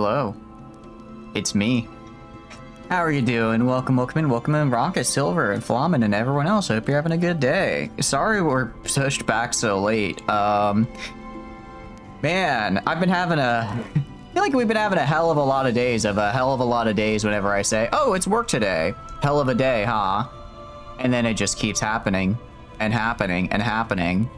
Hello. It's me. How are you doing? Welcome in, Rocket, Silver, and Flamin, and everyone else. Hope you're having a good day. Sorry we're pushed back so late. Man, I've been having I feel like we've been having a hell of a lot of days whenever I say, oh, it's work today. Hell of a day, huh? And then it just keeps happening and happening and happening.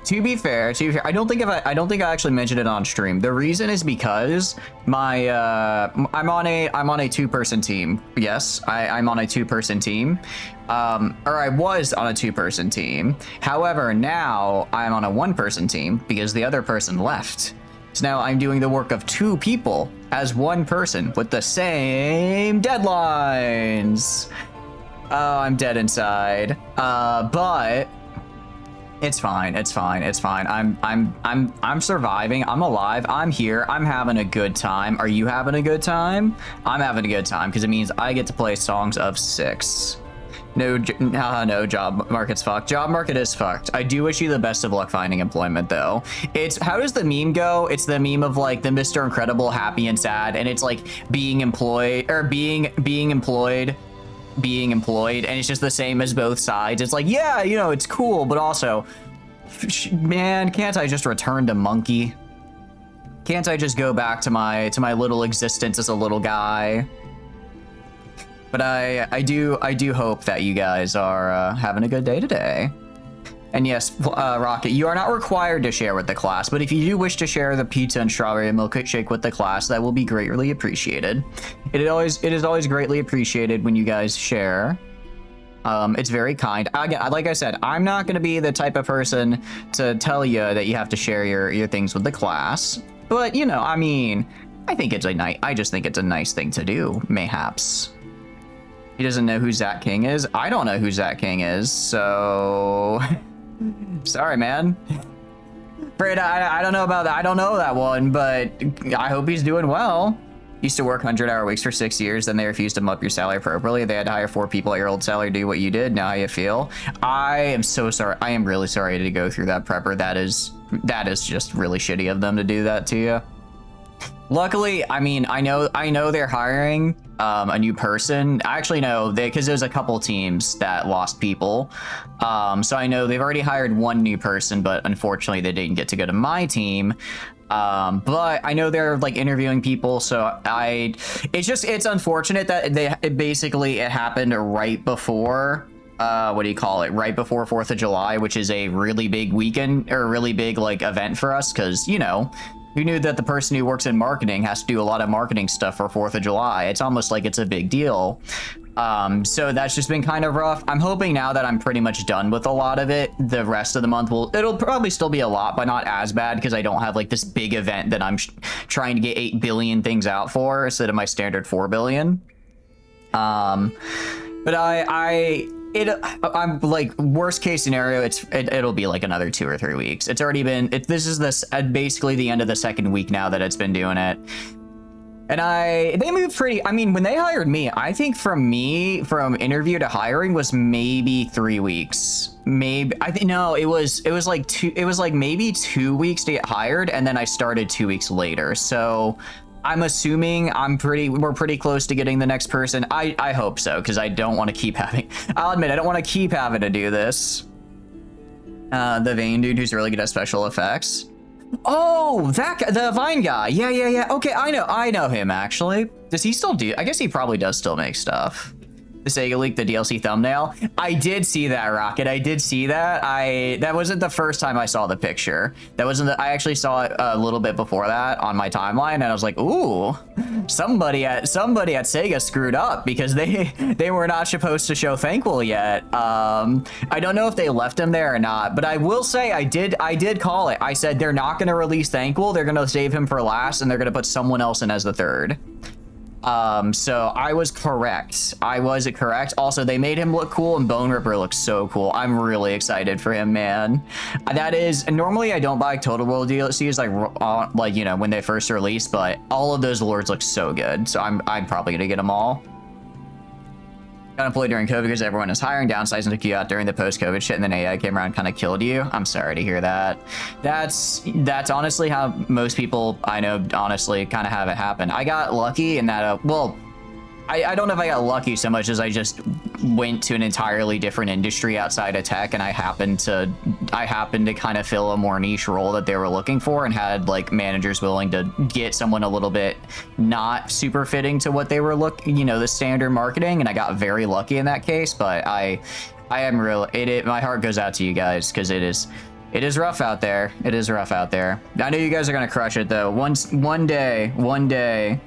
To be fair, I don't think I actually mentioned it on stream. The reason is because my I'm on a two-person team. Yes, I'm on a two-person team. Or I was on a two-person team. However, now I'm on a one-person team because the other person left. So now I'm doing the work of two people as one person with the same deadlines. Oh, I'm dead inside. But it's fine. I'm surviving. I'm alive. I'm here. I'm having a good time. Are you having a good time? I'm having a good time because it means I get to play Songs of Six. No job market's fucked. Job market is fucked. I do wish you the best of luck finding employment though. How does the meme go? It's the meme of like the Mr. Incredible happy and sad, and it's like being employed or being employed, and it's just the same as both sides. It's like, yeah, you know, it's cool, but also, man, can't I just return to monkey? Can't I just go back to my little existence as a little guy? But I do hope that you guys are having a good day today. And yes, Rocket, you are not required to share with the class, but if you do wish to share the pizza and strawberry milkshake with the class, that will be greatly appreciated. It is always greatly appreciated when you guys share. It's very kind. Again, like I said, I'm not going to be the type of person to tell you that you have to share your things with the class. But, you know, I mean, I just think it's a nice thing to do, mayhaps. He doesn't know who Zach King is. I don't know who Zach King is, so... Sorry, man. Afraid I don't know about that. I don't know that one, but I hope he's doing well. Used to work 100-hour weeks for 6 years, then they refused to up your salary appropriately. They had to hire 4 people at your old salary to do what you did. Now how you feel? I am so sorry. I am really sorry to go through that, Prepper. That is just really shitty of them to do that to you. Luckily, I mean, I know they're hiring a new person. I actually know because there's a couple teams that lost people. So I know they've already hired one new person, but unfortunately they didn't get to go to my team. But I know they're like interviewing people, so it's unfortunate that it happened right before right before 4th of July, which is a really big weekend or a really big like event for us, because you know, who knew that the person who works in marketing has to do a lot of marketing stuff for 4th of July? It's almost like it's a big deal. So that's just been kind of rough. I'm hoping now that I'm pretty much done with a lot of it, the rest of the month it'll probably still be a lot, but not as bad because I don't have like this big event that I'm trying to get 8 billion things out for instead of my standard 4 billion. But I'm like, worst case scenario, it'll be like another 2 or 3 weeks. It's already been, this is basically the end of the 2nd week now that it's been doing it. And they moved pretty, I mean, when they hired me, I think from interview to hiring was maybe 3 weeks. Maybe, it was like maybe 2 weeks to get hired, and then I started 2 weeks later. So I'm assuming we're pretty close to getting the next person. I hope so, because I don't want to keep having, I'll admit, I don't want to keep having to do this. The Vane dude who's really good at special effects. Oh, the Vine guy. Yeah. Okay, I know him, actually. Does he still do, I guess he probably does still make stuff. The Sega leaked the DLC thumbnail. I did see that, Rocket. I did see that. That wasn't the first time I saw the picture. I actually saw it a little bit before that on my timeline, and I was like, ooh, somebody at Sega screwed up because they were not supposed to show Thankful yet. I don't know if they left him there or not, but I will say I did call it. I said they're not going to release Thankful. They're going to save him for last, and they're going to put someone else in as the third. So I was correct. Also, they made him look cool, and Bone Ripper looks so cool. I'm really excited for him, man. That is, normally I don't buy Total World DLCs like you know, when they first release, but all of those lords look so good. So I'm probably gonna get them all. unemployed during COVID because everyone is hiring, downsizing took you out during the post-COVID shit, and then AI came around and kind of killed you. I'm sorry to hear that. That's honestly how most people I know honestly kind of have it happen. I got lucky in that, well, I don't know if I got lucky so much as I just went to an entirely different industry outside of tech, and I happened to kind of fill a more niche role that they were looking for, and had like managers willing to get someone a little bit not super fitting to what they were the standard marketing, and I got very lucky in that case. But I am my heart goes out to you guys, because it is rough out there. It is rough out there. I know you guys are gonna crush it though. One day, we're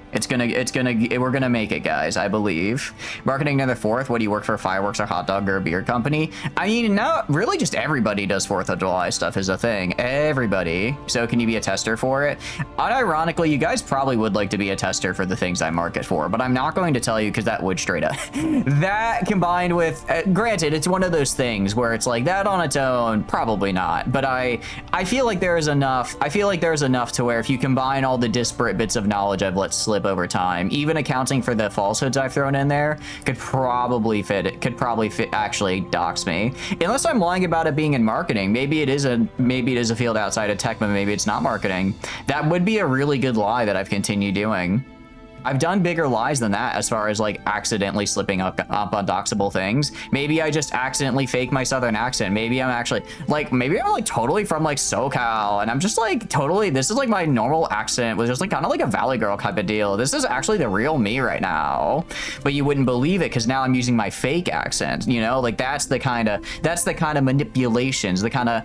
gonna make it, guys. I believe. Marketing another 4th. What do you work for? Fireworks or hot dog or a beer company? I mean, not really. Just everybody does 4th of July stuff is a thing. Everybody. So can you be a tester for it? Unironically, you guys probably would like to be a tester for the things I market for, but I'm not going to tell you because that would straight up. That combined with, granted, it's one of those things where it's like that on its own, probably not. But I feel like there is enough. I feel like there's enough to where if you combine all the disparate bits of knowledge I've let slip over time, even accounting for the falsehoods I've thrown in there, could probably fit. Actually dox me, unless I'm lying about it being in marketing. Maybe it is a field outside of tech, but maybe it's not marketing. That would be a really good lie that I've continued doing. I've done bigger lies than that as far as like accidentally slipping up on doxable things. Maybe I just accidentally fake my southern accent. Maybe I'm actually like, maybe I'm like totally from like SoCal, and I'm just like totally, this is like my normal accent was just like kind of like a Valley Girl type of deal. This is actually the real me right now, but you wouldn't believe it because now I'm using my fake accent, like that's the kind of manipulations, the kind of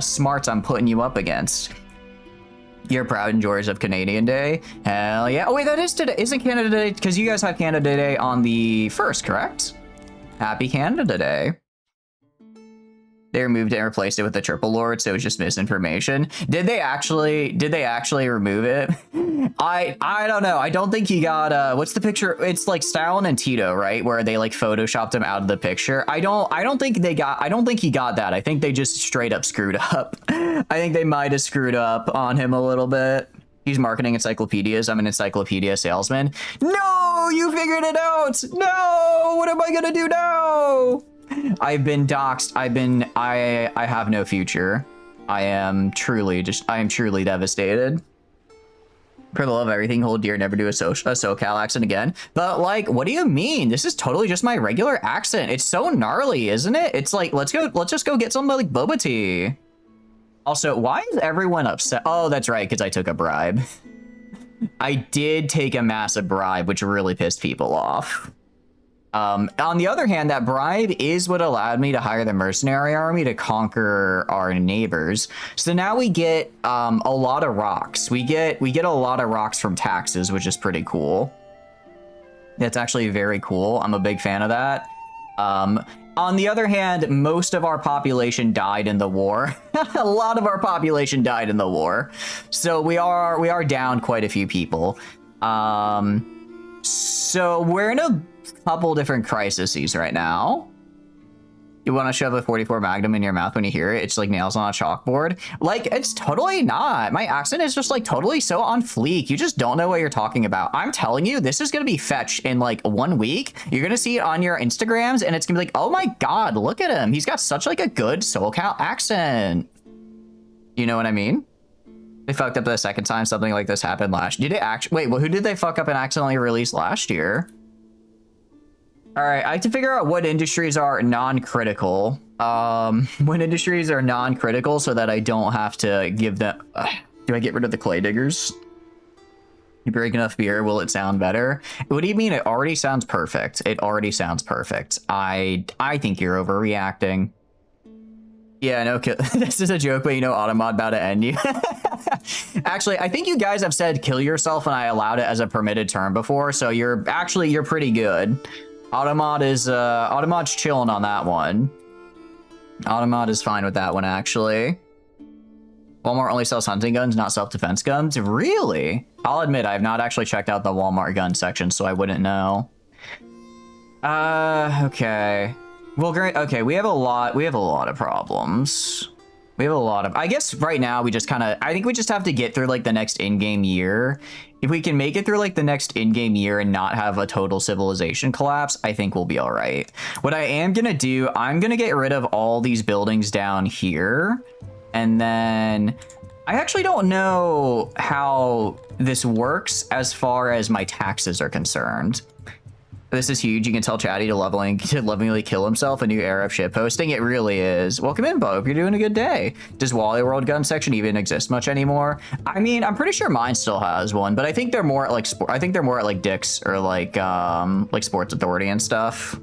smarts I'm putting you up against. You're proud enjoyers of Canadian Day? Hell yeah. Oh wait, that is today. Isn't Canada Day? Because you guys have Canada Day on the 1st, correct? Happy Canada Day. They removed it and replaced it with the Triple Lord, so it's just misinformation. Did they actually remove it? I don't know. I don't think he got what's the picture? It's like Stalin and Tito, right? Where they like photoshopped him out of the picture. I don't think he got that. I think they just straight up screwed up. I think they might have screwed up on him a little bit. He's marketing encyclopedias. I'm an encyclopedia salesman. No, you figured it out. No, what am I gonna do now? I've been doxxed. I have no future. I am truly devastated. For the love of everything, hold dear, never do a SoCal accent again. But like, what do you mean? This is totally just my regular accent. It's so gnarly, isn't it? It's like, let's just go get some like boba tea. Also, why is everyone upset? Oh, that's right, because I took a bribe. I did take a massive bribe, which really pissed people off. On the other hand, that bribe is what allowed me to hire the mercenary army to conquer our neighbors. So now we get a lot of rocks. We get a lot of rocks from taxes, which is pretty cool. That's actually very cool. I'm a big fan of that. On the other hand, most of our population died in the war. A lot of our population died in the war. So we are down quite a few people. So we're in a couple different crises right now. You want to shove a 44 Magnum in your mouth when you hear it? It's like nails on a chalkboard. Like, it's totally not. My accent is just like totally so on fleek. You just don't know what you're talking about. I'm telling you, this is going to be fetched in like 1 week. You're going to see it on your Instagrams and it's going to be like, oh my God, look at him. He's got such like a good SoCal accent. You know what I mean? They fucked up the second time something like this happened last year. Did it actually? Wait, well, who did they fuck up and accidentally release last year? All right, I have to figure out what industries are non-critical. What industries are non-critical so that I don't have to give them... do I get rid of the clay diggers? You break enough beer, will it sound better? What do you mean? It already sounds perfect. It already sounds perfect. I think you're overreacting. Yeah, no, this is a joke, but you know, Automod about to end you. Actually, I think you guys have said kill yourself and I allowed it as a permitted term before, so you're pretty good. Automod's chilling on that one. Automod is fine with that one, actually. Walmart only sells hunting guns, not self-defense guns? Really? I'll admit, I have not actually checked out the Walmart gun section, so I wouldn't know. Okay. Well, great. Okay, we have a lot of problems. We have a lot of, I guess right now we just kind of, I think we just have to get through like the next in-game year. If we can make it through like the next in-game year and not have a total civilization collapse, I think we'll be all right. What I am going to do, I'm going to get rid of all these buildings down here. And then I actually don't know how this works as far as my taxes are concerned. This is huge. You can tell Chatty to lovingly kill himself. A new era of shit posting. It really is. Welcome in, Bo. Hope you're doing a good day. Does Wally World gun section even exist much anymore? I mean, I'm pretty sure mine still has one, but I think they're more at like I think they're more at like Dick's or like Sports Authority and stuff.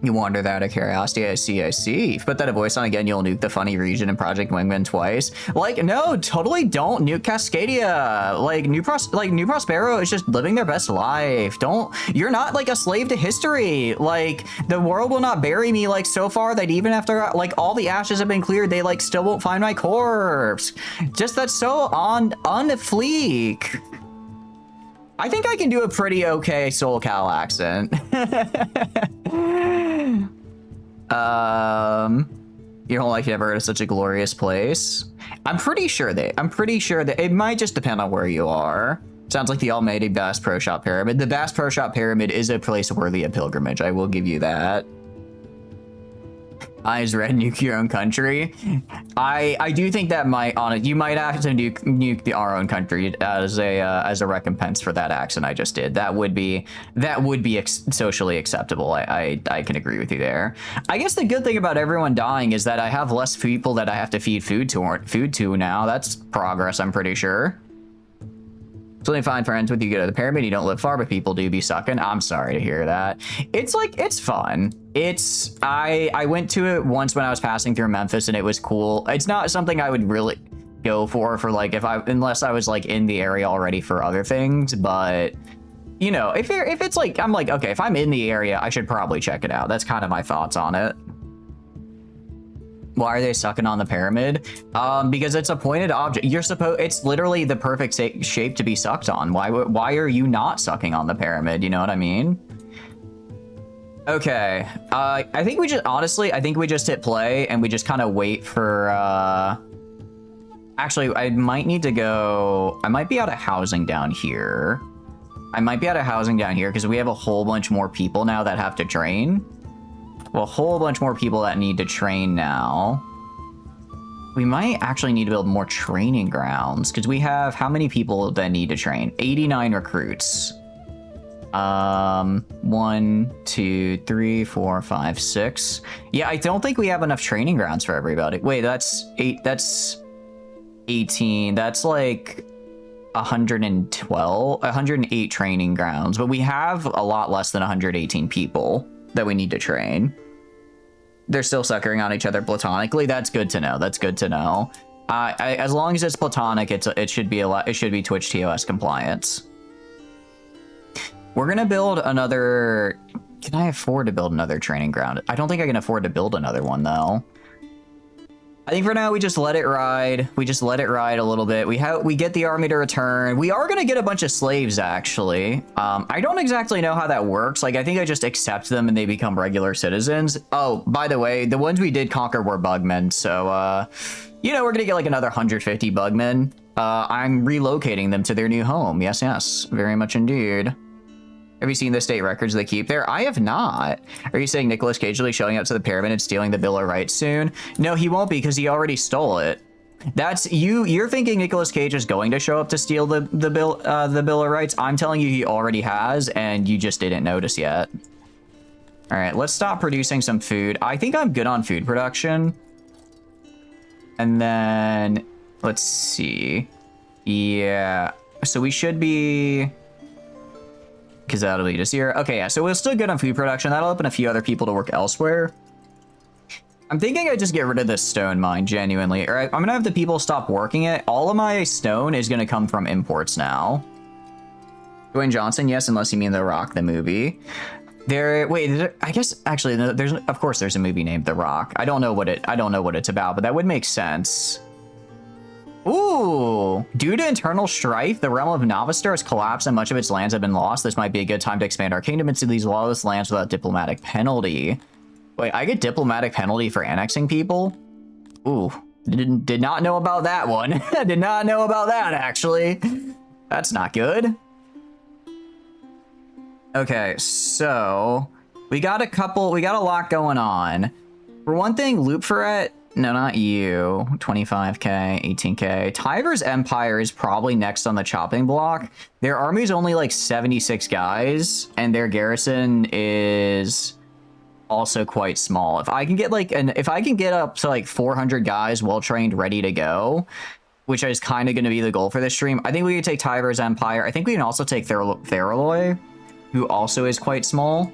You wander that out of curiosity. I see. If you put that a voice on again, you'll nuke the funny region in Project Wingman twice. Like, no, totally don't nuke Cascadia. Like, New Prospero is just living their best life. You're not like a slave to history. Like, the world will not bury me like so far that even after like all the ashes have been cleared, they like still won't find my corpse. Just that's so on fleek. I think I can do a pretty okay Soul Cal accent. Your whole life you never heard of such a glorious place. I'm pretty sure that it might just depend on where you are. Sounds like the Almighty Bass Pro Shop Pyramid. The Bass Pro Shop Pyramid is a place worthy of pilgrimage. I will give you that. Eyes red, nuke your own country. I do think that you might have to nuke our own country as a recompense for that accent I just did. That would be socially acceptable. I can agree with you there. I guess the good thing about everyone dying is that I have less people that I have to feed food to now. That's progress, I'm pretty sure. It's only fine friends with you go to the pyramid. You don't live far, but people do be sucking. I'm sorry to hear that. It's like, it's fun. I went to it once when I was passing through Memphis and it was cool. It's not something I would really go for like unless I was like in the area already for other things. But you know, if it's like, I'm like, okay, if I'm in the area, I should probably check it out. That's kind of my thoughts on it. Why are they sucking on the pyramid? Because it's a pointed object. It's literally the perfect shape to be sucked on. Why are you not sucking on the pyramid? You know what I mean? Okay. I think we just hit play and we just kind of wait for, actually, I might be out of housing down here. Because we have a whole bunch more people now that have to train. Well, a whole bunch more people that need to train now. We might actually need to build more training grounds because we have how many people that need to train? 89 recruits. 1, 2, 3, 4, 5, 6. Yeah, I don't think we have enough training grounds for everybody. Wait, that's 8. That's 18. That's like 108 training grounds, but we have a lot less than 118 people that we need to train. They're still suckering on each other platonically. That's good to know. As long as it's platonic, it should be Twitch TOS compliance. We're gonna build another. Can I afford to build another training ground? I don't think I can afford to build another one though. I think for now we just let it ride. We just let it ride a little bit. We get the army to return. We are gonna get a bunch of slaves actually. I don't exactly know how that works. Like I think I just accept them and they become regular citizens. Oh, by the way, the ones we did conquer were bugmen. So you know, we're gonna get like another 150 bugmen. I'm relocating them to their new home. Yes, very much indeed. Have you seen the state records they keep there? I have not. Are you saying Nicolas Cage will be showing up to the pyramid and stealing the Bill of Rights soon? No, he won't be because he already stole it. That's you're thinking Nicolas Cage is going to show up to steal the Bill of Rights. I'm telling you he already has and you just didn't notice yet. All right, let's stop producing some food. I think I'm good on food production. And then let's see. Yeah, so we should be, because that'll lead us here. Okay, yeah, so we're still good on food production. That'll open a few other people to work elsewhere. I'm thinking I just get rid of this stone mine, genuinely. All right, I'm gonna have the people stop working it. All of my stone is gonna come from imports now. Dwayne Johnson, yes, unless you mean The Rock, the movie. I guess actually of course there's a movie named The Rock. I don't know what it's about, but that would make sense. Ooh, due to internal strife, the realm of Novistar has collapsed and much of its lands have been lost. This might be a good time to expand our kingdom into these lawless lands without diplomatic penalty. Wait, I get diplomatic penalty for annexing people? Ooh, did not know about that one. Did not know about that, actually. That's not good. Okay, so we got a lot going on. For one thing, Loop Ferret, no, not you. 25k, 18k. Tiver's Empire is probably next on the chopping block. Their army's only like 76 guys, and their garrison is also quite small. If I can get up to like 400 guys well trained, ready to go, which is kind of going to be the goal for this stream, I think we can take Tiver's Empire. I think we can also take Theraloy, who also is quite small.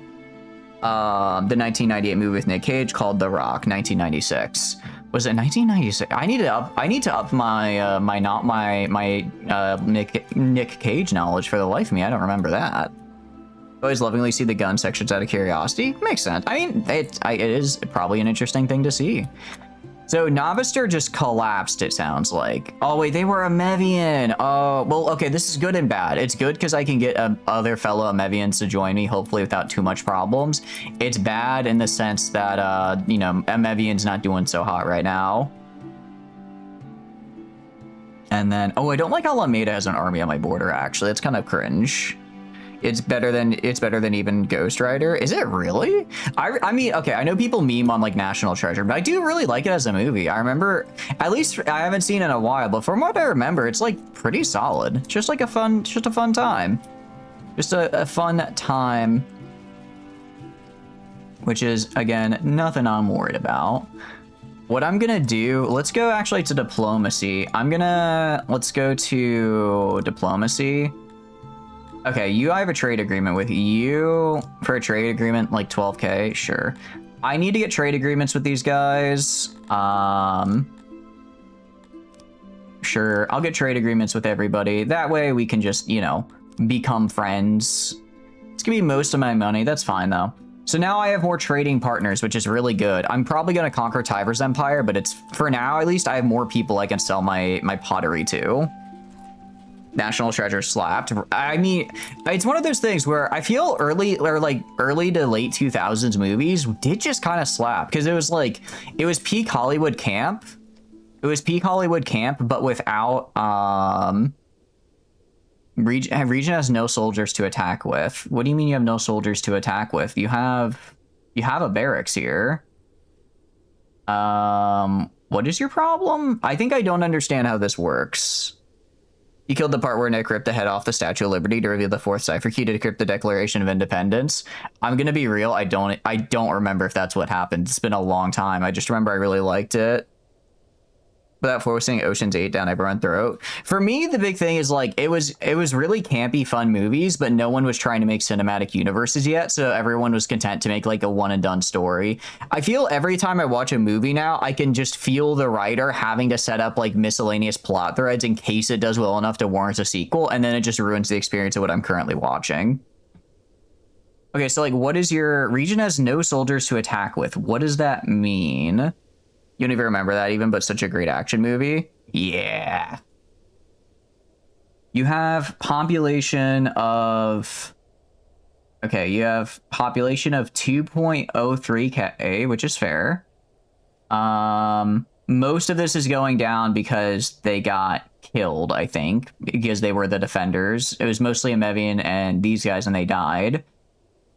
The 1998 movie with Nick Cage called The Rock, 1996. Was it 1996? I need to up my Nick Cage knowledge for the life of me. I don't remember that. Always lovingly see the gun sections out of curiosity. Makes sense. I mean, it is probably an interesting thing to see. So Novister just collapsed, it sounds like. Oh, wait, they were Amevian. Oh, well, okay, this is good and bad. It's good because I can get other fellow Amevians to join me, hopefully without too much problems. It's bad in the sense that, you know, Amevian's not doing so hot right now. And then, oh, I don't like how Alameda has an army on my border, actually. It's kind of cringe. It's better than even Ghost Rider. Is it really? I mean, okay, I know people meme on like National Treasure, but I do really like it as a movie. I remember, at least I haven't seen it in a while, but from what I remember, it's like pretty solid. Just like a fun time. Just a fun time. Which is, again, nothing I'm worried about. What I'm gonna do, let's go actually to diplomacy. Let's go to diplomacy. Okay, I have a trade agreement with you. For a trade agreement, like 12k, sure. I need to get trade agreements with these guys. Sure, I'll get trade agreements with everybody. That way we can just, you know, become friends. It's gonna be most of my money, that's fine though. So now I have more trading partners, which is really good. I'm probably gonna conquer Tiver's Empire, but it's, for now at least, I have more people I can sell my pottery to. National Treasure slapped. I mean, it's one of those things where I feel early to late 2000s movies did just kind of slap, because it was peak Hollywood camp. It was peak Hollywood camp, but without region has no soldiers to attack with. What do you mean you have no soldiers to attack with? You have a barracks here. What is your problem? I think I don't understand how this works. You killed the part where Nick ripped the head off the Statue of Liberty to reveal the fourth cipher key to decrypt the Declaration of Independence. I'm gonna be real, I don't remember if that's what happened. It's been a long time. I just remember I really liked it. Without forcing Ocean's 8 down everyone's throat. For me, the big thing is like it was really campy, fun movies, but no one was trying to make cinematic universes yet, so everyone was content to make like a one and done story. I feel every time I watch a movie now, I can just feel the writer having to set up like miscellaneous plot threads in case it does well enough to warrant a sequel, and then it just ruins the experience of what I'm currently watching. Okay, so like, what is your region has no soldiers to attack with? What does that mean? You don't even remember that even, but such a great action movie. Yeah. You have population of... Okay, you have population of 2.03k, which is fair. Most of this is going down because they got killed, I think, because they were the defenders. It was mostly Amevian and these guys, and they died.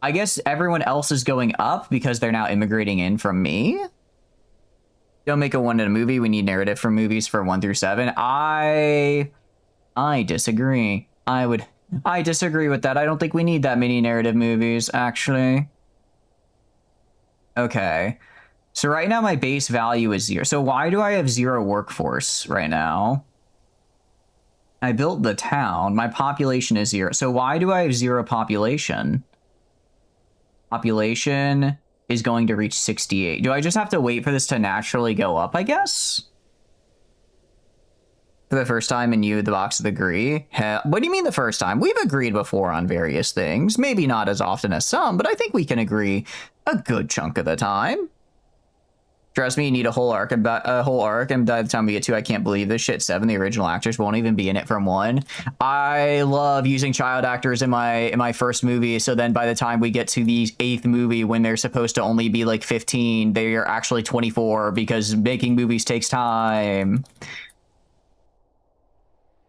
I guess everyone else is going up because they're now immigrating in from me. Don't make a one in a movie. We need narrative for movies for 1 through 7. I disagree. I disagree with that. I don't think we need that many narrative movies, actually. Okay. So right now my base value is 0. So why do I have 0 workforce right now? I built the town. My population is 0. So why do I have 0 population? Population is going to reach 68. Do I just have to wait for this to naturally go up, I guess? For the first time and you, the box would agree? What do you mean the first time? We've agreed before on various things. Maybe not as often as some, but I think we can agree a good chunk of the time. Trust me, you need a whole arc. And by the time we get to, I can't believe this shit. 7, the original actors won't even be in it from 1. I love using child actors in my first movie. So then by the time we get to the 8th movie, when they're supposed to only be like 15, they are actually 24 because making movies takes time.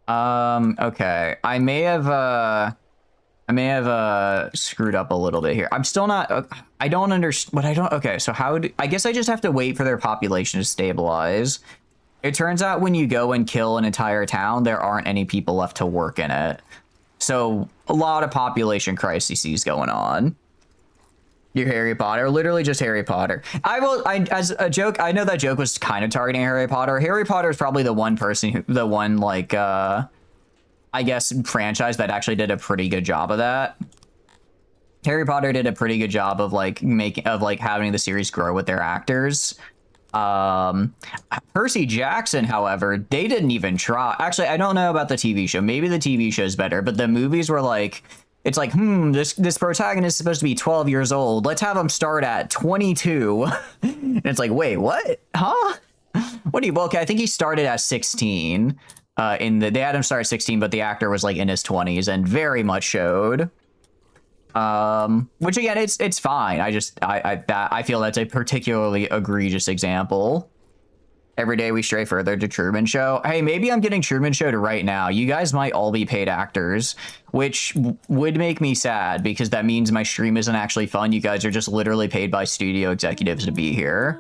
Okay. I may have screwed up a little bit here. I'm still not, I don't understand, but I don't, okay, so I guess I just have to wait for their population to stabilize. It turns out when you go and kill an entire town, there aren't any people left to work in it. So a lot of population crises going on. You're Harry Potter, literally just Harry Potter. As a joke, I know that joke was kind of targeting Harry Potter. Harry Potter is probably the one person I guess franchise that actually did a pretty good job of that. Harry Potter did a pretty good job of having the series grow with their actors. Percy Jackson, however, they didn't even try. Actually, I don't know about the TV show. Maybe the TV show is better, but the movies were like, it's like, this protagonist is supposed to be 12 years old. Let's have him start at 22. And it's like, wait, what? Huh? What do you? Well, okay, I think he started at 16. They had him start at 16, but the actor was like in his 20s and very much showed. Which again, it's fine. I feel that's a particularly egregious example. Every day we stray further to Truman Show. Hey, maybe I'm getting Truman Show to right now. You guys might all be paid actors, which would make me sad because that means my stream isn't actually fun. You guys are just literally paid by studio executives to be here.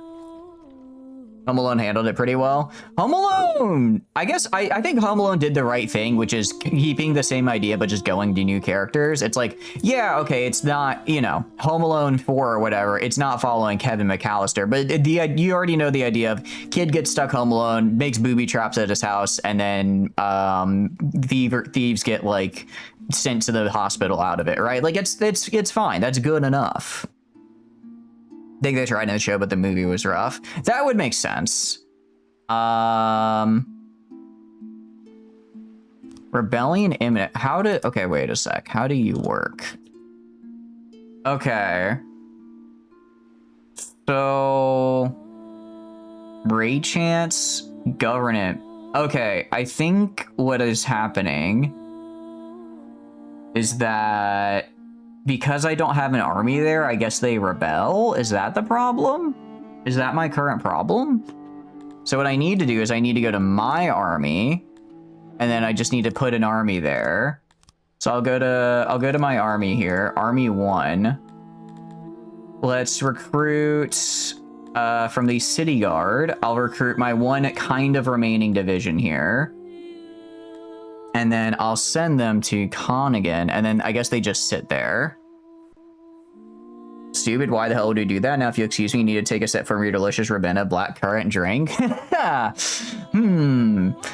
Home Alone handled it pretty well. Home Alone! I guess I think Home Alone did the right thing, which is keeping the same idea, but just going to new characters. It's like, yeah, okay, it's not, Home Alone 4 or whatever. It's not following Kevin McAllister, but you already know the idea of kid gets stuck home alone, makes booby traps at his house, and then thieves get, like, sent to the hospital out of it, right? Like, it's fine. That's good enough. I think they tried in the show, but the movie was rough. That would make sense. Rebellion imminent. Okay, wait a sec. How do you work? Okay. So, raid chance, government. Okay, I think what is happening is that because I don't have an army there, I guess they rebel? Is that the problem? Is that my current problem? So what I need to do is I need to go to my army, and then I just need to put an army there. So I'll go to my army here, Army 1. Let's recruit from the City Guard. I'll recruit my one kind of remaining division here. And then I'll send them to Connigan, and then I guess they just sit there. Stupid, why the hell would you do that? Now, if you excuse me, you need to take a sip from your delicious Ravenna blackcurrant drink.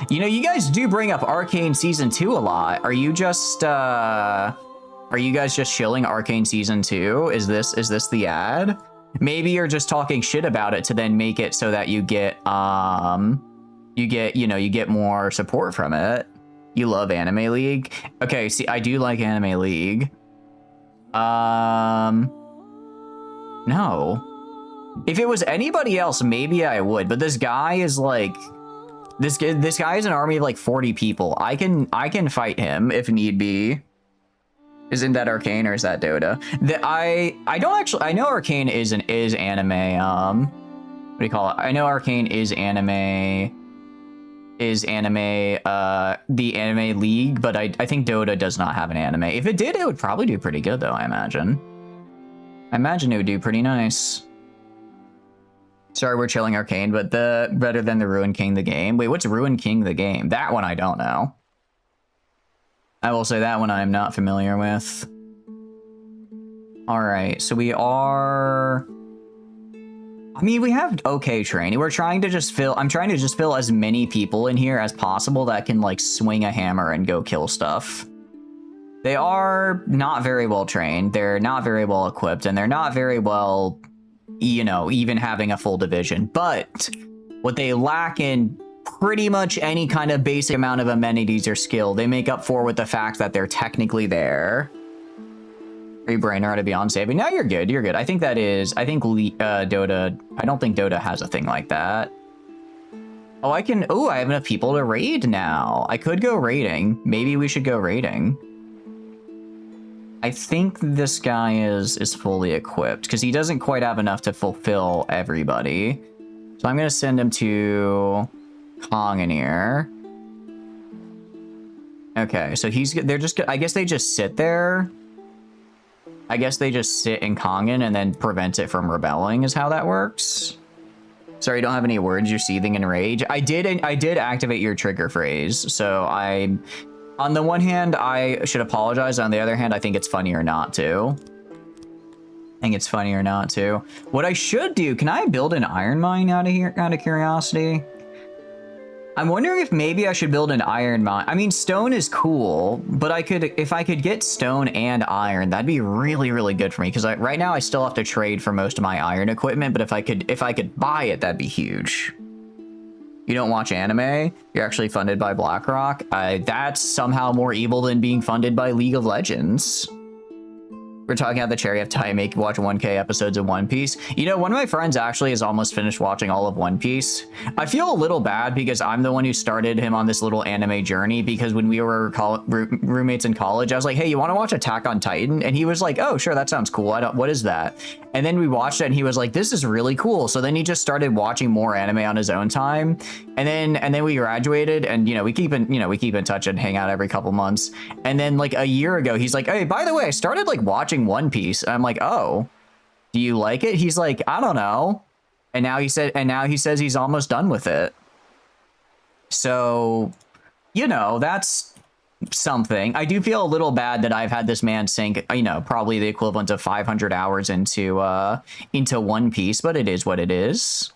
You guys do bring up Arcane Season 2 a lot. Are you just, are you guys just shilling Arcane Season 2? Is this the ad? Maybe you're just talking shit about it to then make it so that you get more support from it. You love Anime League? Okay, see, I do like Anime League. No. If it was anybody else, maybe I would, but this guy is like... This guy is an army of like 40 people. I can fight him if need be. Isn't that Arcane or is that Dota? I don't actually... I know Arcane is anime, what do you call it? I know Arcane is anime... the Anime League, but I think Dota does not have an anime. If it did, it would probably do pretty good, though, I imagine. I imagine it would do pretty nice. Sorry, we're chilling Arcane, but better than the Ruin King the game. Wait, what's Ruin King the game? That one I don't know. I will say that one I am not familiar with. Alright, so we are... I mean, we have okay training. I'm trying to just fill as many people in here as possible that can, like, swing a hammer and go kill stuff. They are not very well trained, they're not very well equipped, and they're not very well, even having a full division. But what they lack in pretty much any kind of basic amount of amenities or skill, they make up for with the fact that they're technically there. Free brainer to beyond saving. Now you're good. You're good. I think that is. I think Dota. I don't think Dota has a thing like that. Oh, I can. Oh, I have enough people to raid now. I could go raiding. Maybe we should go raiding. I think this guy is fully equipped because he doesn't quite have enough to fulfill everybody. So I'm gonna send him to Conganeer. Okay, so they're just. I guess they just sit there. I guess they just sit in Kongan and then prevent it from rebelling is how that works. Sorry, you don't have any words. You're seething in rage. I did activate your trigger phrase. So on the one hand, I should apologize. On the other hand, I think it's funnier not to. What I should do, can I build an iron mine out of curiosity? I'm wondering if maybe I should build an iron mine. I mean, stone is cool, but if I could get stone and iron, that'd be really, really good for me. Because right now I still have to trade for most of my iron equipment, but if I could buy it, that'd be huge. You don't watch anime? You're actually funded by BlackRock? That's somehow more evil than being funded by League of Legends. We're talking about the cherry of time, watch 1K episodes of One Piece. You know, one of my friends actually has almost finished watching all of One Piece. I feel a little bad because I'm the one who started him on this little anime journey, because when we were roommates in college, I was like, hey, you want to watch Attack on Titan? And he was like, oh, sure, that sounds cool. What is that? And then we watched it and he was like, this is really cool. So then he just started watching more anime on his own time. And then we graduated and, we keep in touch and hang out every couple months. And then like a year ago, he's like, hey, by the way, I started like watching One Piece. And I'm like, oh, do you like it? He's like, I don't know. And now he says he's almost done with it. So, that's something. I do feel a little bad that I've had this man sink, probably the equivalent of 500 hours into One Piece, but it is what it is.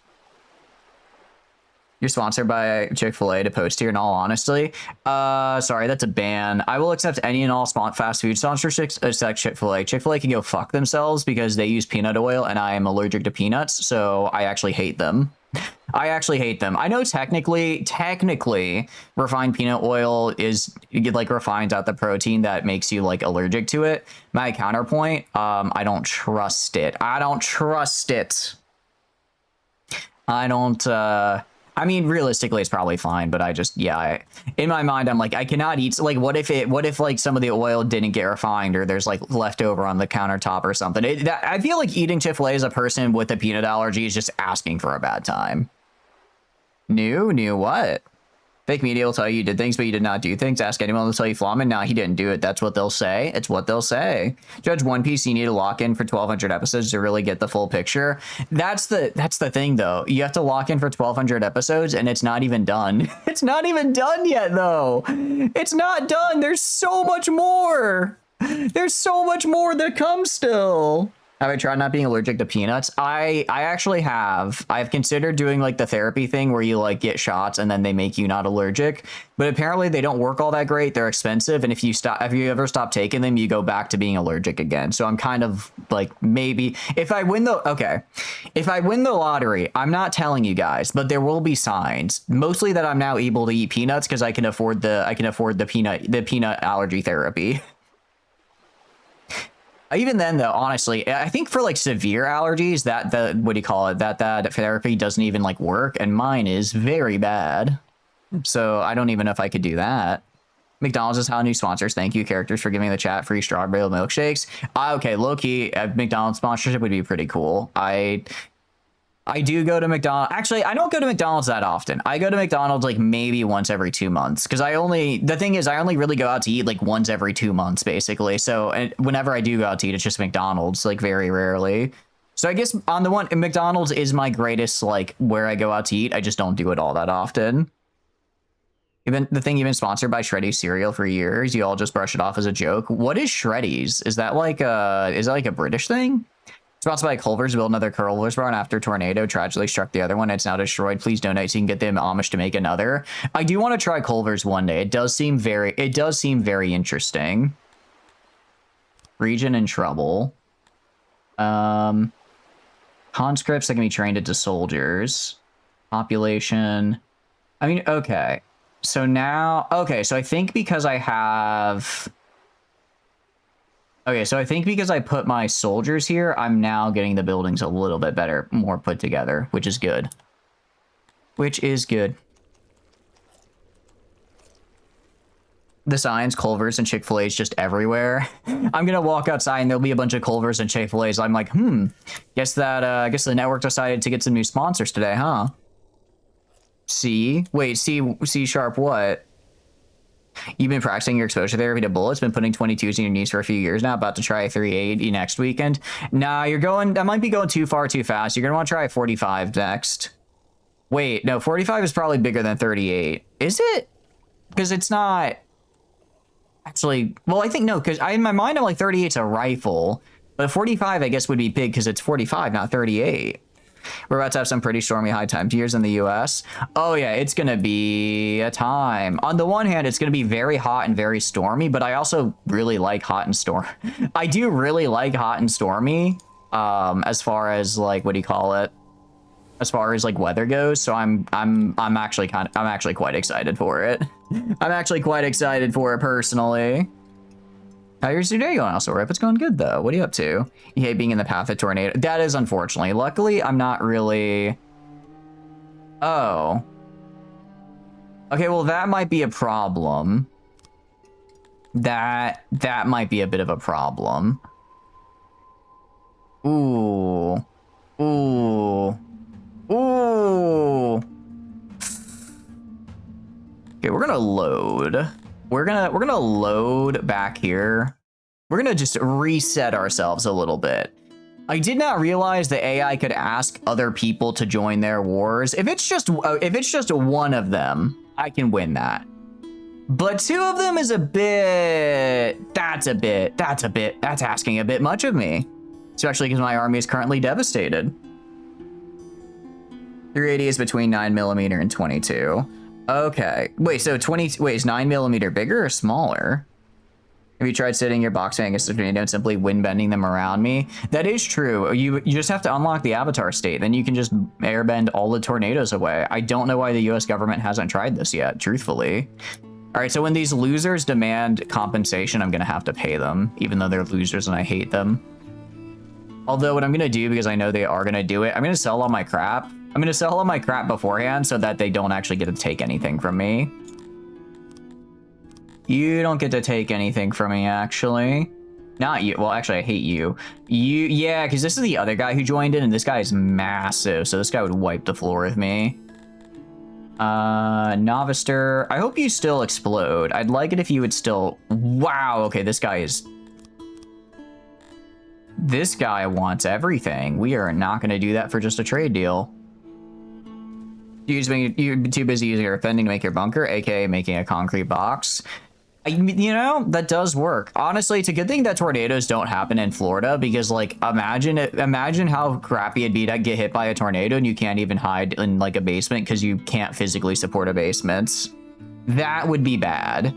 You're sponsored by Chick-fil-A to post here, in all honesty. Sorry, that's a ban. I will accept any and all fast food sponsorships except Chick-fil-A. Chick-fil-A can go fuck themselves because they use peanut oil and I am allergic to peanuts, so I actually hate them. I know technically refined peanut oil refines out the protein that makes you like allergic to it. My counterpoint, I don't trust it. I mean, realistically, it's probably fine, but in my mind, I'm like, I cannot eat. Like, what if like some of the oil didn't get refined, or there's like leftover on the countertop or something? I feel like eating Chick-fil-A as a person with a peanut allergy is just asking for a bad time. New what? Fake media will tell you did things, but you did not do things. Ask anyone to tell you Flamengo. Nah, he didn't do it. That's what they'll say. It's what they'll say. Judge One Piece, you need to lock in for 1,200 episodes to really get the full picture. That's the thing, though. You have to lock in for 1,200 episodes, and it's not even done. It's not even done yet, though. It's not done. There's so much more. There's so much more that comes still. Have I tried not being allergic to peanuts? I actually have. I've considered doing like the therapy thing where you like get shots and then they make you not allergic, but apparently they don't work all that great. They're expensive, and if you ever stop taking them, you go back to being allergic again. So I'm kind of like, maybe if I win the lottery, I'm not telling you guys, but there will be signs. Mostly that I'm now able to eat peanuts because I can afford the peanut allergy therapy. Even then, though, honestly, I think for like severe allergies, that therapy doesn't even like work, and mine is very bad. So I don't even know if I could do that. McDonald's is how new sponsors. Thank you, characters, for giving the chat free strawberry milkshakes. Okay, low key, McDonald's sponsorship would be pretty cool. I do go to McDonald's. Actually, I don't go to McDonald's that often. I go to McDonald's like maybe once every 2 months, because I only really go out to eat like once every 2 months, basically. So and whenever I do go out to eat, it's just McDonald's, like very rarely. So I guess on the one, McDonald's is my greatest, like where I go out to eat. I just don't do it all that often. You've been sponsored by Shreddy's cereal for years. You all just brush it off as a joke. What is Shreddy's? Is that like a British thing? Sponsored by Culver's, build another Culver's barn after tornado tragically struck the other one. It's now destroyed. Please donate so you can get the Amish to make another. I do want to try Culver's one day. It does seem very interesting. Region in trouble. Conscripts that can be trained into soldiers. Population. I mean, okay. So I think because I have... Okay, so I think because I put my soldiers here, I'm now getting the buildings a little bit better, more put together, which is good. Which is good. The signs, Culver's and Chick-fil-A's just everywhere. I'm gonna walk outside and there'll be a bunch of Culver's and Chick-fil-A's. I'm like, guess the network decided to get some new sponsors today, huh? C sharp what? You've been practicing your exposure therapy to bullets, been putting 22s in your knees for a few years now, about to try a 380 next weekend. Nah, that might be going too far too fast. You're gonna want to try 45 next. Wait, no, 45 is probably bigger than 38. Is it? Because it's not... Actually, well, I think no, because in my mind, I'm like 38's a rifle, but 45, I guess, would be big because it's 45, not 38. We're about to have some pretty stormy high temperatures in the US. Oh yeah, it's gonna be a time. On the one hand, it's gonna be very hot and very stormy, but I also really like hot and stormy. I do really like hot and stormy, as far as like, what do you call it? As far as like weather goes, so I'm actually quite excited for it. I'm actually quite excited for it personally. How's your day going, also? It's going good though. What are you up to? You hate being in the path of tornado. That is unfortunately. Luckily, I'm not really. Oh. Okay, well that might be a problem. That might be a bit of a problem. Ooh. Ooh. Ooh. Okay, we're gonna load. We're gonna load back here. We're gonna just reset ourselves a little bit. I did not realize the AI could ask other people to join their wars. If it's just one of them, I can win that. But two of them is a bit. That's asking a bit much of me. Especially because my army is currently devastated. 380 is between 9mm and 22. Okay. Wait, so is 9mm bigger or smaller? Have you tried sitting your box fan against the tornado and simply wind bending them around me? That is true. You just have to unlock the avatar state. Then you can just airbend all the tornadoes away. I don't know why the US government hasn't tried this yet, truthfully. All right, so when these losers demand compensation, I'm going to have to pay them, even though they're losers and I hate them. Although what I'm going to do, because I know they are going to do it, I'm going to sell all my crap. I'm going to sell all my crap beforehand so that they don't actually get to take anything from me. You don't get to take anything from me, actually. Not you. Well, actually, I hate you. Yeah, because this is the other guy who joined in, and this guy is massive, so this guy would wipe the floor with me. Novister. I hope you still explode. I'd like it if you would still... Wow, okay, this guy is... This guy wants everything. We are not going to do that for just a trade deal. You're too busy using your offending to make your bunker, aka making a concrete box. You know, that does work. Honestly, it's a good thing that tornadoes don't happen in Florida because, like, imagine how crappy it'd be to get hit by a tornado and you can't even hide in, like, a basement because you can't physically support a basement. That would be bad.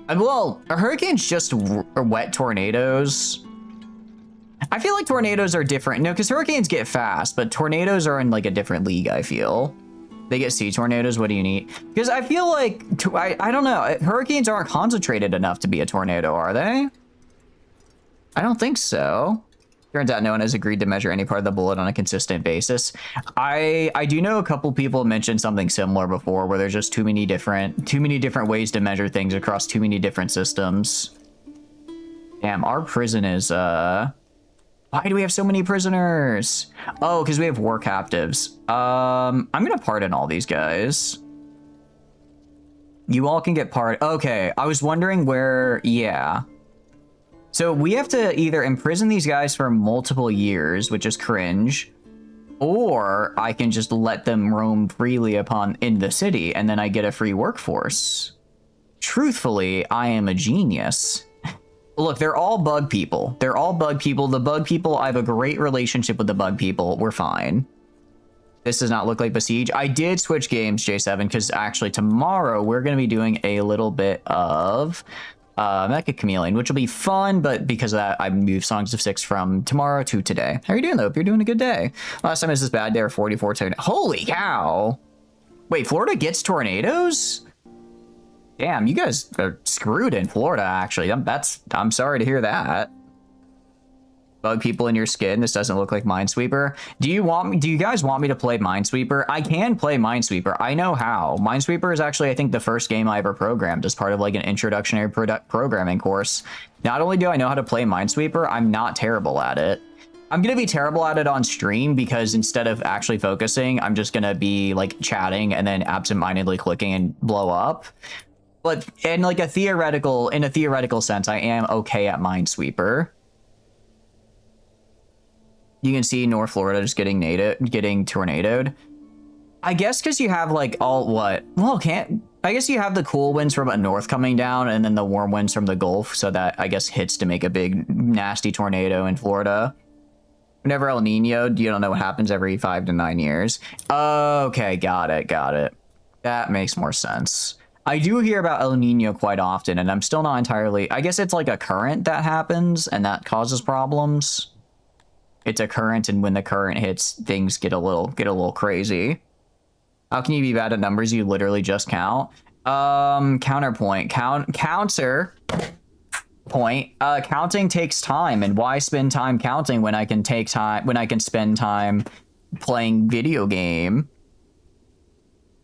Well, hurricanes just wet tornadoes. I feel like tornadoes are different. No, because hurricanes get fast, but tornadoes are in, like, a different league, I feel. They get sea tornadoes. What do you need? Because I feel like, I don't know. Hurricanes aren't concentrated enough to be a tornado, are they? I don't think so. Turns out no one has agreed to measure any part of the bullet on a consistent basis. I do know a couple people mentioned something similar before where there's just too many different ways to measure things across too many different systems. Damn, our prison is, why do we have so many prisoners? Oh, because we have war captives. I'm gonna pardon all these guys. You all can get okay, I was wondering where, yeah. So we have to either imprison these guys for multiple years, which is cringe, or I can just let them roam freely in the city, and then I get a free workforce. Truthfully, I am a genius. Look, they're all bug people. They're all bug people. The bug people, I have a great relationship with the bug people. We're fine. This does not look like Besiege. I did switch games, J7, because actually tomorrow we're going to be doing a little bit of Mecha Chameleon, which will be fun, but because of that, I moved Songs of Six from tomorrow to today. How are you doing, though? Hope you're doing a good day. Last time it was this bad day, 44 tornadoes. Holy cow! Wait, Florida gets tornadoes? Damn, you guys are screwed in Florida, actually. I'm sorry to hear that. Bug people in your skin. This doesn't look like Minesweeper. Do you guys want me to play Minesweeper? I can play Minesweeper. I know how. Minesweeper is actually, I think, the first game I ever programmed as part of like an introductory programming course. Not only do I know how to play Minesweeper, I'm not terrible at it. I'm going to be terrible at it on stream because instead of actually focusing, I'm just going to be like chatting and then absentmindedly clicking and blow up. But in like a theoretical sense, I am okay at Minesweeper. You can see North Florida just getting tornadoed. I guess because you have like I guess you have the cool winds from the north coming down and then the warm winds from the Gulf, so that I guess hits to make a big nasty tornado in Florida. Whenever El Nino, you don't know what happens every 5 to 9 years. Okay, got it. That makes more sense. I do hear about El Nino quite often, and I'm still not entirely. I guess it's like a current that happens, and that causes problems. It's a current, and when the current hits, things get a little crazy. How can you be bad at numbers? You literally just count. Counterpoint. Counter. Point. Counting takes time, and why spend time counting when I can spend time playing video game?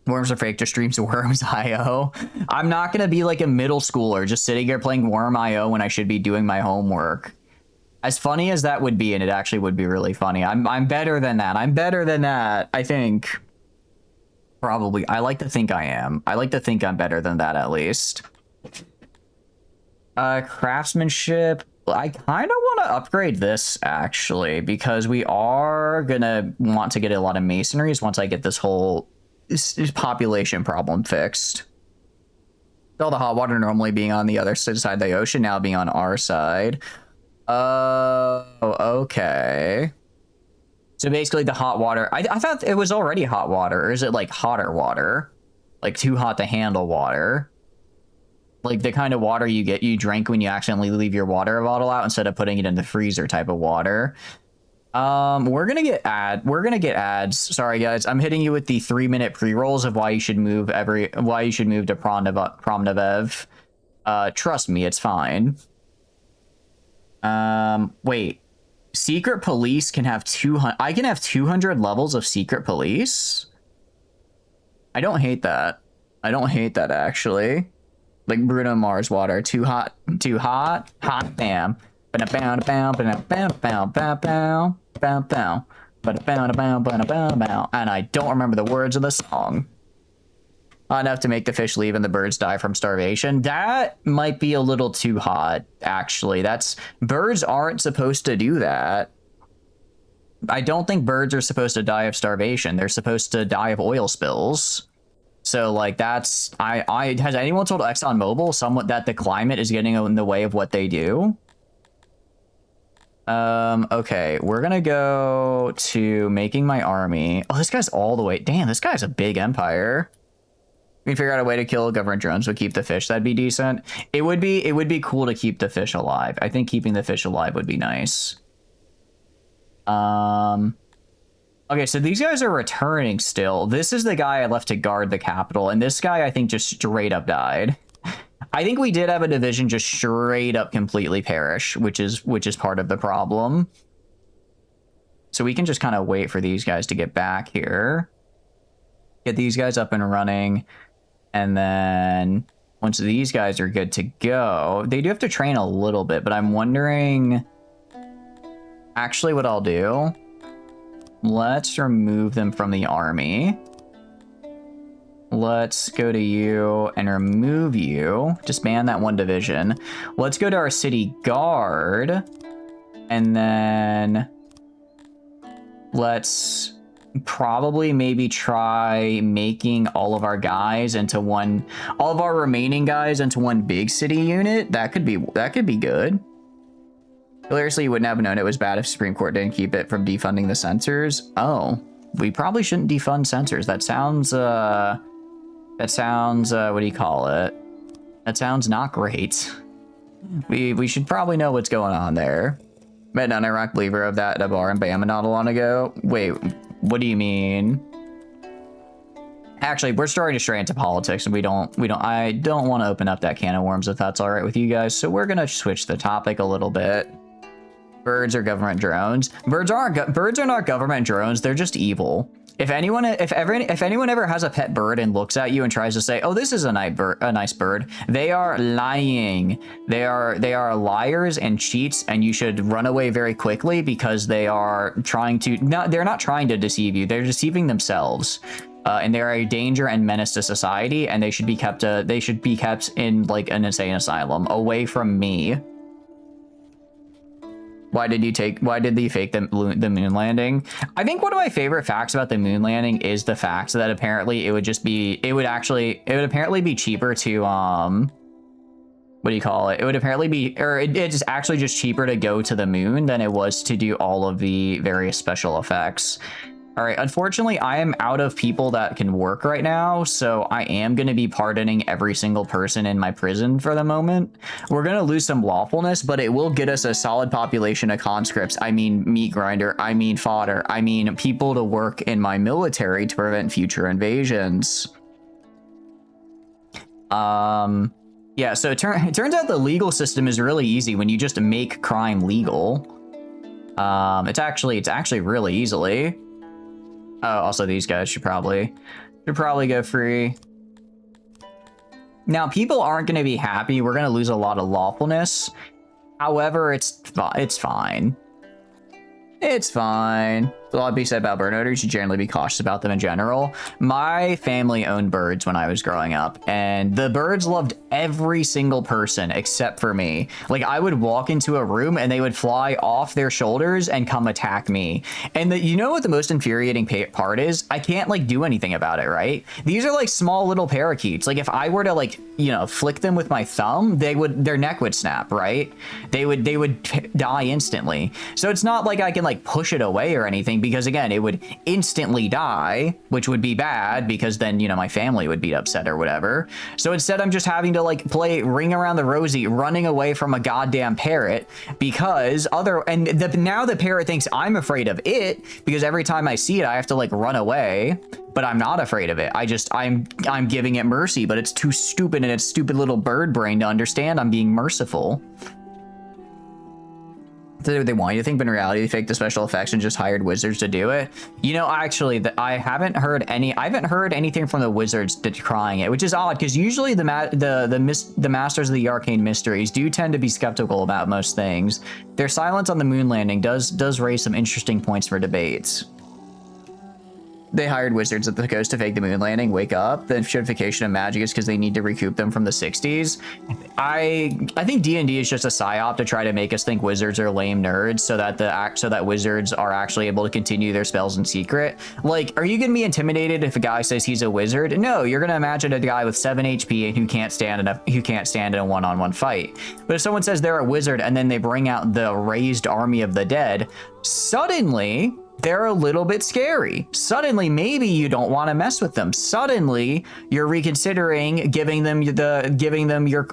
Worms are fake to streams Worms.io. I'm not gonna be like a middle schooler just sitting here playing Worm.io when I should be doing my homework. As funny as that would be, and it actually would be really funny. I'm better than that. I think. Probably. I like to think I am. I like to think I'm better than that at least. Craftsmanship. I kind of want to upgrade this actually, because we are gonna want to get a lot of masonries once I get this whole population problem fixed. All the hot water normally being on the other side of the ocean, now being on our side. Okay. So basically the hot water, I thought it was already hot water, or is it like hotter water? Like too hot to handle water? Like the kind of water you drink when you accidentally leave your water bottle out instead of putting it in the freezer type of water. We're gonna get ads. Sorry guys, I'm hitting you with the 3-minute pre-rolls of why you should move to Promnevev. Trust me, it's fine. Wait. Secret police can have 200. I can have 200 levels of secret police. I don't hate that. Actually. Like Bruno Mars water. Too hot. Hot bam. And I don't remember the words of the song. Enough to make the fish leave and the birds die from starvation. That might be a little too hot, actually. Birds aren't supposed to do that. I don't think birds are supposed to die of starvation. They're supposed to die of oil spills. So like has anyone told ExxonMobil that the climate is getting in the way of what they do? Okay, we're gonna go to making my army. Oh, this guy's all the way. Damn, this guy's a big empire. We can figure out a way to kill government drones but keep the fish. That'd be decent. It would be cool to keep the fish alive. I think keeping the fish alive would be nice. Okay, so these guys are returning still. This is the guy I left to guard the capital, and this guy I think just straight up died. I think we did have a division just straight up completely perish, which is part of the problem. So we can just kind of wait for these guys to get back here. Get these guys up and running. And then once these guys are good to go, they do have to train a little bit, but I'm wondering actually what I'll do. Let's remove them from the army. Let's go to you and remove you. Disband that one division. Let's go to our city guard. And then let's probably maybe try making all of our remaining guys into one big city unit. That could be good. Hilariously, you wouldn't have known it was bad if Supreme Court didn't keep it from defunding the censors. Oh, we probably shouldn't defund censors. That sounds what do you call it? That sounds not great. We should probably know what's going on there. Met an Iraq believer of that bar in Bama not long ago. Wait, what do you mean? Actually, we're starting to stray into politics, and I don't want to open up that can of worms if that's all right with you guys. So we're gonna switch the topic a little bit. Birds are government drones. Birds are not government drones. They're just evil. If anyone ever has a pet bird and looks at you and tries to say, "Oh, this is a nice bird," they are lying. They are liars and cheats, and you should run away very quickly because they are trying to. They're not trying to deceive you. They're deceiving themselves. And they are a danger and menace to society, and they should be kept. They should be kept in like an insane asylum, away from me. Why did they fake the moon landing? I think one of my favorite facts about the moon landing is the fact that apparently it would apparently be cheaper to what do you call it? It would apparently be, or it's actually just cheaper to go to the moon than it was to do all of the various special effects. All right, unfortunately, I am out of people that can work right now, so I am going to be pardoning every single person in my prison for the moment. We're going to lose some lawfulness, but it will get us a solid population of conscripts. I mean, meat grinder. I mean, fodder. I mean, people to work in my military to prevent future invasions. Yeah, so it turns out the legal system is really easy when you just make crime legal. It's actually really easily. Oh, also these guys should probably go free. Now, people aren't going to be happy. We're going to lose a lot of lawfulness. However, it's fine. It's fine. A lot to be said about bird owners. You should generally be cautious about them in general. My family owned birds when I was growing up, and the birds loved every single person except for me. Like, I would walk into a room and they would fly off their shoulders and come attack me. And you know what the most infuriating part is? I can't like do anything about it, right? These are like small little parakeets. Like, if I were to like, you know, flick them with my thumb, their neck would snap, right? They would die instantly. So it's not like I can like push it away or anything, because again, it would instantly die, which would be bad because then, you know, my family would be upset or whatever. So instead, I'm just having to like play Ring Around the Rosie, running away from a goddamn parrot because now the parrot thinks I'm afraid of it because every time I see it, I have to like run away. But I'm not afraid of it. I'm giving it mercy, but it's too stupid in its stupid little bird brain to understand I'm being merciful. They want you to think, but in reality, they faked the special effects and just hired wizards to do it. You know, actually, I haven't heard anything from the wizards decrying it, which is odd because usually the masters of the arcane mysteries do tend to be skeptical about most things. Their silence on the moon landing does raise some interesting points for debates. They hired wizards at the coast to fake the moon landing. Wake up. The certification of magic is because they need to recoup them from the 60s. I think D&D is just a psyop to try to make us think wizards are lame nerds so that wizards are actually able to continue their spells in secret. Like, are you going to be intimidated if a guy says he's a wizard? No, you're going to imagine a guy with 7 HP and who can't stand in a one-on-one fight. But if someone says they're a wizard and then they bring out the raised army of the dead, suddenly they're a little bit scary. Suddenly, maybe you don't want to mess with them. Suddenly, you're reconsidering giving them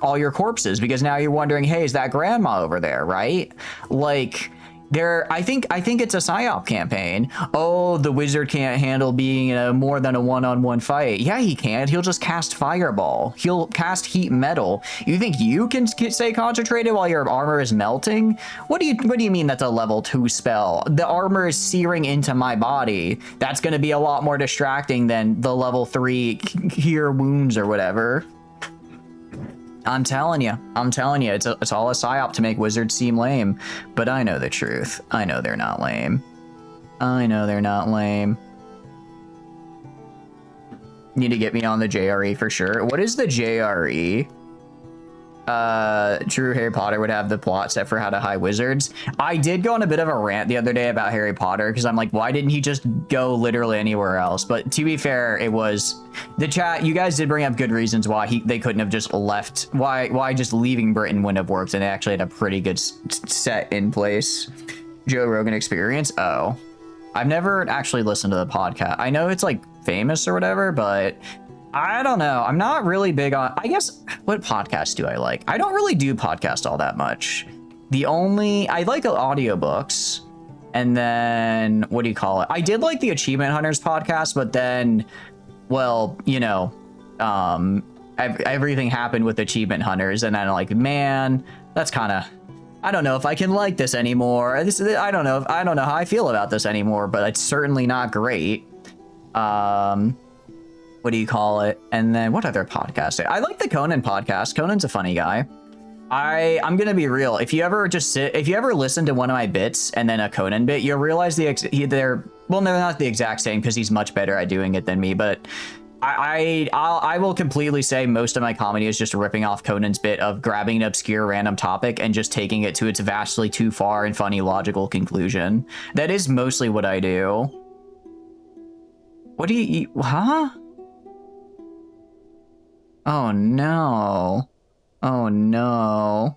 all your corpses because now you're wondering, hey, is that grandma over there, right? Like, I think it's a psyop campaign. Oh, the wizard can't handle being in a more than a one-on-one fight. Yeah, he can. He'll just cast fireball. He'll cast heat metal. You think you can stay concentrated while your armor is melting? What do you mean that's a level 2 spell? The armor is searing into my body. That's going to be a lot more distracting than the level 3 cure wounds or whatever. I'm telling you, it's all a psyop to make wizards seem lame. But I know the truth. I know they're not lame. Need to get me on the JRE for sure. What is the JRE? True Harry Potter would have the plot set for how to hide wizards. I did go on a bit of a rant the other day about Harry Potter because I'm like, why didn't he just go literally anywhere else? But to be fair, it was the chat. You guys did bring up good reasons why they couldn't have just left. Why just leaving Britain wouldn't have worked, and they actually had a pretty good set in place. Joe Rogan Experience. Oh, I've never actually listened to the podcast. I know it's like famous or whatever, but I don't know. I'm not really big on, I guess, what podcasts do I like? I don't really do podcasts all that much. I like audiobooks. And then, what do you call it? I did like the Achievement Hunters podcast, but then, well, you know, everything happened with Achievement Hunters. And then I'm like, man, that's kind of, I don't know if I can like this anymore. I don't know how I feel about this anymore, but it's certainly not great. What do you call it? And then what other podcast? I like the Conan podcast. Conan's a funny guy. I'm gonna be real. If you ever listen to one of my bits and then a Conan bit, you'll realize they're well, no, not the exact same because he's much better at doing it than me. But I will completely say most of my comedy is just ripping off Conan's bit of grabbing an obscure random topic and just taking it to its vastly too far and funny logical conclusion. That is mostly what I do. What do you eat? Huh? Oh no. Oh no.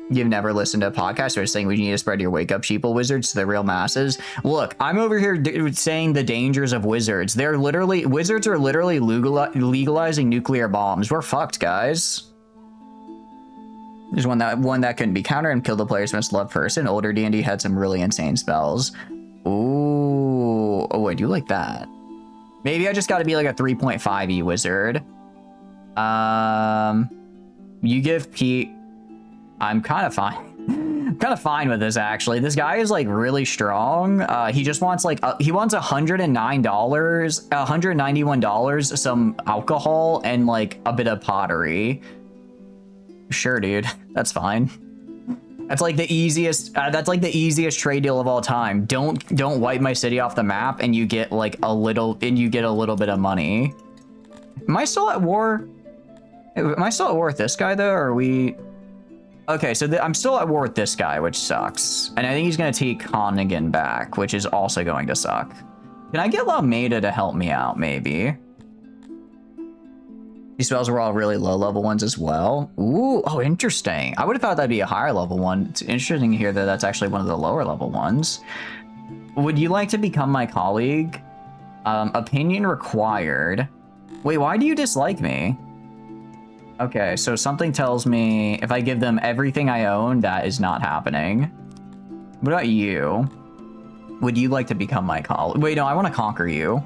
You've never listened to a podcast or saying we need to spread your wake up sheeple wizards to the real masses? Look, I'm over here saying the dangers of wizards. Wizards are literally legalizing nuclear bombs. We're fucked, guys. There's one that couldn't be countered and killed the player's most loved person. Older D&D had some really insane spells. Ooh. Oh, I do like that. Maybe I just got to be like a 3.5e wizard. You give Pete. I'm kind of fine. I'm kind of fine with this, actually. This guy is like really strong. He just wants like he wants $191, some alcohol, and like a bit of pottery. Sure, dude. That's fine. That's like the easiest. That's like the easiest trade deal of all time. Don't wipe my city off the map, and you get like a little bit of money. Am I still at war? Am I still at war with this guy, though, or are we... Okay, so I'm still at war with this guy, which sucks. And I think he's going to take Connigan back, which is also going to suck. Can I get Lameda to help me out, maybe? These spells were all really low-level ones as well. Ooh, oh, interesting. I would have thought that'd be a higher-level one. It's interesting to hear that that's actually one of the lower-level ones. Would you like to become my colleague? Opinion required. Wait, why do you dislike me? Okay, so something tells me if I give them everything I own, that is not happening. What about you? Would you like to become my colleague? Wait, no, I want to conquer you.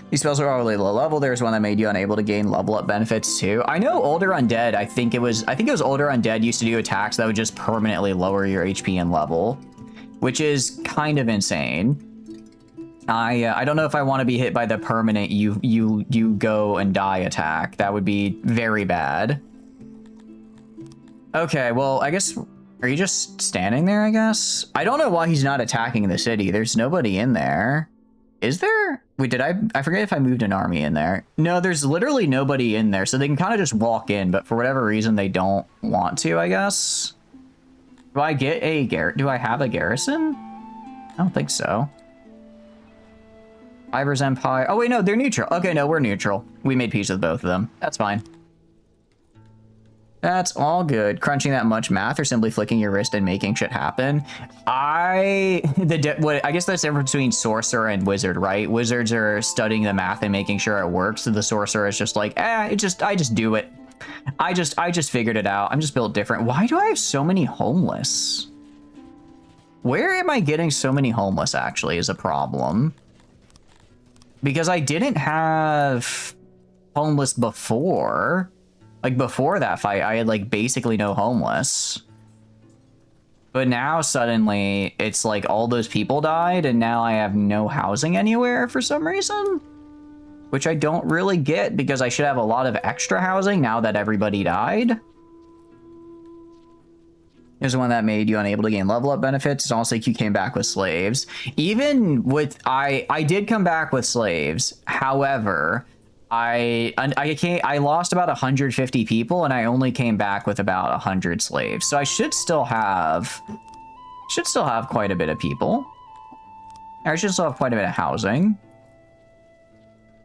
These spells are all really low level. There's one that made you unable to gain level up benefits too. I know Older Undead, I think it was Older Undead used to do attacks that would just permanently lower your HP and level, which is kind of insane. I don't know if I want to be hit by the permanent you go and die attack. That would be very bad. Okay, well, I guess, are you just standing there, I guess? I don't know why he's not attacking the city. There's nobody in there. Is there? Wait, I forget if I moved an army in there. No, there's literally nobody in there, so they can kind of just walk in, but for whatever reason, they don't want to, I guess. Do I get a do I have a garrison? I don't think so. Ivor's Empire. Oh, wait, no, they're neutral. Okay, no, we're neutral. We made peace with both of them. That's fine. That's all good. Crunching that much math or simply flicking your wrist and making shit happen. I guess that's the difference between sorcerer and wizard, right? Wizards are studying the math and making sure it works. So the sorcerer is just like, I just do it. I just figured it out. I'm just built different. Why do I have so many homeless? Where am I getting so many homeless actually is a problem. Because I didn't have homeless before. Like, before that fight, I had, like, basically no homeless. But now, suddenly, it's like all those people died, and now I have no housing anywhere for some reason. Which I don't really get, because I should have a lot of extra housing now that everybody died. Here's the one that made you unable to gain level up benefits. It's almost like you came back with slaves. Even with, I did come back with slaves. However, I lost about 150 people and I only came back with about 100 slaves. So I should still have quite a bit of people. I should still have quite a bit of housing.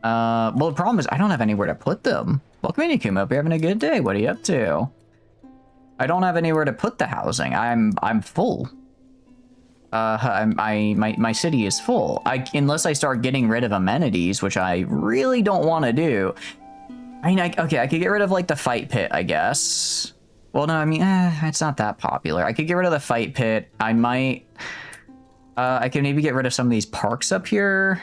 Well, the problem is I don't have anywhere to put them. Welcome in, Kuma. Hope you're having a good day. What are you up to? I don't have anywhere to put the housing. I'm full. My city is full. Unless I start getting rid of amenities, which I really don't want to do. I mean, okay, I could get rid of like the fight pit, I guess. Well, no, I mean, it's not that popular. I could get rid of the fight pit. I might. I can maybe get rid of some of these parks up here.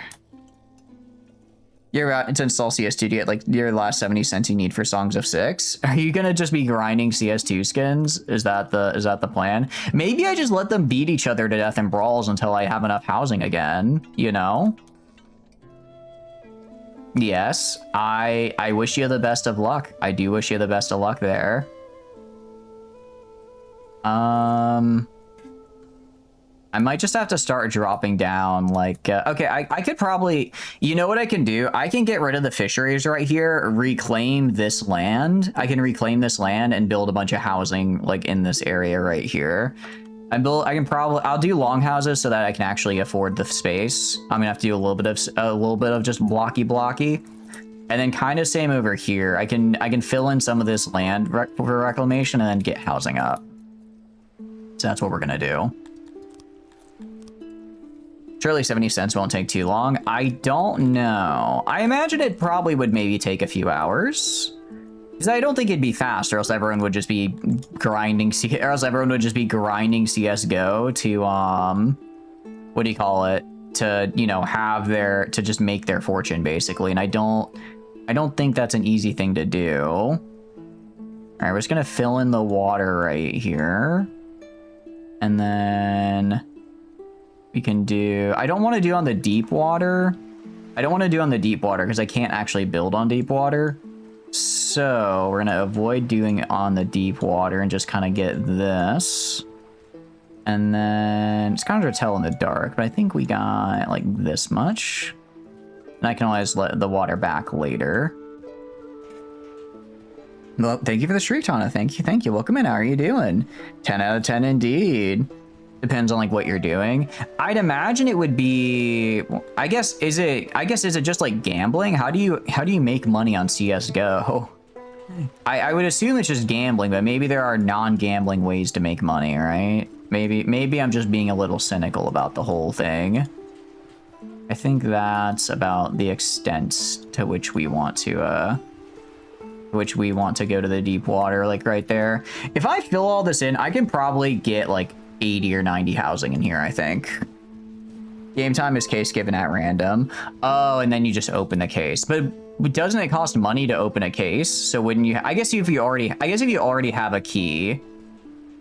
You're about to install CS2 to get like your last 70 cents you need for Songs of Six. Are you gonna just be grinding CS2 skins? Is that the plan? Maybe I just let them beat each other to death in brawls until I have enough housing again, you know? Yes, I wish you the best of luck. I do wish you the best of luck there. I might just have to start dropping down, like, okay, I could probably, you know what I can do? I can get rid of the fisheries right here, reclaim this land. I can reclaim this land and build a bunch of housing, like, in this area right here. I'll do longhouses so that I can actually afford the space. I'm gonna have to do a little bit of just blocky. And then kind of same over here. I can fill in some of this land for reclamation and then get housing up. So that's what we're gonna do. Surely 70 cents won't take too long. I don't know. I imagine it probably would maybe take a few hours. Because I don't think it'd be fast, or else everyone would just be grinding CSGO to, what do you call it? To, you know, to just make their fortune, basically. And I don't think that's an easy thing to do. All right, we're just gonna fill in the water right here. And then we can do, I don't want to do on the deep water. I don't want to do on the deep water because I can't actually build on deep water. So we're going to avoid doing it on the deep water and just kind of get this. And then it's kind of hard to tell in the dark, but I think we got like this much. And I can always let the water back later. Well, thank you for the streak, Tana. Thank you. Welcome in. How are you doing? 10 out of 10 indeed. Depends on like what you're doing. I'd imagine it would be, I guess is it just like gambling? How do you make money on CS:GO? I would assume it's just gambling, but maybe there are non-gambling ways to make money, right? Maybe I'm just being a little cynical about the whole thing. I think that's about the extent to which we want to go to the deep water, like right there. If I fill all this in, I can probably get like 80 or 90 housing in here, I think. Game time is case given at random. Oh, and then you just open the case. But doesn't it cost money to open a case? So wouldn't you, I guess if you already have a key,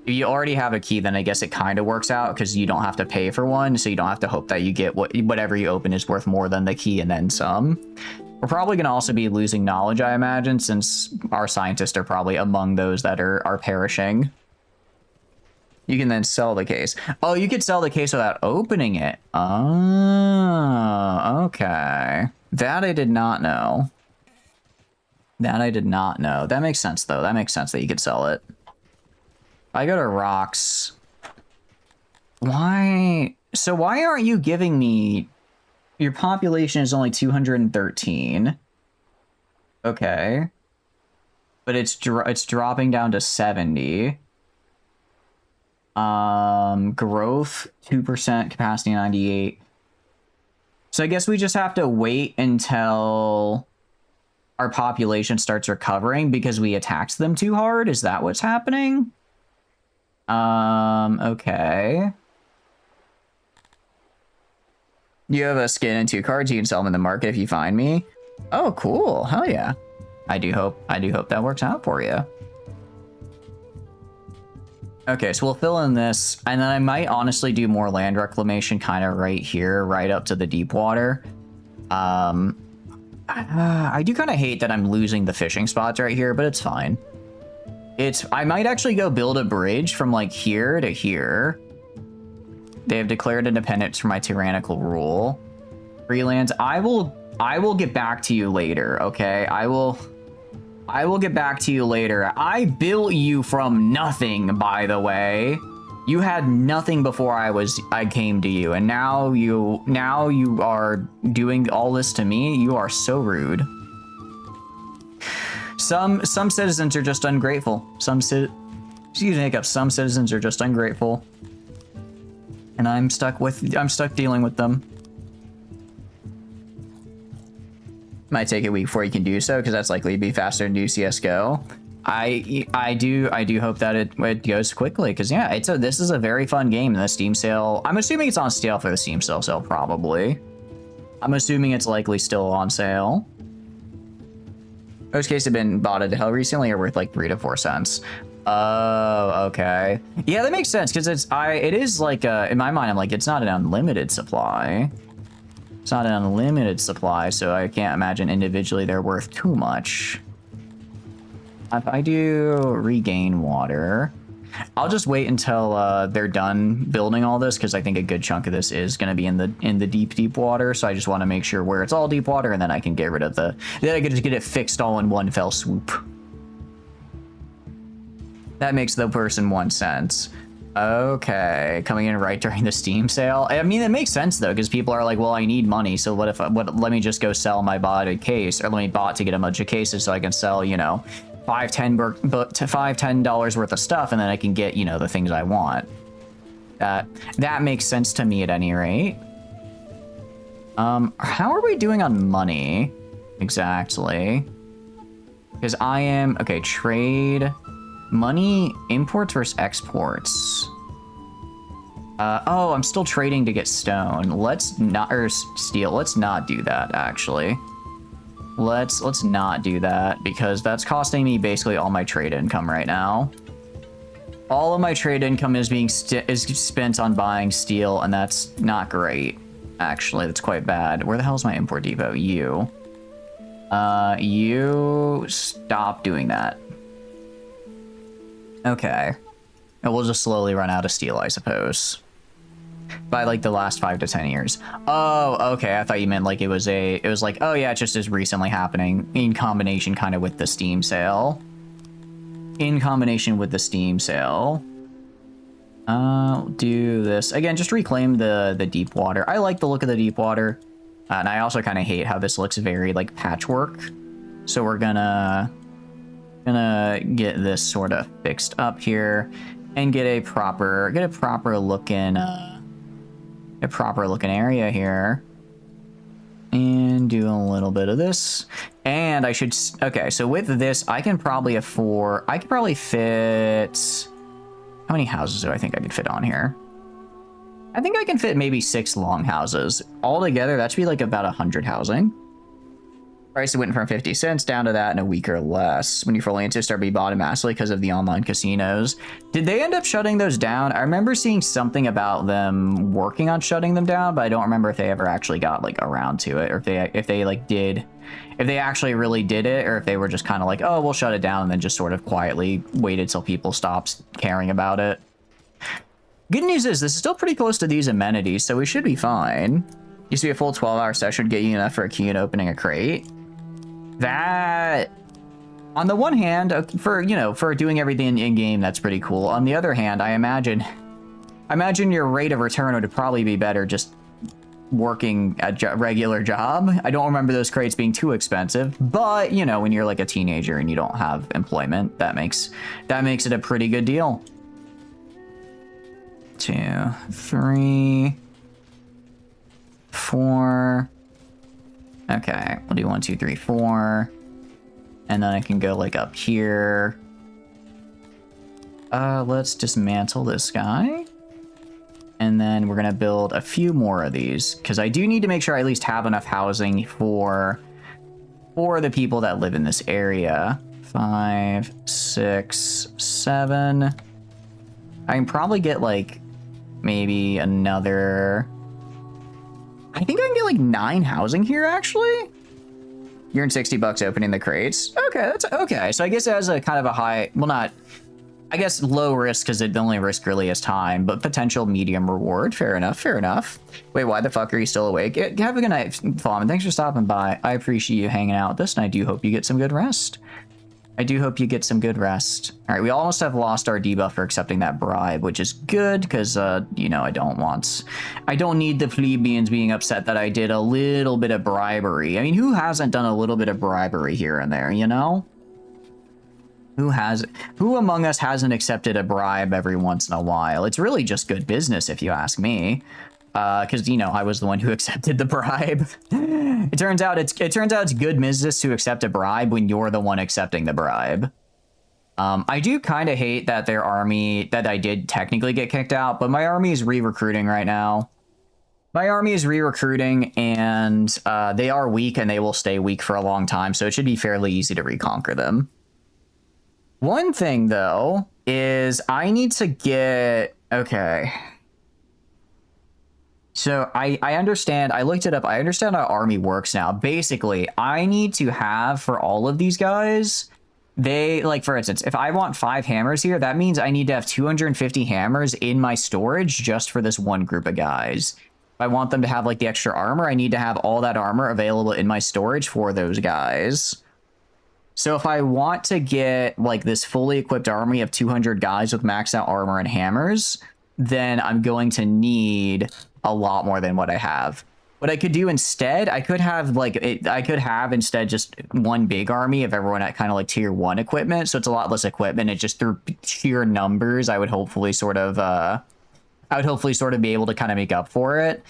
then I guess it kind of works out because you don't have to pay for one, so you don't have to hope that you get whatever you open is worth more than the key and then some. We're probably going to also be losing knowledge, I imagine, since our scientists are probably among those that are perishing. You can then sell the case. Oh, you could sell the case without opening it. Oh, okay. That I did not know. That makes sense, though. That makes sense that you could sell it. I go to rocks. Why? So why aren't you giving me... Your population is only 213. Okay. But it's dropping down to 70. Growth 2%, capacity 98. So I guess we just have to wait until our population starts recovering because we attacked them too hard. Is that what's happening? Okay. You have a skin and 2 cards. You can sell them in the market if you find me. Oh, cool. Hell yeah. I do hope that works out for you. Okay, so we'll fill in this, and then I might honestly do more land reclamation kind of right here, right up to the deep water. I do kind of hate that I'm losing the fishing spots right here, but it's fine. I might actually go build a bridge from like here to here. They have declared independence from my tyrannical rule. Freelance. I will get back to you later, okay? I will get back to you later. I built you from nothing, by the way. You had nothing before I came to you, and now you are doing all this to me. You are so rude. Some citizens are just ungrateful. Some citizens are just ungrateful. And I'm stuck dealing with them. Might take a week before you can do so, because that's likely to be faster than do CS:GO. I do hope that it goes quickly, because yeah, this is a very fun game. The Steam sale, I'm assuming it's on sale for the Steam sale, probably. I'm assuming it's likely still on sale. Most cases have been bought at hell recently are worth like 3 to 4 cents. Oh, okay. Yeah, that makes sense because it is like in my mind I'm like it's not an unlimited supply. It's not an unlimited supply, so I can't imagine individually they're worth too much. If I do regain water, I'll just wait until they're done building all this because I think a good chunk of this is going to be in the deep water. So I just want to make sure where it's all deep water, and then I can get rid of then I can just get it fixed all in one fell swoop. That makes the person 1 cent. Okay, coming in right during the Steam sale. I mean, it makes sense though, because people are like, well, I need money, so let me just go sell my botted case, or let me bot to get a bunch of cases so I can sell, you know, $5-10 worth of stuff, and then I can get, you know, the things I want. That makes sense to me at any rate. How are we doing on money exactly? Because I am okay. Trade. Money, imports versus exports. Oh, I'm still trading to get stone. Let's not, or steel. Let's not do that, actually. Let's not do that, because that's costing me basically all my trade income right now. All of my trade income is being spent on buying steel, and that's not great. Actually, that's quite bad. Where the hell is my import depot? You stop doing that. Okay. And we'll just slowly run out of steel, I suppose. By like the last 5 to 10 years. Oh, okay. I thought you meant like it was like, oh yeah, it just is recently happening in combination kind of with the Steam sale. In combination with the Steam sale. I'll do this. Again, just reclaim the deep water. I like the look of the deep water. And I also kind of hate how this looks very like patchwork. So we're gonna get this sort of fixed up here and get a proper looking area here, and do a little bit of this. And I should, okay, so with this I could probably fit, how many houses do I think I could fit on here? I think I can fit maybe 6 long houses altogether. That should be like about 100 housing. Price went from 50 cents down to that in a week or less. When you fully into start being bought massively because of the online casinos. Did they end up shutting those down? I remember seeing something about them working on shutting them down, but I don't remember if they ever actually got like around to it, or if they actually really did it, or if they were just kind of like, oh, we'll shut it down, and then just sort of quietly waited till people stopped caring about it. Good news is this is still pretty close to these amenities, so we should be fine. Used to be a full 12-hour session would get you enough for a key and opening a crate. That, on the one hand, for doing everything in game, that's pretty cool. On the other hand, I imagine your rate of return would probably be better just working a regular job. I don't remember those crates being too expensive, but you know, when you're like a teenager and you don't have employment, that makes it a pretty good deal. 2, 3, 4. Okay, we'll do 1, 2, 3, 4. And then I can go like up here. Let's dismantle this guy. And then we're gonna build a few more of these, because I do need to make sure I at least have enough housing for the people that live in this area. 5, 6, 7. I can probably get like maybe another, I think I can get like 9 housing here, actually. You're in 60 bucks opening the crates. Okay, that's okay. So I guess it has a kind of a high, well, not, I guess low risk, because the only risk really is time, but potential medium reward. Fair enough, fair enough. Wait, why the fuck are you still awake? Have a good night, Fallman. Thanks for stopping by. I appreciate you hanging out with us, and I do hope you get some good rest. I do hope you get some good rest. All right, we almost have lost our debuff for accepting that bribe, which is good, because, you know, I don't need the plebeians being upset that I did a little bit of bribery. I mean, who hasn't done a little bit of bribery here and there, you know? Who among us hasn't accepted a bribe every once in a while? It's really just good business, if you ask me. Because, you know, I was the one who accepted the bribe. It turns out it's good business to accept a bribe when you're the one accepting the bribe. I do kind of hate that their army, that I did technically get kicked out, but my army is re-recruiting right now. My army is re-recruiting, and they are weak, and they will stay weak for a long time, so it should be fairly easy to reconquer them. One thing, though, is I need to get... Okay. So I understand. I looked it up. I understand how army works now. Basically, I need to have, for all of these guys, they, like, for instance, if I want 5 hammers here, that means I need to have 250 hammers in my storage just for this one group of guys. If I want them to have, like, the extra armor, I need to have all that armor available in my storage for those guys. So if I want to get, like, this fully equipped army of 200 guys with maxed out armor and hammers, then I'm going to need a lot more than what I have. What I could do instead, I could have, like, I could have instead just one big army of everyone at kind of like tier 1 equipment, so it's a lot less equipment. It just through sheer numbers, I would hopefully sort of be able to kind of make up for it.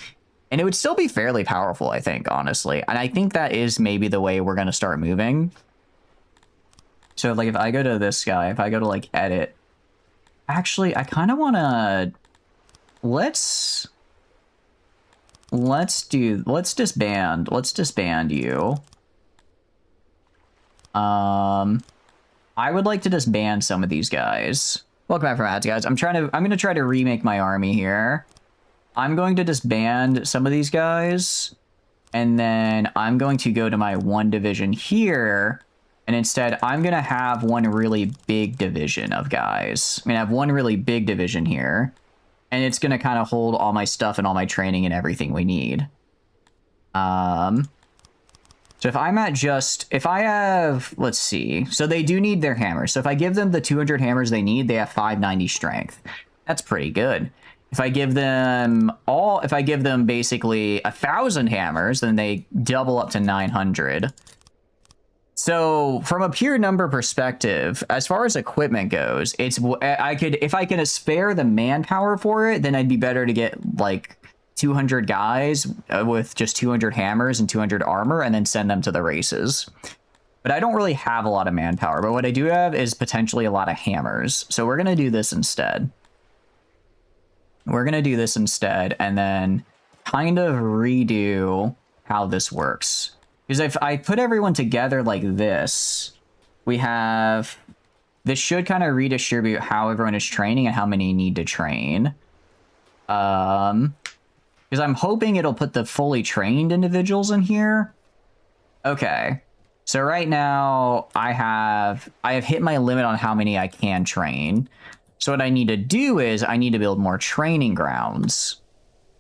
And it would still be fairly powerful, I think, honestly. And I think that is maybe the way we're going to start moving. So, like, if I go to this guy, if I go to, like, edit... Actually, I kind of want to... Let's disband you. I would like to disband some of these guys. Welcome back from ads, guys. I'm going to try to remake my army here. I'm going to disband some of these guys, and then I'm going to go to my 1 division here, and instead I'm going to have one really big division of guys. I'm going to have one really big division here, and it's going to kind of hold all my stuff and all my training and everything we need. So if I'm at just, if I have, let's see, so they do need their hammers. So if I give them the 200 hammers they need, they have 590 strength. That's pretty good. If I give them basically 1,000 hammers, then they double up to 900. So from a pure number perspective, as far as equipment goes, if I could spare the manpower for it, then I'd be better to get like 200 guys with just 200 hammers and 200 armor and then send them to the races. But I don't really have a lot of manpower, but what I do have is potentially a lot of hammers. So we're going to do this instead. And then kind of redo how this works. Because if I put everyone together like this, this should kind of redistribute how everyone is training and how many need to train. Because I'm hoping it'll put the fully trained individuals in here. Okay. So right now I have hit my limit on how many I can train. So what I need to do is I need to build more training grounds.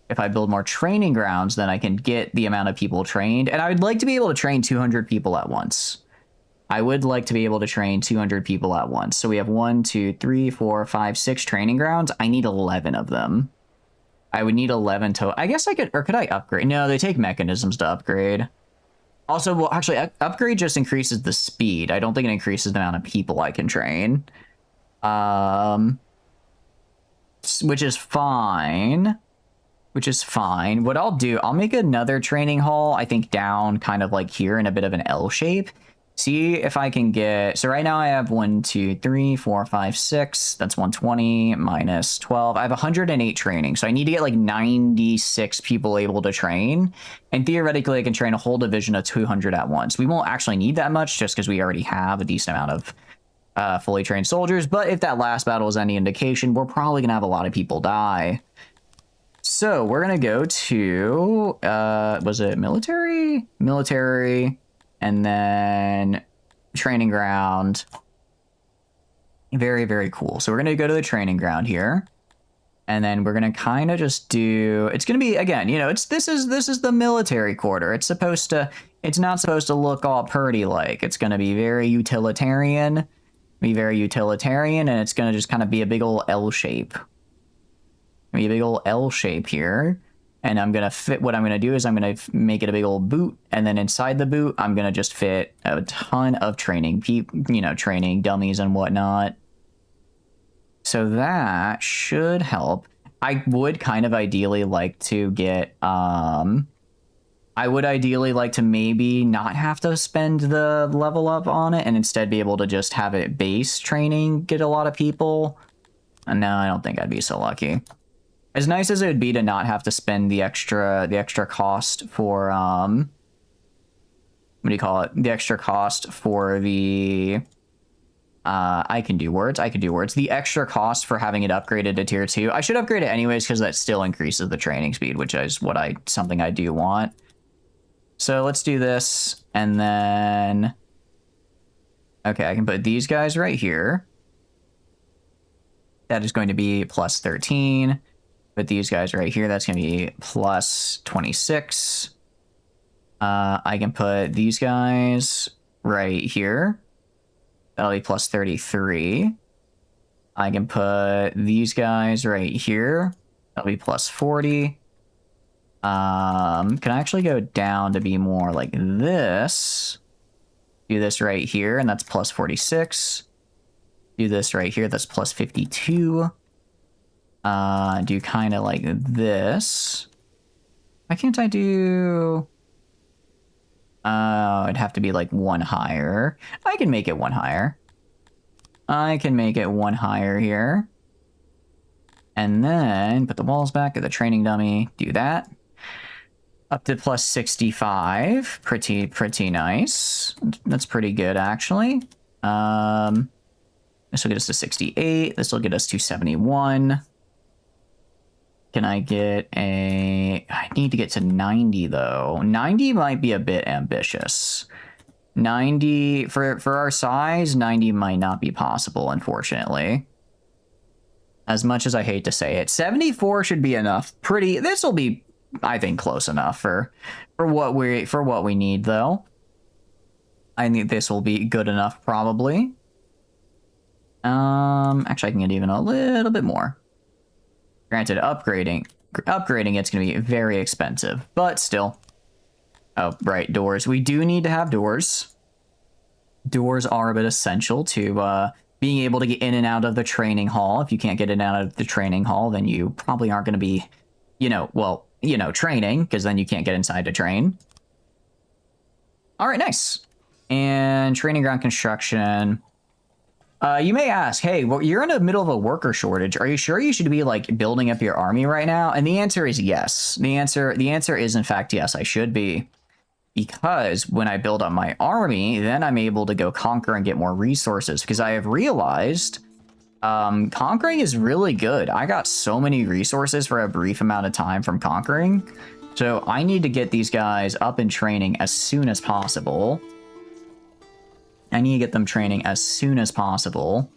If I build more training grounds, then I can get the amount of people trained. And I would like to be able to train 200 people at once. So we have 1, 2, 3, 4, 5, 6 training grounds. I need 11 of them. I would need 11 total. I guess I could, or could I upgrade? No, they take mechanisms to upgrade. Also, well, actually, upgrade just increases the speed. I don't think it increases the amount of people I can train. Which is fine. What I'll do, I'll make another training hall, I think down kind of like here in a bit of an L shape. See if I can get, so right now I have 1, 2, 3, 4, 5, 6. That's 120 minus 12. I have 108 training. So I need to get like 96 people able to train. And theoretically, I can train a whole division of 200 at once. We won't actually need that much just because we already have a decent amount of fully trained soldiers. But if that last battle is any indication, we're probably going to have a lot of people die. So we're going to go to, was it military? Military, and then training ground. Very, very cool. So we're going to go to the training ground here. And then we're going to kind of just do, it's going to be, again, you know, this is the military quarter. It's not supposed to look all purdy like. It's going to be very utilitarian. And it's going to just kind of be a big old L shape. Be a big old L shape here, and I'm gonna fit. What I'm gonna do is I'm gonna make it a big old boot, and then inside the boot I'm gonna just fit a ton of training training dummies and whatnot. So that should help. I would kind of ideally like to get maybe not have to spend the level up on it and instead be able to just have it base training get a lot of people. And no, I don't think I'd be so lucky. As nice as it would be to not have to spend the extra cost for what do you call it? The extra cost for the I can do words. The extra cost for having it upgraded to tier 2. I should upgrade it anyways because that still increases the training speed, which is what something I do want. So let's do this, and then okay, I can put these guys right here. That is going to be plus 13. Put these guys right here. That's going to be plus 26. I can put these guys right here. That'll be plus 33. I can put these guys right here. That'll be plus 40. Can I actually go down to be more like this? Do this right here, and that's plus 46. Do this right here, that's plus 52. Do kind of like this. Why can't I do... it'd have to be like one higher. I can make it one higher. I can make it one higher here. And then put the walls back of the training dummy. Do that. Up to plus 65. Pretty nice. That's pretty good, actually. This will get us to 68. This will get us to 71. Can I get a... I need to get to 90, though. 90 might be a bit ambitious. 90... For our size, 90 might not be possible, unfortunately. As much as I hate to say it. 74 should be enough. This will be, I think, close enough for what we need, though. I think this will be good enough, probably. Actually, I can get even a little bit more. Granted, upgrading it's going to be very expensive, but still. Oh, right, doors. We do need to have doors. Doors are a bit essential to being able to get in and out of the training hall. If you can't get in and out of the training hall, then you probably aren't going to be, training, because then you can't get inside to train. All right, nice. And training ground construction. You may ask, hey, well, you're in the middle of a worker shortage. Are you sure you should be like building up your army right now? And the answer is yes. The answer is in fact yes, I should be. Because when I build up my army, then I'm able to go conquer and get more resources. Because I have realized conquering is really good. I got so many resources for a brief amount of time from conquering. So I need to get these guys up in training as soon as possible. I need to get them training as soon as possible.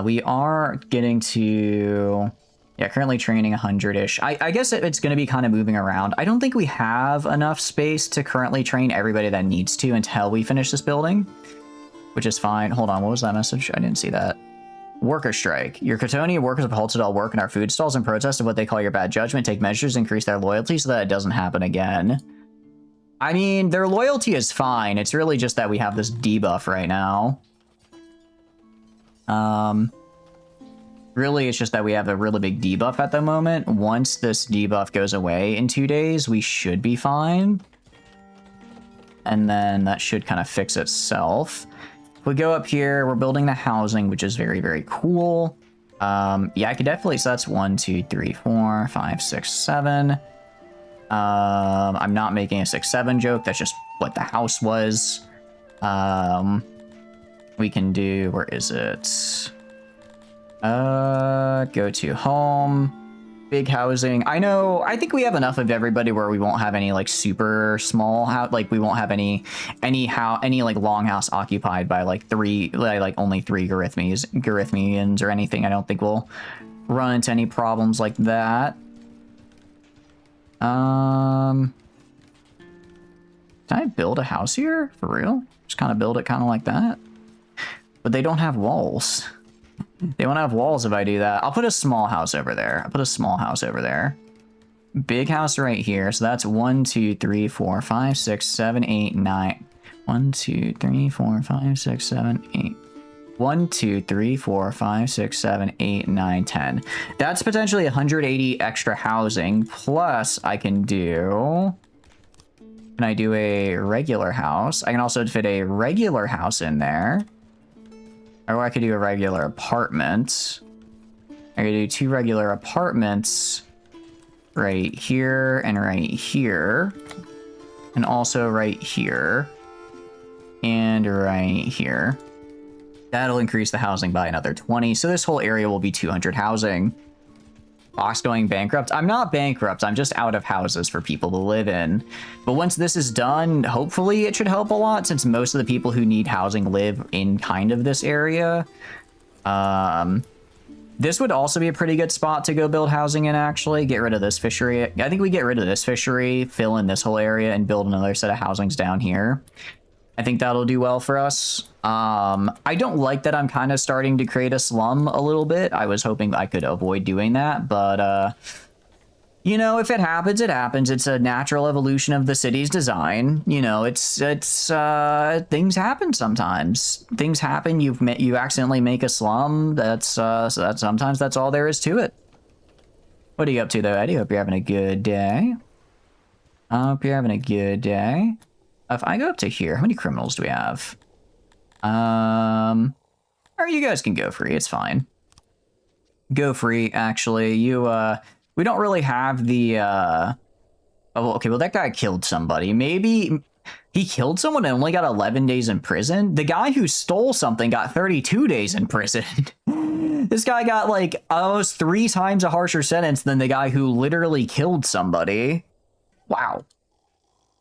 We are getting to... Yeah, currently training 100-ish. I guess it's going to be kind of moving around. I don't think we have enough space to currently train everybody that needs to until we finish this building. Which is fine. Hold on, what was that message? I didn't see that. Worker strike. Your Cotonia workers have halted all work in our food stalls in protest of what they call your bad judgment. Take measures to increase their loyalty so that it doesn't happen again. I mean, their loyalty is fine. It's really just that we have this debuff right now. Really, it's just that we have a really big debuff at the moment. Once this debuff goes away in 2 days, we should be fine. And then that should kind of fix itself. If we go up here, we're building the housing, which is very, very cool. Yeah, I could definitely... So that's 1, 2, 3, 4, 5, 6, 7... I'm not making a 6-7 joke. That's just what the house was. We can do... Where is it? Go to home. Big housing. I think we have enough of everybody where we won't have any, like, super small house. Like, we won't have any like, long house occupied by, like, only 3 Garithmians or anything. I don't think we'll run into any problems like that. Can I build a house here? For real? Just kind of build it kind of like that? But they don't have walls. They won't have walls if I do that. I'll put a small house over there. Big house right here. So that's 1, 2, 3, 4, 5, 6, 7, 8, 9. 1, 2, 3, 4, 5, 6, 7, 8. 1, 2, 3, 4, 5, 6, 7, 8, 9, 10. That's potentially 180 extra housing. Plus, I can do... Can I do a regular house? I can also fit a regular house in there. Or I could do a regular apartment. I'm gonna do 2 regular apartments right here and right here. And also right here. And right here. That'll increase the housing by another 20. So this whole area will be 200 housing. Box going bankrupt? I'm not bankrupt. I'm just out of houses for people to live in. But once this is done, hopefully it should help a lot since most of the people who need housing live in kind of this area. This would also be a pretty good spot to go build housing in, actually. Get rid of this fishery. I think we get rid of this fishery, fill in this whole area, and build another set of housings down here. I think that'll do well for us. I don't like that I'm kind of starting to create a slum a little bit. I was hoping I could avoid doing that, but, you know, if it happens, it happens. It's a natural evolution of the city's design. You know, it's things happen sometimes. Things happen. You accidentally make a slum. Sometimes that's all there is to it. What are you up to, though, Eddie? Hope you're having a good day. I hope you're having a good day. If I go up to here, how many criminals do we have? Or you guys can go free. It's fine. Go free, actually. We don't really have the, oh, okay, well, that guy killed somebody. Maybe he killed someone and only got 11 days in prison? The guy who stole something got 32 days in prison. This guy got, like, almost 3 times a harsher sentence than the guy who literally killed somebody. Wow.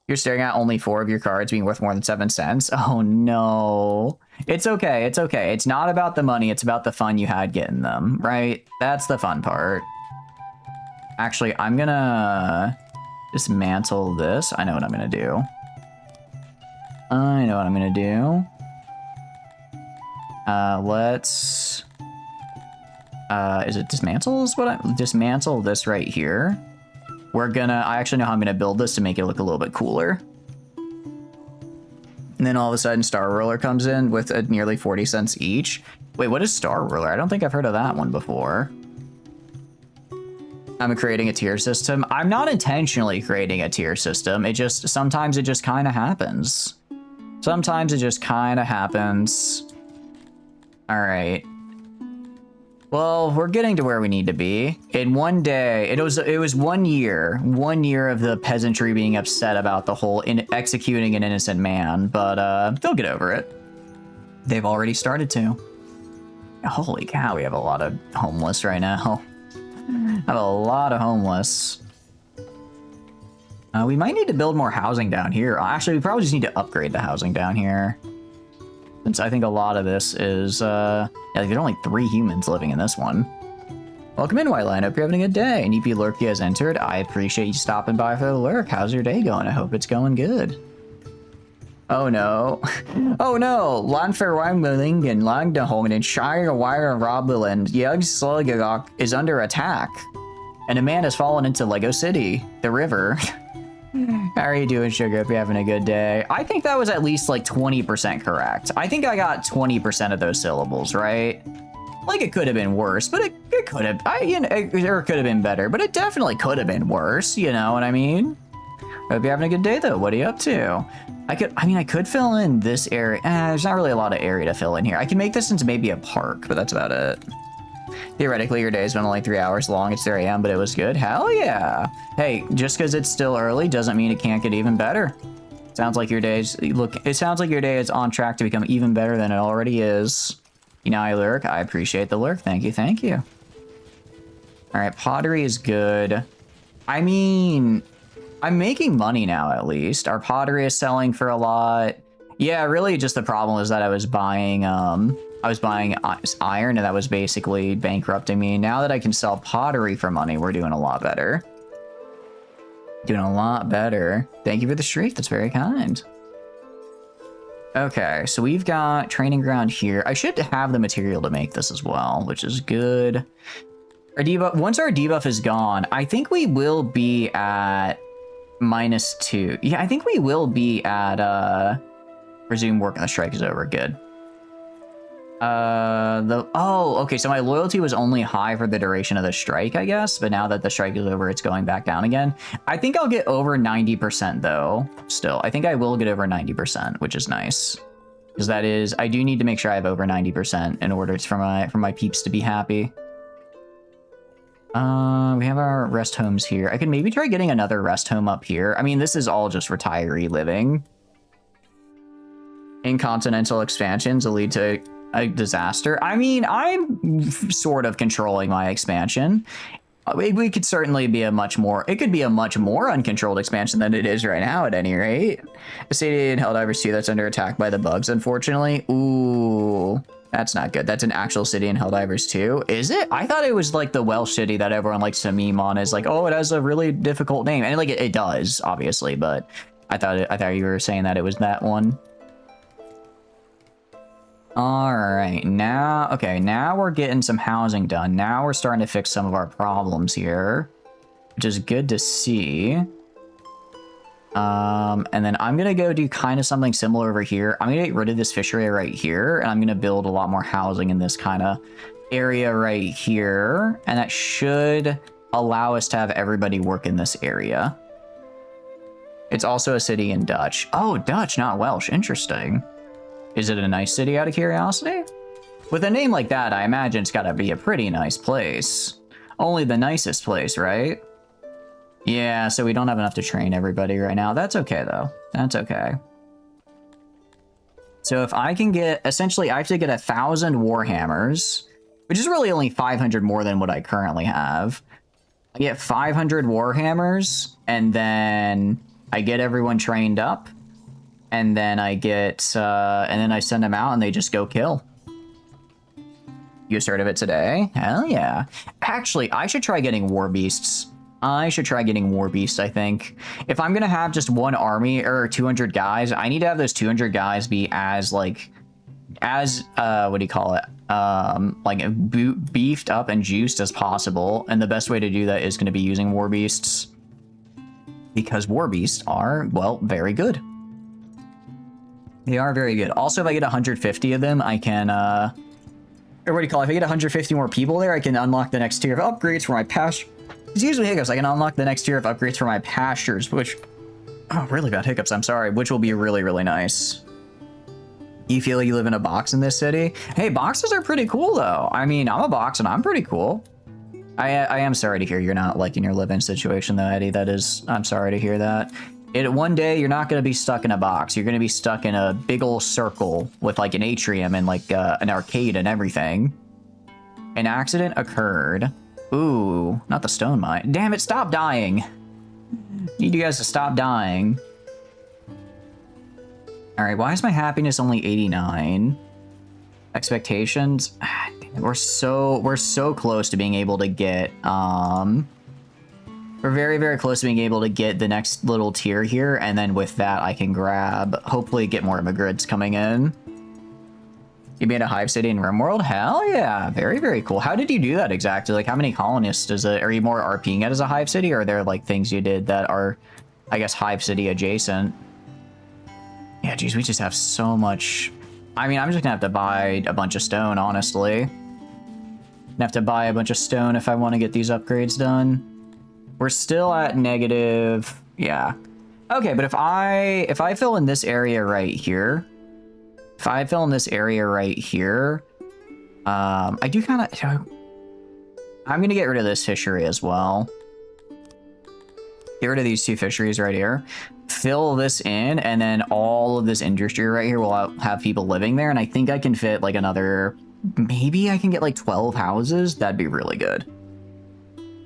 You're staring at only 4 of your cards being worth more than 7 cents. Oh, no. It's okay. It's okay. It's not about the money. It's about the fun you had getting them, right? That's the fun part. Actually, I'm gonna dismantle this. I know what I'm gonna do. I know what I'm gonna do. Let's... is it dismantles? Dismantle this right here. I actually know how I'm gonna build this to make it look a little bit cooler. And then all of a sudden Star Ruler comes in with nearly 40 cents each. Wait, what is Star Ruler? I don't think I've heard of that one before. I'm creating a tier system. I'm not intentionally creating a tier system. Sometimes it just kind of happens. Sometimes it just kind of happens. All right. Well, we're getting to where we need to be. In one day, it was 1 year. 1 year of the peasantry being upset about the whole executing an innocent man, but they'll get over it. They've already started to. Holy cow, we have a lot of homeless right now. I have a lot of homeless. We might need to build more housing down here. Actually, we probably just need to upgrade the housing down here. Since I think a lot of this is, yeah, there are only 3 humans living in this one. Welcome in, Whiteline. Hope you're having a good day. And EP Lurky has entered. I appreciate you stopping by for the lurk. How's your day going? I hope it's going good. Oh no. Oh no. Landverwarming and Langdehongen and Shire Wire Robland. Yugslugagok is under attack. And a man has fallen into Lego City, the river. How are you doing, Sugar? Hope you're having a good day. I think that was at least like 20% correct. I think I got 20% of those syllables, right? Like, it could have been worse, but it could have, or it could have been better, but it definitely could have been worse, you know what I mean? Hope you're having a good day, though. What are you up to? I could fill in this area. There's not really a lot of area to fill in here. I can make this into maybe a park, but that's about it. Theoretically, your day's been only 3 hours long. It's 3 a.m., but it was good. Hell yeah. Hey, just because it's still early doesn't mean it can't get even better. Sounds like your it sounds like your day is on track to become even better than it already is. You know, I lurk. I appreciate the lurk. Thank you, thank you. All right, pottery is good. I mean, I'm making money now, at least. Our pottery is selling for a lot. Yeah, really just the problem is that I was buying iron, and that was basically bankrupting me. Now that I can sell pottery for money, we're doing a lot better. Doing a lot better. Thank you for the streak. That's very kind. Okay, so we've got training ground here. I should have the material to make this as well, which is good. Our debuff, once our debuff is gone, I think we will be at -2. Yeah, I think we will be at resume work and the strike is over. Good. Okay, so my loyalty was only high for the duration of the strike, I guess, but now that the strike is over, it's going back down again. I think I'll get over 90% though, still. I think I will get over 90%, which is nice. Because that is, I do need to make sure I have over 90% in order for my peeps to be happy. We have our rest homes here. I could maybe try getting another rest home up here. I mean, this is all just retiree living. Incontinental expansions will lead to a disaster. I mean, I'm sort of controlling my expansion. We could certainly be a much more, it could be a much more uncontrolled expansion than it is right now at any rate. A city in Helldivers 2 that's under attack by the bugs, unfortunately. Ooh, that's not good. That's an actual city in Helldivers 2. Is it? I thought it was like the Welsh city that everyone likes to meme on is like, oh, it has a really difficult name. And like it does, obviously, but I thought you were saying that it was that one. All right, now we're getting some housing done. Now we're starting to fix some of our problems here, which is good to see. And then I'm gonna go do kind of something similar over here. I'm gonna get rid of this fishery right here, and I'm gonna build a lot more housing in this kind of area right here, and that should allow us to have everybody work in this area. It's also a city in Dutch. Oh, Dutch, not Welsh. Interesting. Is it a nice city out of curiosity? With a name like that, I imagine it's gotta be a pretty nice place. Only the nicest place, right? Yeah, so we don't have enough to train everybody right now. That's okay, though. That's okay. So if I can get, essentially, I have to get 1,000 Warhammers, which is really only 500 more than what I currently have. I get 500 Warhammers, and then I get everyone trained up. And then I get, and then I send them out and they just go kill. You just heard of it today? Hell yeah. Actually, I should try getting war beasts. I should try getting war beasts, I think. If I'm gonna have just one army or 200 guys, I need to have those 200 guys be as, like, as, what do you call it? Like, beefed up and juiced as possible. And the best way to do that is gonna be using war beasts. Because war beasts are, well, very good. They are very good. Also, if I get 150 of them, I can, or what do you call it? If I get 150 more people there, I can unlock the next tier of upgrades for my pasture. Excuse me, hiccups. I can unlock the next tier of upgrades for my pastures, which, oh, really bad hiccups. I'm sorry, which will be really, really nice. You feel like you live in a box in this city? Hey, boxes are pretty cool, though. I mean, I'm a box and I'm pretty cool. I am sorry to hear you're not liking your living situation, though, Eddie. That is, I'm sorry to hear that. One day, you're not going to be stuck in a box. You're going to be stuck in a big old circle with like an atrium and like an arcade and everything. An accident occurred. Ooh, not the stone mine. Damn it, stop dying. Need you guys to stop dying. All right, why is my happiness only 89? Expectations? We're so close to being able to get, we're very, very close to being able to get the next little tier here, and then with that, I can grab, hopefully get more immigrants coming in. You made a hive city in RimWorld? Hell yeah, very, very cool. How did you do that exactly? Like, how many colonists is it? Are you more RPing it as a hive city, or are there, like, things you did that are, I guess, hive city adjacent? Yeah, geez, we just have so much. I mean, I'm just gonna have to buy a bunch of stone, honestly. Gonna have to buy a bunch of stone if I want to get these upgrades done. We're still at negative, yeah. Okay, but if I fill in this area right here, I do kind of, I'm gonna get rid of this fishery as well. Get rid of these two fisheries right here. Fill this in, and then all of this industry right here will have people living there, and I think I can fit like another, maybe I can get like 12 houses. That'd be really good.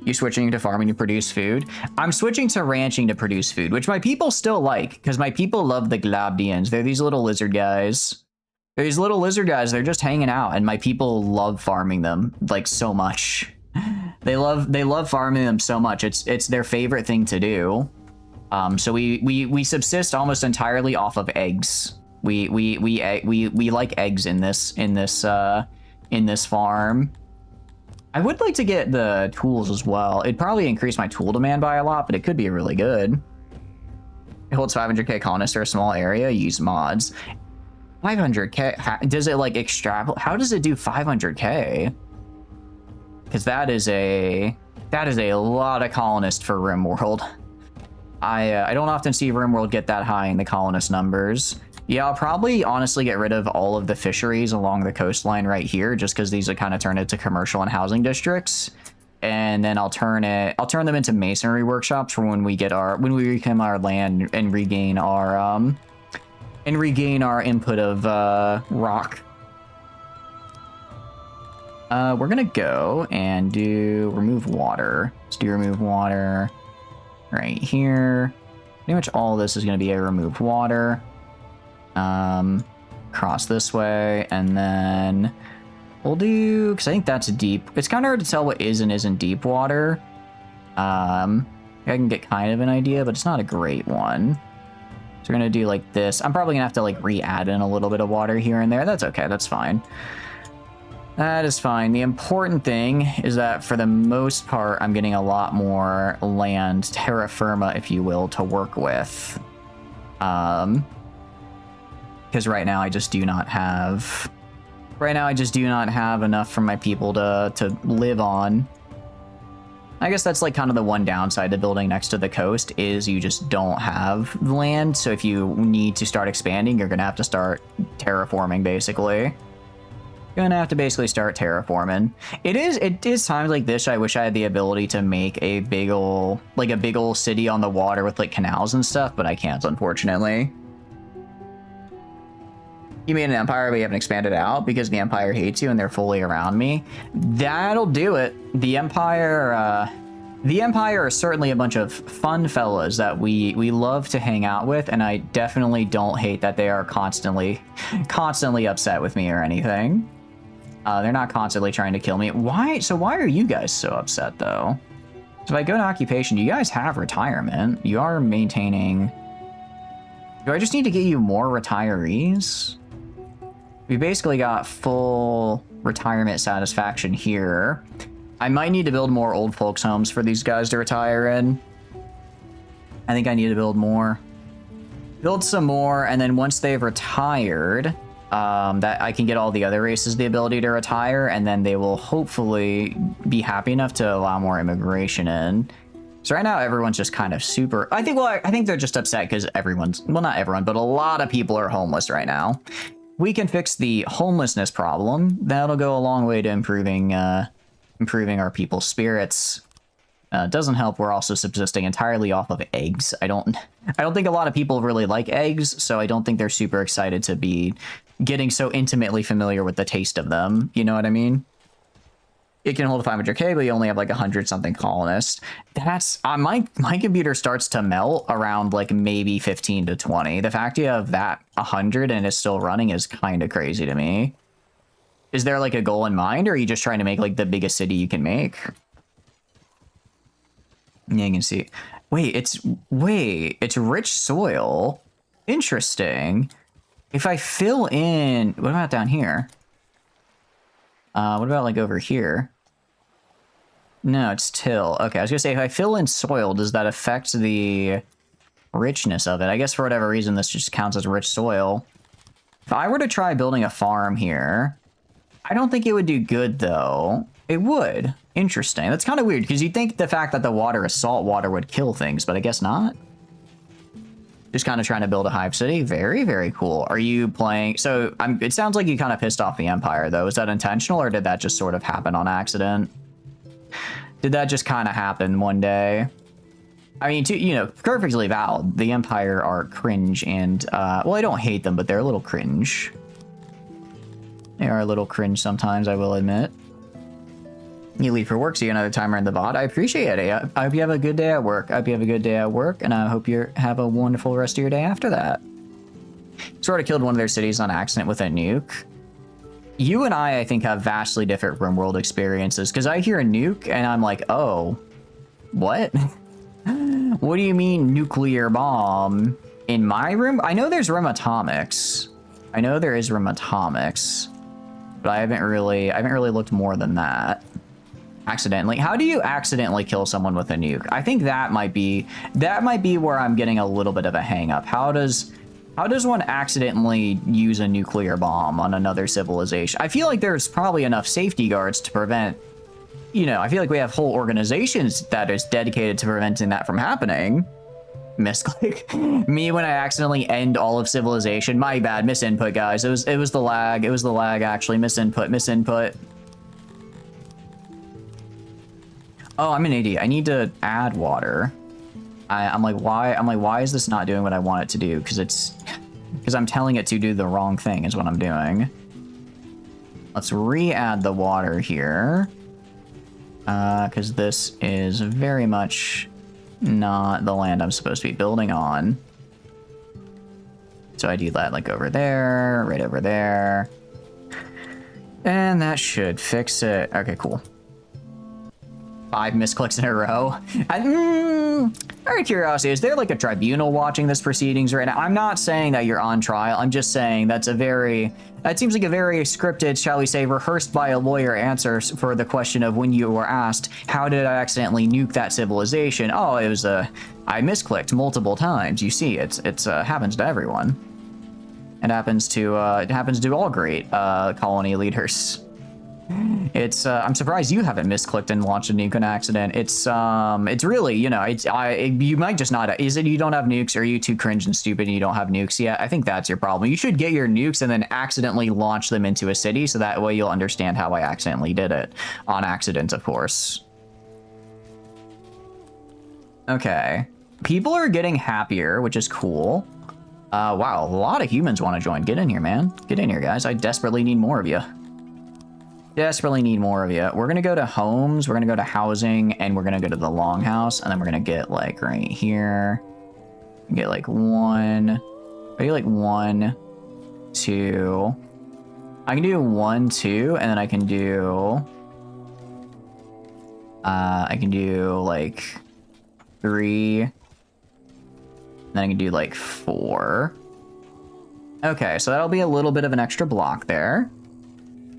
You switching to farming to produce food? I'm switching to ranching to produce food, which my people still like, because my people love the Glabdians. They're these little lizard guys. They're these little lizard guys. They're just hanging out, and my people love farming them, like, so much. They love farming them so much. It's their favorite thing to do. So we subsist almost entirely off of eggs. We like eggs in this farm. I would like to get the tools as well. It'd probably increase my tool demand by a lot, but it could be really good. It holds 500k colonists for a small area. Use mods. 500k. Does it like extrapolate? How does it do 500k? Because that is a lot of colonists for RimWorld. I don't often see RimWorld get that high in the colonist numbers. Yeah, I'll probably honestly get rid of all of the fisheries along the coastline right here, just because these would kind of turn into commercial and housing districts. and then I'll turn them into masonry workshops for when we reclaim our land and regain our input of rock. We're gonna go and do remove water. Let's do remove water right here. Pretty much all this is gonna be a remove water. Cross this way, and then we'll do, because I think that's deep. It's kind of hard to tell what is and isn't deep water. I can get kind of an idea, but it's not a great one. So we're gonna do like this. I'm probably gonna have to like re-add in a little bit of water here and there. That's okay, that's fine. That is fine. The important thing is that for the most part, I'm getting a lot more land, terra firma, if you will, to work with. Because right now I just do not have enough for my people to live on. I guess that's like kind of the one downside to building next to the coast is you just don't have land. So if you need to start expanding, you're gonna have to start terraforming basically. Gonna have to basically start terraforming. It is times like this I wish I had the ability to make a big ol' city on the water with like canals and stuff, but I can't, unfortunately. You made an empire but you haven't expanded out because the empire hates you and they're fully around me. That'll do it. The empire are certainly a bunch of fun fellas that we love to hang out with, and I definitely don't hate that they are constantly upset with me or anything. They're not constantly trying to kill me. Why are you guys so upset though? So if I go to occupation, you guys have retirement. You are maintaining. Do I just need to get you more retirees? We basically got full retirement satisfaction here. I might need to build more old folks homes for these guys to retire in. I think I need to build more. Build some more, and then once they've retired, that I can get all the other races the ability to retire, and then they will hopefully be happy enough to allow more immigration in. So right now everyone's just kind of super. I think they're just upset because not everyone, but a lot of people are homeless right now. We can fix the homelessness problem. That'll go a long way to improving our people's spirits. Doesn't help we're also subsisting entirely off of eggs. I don't think a lot of people really like eggs, so I don't think they're super excited to be getting so intimately familiar with the taste of them. You know what I mean? It can hold 500k, but you only have like 100 something colonists. That's my computer starts to melt around like maybe 15 to 20. The fact you have that 100 and it's still running is kind of crazy to me. Is there like a goal in mind, or are you just trying to make like the biggest city you can make? Yeah, you can see. Wait, it's rich soil. Interesting. If I fill in, what about down here? What about like over here? No, it's till. Okay, I was gonna say, if I fill in soil, does that affect the richness of it? I guess for whatever reason, this just counts as rich soil. If I were to try building a farm here, I don't think it would do good though. It would. Interesting. That's kind of weird because you'd think the fact that the water is salt water would kill things, but I guess not. Just kind of trying to build a hive city. Very, very cool. Are you playing? So it sounds like you kind of pissed off the Empire though. Is that intentional, or did that just sort of happen on accident? Did that just kind of happen one day? I mean, perfectly valid. The Empire are cringe and, well, I don't hate them, but they're a little cringe. They are a little cringe sometimes, I will admit. You leave for work, see another timer in the bot. I appreciate it. I hope you have a good day at work. I hope you have a good day at work, and I hope you have a wonderful rest of your day after that. Sort of killed one of their cities on accident with a nuke. You and I think, have vastly different RimWorld experiences, because I hear a nuke, and I'm like, oh, what? What do you mean nuclear bomb? In my room? I know there's Rim Atomics. I know there is Rim Atomics, but I haven't really looked more than that. Accidentally. How do you accidentally kill someone with a nuke? I think that might be where I'm getting a little bit of a hang up. How does one accidentally use a nuclear bomb on another civilization? I feel like there's probably enough safety guards to prevent, I feel like we have whole organizations that is dedicated to preventing that from happening. Misclick. Me when I accidentally end all of civilization. My bad. Misinput, guys. It was the lag. It was the lag, actually. Misinput. Oh, I'm an idiot. I need to add water. I'm like, why? I'm like, why is this not doing what I want it to do? Because I'm telling it to do the wrong thing is what I'm doing. Let's re-add the water here. Because this is very much not the land I'm supposed to be building on. So I do that like over there, right over there. And that should fix it. Okay, cool. 5 misclicks in a row. Out of curiosity, is there like a tribunal watching this proceedings right now? I'm not saying that you're on trial. I'm just saying that seems like a very scripted, shall we say, rehearsed by a lawyer answer for the question of when you were asked, how did I accidentally nuke that civilization? Oh, it was I misclicked multiple times. You see, it's happens to everyone. It happens to all great colony leaders. It's I'm surprised you haven't misclicked and launched a nuke on accident. It's really, you know, you might just not. Is it you don't have nukes? Or are you too cringe and stupid and you don't have nukes yet? I think that's your problem. You should get your nukes and then accidentally launch them into a city, so that way you'll understand how I accidentally did it. On accident, of course. Okay. People are getting happier, which is cool. Wow, a lot of humans want to join. Get in here, man. Get in here, guys. I desperately need more of you. Desperately need more of you. We're gonna go to homes, we're gonna go to housing, and we're gonna go to the longhouse, and then we're gonna get like right here. Get like 1. Maybe like 1, 2. I can do 1, 2, and then I can do like 3. And then I can do like 4. Okay, so that'll be a little bit of an extra block there.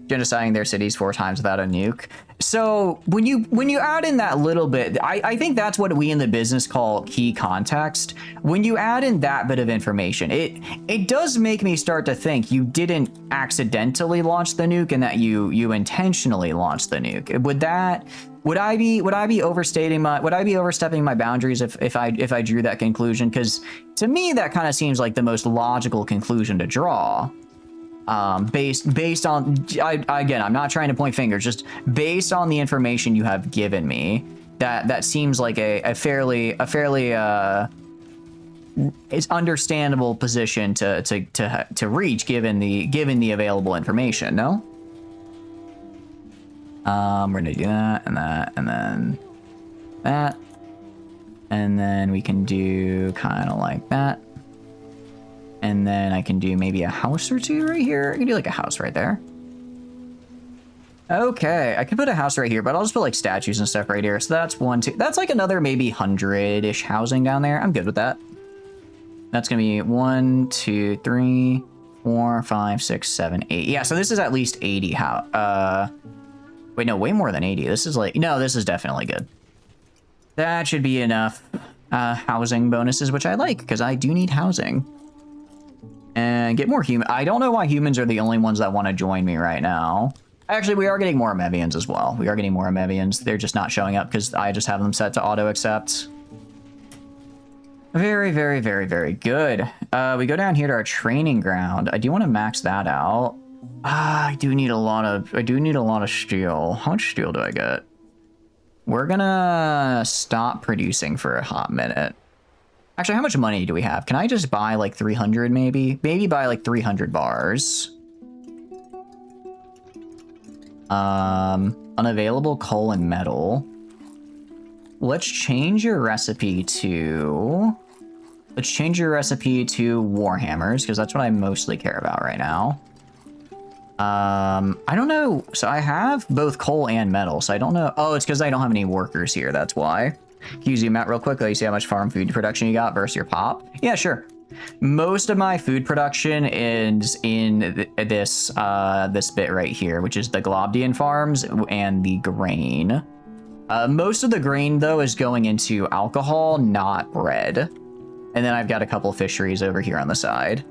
Genociding their cities 4 times without a nuke. So when you add in that little bit, I think that's what we in the business call key context. When you add in that bit of information, it does make me start to think you didn't accidentally launch the nuke and that you intentionally launched the nuke. Would I be overstepping my boundaries if I drew that conclusion? Because to me that kind of seems like the most logical conclusion to draw. Based on, again, I'm not trying to point fingers, just based on the information you have given me, that seems like a fairly it's understandable position to reach given the available information. No. We're gonna do that and that and then that, and then we can do kind of like that. And then I can do maybe a house or 2 right here. I can do like a house right there. Okay, I could put a house right here, but I'll just put like statues and stuff right here. So that's 1, 2. That's like another maybe 100-ish housing down there. I'm good with that. That's gonna be 1, 2, 3, 4, 5, 6, 7, 8. Yeah, so this is at least 80 wait, no, way more than 80. This is like, no, this is definitely good. That should be enough housing bonuses, which I like, because I do need housing. And get more human. I don't know why humans are the only ones that want to join me right now. Actually, we are getting more Amevians as well. We are getting more Amevians. They're just not showing up because I just have them set to auto accept. Very, very, very, very good. We go down here to our training ground. I do want to max that out. I do need a lot of steel. How much steel do I get? We're gonna stop producing for a hot minute. Actually, how much money do we have? Can I just buy like 300 maybe? Maybe buy like 300 bars. Unavailable coal and metal. Let's change your recipe to... Let's change your recipe to Warhammers, because that's what I mostly care about right now. I don't know. So I have both coal and metal, so I don't know. Oh, it's because I don't have any workers here. That's why. Can you zoom out real quick? Let you see how much farm food production you got versus your pop? Yeah, sure. Most of my food production is in this bit right here, which is the Globdian farms and the grain. Most of the grain, though, is going into alcohol, not bread. And then I've got a couple fisheries over here on the side.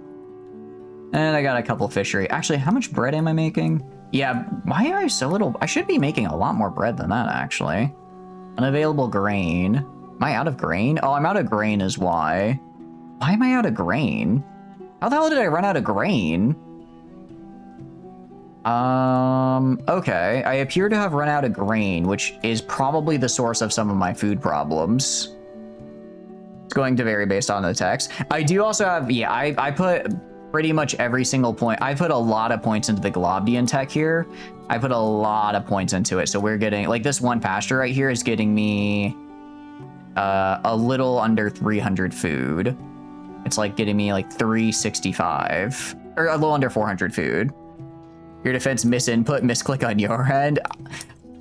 And I got a couple fishery. Actually, how much bread am I making? Yeah, why am I so little? I should be making a lot more bread than that, actually. Unavailable grain. Am I out of grain? Oh, I'm out of grain is why. Why am I out of grain? How the hell did I run out of grain? Okay. I appear to have run out of grain, which is probably the source of some of my food problems. It's going to vary based on the text. I do also have, yeah, I put pretty much every single point. I put a lot of points into the Globdian tech here. I put a lot of points into it. So we're getting, like, this one pasture right here is getting me a little under 300 food. It's like getting me like 365 or a little under 400 food. Your defense misinput, misclick on your end.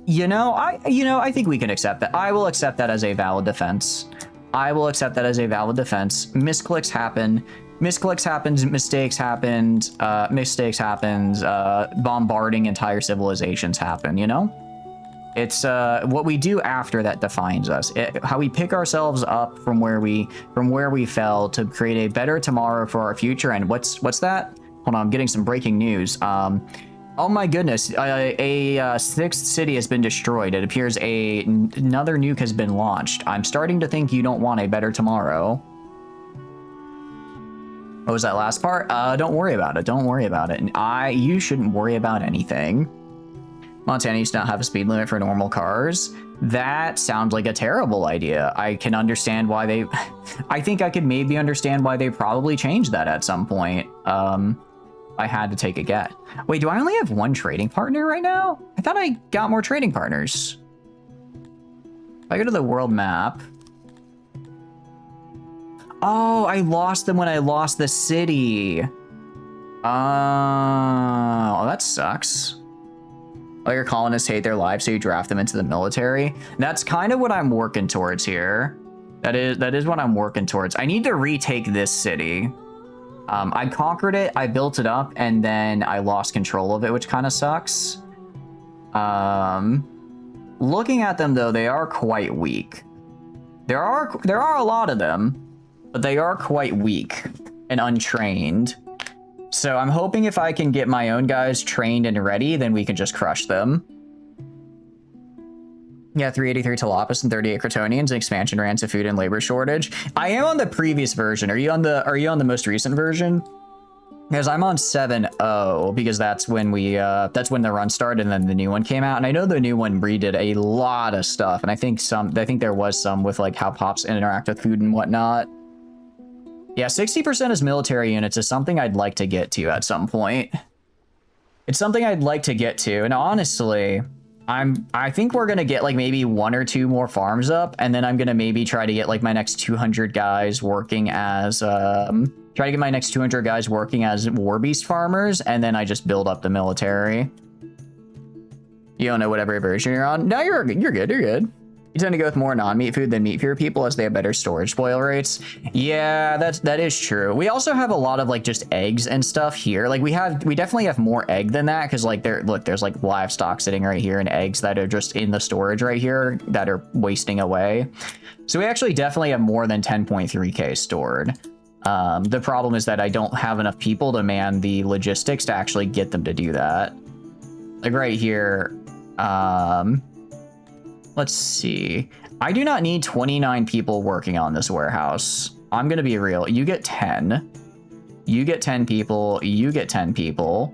I think we can accept that. I will accept that as a valid defense. I will accept that as a valid defense. Misclicks happen. Misclicks happens, mistakes happened, bombarding entire civilizations happen, you know? It's what we do after that defines us. How we pick ourselves up from where we fell to create a better tomorrow for our future. And what's that? Hold on, I'm getting some breaking news. Oh my goodness, a sixth city has been destroyed. It appears another nuke has been launched. I'm starting to think you don't want a better tomorrow. What was that last part? Don't worry about it. Don't worry about it. And you shouldn't worry about anything. Montana used to not have a speed limit for normal cars. That sounds like a terrible idea. I can understand why they... I think I could maybe understand why they probably changed that at some point. I had to take a get. Wait, do I only have one trading partner right now? I thought I got more trading partners. If I go to the world map... Oh, I lost them when I lost the city. Oh, that sucks. Oh, your colonists hate their lives, so you draft them into the military. That's kind of what I'm working towards here. That is what I'm working towards. I need to retake this city. I conquered it, I built it up, and then I lost control of it, which kind of sucks. Looking at them though, they are quite weak. There are a lot of them, but they are quite weak and untrained. So I'm hoping if I can get my own guys trained and ready, then we can just crush them. Yeah, 383 Talapis and 38 Crotonians, and expansion ran to food and labor shortage. I am on the previous version. Are you on the most recent version? Because I'm on 7.0 because that's when the run started and then the new one came out. And I know the new one redid a lot of stuff. And I think there was some with like how pops interact with food and whatnot. Yeah, 60% as military units is something I'd like to get to at some point. It's something I'd like to get to, and honestly, I think we're gonna get like maybe 1 or 2 more farms up, and then I'm gonna maybe try to get like my next 200 guys working as war beast farmers, and then I just build up the military. You don't know whatever version you're on. No, you're good. You're good. You tend to go with more non-meat food than meat-fewer people as they have better storage spoil rates. Yeah, that is true. We also have a lot of like just eggs and stuff here. Like we definitely have more egg than that because like there's like livestock sitting right here and eggs that are just in the storage right here that are wasting away. So we actually definitely have more than 10.3K stored. The problem is that I don't have enough people to man the logistics to actually get them to do that. Like right here, let's see. I do not need 29 people working on this warehouse. I'm gonna be real. You get 10. You get 10 people. You get 10 people.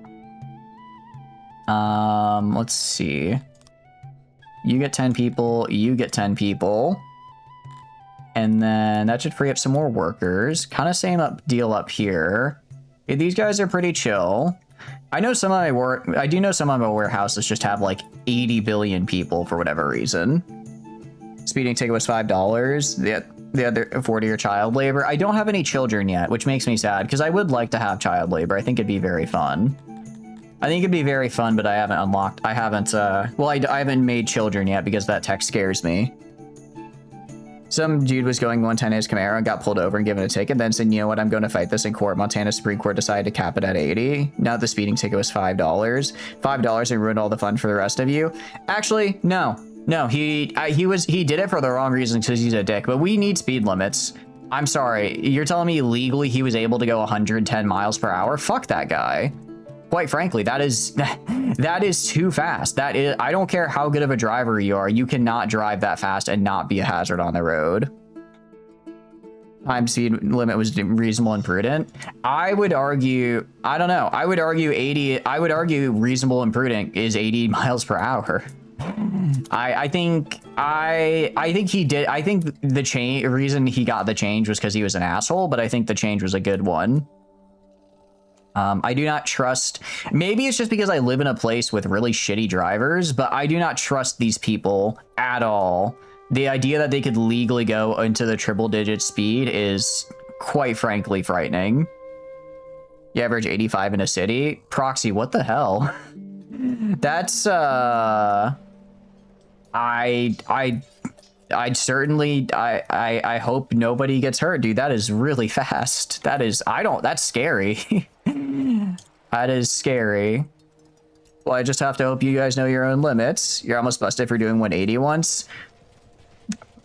Let's see. You get 10 people. You get 10 people. And then that should free up some more workers. Kind of same deal up here. Okay, these guys are pretty chill. I do know some of my warehouses just have like 80 billion people for whatever reason. Speeding ticket was $5. The other 40 are child labor. I don't have any children yet, which makes me sad because I would like to have child labor. I think it'd be very fun. But I haven't unlocked. I haven't made children yet because that tech scares me. Some dude was going 110 in his Camaro and got pulled over and given a ticket, then said, you know what, I'm going to fight this in court. Montana Supreme Court decided to cap it at 80. Now the speeding ticket was $5. $5 and ruined all the fun for the rest of you. Actually, no. He did it for the wrong reason because he's a dick, but we need speed limits. I'm sorry. You're telling me legally he was able to go 110 miles per hour? Fuck that guy. Quite frankly, that is too fast. I don't care how good of a driver you are, you cannot drive that fast and not be a hazard on the road. time speed limit was reasonable and prudent. I would argue, I don't know. I would argue reasonable and prudent is 80 miles per hour. I think he did. I think the reason he got the change was because he was an asshole, but I think the change was a good one. I do not trust, maybe it's just because I live in a place with really shitty drivers, but I do not trust these people at all. The idea that they could legally go into the triple digit speed is quite frankly frightening. You average 85 in a city? Proxy, what the hell? That's, I'd certainly, I hope nobody gets hurt, dude. That is really fast. That is, that's scary. That is scary. Well, I just have to hope you guys know your own limits. You're almost busted for doing 180 once.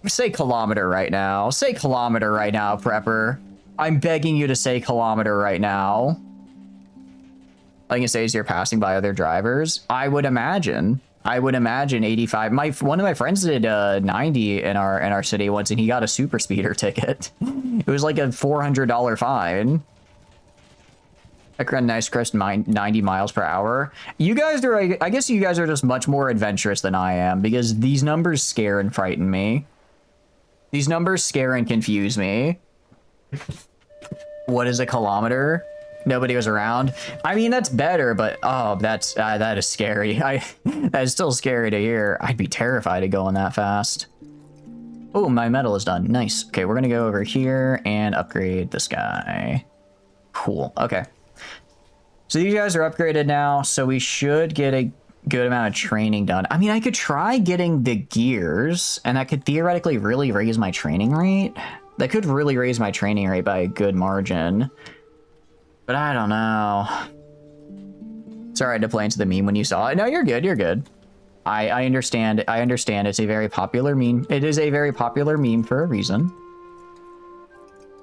Say kilometer right now. Say kilometer right now, prepper. I'm begging you to say kilometer right now. Like it says you're passing by other drivers. I would imagine 85. One of my friends did 90 in our city once, and he got a super speeder ticket. It was like a $400 fine. I ran nice crisp 90 miles per hour. You guys are, I guess you guys are just much more adventurous than I am, because these numbers scare and frighten me. These numbers scare and confuse me. What is a kilometer? Nobody was around. I mean, that's better, but oh, that is scary. That is still scary to hear. I'd be terrified of going that fast. Oh, my medal is done. Nice. Okay, we're gonna go over here and upgrade this guy. Cool. Okay. So these guys are upgraded now, so we should get a good amount of training done. I mean, I could try getting the gears, and that could theoretically really raise my training rate. That could really raise my training rate by a good margin. But I don't know. Sorry to play into the meme when you saw it. No, you're good. You're good. I understand. I understand. It's a very popular meme. It is a very popular meme for a reason.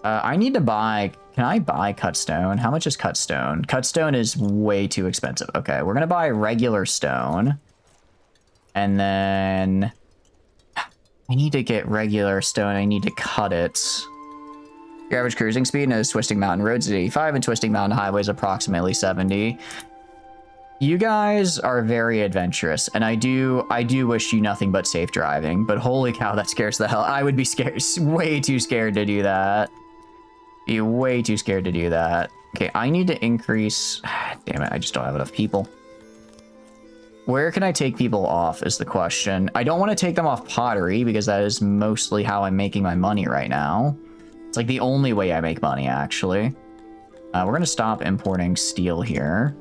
I need to buy... Can I buy cut stone? How much is cut stone? Cut stone is way too expensive. Okay, we're gonna buy regular stone. And then... I need to get regular stone. I need to cut it. Your average cruising speed in twisting mountain roads is 85 and twisting mountain highways approximately 70. You guys are very adventurous, and I do wish you nothing but safe driving, but holy cow, that scares the hell. I would be scared, way too scared to do that. Be way too scared to do that. Okay, I need to increase... Damn it, I just don't have enough people. Where can I take people off is the question. I don't want to take them off pottery because that is mostly how I'm making my money right now. It's like the only way I make money, actually. We're going to stop importing steel here.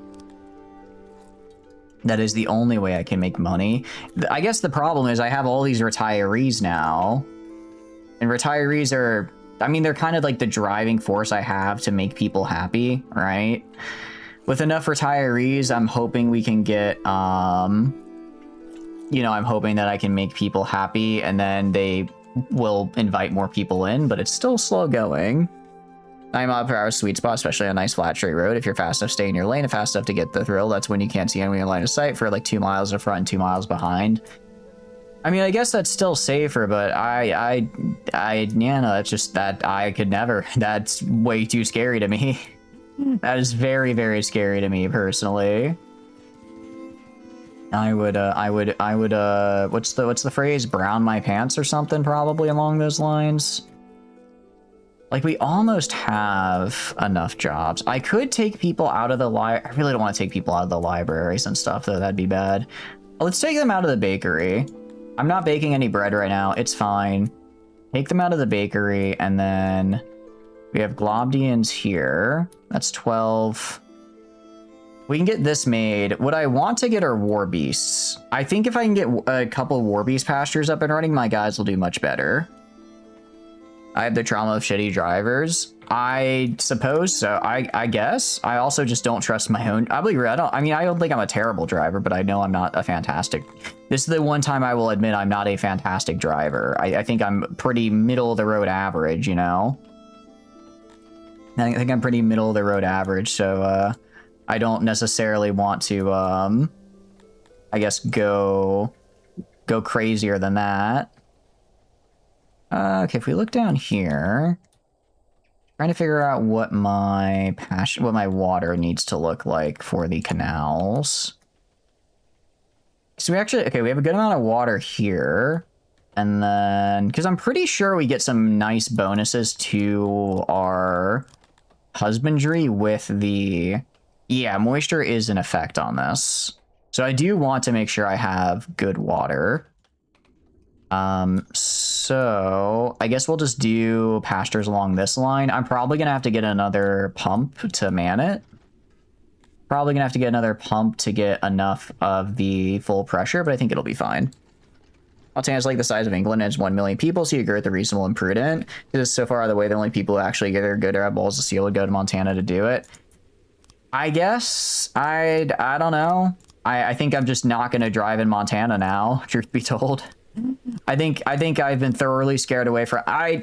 That is the only way I can make money. I guess the problem is I have all these retirees now. And retirees are... I mean, they're kind of like the driving force I have to make people happy, right? With enough retirees, I'm hoping we can get, you know, I'm hoping that I can make people happy and then they will invite more people in, but it's still slow going. 9 mile per hour sweet spot, especially on a nice flat straight road. If you're fast enough, stay in your lane. If fast enough to get the thrill, that's when you can't see anyone in line of sight for like 2 miles in front and 2 miles behind. I mean, I guess that's still safer, but yeah, no, that's just that I could never. That's way too scary to me. That is very, very scary to me personally. I would, what's the phrase? Brown my pants or something, probably along those lines. Like, we almost have enough jobs. I could take people out of the I really don't want to take people out of the libraries and stuff, though. That'd be bad. Let's take them out of the bakery. I'm not baking any bread right now. It's fine. Take them out of the bakery, and then we have Globdians here. That's 12. We can get this made. What I want to get are war beasts. I think if I can get a couple of war beast pastures up and running, my guys will do much better. I have the trauma of shitty drivers. I suppose so. I guess. I also just don't trust my own. I don't think I'm a terrible driver, but I know I'm not a fantastic. This is the one time I will admit I'm not a fantastic driver. I think I'm pretty middle of the road average, you know? I think I'm pretty middle of the road average, so I don't necessarily want to I guess go crazier than that. Okay, if we look down here, Trying to figure out what my water needs to look like for the canals. So we actually, okay, we have a good amount of water here. And then, because I'm pretty sure we get some nice bonuses to our husbandry with the, yeah, moisture is an effect on this. So I do want to make sure I have good water. So I guess we'll just do pastures along this line. I'm probably going to have to get another pump to man it. Probably gonna have to get another pump to get enough of the full pressure, but I think it'll be fine. Montana's like the size of England and it's 1 million people, so you agree with the reasonable and prudent. Because so far the way the only people who actually get their good red balls of steel would go to Montana to do it. I guess I don't know. I think I'm just not gonna drive in Montana now, truth be told. I think I've been thoroughly scared away from high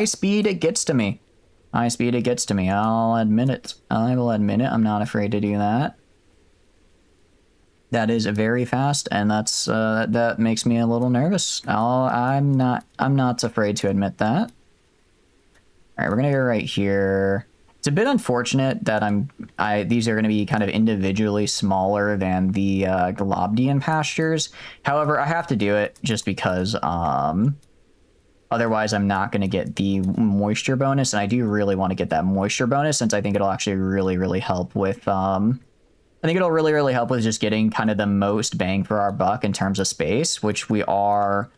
speed, it gets to me. High speed, it gets to me. I'll admit it. I will admit it. I'm not afraid to do that. That is very fast, and that's that makes me a little nervous. I'm not afraid to admit that. All right, we're gonna go right here. It's a bit unfortunate that these are gonna be kind of individually smaller than the Globdian pastures. However, I have to do it just because otherwise, I'm not going to get the moisture bonus, and I do really want to get that moisture bonus since I think it'll actually really help with, I think it'll really help with just getting kind of the most bang for our buck in terms of space, which we are,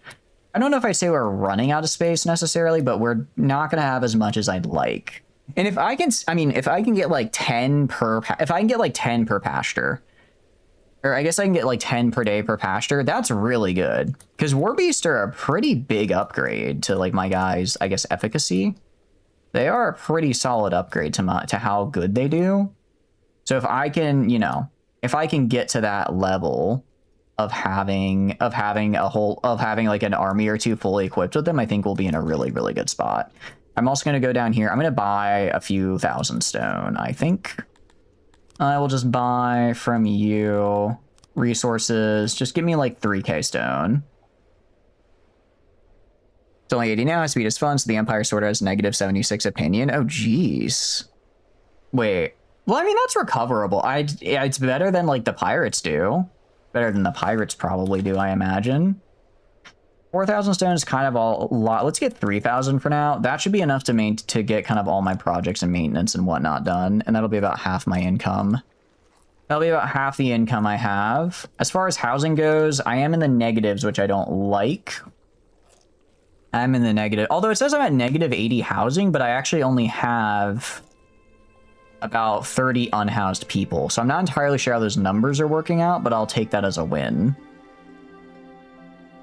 I don't know if I say we're running out of space necessarily, but we're not going to have as much as I'd like. And if I can, I mean, if I can get like 10 per pasture, or I guess I can get like 10 per day per pasture, that's really good. Because Warbeasts are a pretty big upgrade to like my guys', I guess, efficacy. They are a pretty solid upgrade to how good they do. So if I can, you know, if I can get to that level of having like an army or two fully equipped with them, I think we'll be in a really good spot. I'm also going to go down here. I'm going to buy a few thousand stone, I think. I will just buy from you resources. Just give me like 3k stone. It's only 80 now. Speed is fun, so the Empire sort of has negative 76 opinion. Oh, geez. Wait. Well, I mean, that's recoverable. It's better than like the pirates do. Better than the pirates probably do, I imagine. 4,000 stone is kind of a lot. Let's get 3,000 for now. That should be enough to get kind of all my projects and maintenance and whatnot done. And that'll be about half my income. That'll be about half the income I have. As far as housing goes, I am in the negatives, which I don't like. I'm in the negative. Although it says I'm at negative 80 housing, but I actually only have about 30 unhoused people. So I'm not entirely sure how those numbers are working out, but I'll take that as a win.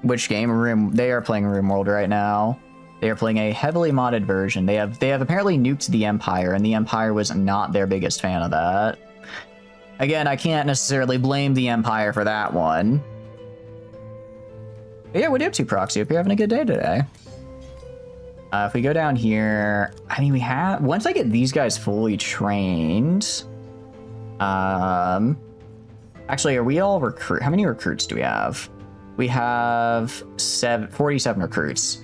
Which game? They are playing RimWorld right now. They are playing a heavily modded version. They have apparently nuked the Empire, and the Empire was not their biggest fan of that. Again, I can't necessarily blame the Empire for that one. But yeah, what do you have to, Proxy? Hope you're having a good day today. If we go down here, I mean, we have, once I get these guys fully trained, actually, are we all recruit? How many recruits do we have? We have 47 recruits.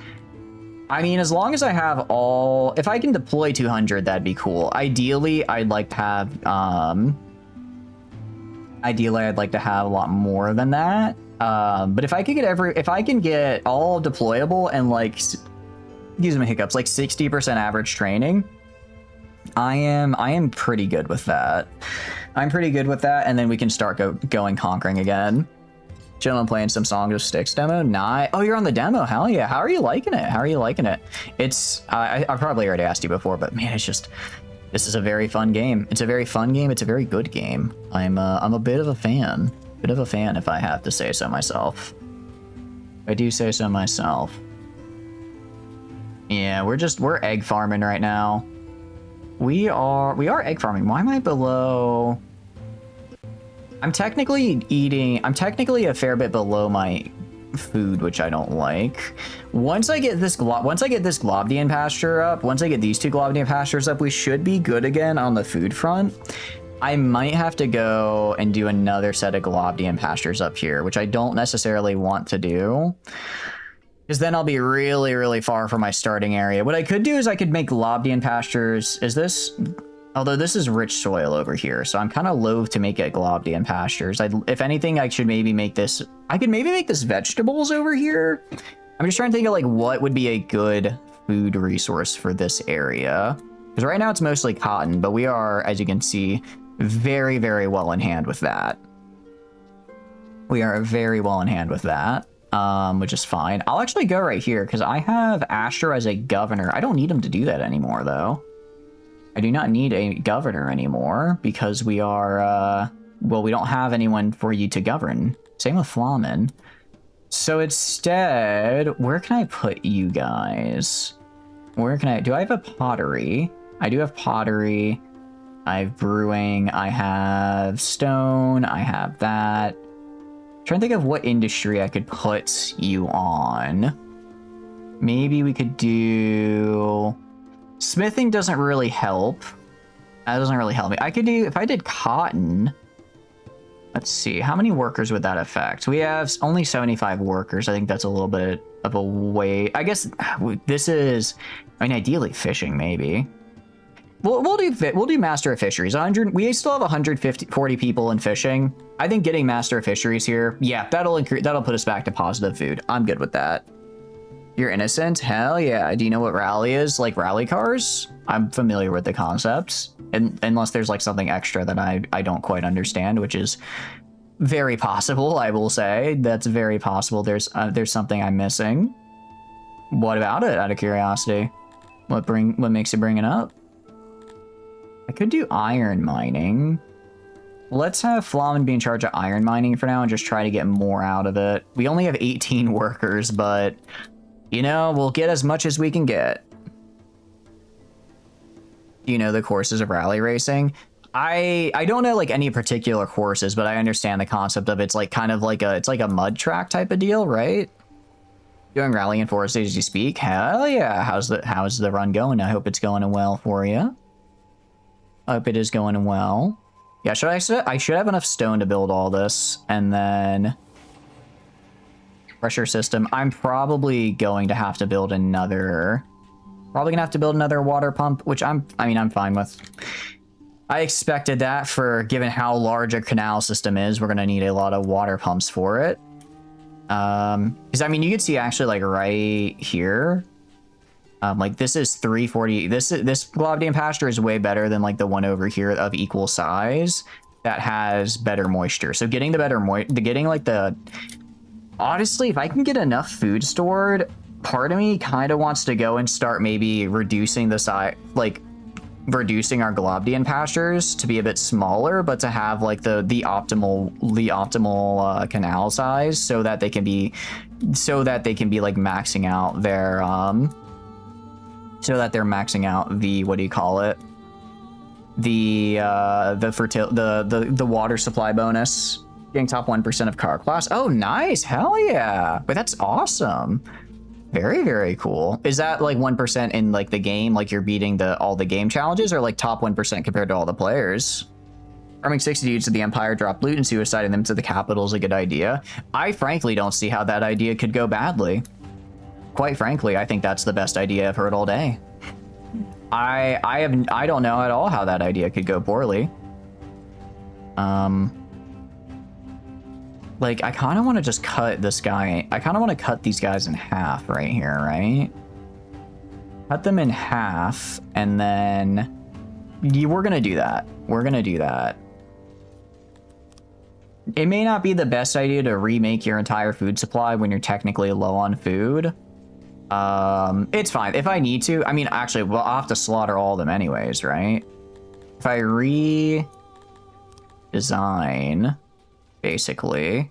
I mean, as long as I have all, if I can deploy 200, that'd be cool. Ideally, I'd like to have, a lot more than that. But if I could get if I can get all deployable and like, excuse my hiccups, like 60% average training, I am pretty good with that. I'm pretty good with that, and then we can start going conquering again. Chilling, playing some Songs of Sticks demo. Oh, you're on the demo. Hell yeah. How are you liking it? How are you liking it? It's, I probably already asked you before, but man, it's just, this is a very fun game. It's a very fun game. It's a very good game. I'm a bit of a fan. Bit of a fan, if I have to say so myself. I do say so myself. Yeah, we're egg farming right now. We are egg farming. Why am I below? I'm technically a fair bit below my food, which I don't like. Once I get this Globdian pasture up, once I get these two Globdian pastures up, we should be good again on the food front. I might have to go and do another set of Globdian pastures up here, which I don't necessarily want to do. Because then I'll be really, really far from my starting area. What I could do is I could make Globdian pastures. Is this... Although this is rich soil over here, so I'm kind of loath to make it Globdian pastures. If anything, I should maybe make this... I could maybe make this vegetables over here. I'm just trying to think of like what would be a good food resource for this area. Because right now it's mostly cotton, but we are, as you can see, very, very well in hand with that. We are very well in hand with that, which is fine. I'll actually go right here because I have Asher as a governor. I don't need him to do that anymore, though. I do not need a governor anymore because we are, well, we don't have anyone for you to govern. Same with Flamen. So instead, where can I put you guys? Where can I... Do I have a pottery? I do have pottery. I have brewing. I have stone. I have that. I'm trying to think of what industry I could put you on. Maybe we could do... Smithing doesn't really help. That doesn't really help me. I could do... If I did cotton... Let's see. How many workers would that affect? We have only 75 workers. I think that's a little bit of a way... I guess this is... I mean, ideally fishing, maybe. We'll do Master of Fisheries. 100. We still have 140 people in fishing. I think getting Master of Fisheries here, yeah, that'll put us back to positive food. I'm good with that. You're innocent? Hell yeah. Do you know what rally is? Like rally cars? I'm familiar with the concepts. And unless there's like something extra that I don't quite understand, which is very possible, I will say. That's very possible. There's something I'm missing. What about it, out of curiosity? What makes you bring it up? I could do iron mining. Let's have Flamen be in charge of iron mining for now and just try to get more out of it. We only have 18 workers, but, you know, we'll get as much as we can get. You know the courses of rally racing? I don't know like any particular courses, but I understand the concept of it's like kind of like it's like a mud track type of deal, right? Doing rally and forest as you speak. Hell yeah. How's the run going? I hope it's going well for you. I hope it is going well. Yeah, I should have enough stone to build all this, and then pressure system. I'm probably going to have to build another. Probably gonna have to build another water pump, which I'm fine with. I expected that for given how large a canal system is. We're gonna need a lot of water pumps for it. Because I mean, you could see actually like right here. Like this is 340. This Globdian pasture is way better than like the one over here of equal size that has better moisture. So getting the better honestly, if I can get enough food stored, part of me kind of wants to go and start maybe reducing the size, like reducing our Globdian pastures to be a bit smaller, but to have like the optimal canal size so that they can be like maxing out their so that they're maxing out the, what do you call it? The water supply bonus. Getting top 1% of car class. Oh, nice. Hell yeah. But that's awesome. Very, very cool. Is that like 1% in like the game? Like you're beating all the game challenges, or like top 1% compared to all the players? Arming 60 dudes to the Empire, drop loot and suiciding them to the capital is a good idea. I frankly don't see how that idea could go badly. Quite frankly, I think that's the best idea I've heard all day. I don't know at all how that idea could go poorly. Like, I kind of want to just cut this guy. I kind of want to cut these guys in half right here, right? Cut them in half, and then... we're going to do that. We're going to do that. It may not be the best idea to remake your entire food supply when you're technically low on food. It's fine. If I need to, I mean, actually, well, I'll have to slaughter all of them anyways, right? If I redesign, basically.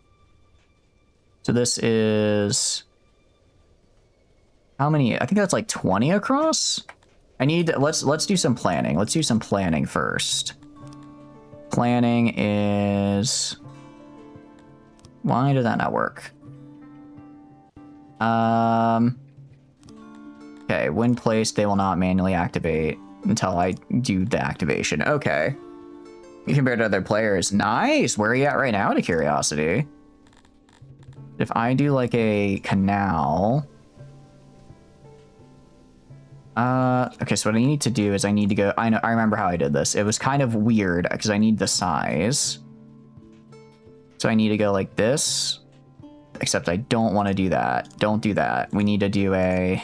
So this is... how many? I think that's like 20 across. I need... Let's do some planning. Let's do some planning first. Planning is... why did that not work? Okay, when placed, they will not manually activate until I do the activation. Okay. Compared to other players. Nice! Where are you at right now, out of curiosity? If I do like a canal... Okay, so what I need to do is I need to go... I remember how I did this. It was kind of weird because I need the size. So I need to go like this. Except I don't want to do that. Don't do that. We need to do a...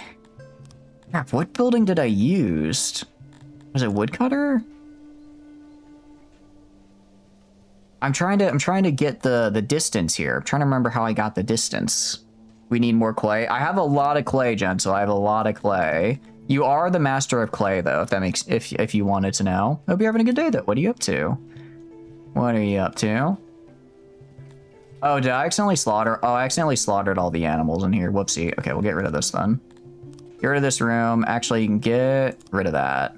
Crap, what building did I use? Was it woodcutter? I'm trying to get the distance here. I'm trying to remember how I got the distance. We need more clay. I have a lot of clay, Gentle. I have a lot of clay. You are the master of clay, though, if that makes... If you wanted to know. Hope you're having a good day, though. What are you up to? What are you up to? Oh, did I accidentally slaughter? Oh, I accidentally slaughtered all the animals in here. Whoopsie. Okay, we'll get rid of this then. Get rid of this room. Actually, you can get rid of that.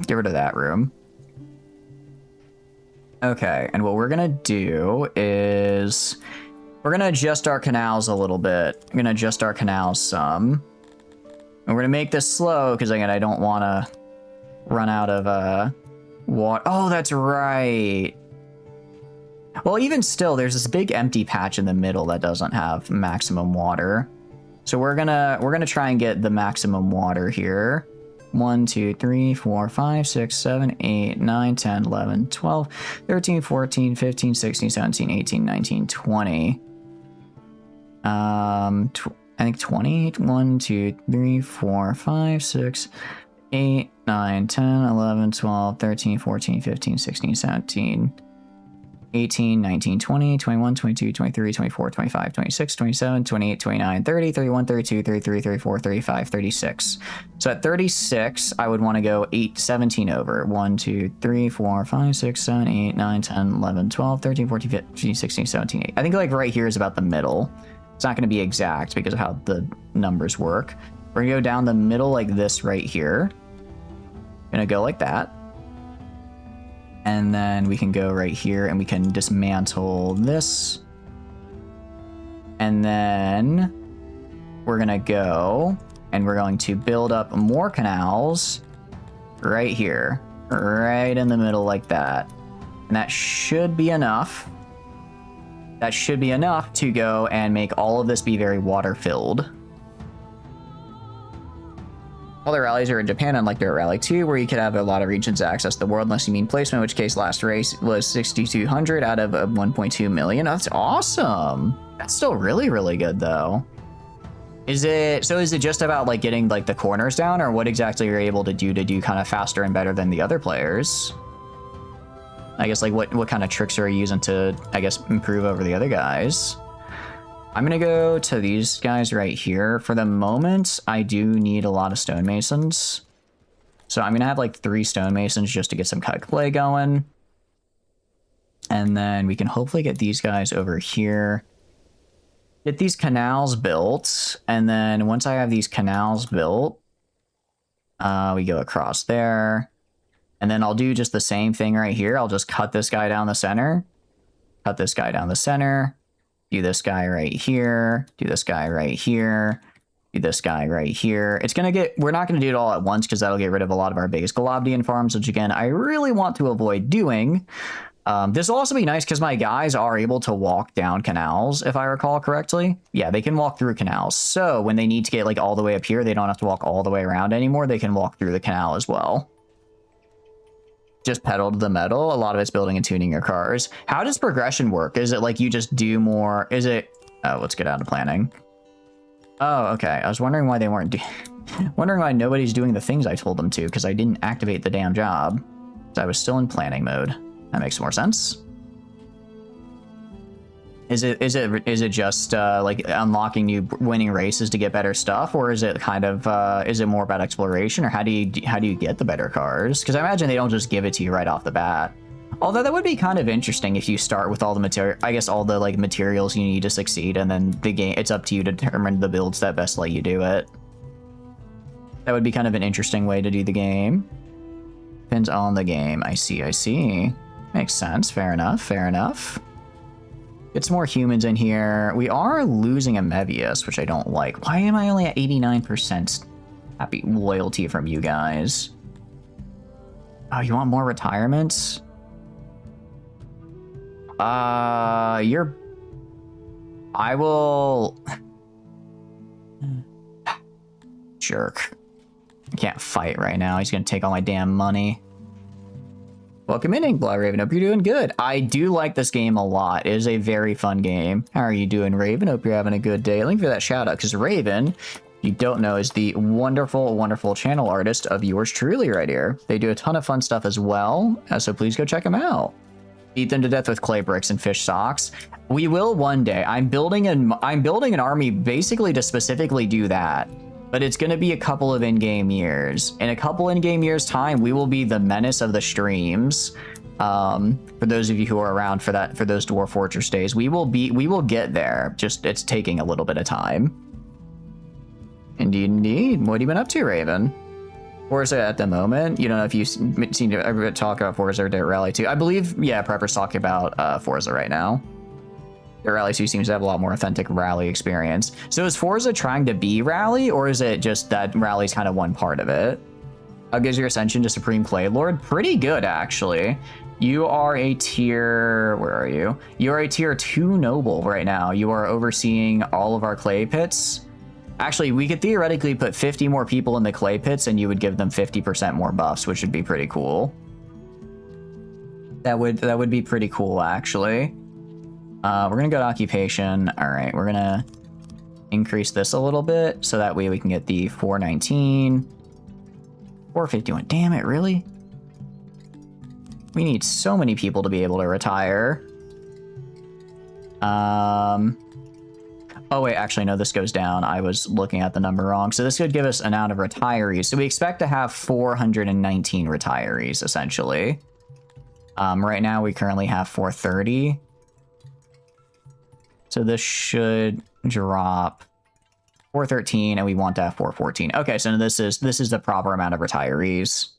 Get rid of that room. Okay, and what we're gonna do is... We're gonna adjust our canals a little bit. I'm gonna adjust our canals some. And we're gonna make this slow, because again, I don't want to run out of water. Oh, that's right. Well, even still, there's this big empty patch in the middle that doesn't have maximum water. So we're gonna try and get the maximum water here. 1, 2, 3, 4, 5, 6, 7, 8, 9, 10, 11, 12, 13, 14, 15, 16, 17, 18, 19, 20. I think 20. 1, 2, 3, 4, 5, 6, 8, 9, 10, 11, 12, 13, 14, 15, 16, 17, 18, 19, 20, 21, 22, 23, 24, 25, 26, 27, 28, 29, 30, 31, 32, 33, 34, 35, 36. So at 36, I would want to go 17 over. 1, 2, 3, 4, 5, 6, 7, 8, 9, 10, 11, 12, 13, 14, 15, 16, 17, 18. I think like right here is about the middle. It's not going to be exact because of how the numbers work. We're going to go down the middle like this right here. Going to go like that. And then we can go right here and we can dismantle this. And then we're going to go and we're going to build up more canals right here, right in the middle like that. And that should be enough. That should be enough to go and make all of this be very water filled. All the rallies are in Japan, unlike Dirt Rally 2, where you could have a lot of regions access the world unless you mean placement, in which case last race was 6,200 out of 1.2 million. That's awesome. That's still really, really good, though. Is it just about like getting like the corners down, or what exactly are you able to do kind of faster and better than the other players? I guess like what kind of tricks are you using to, I guess, improve over the other guys? I'm going to go to these guys right here. For the moment, I do need a lot of stonemasons. So I'm going to have like 3 stonemasons just to get some cut clay going. And then we can hopefully get these guys over here. Get these canals built. And then once I have these canals built, we go across there. And then I'll do just the same thing right here. I'll just cut this guy down the center. Cut this guy down the center. Do this guy right here. Do this guy right here. Do this guy right here. It's going to get... We're not going to do it all at once because that'll get rid of a lot of our biggest Galabdian farms, which again, I really want to avoid doing. This will also be nice because my guys are able to walk down canals, if I recall correctly. Yeah, they can walk through canals. So when they need to get like all the way up here, they don't have to walk all the way around anymore. They can walk through the canal as well. Just pedal to the metal. A lot of it's building and tuning your cars. How does progression work? Is it like you just do more? Is it... Oh, let's get out of planning. Oh, okay. I was wondering why they weren't wondering why nobody's doing the things I told them to, because I didn't activate the damn job. So I was still in planning mode. That makes more sense. Is it just like unlocking new winning races to get better stuff, or is it kind of is it more about exploration, or how do you get the better cars? Because I imagine they don't just give it to you right off the bat. Although that would be kind of interesting if you start with all the material, I guess all the like materials you need to succeed, and then the game, it's up to you to determine the builds that best let you do it. That would be kind of an interesting way to do the game. Depends on the game. I see. Makes sense. Fair enough. Fair enough. Get some more humans in here. We are losing Amevias, which I don't like. Why am I only at 89% happy loyalty from you guys? Oh, you want more retirements? I will... Jerk. can't fight right now. He's gonna take all my damn money. Welcome in, Inkblood Raven. Hope you're doing good. I do like this game a lot. It is a very fun game. How are you doing, Raven? Hope you're having a good day. Thank you for that shout out, because Raven, you don't know, is the wonderful, wonderful channel artist of yours truly right here. They do a ton of fun stuff as well, so please go check them out. Beat them to death with clay bricks and fish socks. We will one day. I'm building an army basically to specifically do that. But it's going to be a couple of in-game years. In a couple in-game years' time, we will be the menace of the streams. For those of you who are around for those Dwarf Fortress days, we will get there. Just it's taking a little bit of time. Indeed, indeed. What have you been up to, Raven? Forza at the moment. You don't know if you've seen ever talk about Forza or Dirt Rally 2. I believe, yeah, Prepper's talking about Forza right now. The Rally 2 seems to have a lot more authentic rally experience. So is Forza trying to be Rally, or is it just that Rally's kind of one part of it? How gives your ascension to Supreme Clay Lord? Pretty good, actually. You are a tier... Where are you? You are a tier 2 noble right now. You are overseeing all of our clay pits. Actually, we could theoretically put 50 more people in the clay pits, and you would give them 50% more buffs, which would be pretty cool. That would be pretty cool, actually. We're gonna go to occupation. All right, we're gonna increase this a little bit so that way we can get the 419, 451. Damn it, really? We need so many people to be able to retire. Oh wait, actually no, this goes down. I was looking at the number wrong. So this would give us an amount of retirees. So we expect to have 419 retirees essentially. Right now we currently have 430. So this should drop 413, and we want to have 414. Okay, so this is the proper amount of retirees.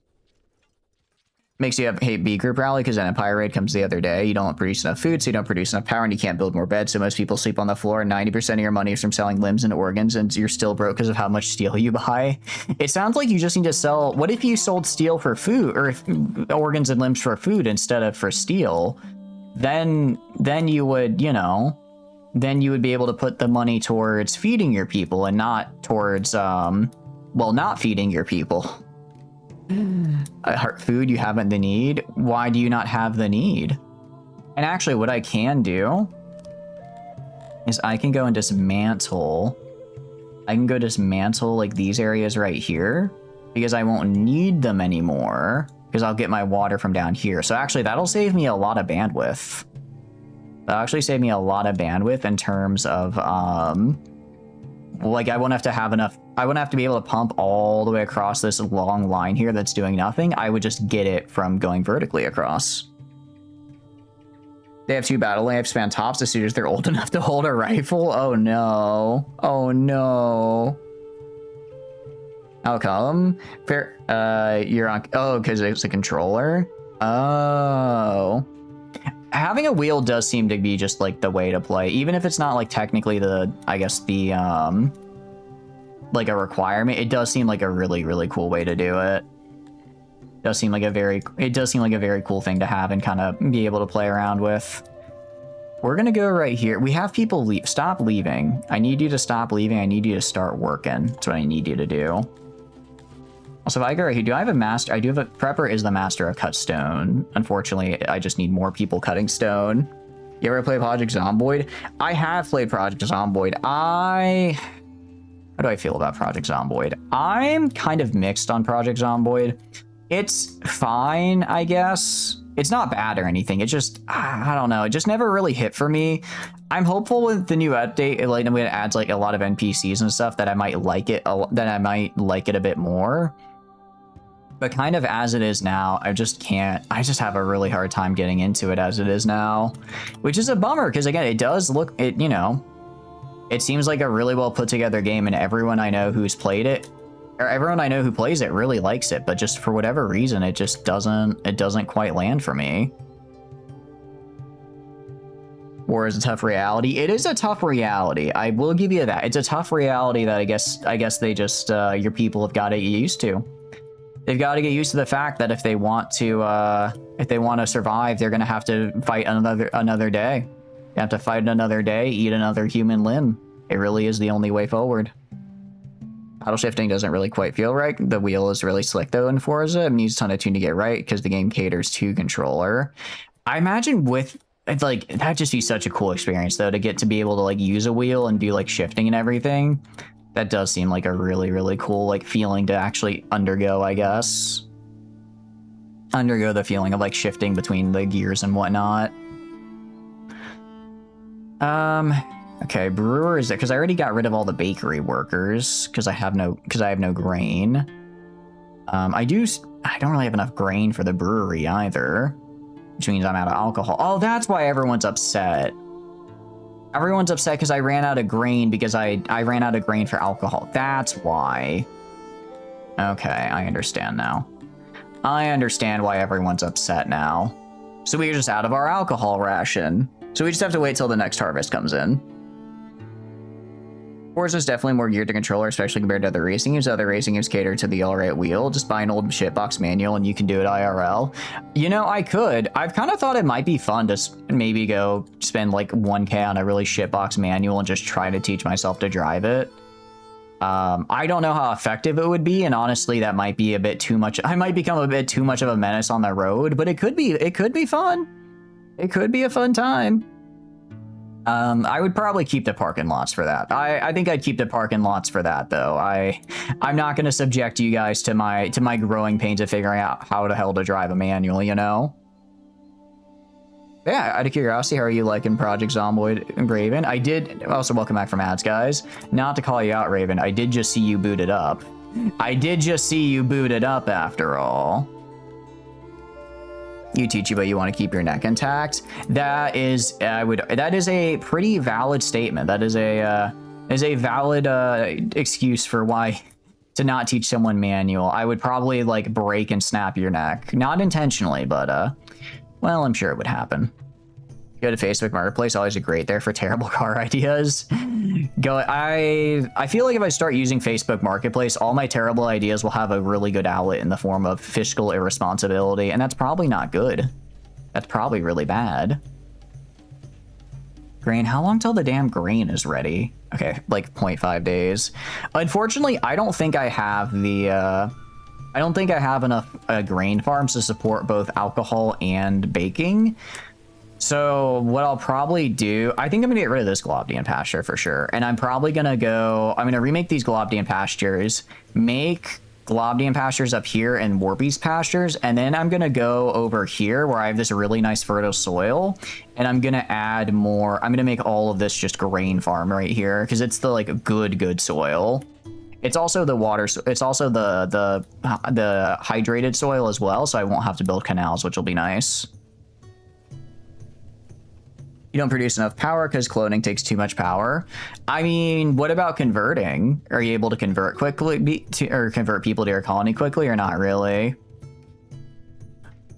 Makes you hate B group rally because an Empire raid comes the other day. You don't produce enough food, so you don't produce enough power, and you can't build more beds. So most people sleep on the floor. 90% of your money is from selling limbs and organs, and you're still broke because of how much steel you buy. It sounds like you just need to sell. What if you sold steel for food, or organs and limbs for food instead of for steel? Then you would, you know. Then you would be able to put the money towards feeding your people and not towards, well, not feeding your people. Food you haven't the need? Why do you not have the need? And actually, what I can do is I can go and dismantle. I can go dismantle like these areas right here because I won't need them anymore because I'll get my water from down here. So actually, that'll save me a lot of bandwidth. That'll actually save me a lot of bandwidth in terms of, like I won't have to have enough, I wouldn't have to be able to pump all the way across this long line here that's doing nothing. I would just get it from going vertically across. They have 2 battle lamps, span tops as soon as they're old enough to hold a rifle. Oh no. Oh no. How come? Fair, you're on, oh, because it's a controller? Oh. Having a wheel does seem to be just like the way to play, even if it's not like technically the, I guess the, like a requirement. It does seem like a really, really cool way to do it. It does seem like a very cool thing to have and kind of be able to play around with. We're gonna go right here. We have people leave. Stop leaving. I need you to stop leaving. I need you to start working. That's what I need you to do. Also, if I go right here, do I have a master? I do have a... Prepper is the master of cut stone. Unfortunately, I just need more people cutting stone. You ever play Project Zomboid? I have played Project Zomboid. How do I feel about Project Zomboid? I'm kind of mixed on Project Zomboid. It's fine, I guess. It's not bad or anything. It just... I don't know. It just never really hit for me. I'm hopeful with the new update, like, when it adds like a lot of NPCs and stuff, that I might like it. That I might like it a bit more. But kind of as it is now, I just can't. I just have a really hard time getting into it as it is now, which is a bummer because again, it does look, it, you know, it seems like a really well put together game, and everyone I know who's played it, or everyone I know who plays it really likes it, but just for whatever reason, it just doesn't quite land for me. War is a tough reality. It is a tough reality. I will give you that. It's a tough reality that I guess they just, your people have got to get used to. They've got to get used to the fact that if they want to survive, they're going to have to fight another day. You have to fight another day, eat another human limb. It really is the only way forward. Paddle shifting doesn't really quite feel right. The wheel is really slick though in Forza. It needs a ton of tune to get right because the game caters to controller. I imagine with like that'd just be such a cool experience though to get to be able to like use a wheel and do like shifting and everything. That does seem like a really, really cool like feeling to actually undergo, I guess. Undergo the feeling of like shifting between the gears and whatnot. Okay, brewer is it because I already got rid of all the bakery workers because I have no grain. I don't really have enough grain for the brewery either, which means I'm out of alcohol. Oh, that's why everyone's upset. Everyone's upset because I ran out of grain because I ran out of grain for alcohol. That's why. Okay, I understand now. I understand why everyone's upset now. So we're just out of our alcohol ration. So we just have to wait till the next harvest comes in. Forza is definitely more geared to controller, especially compared to other racing games. Other racing games cater to the all-right wheel. Just buy an old shitbox manual and you can do it IRL. You know, I could. I've kind of thought it might be fun to maybe go spend like 1K on a really shitbox manual and just try to teach myself to drive it. I don't know how effective it would be, and honestly, that might be a bit too much. I might become a bit too much of a menace on the road, but it could be fun. It could be a fun time. I would probably keep the parking lots for that. I think I'd keep the parking lots for that though. I'm not going to subject you guys to my growing pains of figuring out how the hell to drive a manual, you know? Yeah, out of curiosity, how are you liking Project Zomboid and Raven? I did also welcome back from ads, guys. Not to call you out, Raven. I did just see you booted up. I did just see you booted up after all. You teach you, but you want to keep your neck intact. That is a pretty valid statement. That is a valid excuse for why to not teach someone manual. I would probably like break and snap your neck, not intentionally, but well, I'm sure it would happen. Go to Facebook Marketplace, always a great there for terrible car ideas. I feel like if I start using Facebook Marketplace, all my terrible ideas will have a really good outlet in the form of fiscal irresponsibility, and that's probably not good. That's probably really bad. Grain, how long till the damn grain is ready? Okay, like 0.5 days. Unfortunately, I don't think I have enough grain farms to support both alcohol and baking. So what I'll probably do, I think I'm gonna get rid of this Globdian pasture for sure. And I'm probably gonna I'm gonna remake these Globdian pastures, make Globdian pastures up here and Warpy's pastures. And then I'm gonna go over here where I have this really nice fertile soil. And I'm gonna add more, I'm gonna make all of this just grain farm right here because it's the like good soil. It's also the water, it's also the hydrated soil as well. So I won't have to build canals, which will be nice. You don't produce enough power because cloning takes too much power. I mean, what about converting? Are you able to convert quickly or convert people to your colony quickly or not really?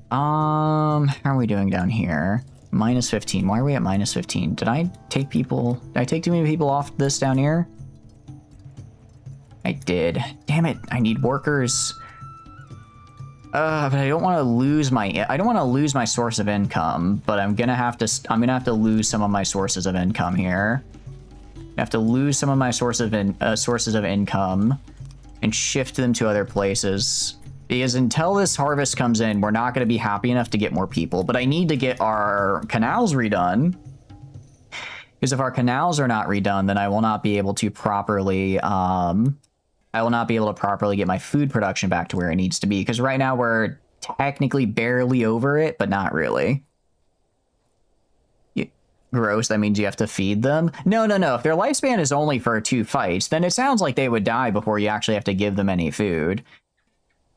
How are we doing down here? Minus 15. Why are we at minus 15? Did I take too many people off this down here? I did. Damn it. I need workers. But I don't want to lose my source of income, but I'm gonna have to lose some of my sources of income here. I have to lose some of my sources of income and shift them to other places. Because until this harvest comes in, we're not going to be happy enough to get more people. But I need to get our canals redone. Because if our canals are not redone, then I will not be able to properly get my food production back to where it needs to be. Because right now we're technically barely over it, but not really. Gross, that means you have to feed them? No. If their lifespan is only for 2 fights, then it sounds like they would die before you actually have to give them any food.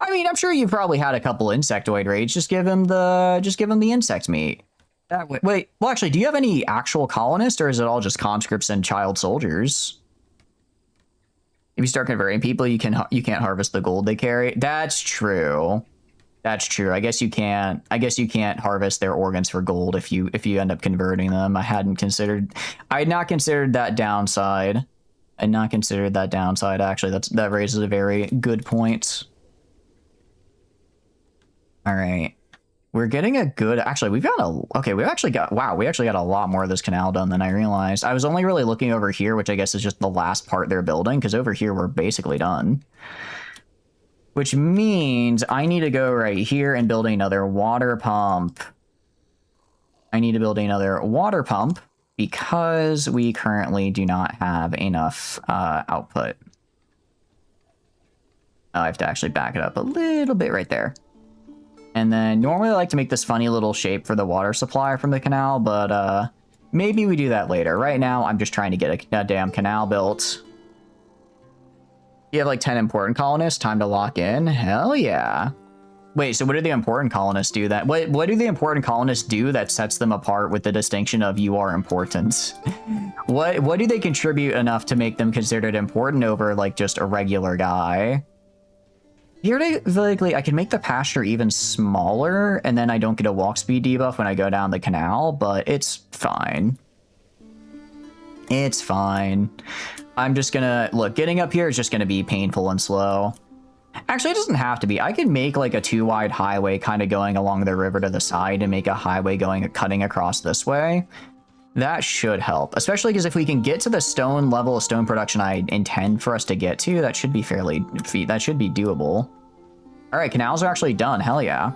I mean, I'm sure you've probably had a couple insectoid raids. Just give them the insect meat. That way. Wait, well, actually, do you have any actual colonists, or is it all just conscripts and child soldiers? If you start converting people, you can't harvest the gold they carry. That's true. That's true. I guess you can't harvest their organs for gold if you end up converting them. I had not considered that downside. I had not considered that downside, actually. That raises a very good point. All right. We're getting a good, actually, we've actually got a lot more of this canal done than I realized. I was only really looking over here, which I guess is just the last part they're building, because over here we're basically done. Which means I need to go right here and build another water pump. I need to build another water pump because we currently do not have enough output. I have to actually back it up a little bit right there. And then normally I like to make this funny little shape for the water supply from the canal, but maybe we do that later. Right now, I'm just trying to get a damn canal built. You have like 10 important colonists, time to lock in? Hell yeah. Wait, so what do the important colonists do that? What do the important colonists do that sets them apart with the distinction of you are important? What do they contribute enough to make them considered important over like just a regular guy? Theoretically, I can make the pasture even smaller, and then I don't get a walk speed debuff when I go down the canal, but it's fine. It's fine. I'm just gonna, look, getting up here is just gonna be painful and slow. Actually, it doesn't have to be. I could make like a 2-wide highway kind of going along the river to the side and make a highway cutting across this way. That should help, especially because if we can get to the stone level of stone production I intend for us to get to, that should be that should be doable. All right, canals are actually done. Hell yeah.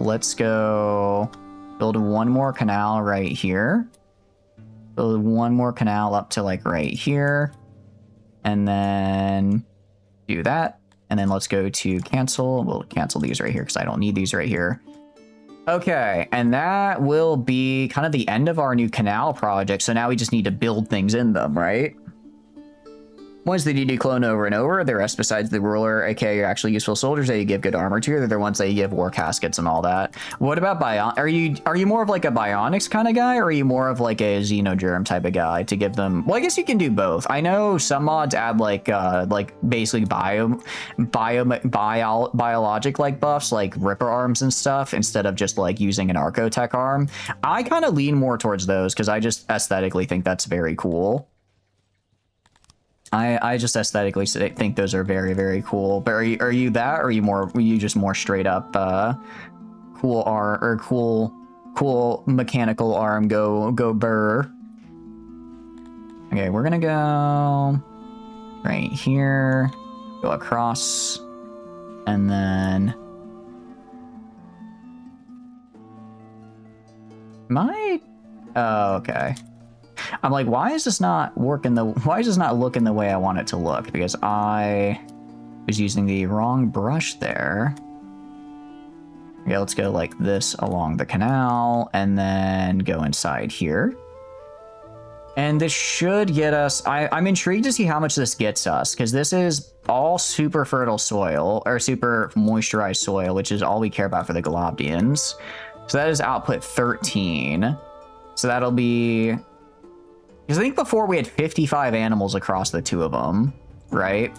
Let's go build one more canal right here. Build one more canal up to like right here, and then do that. And then let's go to cancel. We'll cancel these right here because I don't need these right here. Okay, and that will be kind of the end of our new canal project. So now we just need to build things in them, right? Ones that you do clone over and over, the rest besides the ruler, aka your actually useful soldiers that you give good armor to, they're the ones that you give war caskets and all that. What about are you more of like a bionics kind of guy, or are you more of like a xenogerm type of guy to give them? Well, I guess you can do both. I know some mods add like basically biologic like buffs, like ripper arms and stuff, instead of just like using an archotech arm. I kind of lean more towards those because I just aesthetically think that's very cool. I just aesthetically think those are very, very cool. But are you that, or are you just more straight up cool mechanical arm go burr? Okay, we're gonna go right here, go across, and then oh, okay. I'm like, why is this not looking the way I want it to look? Because I was using the wrong brush there. Okay, let's go like this along the canal and then go inside here. And this should get us, I'm intrigued to see how much this gets us, because this is all super fertile soil, or super moisturized soil, which is all we care about for the Globdians. So that is output 13. So that'll be... Because I think before we had 55 animals across the two of them, right?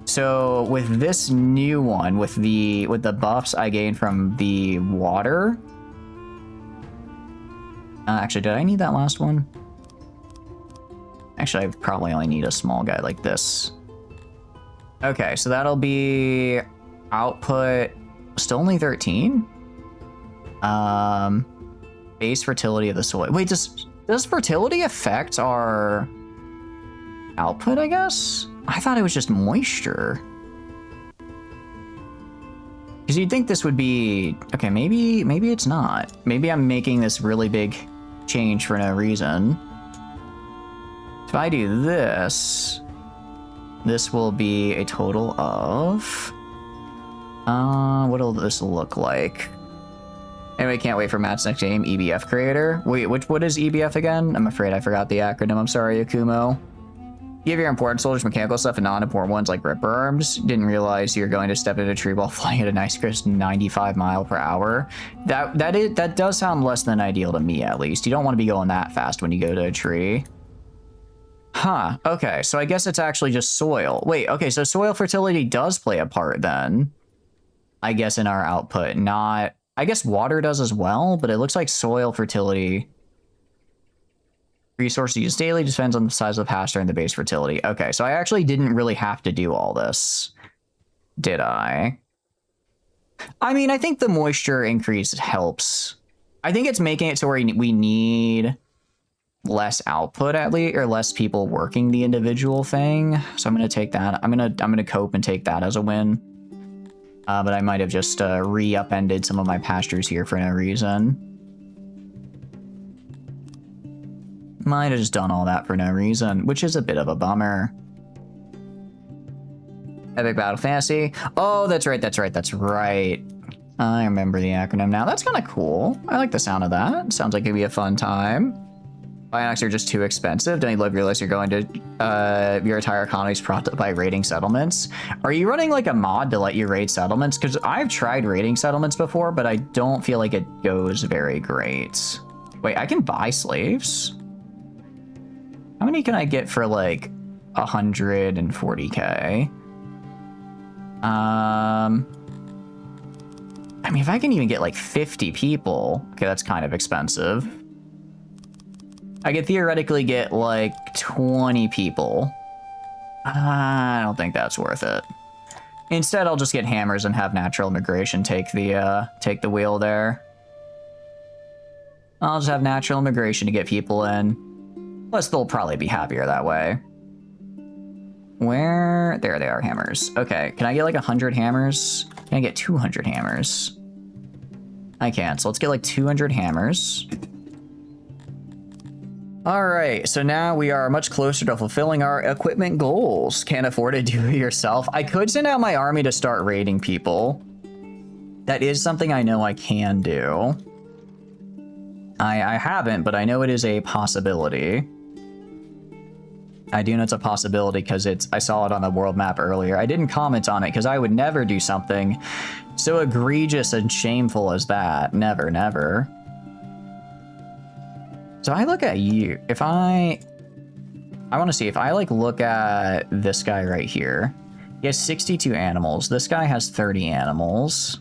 So with this new one, with the buffs I gained from the water... actually, did I need that last one? Actually, I probably only need a small guy like this. Okay, so that'll be output still only 13. Base fertility of the soil. Wait, does fertility affect our output, I guess? I thought it was just moisture. Because you'd think this would be... Okay, maybe it's not. Maybe I'm making this really big change for no reason. If I do this, this will be a total of... what'll this look like? Anyway, can't wait for Matt's next game, EBF creator. Wait, what is EBF again? I'm afraid I forgot the acronym. I'm sorry, Akumo. Give your important soldiers mechanical stuff and non-important ones like ripper arms. Didn't realize you're going to step into a tree while flying at a nice crisp 95 mile per hour. That does sound less than ideal to me, at least. You don't want to be going that fast when you go to a tree. Huh, okay, so I guess it's actually just soil. Wait, okay, so soil fertility does play a part then. I guess in our output, not... I guess water does as well, but it looks like soil fertility resources used daily depends on the size of the pasture and the base fertility. Okay, so I actually didn't really have to do all this, did I? I mean, I think the moisture increase helps. I think it's making it to where we need less output at least, or less people working the individual thing. So I'm gonna take that. I'm gonna cope and take that as a win. But I might have just re-upended some of my pastures here for no reason. Might have just done all that for no reason, which is a bit of a bummer. Epic Battle Fantasy. Oh, that's right, that's right, that's right. I remember the acronym now. That's kind of cool. I like the sound of that. Sounds like it'd be a fun time. Bionacs are just too expensive. Don't you love your list? You're going to your entire economy is propped up by raiding settlements. Are you running like a mod to let you raid settlements? Because I've tried raiding settlements before, but I don't feel like it goes very great. Wait, I can buy slaves? How many can I get for like 140k? I mean, if I can even get like 50 people, okay, that's kind of expensive. I could theoretically get like 20 people. I don't think that's worth it. Instead, I'll just get hammers and have natural immigration take the wheel there. I'll just have natural immigration to get people in. Plus, they'll probably be happier that way. Where? There they are, hammers. Okay, can I get like 100 hammers? Can I get 200 hammers? I can, so let's get like 200 hammers. All right, so now we are much closer to fulfilling our equipment goals. Can't afford to do it yourself. I could send out my army to start raiding people. That is something I know I can do. I haven't, but I know it is a possibility. I do know it's a possibility because I saw it on the world map earlier. I didn't comment on it because I would never do something so egregious and shameful as that. Never, never. So I look at you. If I want to see if I like look at this guy right here. He has 62 animals. This guy has 30 animals.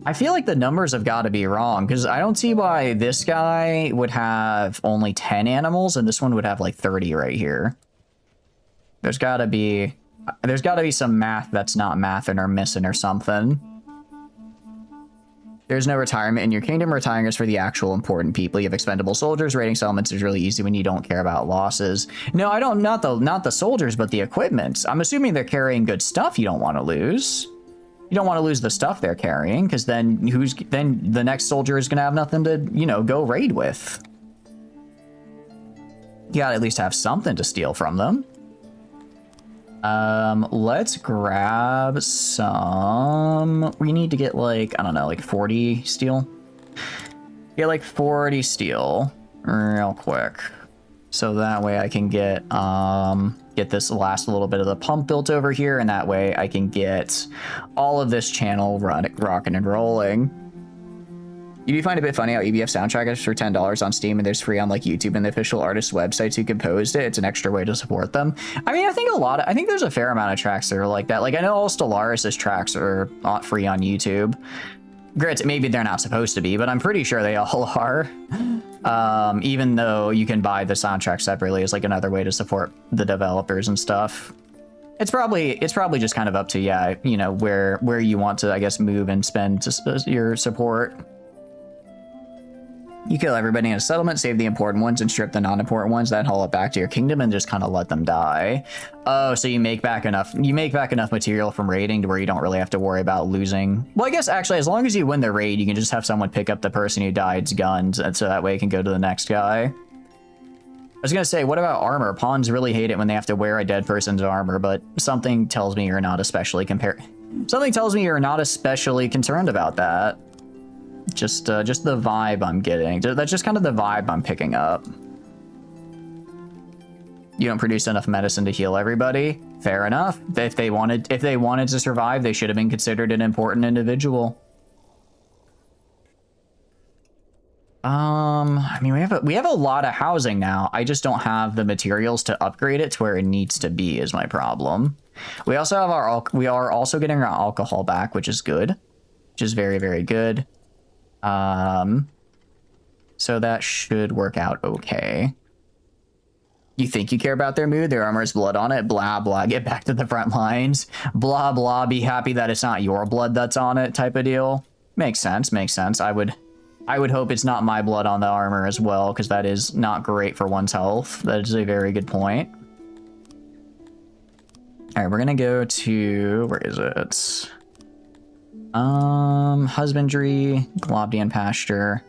I feel like the numbers have got to be wrong because I don't see why this guy would have only 10 animals and this one would have like 30 right here. There's got to be some math that's not mathing or missing or something. There's no retirement in your kingdom. Retiring is for the actual important people. You have expendable soldiers. Raiding settlements is really easy when you don't care about losses. No, I don't. Not the soldiers, but the equipment. I'm assuming they're carrying good stuff. You don't want to lose. You don't want to lose the stuff they're carrying, because then the next soldier is gonna have nothing to go raid with. You gotta at least have something to steal from them. Let's grab some. We need to get like, I don't know, like 40 steel. Get like 40 steel real quick. So that way I can get this last little bit of the pump built over here, and that way I can get all of this channel rocking and rolling. You do find it a bit funny how EBF soundtrack is for $10 on Steam and there's free on like YouTube and the official artist websites who composed it. It's an extra way to support them. I mean, I think there's a fair amount of tracks that are like that. Like I know all Stellaris' tracks are not free on YouTube. Granted, maybe they're not supposed to be, but I'm pretty sure they all are. Even though you can buy the soundtrack separately as like another way to support the developers and stuff. It's probably just kind of up to, where you want to, I guess, move and spend your support. You kill everybody in a settlement, save the important ones, and strip the non-important ones, then haul it back to your kingdom and just kind of let them die. Oh, so you make back enough material from raiding to where you don't really have to worry about losing. Well, I guess actually, as long as you win the raid, you can just have someone pick up the person who died's guns, and so that way it can go to the next guy. I was gonna say, what about armor? Pawns really hate it when they have to wear a dead person's armor, but something tells me you're not especially concerned about that. Just the vibe I'm getting. That's just kind of the vibe I'm picking up. You don't produce enough medicine to heal everybody. Fair enough. If they wanted to survive, they should have been considered an important individual. I mean, we have a lot of housing now. I just don't have the materials to upgrade it to where it needs to be is my problem. We also have we are also getting our alcohol back, which is good. Which is very, very good. So that should work out okay. You think you care about their mood? Their armor has blood on it. Blah, blah. Get back to the front lines. Blah, blah. Be happy that it's not your blood that's on it type of deal. Makes sense. Makes sense. I would hope it's not my blood on the armor as well, because that is not great for one's health. That is a very good point. All right, we're going to go to... Where is it? Husbandry, Globdian pasture.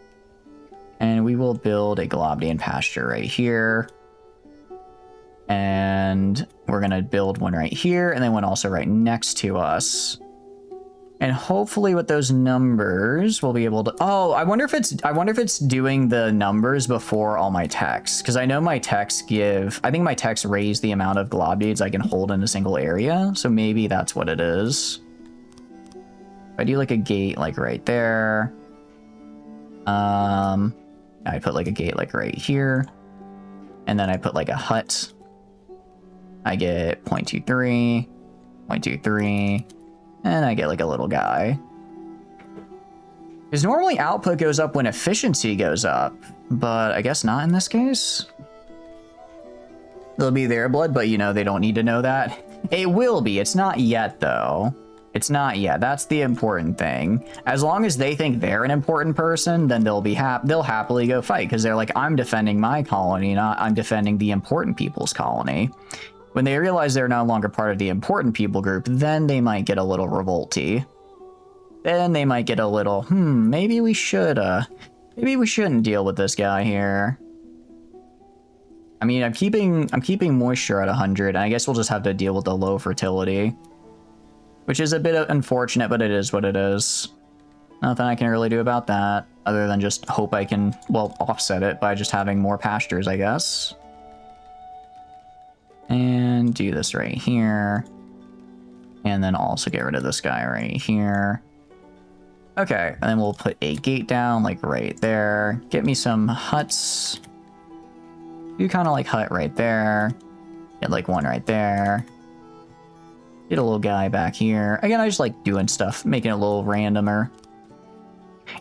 And we will build a Globdian pasture right here. And we're going to build one right here, and then one also right next to us. And hopefully with those numbers, we'll be able to... Oh, I wonder if it's doing the numbers before all my techs. Because I know my techs give... I think my techs raise the amount of Globdians I can hold in a single area. So maybe that's what it is. If I do like a gate like right there. I put like a gate like right here. And then I put like a hut. I get 0.23, 0.23, and I get like a little guy. Because normally output goes up when efficiency goes up, but I guess not in this case. It'll be their blood, but you know, they don't need to know that. It will be. It's not yet, though. It's not yet. That's the important thing. As long as they think they're an important person, then they'll happily go fight, because they're like, I'm defending my colony, not I'm defending the important people's colony. When they realize they're no longer part of the important people group, then they might get a little revolty. Then they might get a little, maybe we shouldn't deal with this guy here. I mean, I'm keeping moisture at 100, and I guess we'll just have to deal with the low fertility. Which is a bit unfortunate, but it is what it is. Nothing I can really do about that, other than just hope I can, well, offset it by just having more pastures, I guess. And do this right here. And then also get rid of this guy right here. Okay, and then we'll put a gate down, like right there. Get me some huts. Do kind of like hut right there. Get like one right there. Get a little guy back here. Again, I just like doing stuff, making it a little randomer.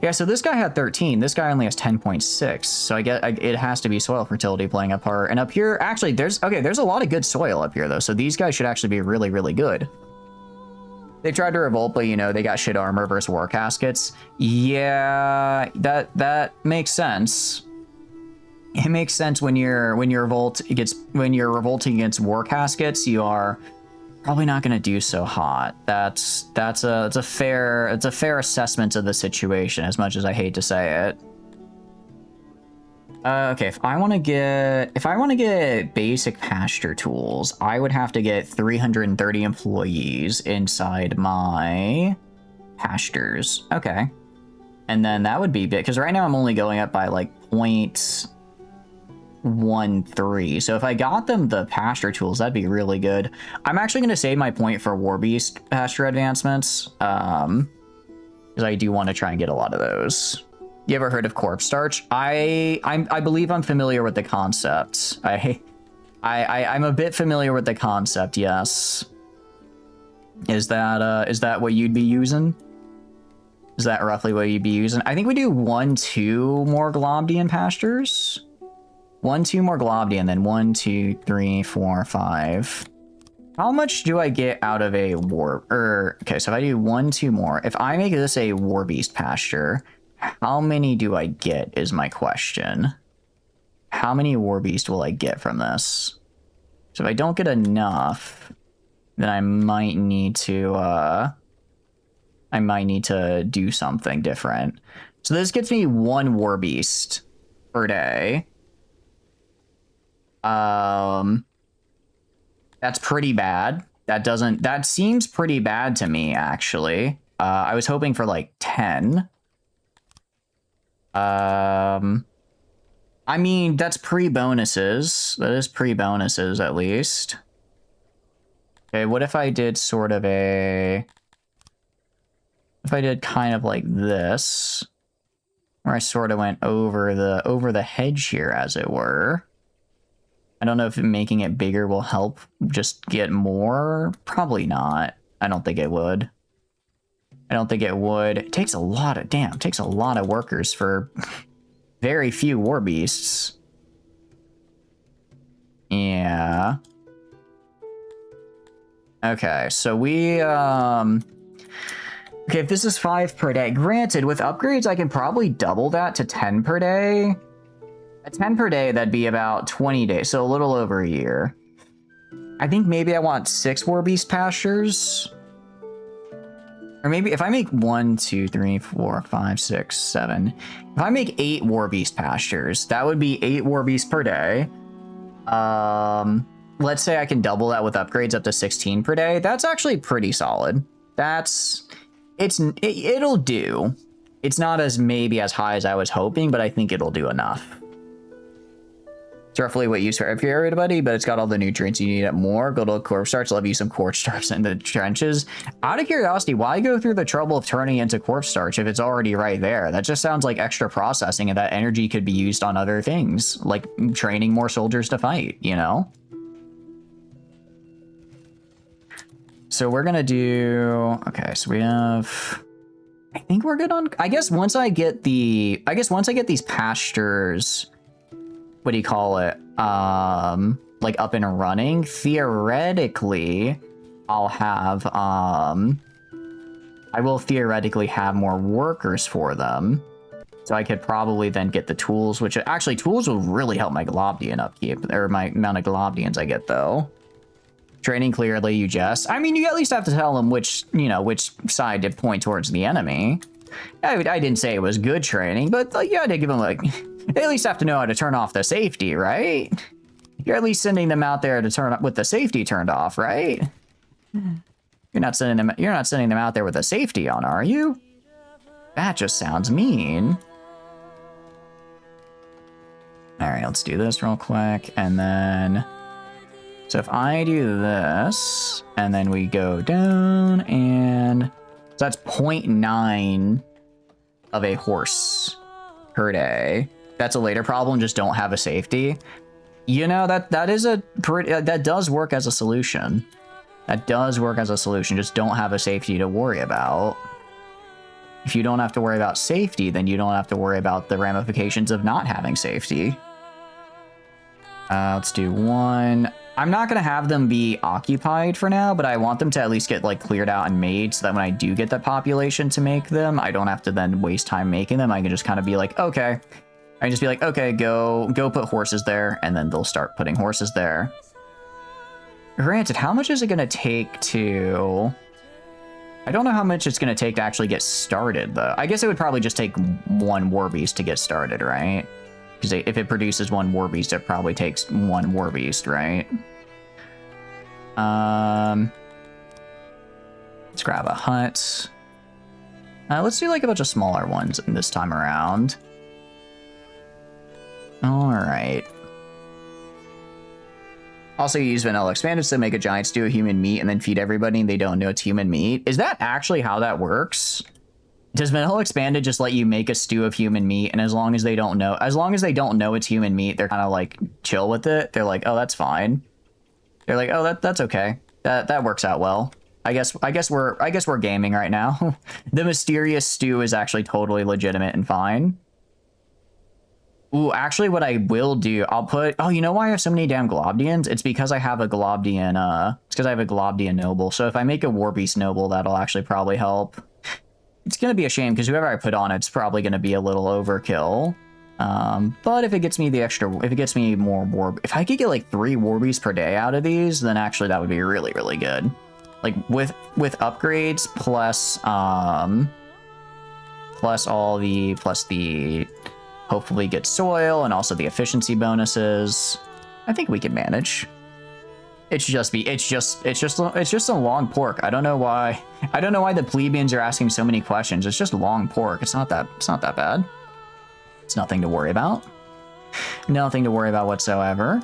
Yeah, so this guy had 13. This guy only has 10.6. So I get it has to be soil fertility playing a part. And up here, actually, there's a lot of good soil up here, though. So these guys should actually be really, really good. They tried to revolt, but, you know, they got shit armor versus war caskets. Yeah, that makes sense. It makes sense when you're revolting against war caskets, you are probably not going to do so hot. It's a fair assessment of the situation, as much as I hate to say it. Okay, if I want to get basic pasture tools, I would have to get 330 employees inside my pastures. Okay. And then that would be big, because right now I'm only going up by like 0.13. So if I got them the pasture tools, that'd be really good. I'm actually going to save my point for War Beast pasture advancements, because I do want to try and get a lot of those. You ever heard of corpse starch? I believe I'm familiar with the concept. I'm a bit familiar with the concept, yes. Is that what you'd be using? Is that roughly what you'd be using? I think we do 1-2 more Globdian pastures. 1-2 more Globdian, then 1, 2, 3, 4, 5. How much do I get out of a war? Okay, so if I do 1-2 more, if I make this a War Beast pasture, how many do I get is my question. How many War Beast will I get from this? So if I don't get enough, then I might need to do something different. So this gets me 1 War Beast per day. That's pretty bad. That seems pretty bad to me, actually. I was hoping for like 10. I mean, that's pre-bonuses. That is pre-bonuses, at least. Okay, what if I did sort of a... If I did kind of like this, where I sort of went over the hedge here, as it were. I don't know if making it bigger will help just get more. Probably not. I don't think it would. I don't think it would. It takes a lot of workers for very few war beasts. Yeah. Okay, so we, okay, if this is 5 per day, granted, with upgrades, I can probably double that to 10 per day. At 10 per day, that'd be about 20 days, so a little over a year. I think maybe I want 6 War Beast pastures. Or maybe if I make 1, 2, 3, 4, 5, 6, 7. If I make 8 War Beast pastures, that would be 8 War Beasts per day. Let's say I can double that with upgrades up to 16 per day. That's actually pretty solid. It'll do. It's not as maybe as high as I was hoping, but I think it'll do enough. It's roughly what you use for every area, buddy, but it's got all the nutrients you need at more. Go to a corpse starts, love you some corpse starts in the trenches. Out of curiosity, why go through the trouble of turning into corpse starch if it's already right there? That just sounds like extra processing, and that energy could be used on other things, like training more soldiers to fight, you know? So we're gonna do, okay, so we have, I think we're good on, I guess once I get these pastures, what do you call it? Like up and running, theoretically, I will theoretically have more workers for them. So I could probably then get the tools, which actually tools will really help my Globdian upkeep, or my amount of Globdians I get though. Training clearly, you jest. I mean, you at least have to tell them which side to point towards the enemy. I didn't say it was good training, but like, yeah, I did give them like, they at least have to know how to turn off the safety, right? You're at least sending them out there to turn up with the safety turned off, right? You're not sending them out there with the safety on, are you? That just sounds mean. All right, let's do this real quick, and then. So if I do this, and then we go down, and so that's 0.9 of a horse per day. That's a later problem, just don't have a safety. You know, that does work as a solution. That does work as a solution, just don't have a safety to worry about. If you don't have to worry about safety, then you don't have to worry about the ramifications of not having safety. Let's do 1. I'm not going to have them be occupied for now, but I want them to at least get like cleared out and made so that when I do get the population to make them, I don't have to then waste time making them. I can just kind of be like, okay. I can just be like, okay, go put horses there, and then they'll start putting horses there. Granted, how much is it going to take to... I don't know how much it's going to take to actually get started, though. I guess it would probably just take 1 war beast to get started, right? Because if it produces 1 war beast, it probably takes 1 war beast, right? Let's grab a hut. Let's do like a bunch of smaller ones this time around. All right. Also, you use vanilla expanded to make a giant stew of human meat and then feed everybody and they don't know it's human meat. Is that actually how that works? Does vanilla expanded just let you make a stew of human meat, and as long as they don't know it's human meat, they're kind of like chill with it? They're like, oh, that's fine. They're like, oh, that's okay. That works out well. I guess we're gaming right now. The mysterious stew is actually totally legitimate and fine. Ooh, actually, what I will do, I'll put... Oh, you know why I have so many damn Globdians? It's because I have a Globdian, it's because I have a Globdian noble. So if I make a War Beast noble, that'll actually probably help. It's going to be a shame, because whoever I put on it's probably going to be a little overkill. But if it gets me more if I could get like 3 War Beasts per day out of these, then actually that would be really, really good. Like, with upgrades, plus the... hopefully get soil and also the efficiency bonuses. I think we can manage. It's just a long pork. I don't know why the plebeians are asking so many questions. It's just long pork. It's not that bad. It's nothing to worry about. Nothing to worry about whatsoever.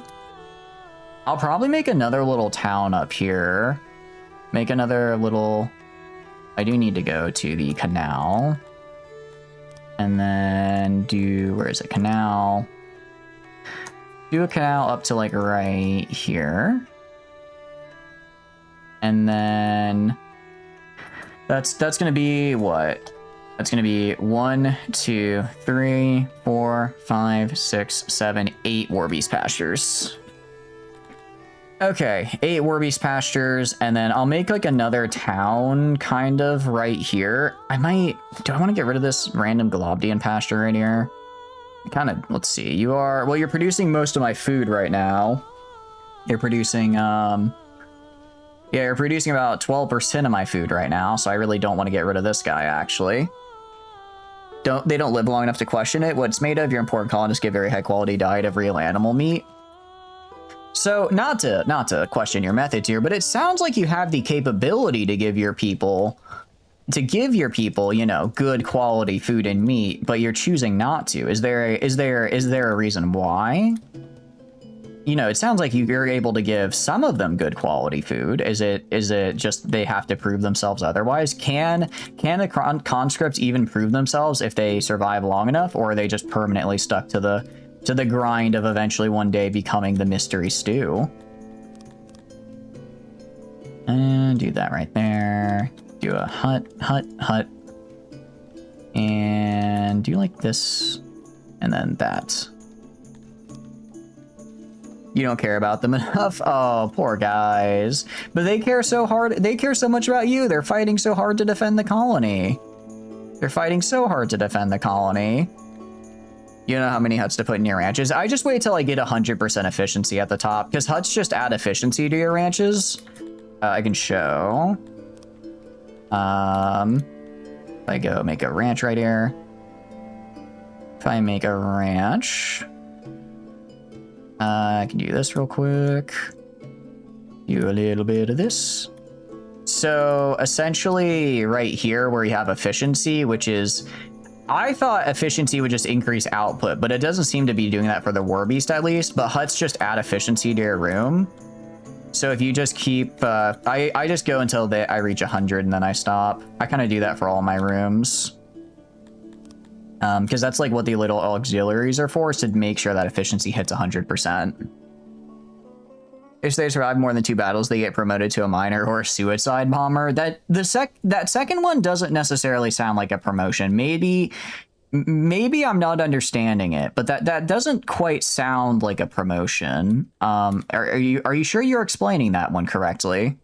I'll probably make another little town up here. Make another little... I do need to go to the canal. And then do, where is it? Canal. Do a canal up to like right here. And then that's gonna be what? That's gonna be 1, 2, 3, 4, 5, 6, 7, 8 War Beast pastures. Okay, 8 Warbeast pastures, and then I'll make like another town kind of right here. Do I want to get rid of this random Globdian pasture right here? Kind of, let's see, you're producing most of my food right now. You're producing, yeah, you're producing about 12% of my food right now, so I really don't want to get rid of this guy, actually. They don't live long enough to question it. What it's made of, your important colonists get very high quality diet of real animal meat. So, not to question your methods here, but it sounds like you have the capability to give your people, you know, good quality food and meat, but you're choosing not to. Is there a reason why? You know, it sounds like you're able to give some of them good quality food. Is it just they have to prove themselves otherwise? Can the conscripts even prove themselves if they survive long enough, or are they just permanently stuck to the grind of eventually one day becoming the mystery stew? And do that right there. Do a hut. And do like this, and then that. You don't care about them enough? Oh, poor guys. But they care so hard. They care so much about you. They're fighting so hard to defend the colony. They're fighting so hard to defend the colony. You know how many huts to put in your ranches? I just wait till I get 100% efficiency at the top, because huts just add efficiency to your ranches. I can show. If I go make a ranch right here. If I make a ranch... I can do this real quick. Do a little bit of this. So essentially right here where you have efficiency, which is, I thought efficiency would just increase output, but it doesn't seem to be doing that for the Warbeast at least, but huts just add efficiency to your room. So if you just keep, I just go until I reach 100 and then I stop. I kind of do that for all my rooms. Because that's like what the little auxiliaries are for, is to make sure that efficiency hits 100%. If they survive more than 2 battles, they get promoted to a miner or a suicide bomber. That second one doesn't necessarily sound like a promotion. Maybe I'm not understanding it, but that doesn't quite sound like a promotion. Are you sure you're explaining that one correctly?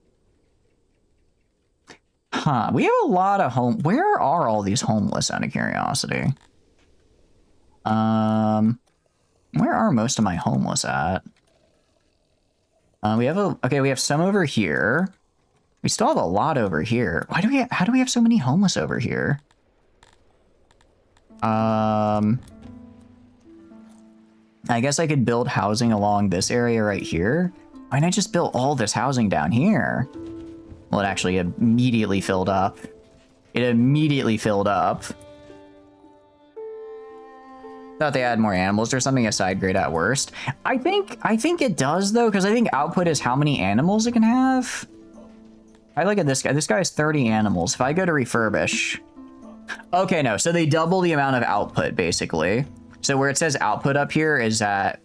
Huh, we have a lot of where are all these homeless, out of curiosity? Where are most of my homeless at? We have some over here. We still have a lot over here. How do we have so many homeless over here? I guess I could build housing along this area right here. Why didn't I just build all this housing down here? Well, it actually immediately filled up. It immediately filled up. Thought they had more animals or something, a side grade at worst. I think it does though, because I think output is how many animals it can have. I look at this guy. This guy has 30 animals. If I go to refurbish. Okay, no. So they double the amount of output basically. So where it says output up here is at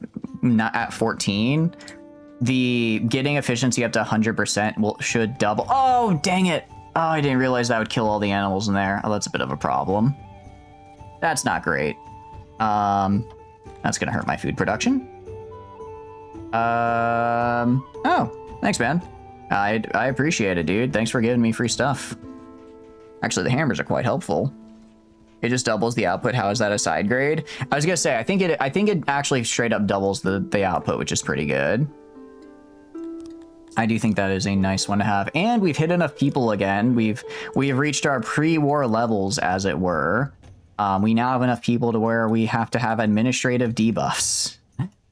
14. The getting efficiency up to 100% should double. Oh, dang it. Oh, I didn't realize that would kill all the animals in there. Oh, that's a bit of a problem. That's not great. That's gonna hurt my food production. Oh, thanks, man. I appreciate it, dude. Thanks for giving me free stuff. Actually, the hammers are quite helpful. It just doubles the output. How is that a side grade? I was gonna say, I think it actually straight up doubles the output, which is pretty good. I do think that is a nice one to have. And we've hit enough people again. We've reached our pre-war levels, as it were. We now have enough people to where we have to have administrative debuffs.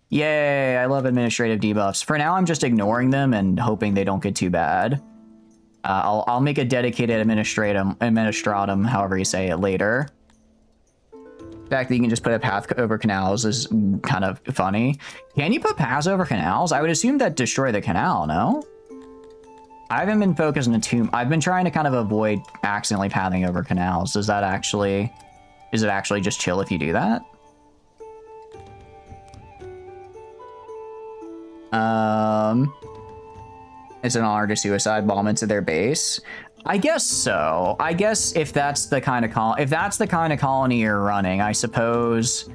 Yay, I love administrative debuffs. For now, I'm just ignoring them and hoping they don't get too bad. I'll make a dedicated administratum, however you say it, later. The fact that you can just put a path over canals is kind of funny. Can you put paths over canals? I would assume that destroy the canal, no? I haven't been focused on I've been trying to kind of avoid accidentally pathing over canals. Is it actually just chill if you do that? It's an honor to suicide bomb into their base. I guess so. I guess if that's the kind of colony you're running, I suppose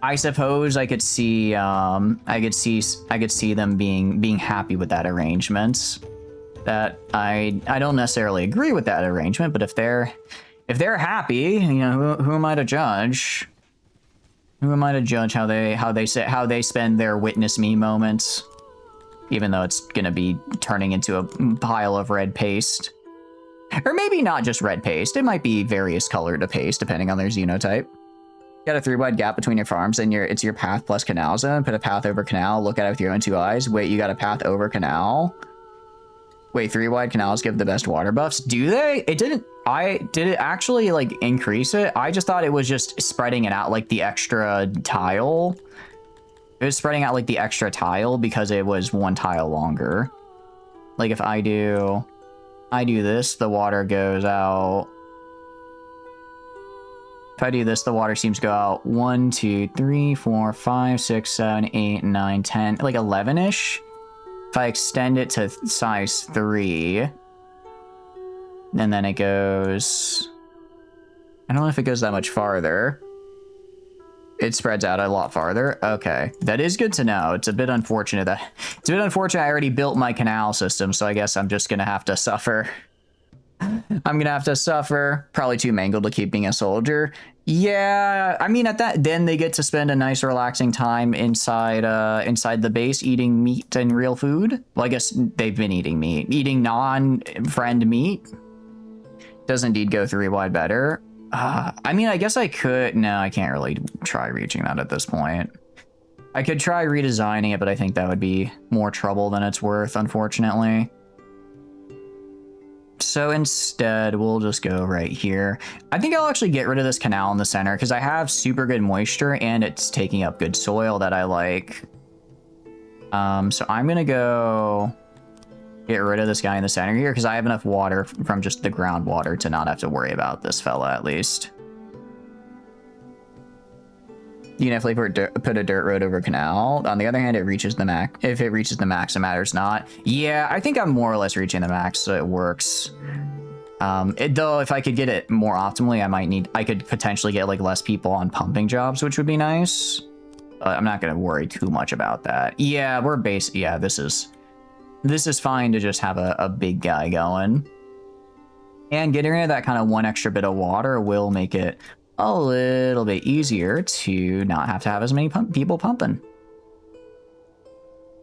I suppose I could see I could see them being happy with that arrangement. That I don't necessarily agree with that arrangement, but if they're happy, you know, who am I to judge? Who am I to judge how they spend their witness me moments? Even though it's gonna be turning into a pile of red paste. Or maybe not just red paste, it might be various colored paste depending on their xenotype. Got a 3-wide gap between your farms and it's your path plus canal zone. Put a path over canal, look at it with your own 2 eyes. Wait, you got a path over canal? Wait, 3-wide canals give the best water buffs? Do they? It didn't. Did it actually like increase it? I just thought it was just spreading it out like the extra tile. It was spreading out like the extra tile because it was 1 tile longer. Like if I do this, the water goes out. If I do this, the water seems to go out 1, 2, 3, 4, 5, 6, 7, 8, 9, 10, like 11-ish. If I extend it to size 3, and then it goes... I don't know if it goes that much farther. It spreads out a lot farther. Okay, that is good to know. It's a bit unfortunate I already built my canal system, so I guess I'm just gonna have to suffer. I'm gonna have to suffer. Probably too mangled to keep being a soldier. Yeah, I mean, then they get to spend a nice relaxing time inside the base eating meat and real food. Well, I guess they've been eating meat. Eating non-friend meat does indeed go 3-wide better. I mean, I guess I could... No, I can't really try reaching that at this point. I could try redesigning it, but I think that would be more trouble than it's worth, unfortunately. So instead, we'll just go right here. I think I'll actually get rid of this canal in the center because I have super good moisture and it's taking up good soil that I like. So I'm going to go get rid of this guy in the center here because I have enough water from just the groundwater to not have to worry about this fella at least. You can definitely put a dirt road over canal. On the other hand, it reaches the max. If it reaches the max, it matters not. Yeah, I think I'm more or less reaching the max, so it works. Though, if I could get it more optimally, I could potentially get like less people on pumping jobs, which would be nice. But I'm not gonna worry too much about that. Yeah, yeah, this is fine to just have a big guy going. And getting rid of that kind of 1 extra bit of water will make it a little bit easier to not have to have as many people pumping.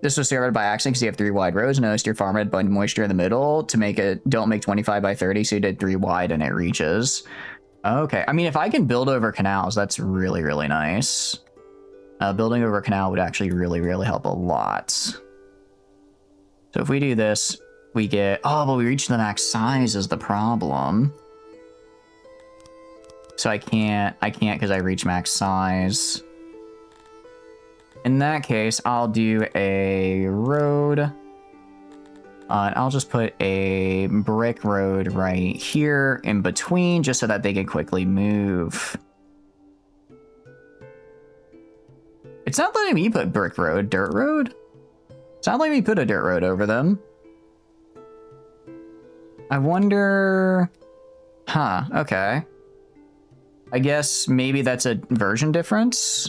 This was started by accident because you have 3 wide rows. Noticed your farm had abundant moisture in the middle to make it, don't make 25 by 30, so you did 3 wide and it reaches. Okay, I mean, if I can build over canals, that's really, really nice. Building over a canal would actually really, really help a lot. So if we do this, we get, oh, but we reach the max size is the problem. So I can't because I reach max size. In that case, I'll do a road. And I'll just put a brick road right here in between just so that they can quickly move. It's not letting me put brick road, dirt road. It's not letting me put a dirt road over them. I wonder... Huh, okay. I guess maybe that's a version difference.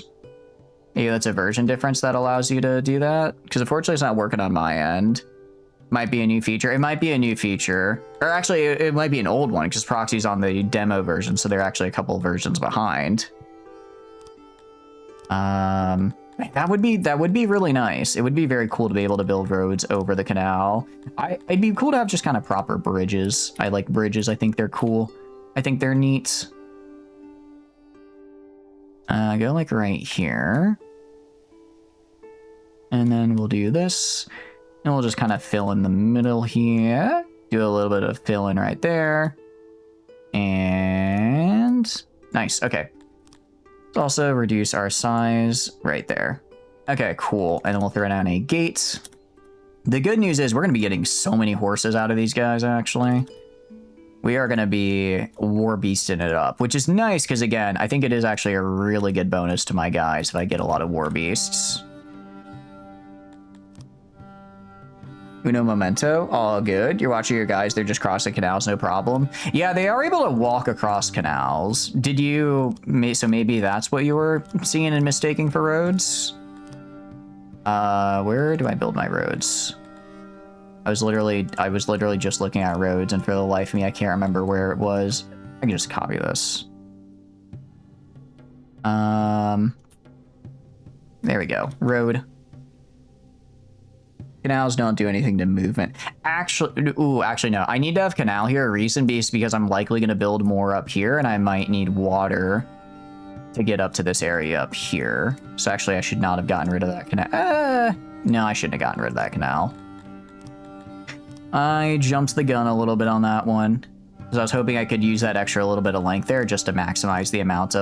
Maybe that's a version difference that allows you to do that. Because unfortunately it's not working on my end. Might be a new feature. It might be a new feature. Or actually, it might be an old one because Proxy's on the demo version, so they're actually a couple of versions behind. That would be really nice. It would be very cool to be able to build roads over the canal. It'd be cool to have just kind of proper bridges. I like bridges. I think they're cool. I think they're neat. Go like right here. And then we'll do this. And we'll just kind of fill in the middle here. Do a little bit of fill in right there. And nice, okay. Let's also reduce our size right there. Okay, cool. And then we'll throw down a gate. The good news is we're gonna be getting so many horses out of these guys, actually. We are gonna be war beasting it up, which is nice because again, I think it is actually a really good bonus to my guys if I get a lot of war beasts. Uno momento. All good. You're watching your guys. They're just crossing canals. No problem. Yeah, they are able to walk across canals. Did you... So maybe that's what you were seeing and mistaking for roads? Where do I build my roads? I was literally just looking at roads, and for the life of me, I can't remember where it was. I can just copy this. There we go. Road. Canals don't do anything to movement. Actually, no. I need to have canal here. A reason because I'm likely going to build more up here, and I might need water to get up to this area up here. So actually, I should not have gotten rid of that canal. No, I shouldn't have gotten rid of that canal. I jumped the gun a little bit on that one, because I was hoping I could use that extra little bit of length there just to maximize the amount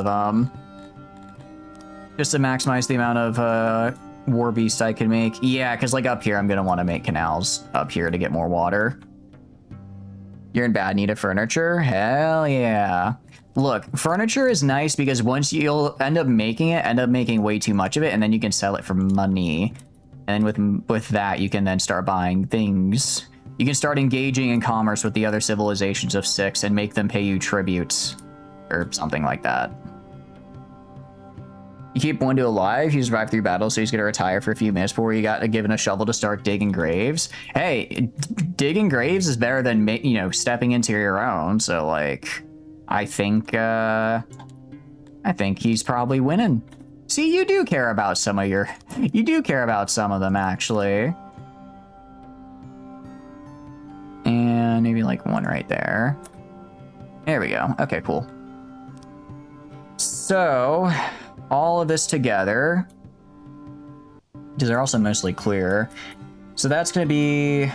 of war beast I can make. Yeah, because like up here, I'm gonna want to make canals up here to get more water. You're in bad need of furniture? Hell yeah. Look, furniture is nice because once you'll end up making way too much of it, and then you can sell it for money. And then with that, you can then start buying things. You can start engaging in commerce with the other civilizations of 6 and make them pay you tributes or something like that. You keep Windu alive, he survived 3 battles, so he's gonna retire for a few minutes before you got given a shovel to start digging graves. Hey, digging graves is better than, you know, stepping into your own, so like, I think he's probably winning. See, you do care about some of them, actually. And maybe like one right there. There we go. Okay, cool. So, all of this together, because they're also mostly clear. So that's going to be,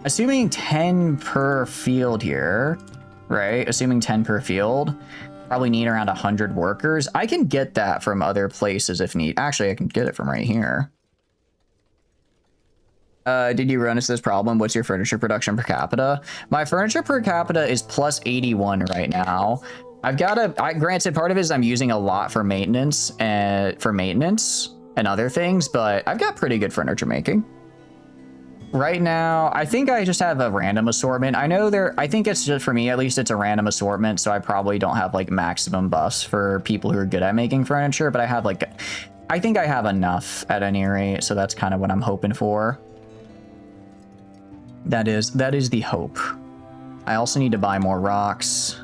assuming 10 per field here, right? Assuming 10 per field, probably need around 100 workers. I can get that from other places if need. Actually, I can get it from right here. Did you run into this problem? What's your furniture production per capita? My furniture per capita is plus 81 right now. Granted, part of it is I'm using a lot for maintenance and other things, but I've got pretty good furniture making. Right now, I think I just have a random assortment. I think it's just, for me at least, it's a random assortment, so I probably don't have like maximum buffs for people who are good at making furniture, but I think I have enough at any rate, so that's kind of what I'm hoping for. That is the hope. I also need to buy more rocks.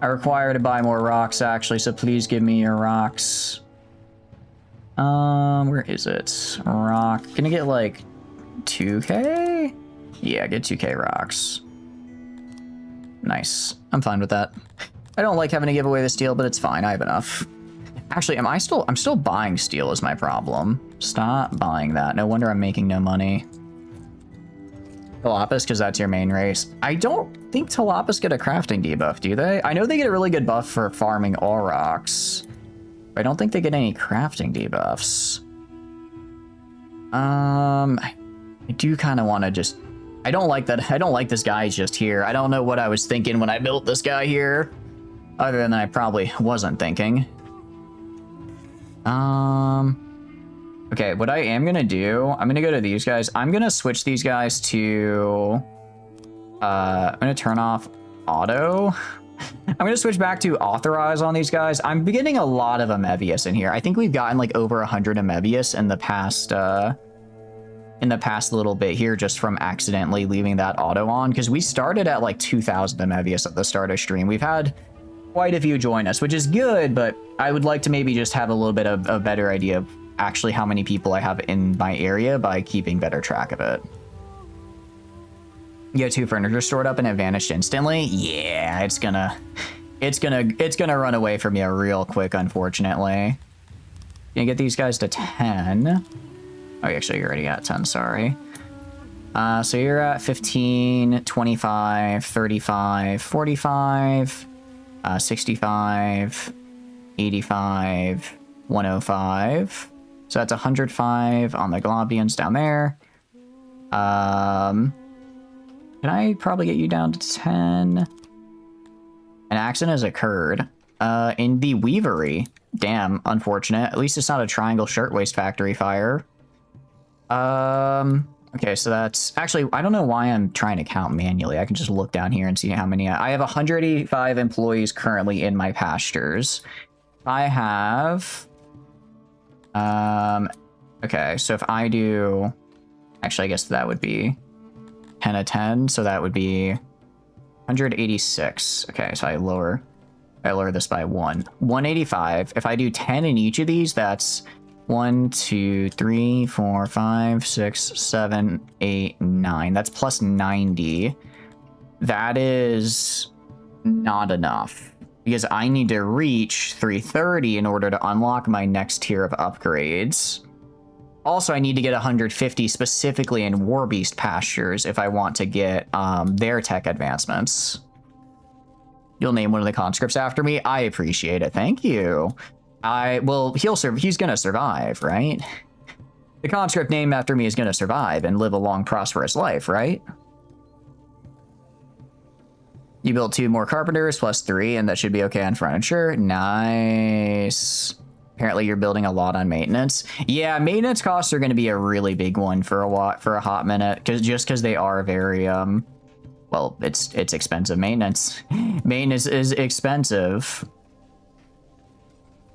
I require to buy more rocks, actually, so please give me your rocks. Where is it? Rock. Can I get, like, 2K? Yeah, get 2K rocks. Nice. I'm fine with that. I don't like having to give away the steel, but it's fine. I have enough. Actually, I'm still buying steel is my problem. Stop buying that. No wonder I'm making no money. Tilapis, because that's your main race. I don't think Tilapis get a crafting debuff, do they? I know they get a really good buff for farming Aurochs. But I don't think they get any crafting debuffs. I do kind of want to just... I don't like that. I don't like this guy just here. I don't know what I was thinking when I built this guy here. Other than I probably wasn't thinking. Okay, what I am gonna do, I'm gonna go to these guys. I'm gonna switch these guys to, I'm gonna turn off auto. I'm gonna switch back to authorize on these guys. I'm getting a lot of Amevias in here. I think we've gotten like over 100 Amevias in the past little bit here, just from accidentally leaving that auto on, because we started at like 2,000 Amevias at the start of stream. We've had quite a few join us, which is good, but I would like to maybe just have a little bit of a better idea of actually how many people I have in my area by keeping better track of it. You have 2 furniture stored up and it vanished instantly? Yeah, it's gonna run away from you real quick, unfortunately. Can you get these guys to 10? Oh, actually, you already got 10, sorry. So you're at 15, 25, 35, 45, 65, 85, 105. So that's 105 on the Globians down there. Can I probably get you down to 10? An accident has occurred. In the Weavery. Damn, unfortunate. At least it's not a Triangle Shirtwaist Factory fire. Okay, so that's actually, I don't know why I'm trying to count manually. I can just look down here and see how many I have 185 employees currently in my pastures. I have, okay, so if I do, actually, I guess that would be 10 of 10. So that would be 186. Okay, so I lower this by 185. If I do 10 in each of these, that's 1, 2, 3, 4, 5, 6, 7, 8, 9. That's plus 90. That is not enough because I need to reach 330 in order to unlock my next tier of upgrades. Also, I need to get 150 specifically in Warbeast pastures if I want to get their tech advancements. You'll name one of the conscripts after me. I appreciate it. Thank you. Well, he's gonna survive, right? The conscript named after me is gonna survive and live a long, prosperous life, right? You built 2 more carpenters plus 3, and that should be okay on furniture. Nice. Apparently, you're building a lot on maintenance. Yeah, maintenance costs are going to be a really big one for a hot minute, because they are very well, it's expensive maintenance. Maintenance is expensive.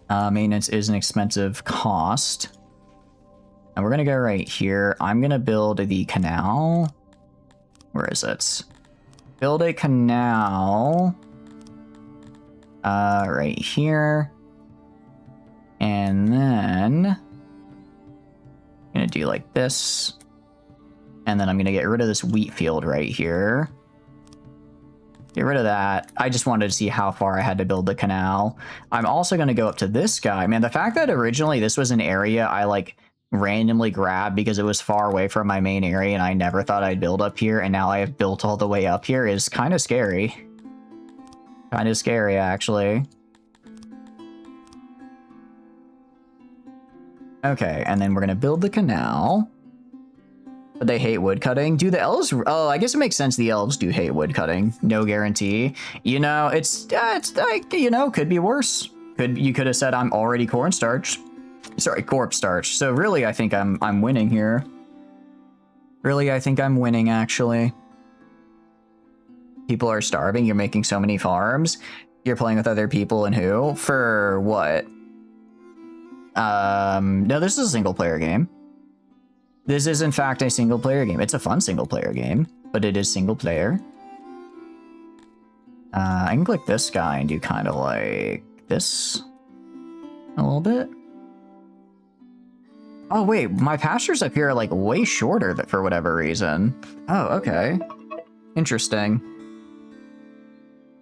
Maintenance is an expensive cost. And we're gonna go right here. I'm gonna build the canal. Where is it? Build a canal. Right here. And then I'm gonna do like this. And then I'm gonna get rid of this wheat field right here. Get rid of that. I just wanted to see how far I had to build the canal. I'm also gonna go up to this guy. Man, the fact that originally this was an area I like randomly grabbed because it was far away from my main area and I never thought I'd build up here, and now I have built all the way up here is kind of scary. Kind of scary, actually. Okay, and then we're gonna build the canal. But they hate wood cutting. Do the elves? Oh, I guess it makes sense the elves do hate wood cutting. No guarantee. You know, it's like, you know, could be worse. You could have said I'm already cornstarch. Sorry, corpse starch. So really, I think I'm winning here. Really, I think I'm winning, actually. People are starving. You're making so many farms. You're playing with other people and who? For what? No, this is a single player game. This is, in fact, a single-player game. It's a fun single-player game, but it is single-player. I can click this guy and do kind of like this a little bit. Oh, wait, my pastures up here are, like, way shorter for whatever reason. Oh, okay. Interesting.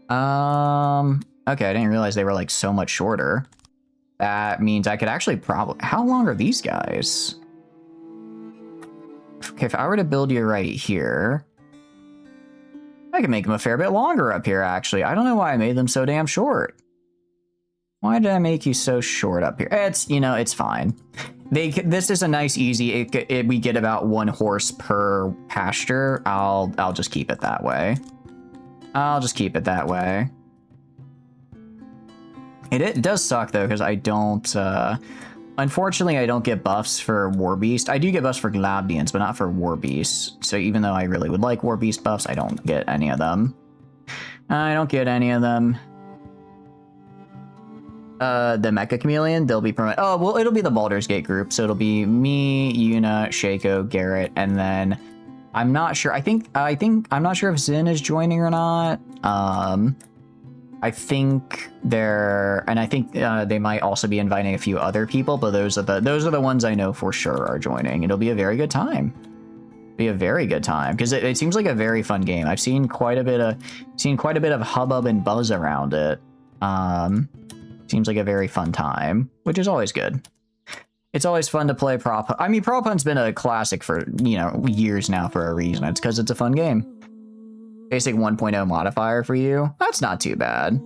Okay, I didn't realize they were, like, so much shorter. That means I could actually probably... How long are these guys? Okay, if I were to build you right here, I could make them a fair bit longer up here, actually. I don't know why I made them so damn short. Why did I make you so short up here? It's, you know, it's fine. This is a nice, easy, we get about 1 horse per pasture. I'll just keep it that way. I'll just keep it that way. It does suck, though, because I don't... Unfortunately, I don't get buffs for Warbeast. I do get buffs for Glabdians, but not for Warbeast. So even though I really would like Warbeast buffs, I don't get any of them. I don't get any of them. The Mecha Chameleon, they'll be promoted. Oh, well, it'll be the Baldur's Gate group. So it'll be me, Yuna, Shaco, Garrett, and then I'm not sure. I'm not sure if Zin is joining or not. I think they might also be inviting a few other people, but those are the ones I know for sure are joining. It'll be a very good time. Be a very good time because it seems like a very fun game. I've seen quite a bit of hubbub and buzz around it. Seems like a very fun time, which is always good. It's always fun to play Prop. I mean, Prop Hunt's been a classic for, you know, years now for a reason. It's because it's a fun game. Basic 1.0 modifier for you. That's not too bad.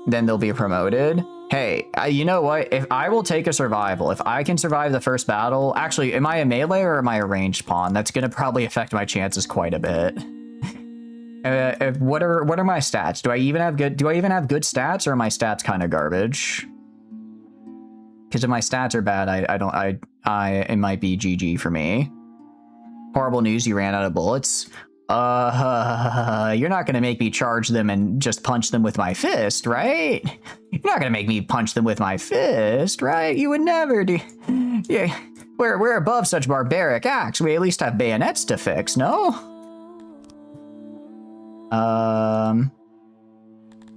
Then they'll be promoted. Hey, you know what? If I will take a survival, if I can survive the first battle, actually, am I a melee or am I a ranged pawn? That's going to probably affect my chances quite a bit. What are my stats? Do I even have good stats, or are my stats kind of garbage? Because if my stats are bad, it might be GG for me. Horrible news, you ran out of bullets. You're not gonna make me charge them and just punch them with my fist, right? You're not gonna make me punch them with my fist, right? You would never do. Yeah, we're above such barbaric acts. We at least have bayonets to fix, no?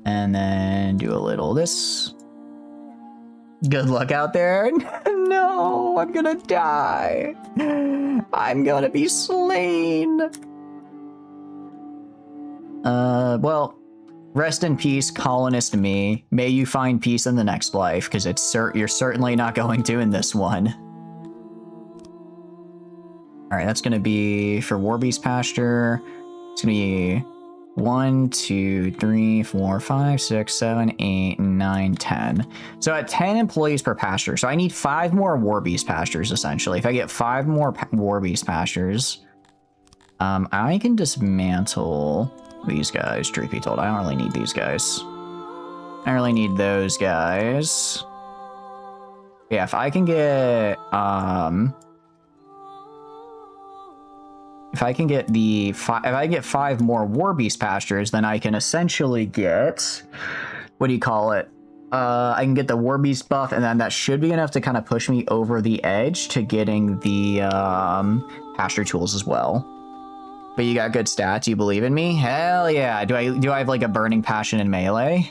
And then do a little this. Good luck out there. No, I'm gonna die. I'm gonna be slain. Well, rest in peace, colonist me. May you find peace in the next life, because you're certainly not going to in this one. All right, that's gonna be for Warbeast pasture. It's gonna be 1, 2, 3, 4, 5, 6, 7, 8, 9, 10. So at 10 employees per pasture. So I need 5 more Warbeast pastures, essentially. If I get 5 more Warbeast pastures, I can dismantle these guys, truth be told. I don't really need these guys. I don't really need those guys. Yeah, if I can get, if I get 5 more Warbeast pastures, then I can essentially get, what do you call it? I can get the Warbeast buff, and then that should be enough to kind of push me over the edge to getting the pasture tools as well. But you got good stats. You believe in me? Hell yeah! Do I have like a burning passion in melee?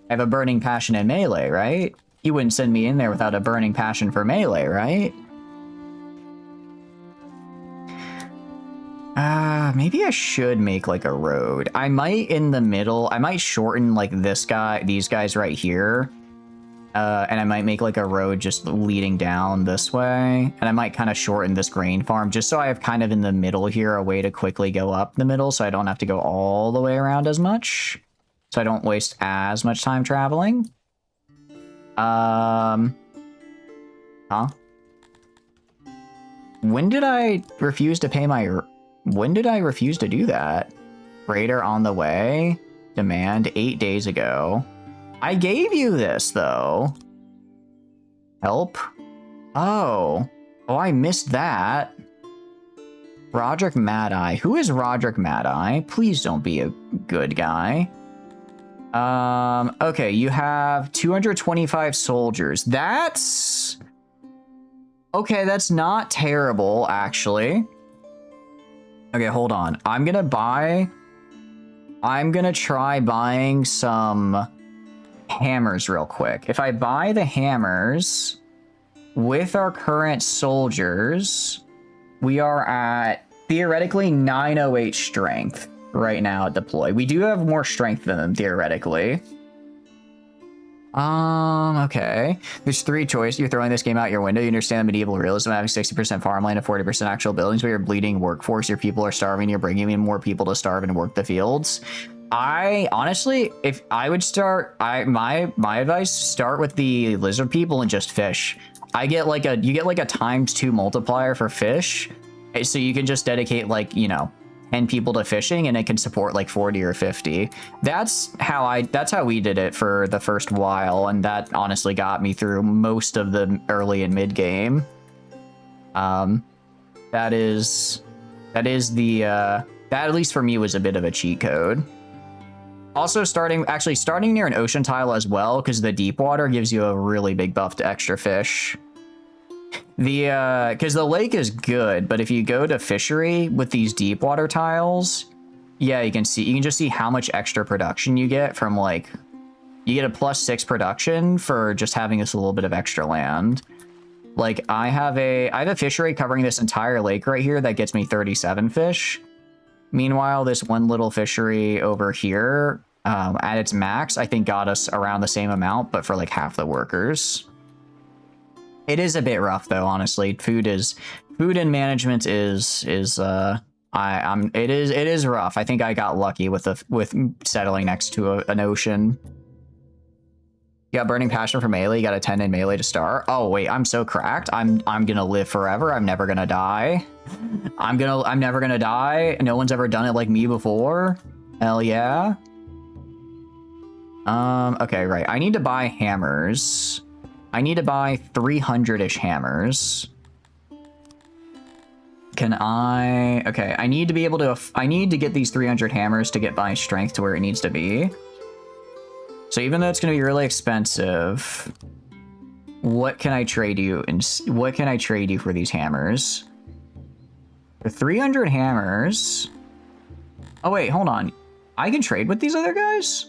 I have a burning passion in melee, right? You wouldn't send me in there without a burning passion for melee, right? Maybe I should make like a road. I might in the middle. I might shorten like these guys right here. And I might make like a road just leading down this way. And I might kind of shorten this grain farm just so I have kind of in the middle here a way to quickly go up the middle so I don't have to go all the way around as much. So I don't waste as much time traveling. Huh? When did I refuse to pay my... When did I refuse to do that? Raider on the way. Demand 8 days ago. I gave you this, though. Help? Oh. Oh, I missed that. Roderick Mad-Eye. Who is Roderick Mad-Eye? Please don't be a good guy. Okay, you have 225 soldiers. That's... Okay, that's not terrible, actually. Okay, hold on. I'm gonna try buying some hammers real quick. If I buy the hammers with our current soldiers, we are at theoretically 908 strength right now at deploy. We do have more strength than them theoretically. Okay. There's 3 choices. You're throwing this game out your window. You understand medieval realism, having 60% farmland and 40% actual buildings, but you're bleeding workforce. Your people are starving. You're bringing in more people to starve and work the fields. I honestly, if I would start, my advice, start with the lizard people and just fish. You get like a ×2 multiplier for fish. So you can just dedicate like, you know, 10 people to fishing and it can support like 40 or 50. That's how we did it for the first while, and that honestly got me through most of the early and mid game. That at least for me was a bit of a cheat code. Also starting near an ocean tile as well, because the deep water gives you a really big buff to extra fish. Because the lake is good, but if you go to fishery with these deep water tiles, yeah, you can just see how much extra production you get from like, you get a +6 production for just having this a little bit of extra land. Like I have a fishery covering this entire lake right here that gets me 37 fish. Meanwhile, this one little fishery over here, at its max, I think got us around the same amount, but for like half the workers. It is a bit rough though, honestly. Food and management is rough. I think I got lucky with settling next to an ocean. You got burning passion for melee. You got a 10 in melee to start. Oh wait, I'm so cracked. I'm gonna live forever. I'm never gonna die. I'm never gonna die. No one's ever done it like me before. Hell yeah. Okay, right. I need to buy hammers. I need to buy 300-ish hammers. Can I... Okay, I need to be able to... I need to get these 300 hammers to get my strength to where it needs to be. So even though it's going to be really expensive, what can I trade you? And what can I trade you for these hammers? For 300 hammers... Oh, wait, hold on. I can trade with these other guys?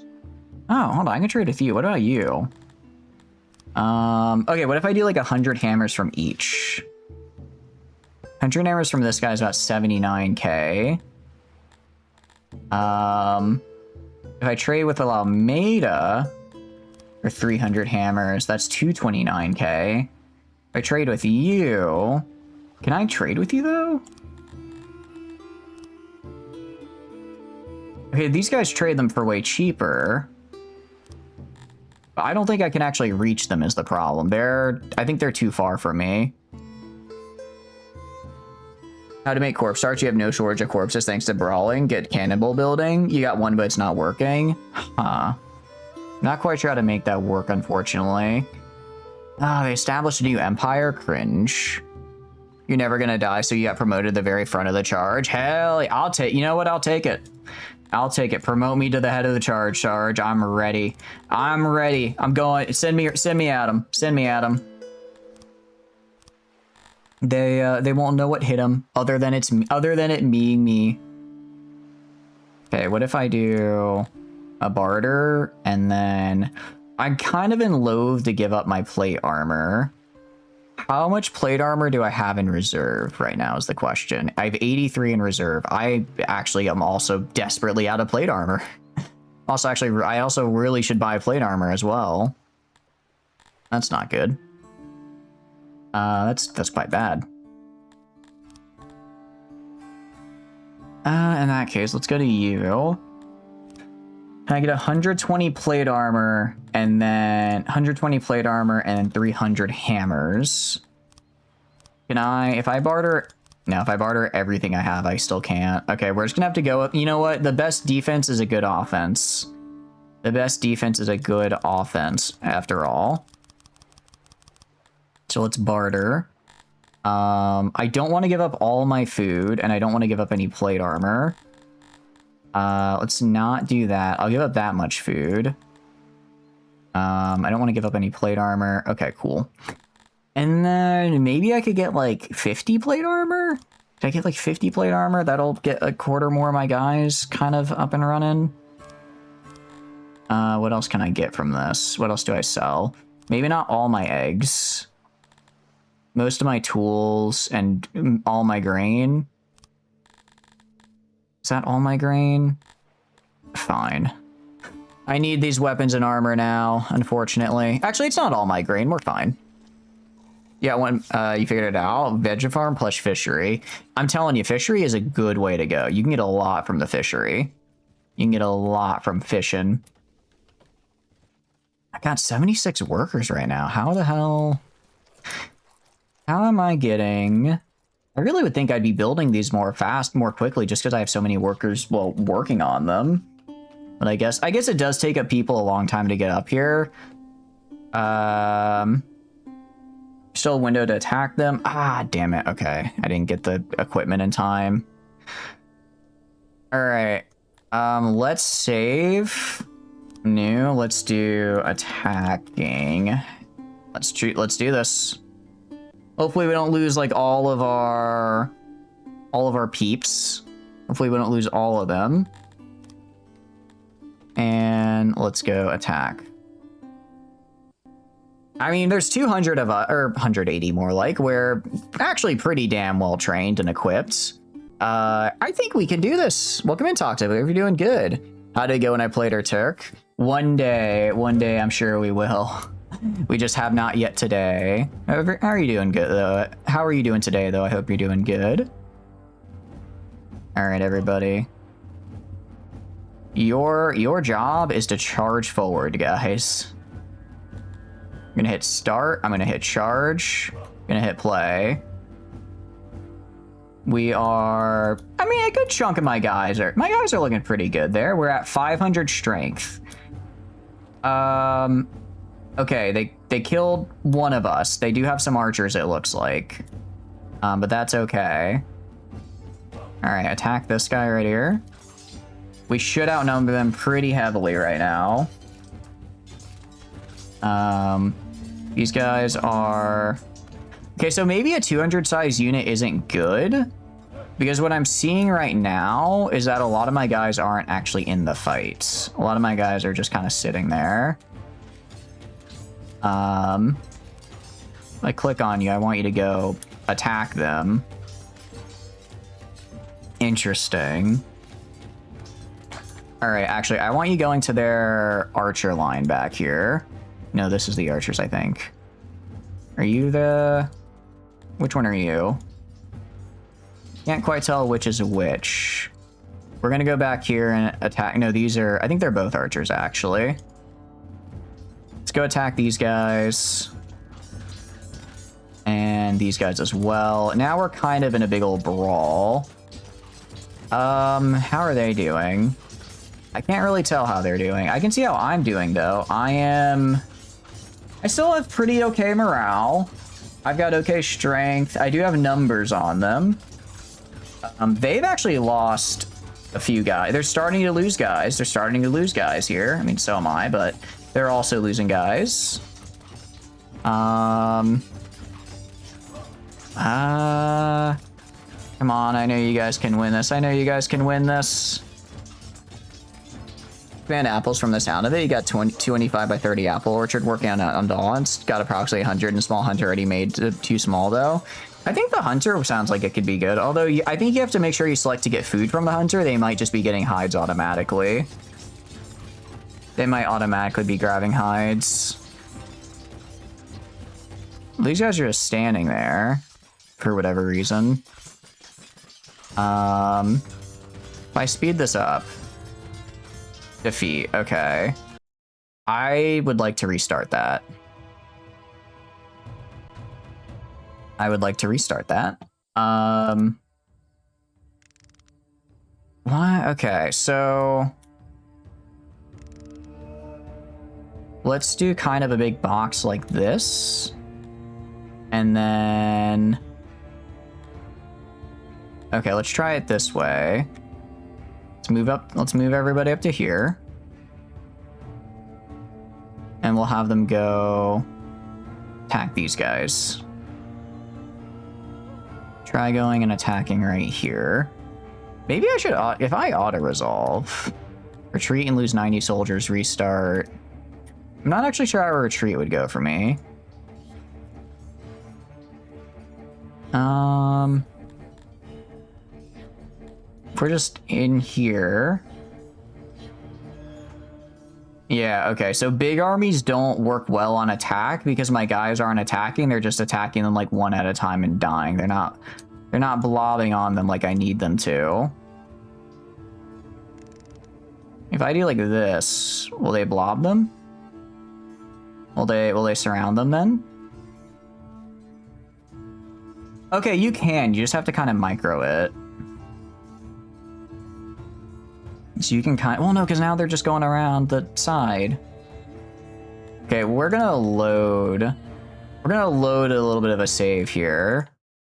Oh, hold on. I can trade with you. What about you? Okay, what if I do like 100 hammers from each? 100 hammers from this guy is about 79k. If I trade with Alameda for 300 hammers, that's 229k. If I trade with you... Can I trade with you, though? Okay, these guys trade them for way cheaper. But I don't think I can actually reach them is the problem. I think they're too far from me. How to make corpse arts? You have no shortage of corpses thanks to brawling. Get cannonball building. You got one, but it's not working. Huh. Not quite sure how to make that work, unfortunately. Ah, they established a new empire. Cringe. You're never gonna die, so you got promoted to the very front of the charge. Hell, I'll take... You know what? I'll take it. I'll take it. Promote me to the head of the charge, Sarge. I'm ready. I'm ready. I'm going. Send me at him. Send me at him. They won't know what hit them other than it being me. Okay, what if I do a barter and then I'm kind of in loath to give up my plate armor. How much plate armor do I have in reserve right now is the question. I have 83 in reserve. I actually am also desperately out of plate armor. Also, actually, I also really should buy plate armor as well. That's not good. That's quite bad. In that case, let's go to you. Can I get 120 plate armor and then 120 plate armor and then 300 hammers? Can I, if I barter, no, if I barter everything I have, I still can't. Okay, we're just gonna have to go up. You know what? The best defense is a good offense. The best defense is a good offense after all. So let's barter. I don't want to give up all my food and I don't want to give up any plate armor. Let's not do that. I'll give up that much food. I don't want to give up any plate armor. Okay, cool. And then maybe I could get like 50 plate armor? Can I get like 50 plate armor? That'll get a quarter more of my guys kind of up and running. What else can I get from this? What else do I sell? Maybe not all my eggs. Most of my tools and all my grain. Is that all my grain? Fine. I need these weapons and armor now, unfortunately. Actually, it's not all my grain. We're fine. Yeah, when you figured it out, veg farm plus fishery. I'm telling you, fishery is a good way to go. You can get a lot from the fishery. You can get a lot from fishing. I got 76 workers right now. How the hell? How am I getting... I really would think I'd be building these more quickly, just because I have so many workers, well, working on them. But I guess it does take up people a long time to get up here. Still a window to attack them. Ah, damn it. Okay, I didn't get the equipment in time. All right. Let's save. New. Let's do attacking. Let's do this. Hopefully we don't lose like all of our peeps. Hopefully we don't lose all of them. And let's go attack. I mean, there's 200 of us, or 180 more like. We're actually pretty damn well trained and equipped. I think we can do this. Welcome in, Talk to me if you're doing good. How did it go when I played her Turk? One day, I'm sure we will. We just have not yet today. How are you doing good though? How are you doing today though? I hope you're doing good. All right, everybody. Your job is to charge forward, guys. I'm gonna hit start. I'm gonna hit charge. I'm gonna hit play. We are, I mean, a good chunk of my guys are looking pretty good there. We're at 500 strength. Okay, they killed one of us. They do have some archers, it looks like. But that's okay. All right, attack this guy right here. We should outnumber them pretty heavily right now. These guys are... Okay, so maybe a 200 size unit isn't good. Because what I'm seeing right now is that a lot of my guys aren't actually in the fight. A lot of my guys are just kind of sitting there. I click on you. I want you to go attack them. Interesting. All right, actually, I want you going to their archer line back here. No, this is the archers, I think. Are you the... Which one are you? Can't quite tell which is which. We're gonna go back here and attack. No, these are... I think they're both archers, actually. Let's go attack these guys. And these guys as well. Now we're kind of in a big old brawl. How are they doing? I can't really tell how they're doing. I can see how I'm doing, though. I still have pretty okay morale. I've got okay strength. I do have numbers on them. They've actually lost a few guys. They're starting to lose guys. They're starting to lose guys here. I mean, so am I, but they're also losing guys. Come on, I know you guys can win this. I know you guys can win this. Command apples from the sound of it. You got 25 by 30 apple orchard working on Dawn's. Got approximately 100 and a small hunter already made too small though. I think the hunter sounds like it could be good. Although I think you have to make sure you select to get food from the hunter. They might just be getting hides automatically. They might automatically be grabbing hides. These guys are just standing there for whatever reason. If I speed this up. Defeat, okay. I would like to restart that. I would like to restart that. Why? Okay, so... Let's do kind of a big box like this. And then... Okay, let's try it this way. Let's move up. Let's move everybody up to here. And we'll have them go attack these guys. Try going and attacking right here. Maybe I should, if I auto-resolve. Retreat and lose 90 soldiers, restart. I'm not actually sure how a retreat would go for me. If we're just in here. Yeah, okay, so big armies don't work well on attack because my guys aren't attacking, they're just attacking them like one at a time and dying. They're not blobbing on them like I need them to. If I do like this, will they blob them? Will they surround them then? Okay, you can, you just have to kind of micro it. So you can kind of, well, no, because now they're just going around the side. Okay, we're gonna load a little bit of a save here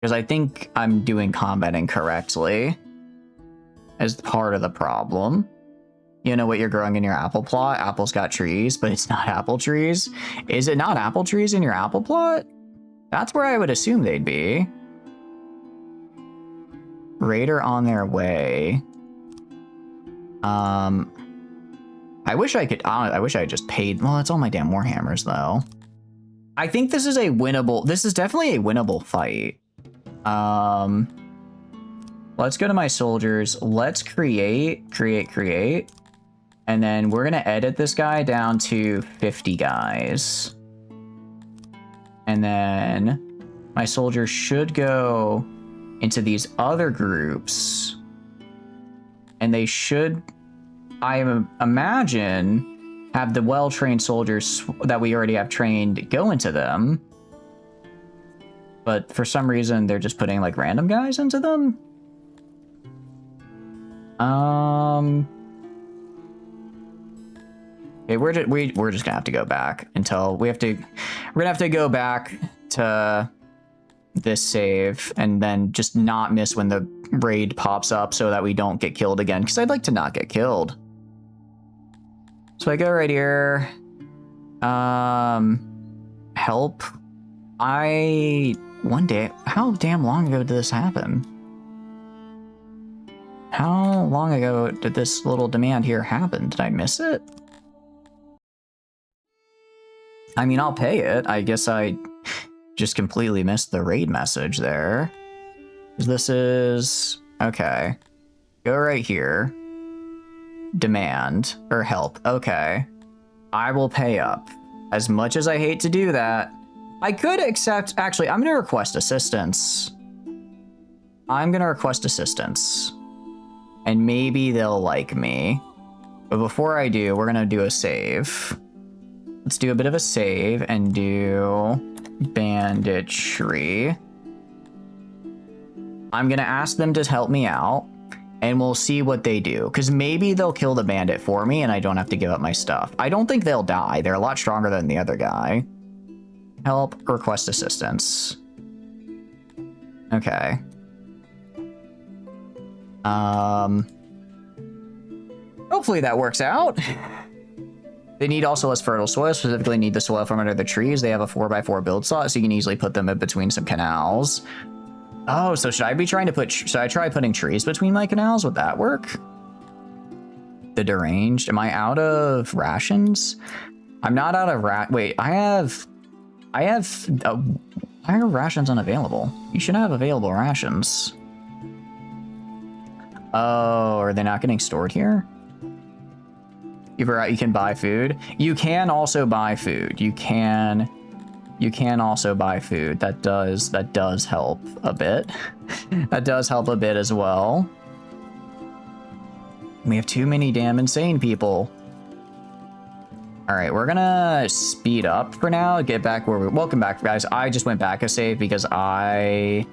because I think I'm doing combat incorrectly as part of the problem. You know what you're growing in your apple plot? Apple's got trees, but it's not apple trees. Is it not apple trees in your apple plot? That's where I would assume they'd be. Raider on their way. I wish I could, I wish I just paid, well, it's all my damn Warhammers though. I think this is this is definitely a winnable fight. Let's go to my soldiers. Let's create. And then we're gonna edit this guy down to 50 guys. And then my soldiers should go into these other groups. And they should, I imagine, have the well-trained soldiers that we already have trained go into them. But for some reason, they're just putting like random guys into them. Okay, we're just gonna have to go back until we're gonna have to go back to this save and then just not miss when the raid pops up so that we don't get killed again, because I'd like to not get killed. So I go right here. Help. One day, how damn long ago did this happen? How long ago did this little demand here happen? Did I miss it? I mean, I'll pay it. I guess I just completely missed the raid message there. This is... okay. Go right here. Demand. Or help. Okay. I will pay up. As much as I hate to do that, I could accept... actually, I'm going to request assistance. I'm going to request assistance. And maybe they'll like me. But before I do, we're going to do a save. Let's do a bit of a save and do banditry. I'm going to ask them to help me out, and we'll see what they do. Because maybe they'll kill the bandit for me, and I don't have to give up my stuff. I don't think they'll die. They're a lot stronger than the other guy. Help, request assistance. Okay. Hopefully that works out. They need also less fertile soil, specifically need the soil from under the trees. They have a 4x4 build slot, so you can easily put them in between some canals. Oh, so should I be trying to put... should I try putting trees between my canals? Would that work? The deranged? Am I out of rations? I'm not out of wait, I have rations unavailable. You should have available rations. Oh, are they not getting stored here? You can buy food. You can also buy food. You can also buy food. That does help a bit. That does help a bit as well. We have too many damn insane people. All right, we're gonna speed up for now. Get back where we... welcome back, guys. I just went back a save because I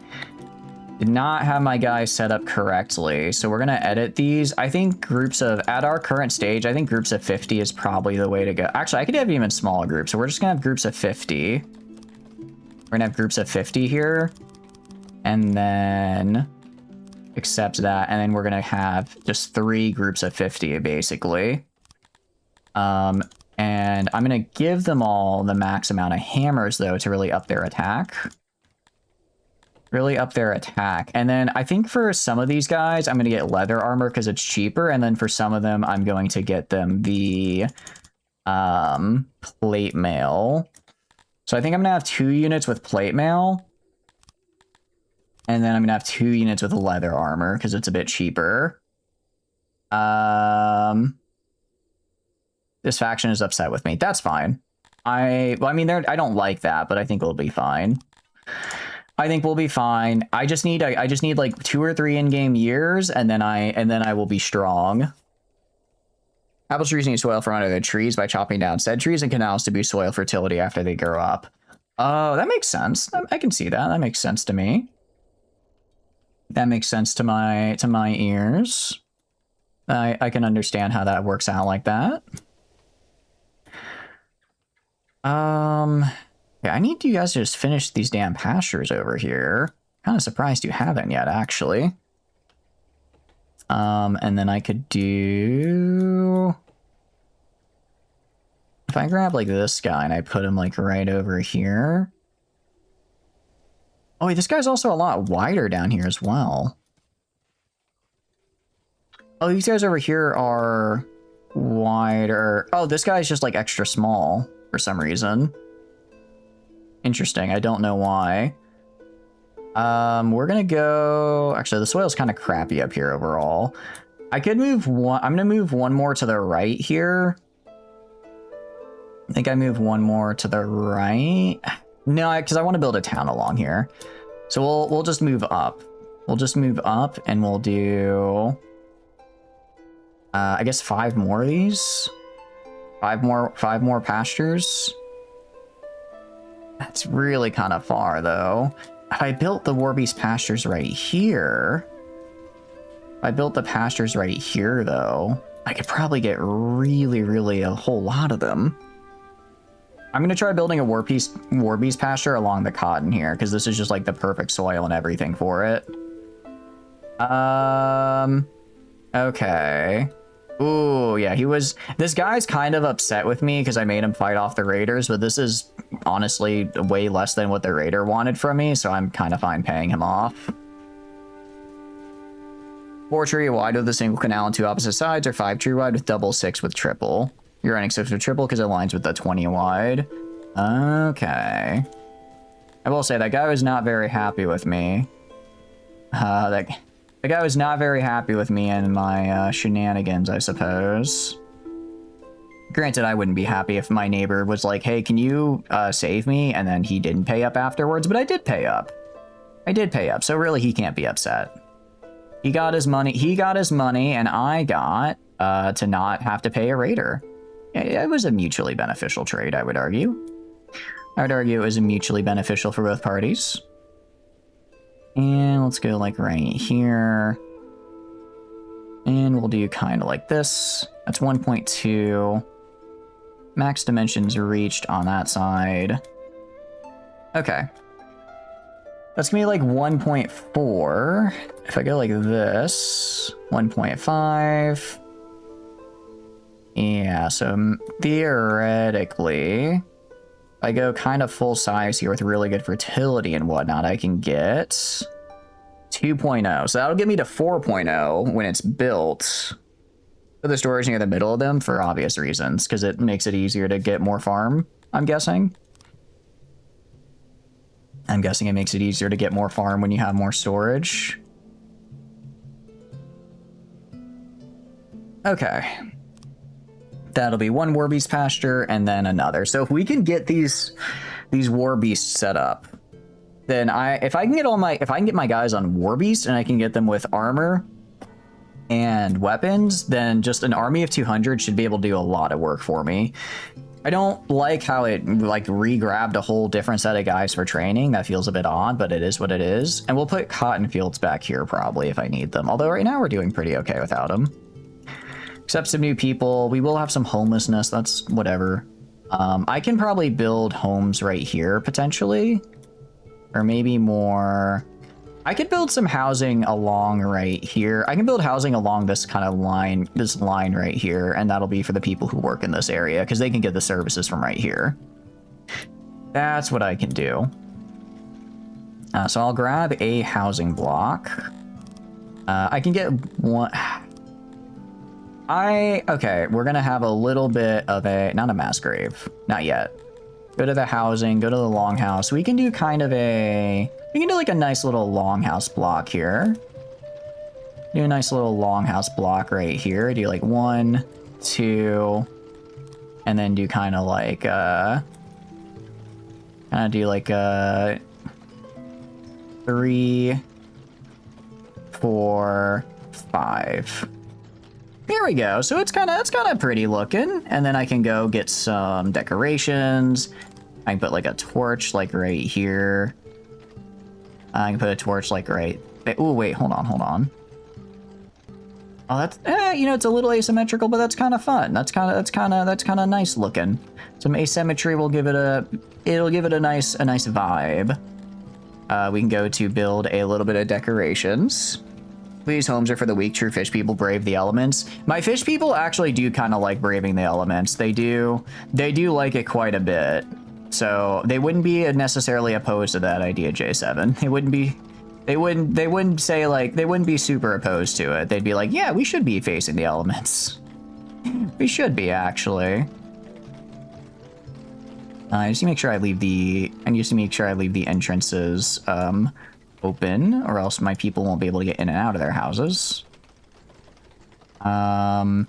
did not have my guys set up correctly. So we're gonna edit these. I think groups of... at our current stage, I think groups of 50 is probably the way to go. Actually, I could have even smaller groups. So we're just gonna have groups of 50. We're gonna have groups of 50 here. And then accept that. And then we're gonna have just 3 groups of 50, basically. And I'm going to give them all the max amount of hammers, though, to really up their attack. Really up their attack. And then I think for some of these guys, I'm going to get leather armor because it's cheaper. And then for some of them, I'm going to get them the plate mail. So I think I'm going to have 2 units with plate mail. And then I'm going to have 2 units with leather armor because it's a bit cheaper. This faction is upset with me. That's fine. I mean, I don't like that, but I think we'll be fine. I think we'll be fine. I just need like 2 or 3 in-game years, and then I will be strong. Apple trees need soil from under the trees by chopping down said trees and canals to boost soil fertility after they grow up. Oh, that makes sense. I can see that. That makes sense to me. That makes sense to my ears. I can understand how that works out like that. Yeah, I need you guys to just finish these damn pastures over here. Kind of surprised you haven't yet, actually. And then I could do... if I grab, like, this guy and I put him, like, right over here... oh, wait, this guy's also a lot wider down here as well. Oh, these guys over here are wider. Oh, this guy's just, like, extra small for some reason. Interesting. I don't know why. We're gonna go... actually, the soil's kind of crappy up here overall. I could move one... I'm gonna move one more to the right here. I think I move one more to the right. No, because I want to build a town along here. So we'll just move up. We'll just move up and we'll do... I guess 5 more of these. 5 more pastures. That's really kind of far, though. If I built the Warbeast pastures right here... if I built the pastures right here, though, I could probably get really a whole lot of them. I'm going to try building a Warbeast pasture along the cotton here, because this is just like the perfect soil and everything for it. Okay. Ooh, yeah, this guy's kind of upset with me because I made him fight off the raiders, but this is honestly way less than what the raider wanted from me, so I'm kind of fine paying him off. 4 tree wide with a single canal on 2 opposite sides, or 5 tree wide with double 6 with triple. You're running 6 with triple because it aligns with the 20 wide. Okay. I will say that guy was not very happy with me. The guy was not very happy with me and my shenanigans, I suppose. Granted, I wouldn't be happy if my neighbor was like, hey, can you save me? And then he didn't pay up afterwards, but I did pay up. I did pay up, so really he can't be upset. He got his money, and I got to not have to pay a raider. It was a mutually beneficial trade, I would argue. I would argue it was mutually beneficial for both parties. And let's go like right here. And we'll do kind of like this. That's 1.2. Max dimensions reached on that side. Okay. That's gonna be like 1.4. If I go like this, 1.5. Yeah, so theoretically, I go kind of full size here with really good fertility and whatnot, I can get 2.0. So that'll get me to 4.0 when it's built. Put the storage near the middle of them for obvious reasons, because it makes it easier to get more farm, I'm guessing. I'm guessing it makes it easier to get more farm when you have more storage. Okay. That'll be 1 war beast pasture and then another. So if we can get these war beasts set up, then if I can get my guys on war beast and I can get them with armor and weapons, then just an army of 200 should be able to do a lot of work for me. I don't like how it like re-grabbed a whole different set of guys for training. That feels a bit odd, but it is what it is. And we'll put cotton fields back here probably if I need them. Although right now we're doing pretty okay without them. Except some new people. We will have some homelessness. That's whatever. I can probably build homes right here, potentially. Or maybe more. I could build some housing along right here. I can build housing along this kind of line, this line right here. And that'll be for the people who work in this area, because they can get the services from right here. That's what I can do. So I'll grab a housing block. I can get one... Okay, we're gonna have a little bit of not a mass grave, not yet. Go to the housing, go to the longhouse. We can do kind of we can do like a nice little longhouse block here. Do a nice little longhouse block right here. Do like 1, 2, and then do kind of like, do like 3, 4, 5. There we go. So it's kind of pretty looking. And then I can go get some decorations. I can put like a torch like right here. I can put a torch like right. Oh wait, hold on. Oh, that's you know, it's a little asymmetrical, but that's kind of fun. That's kind of nice looking. Some asymmetry will give it a nice vibe. We can go to build a little bit of decorations. These homes are for the weak. True fish people brave the elements. My fish people actually do kind of like braving the elements. They do like it quite a bit. So they wouldn't be necessarily opposed to that idea, J7. They wouldn't be super opposed to it. They'd be like, yeah, we should be facing the elements. We should be, actually. I just need to make sure I leave the entrances open, or else my people won't be able to get in and out of their houses. Okay,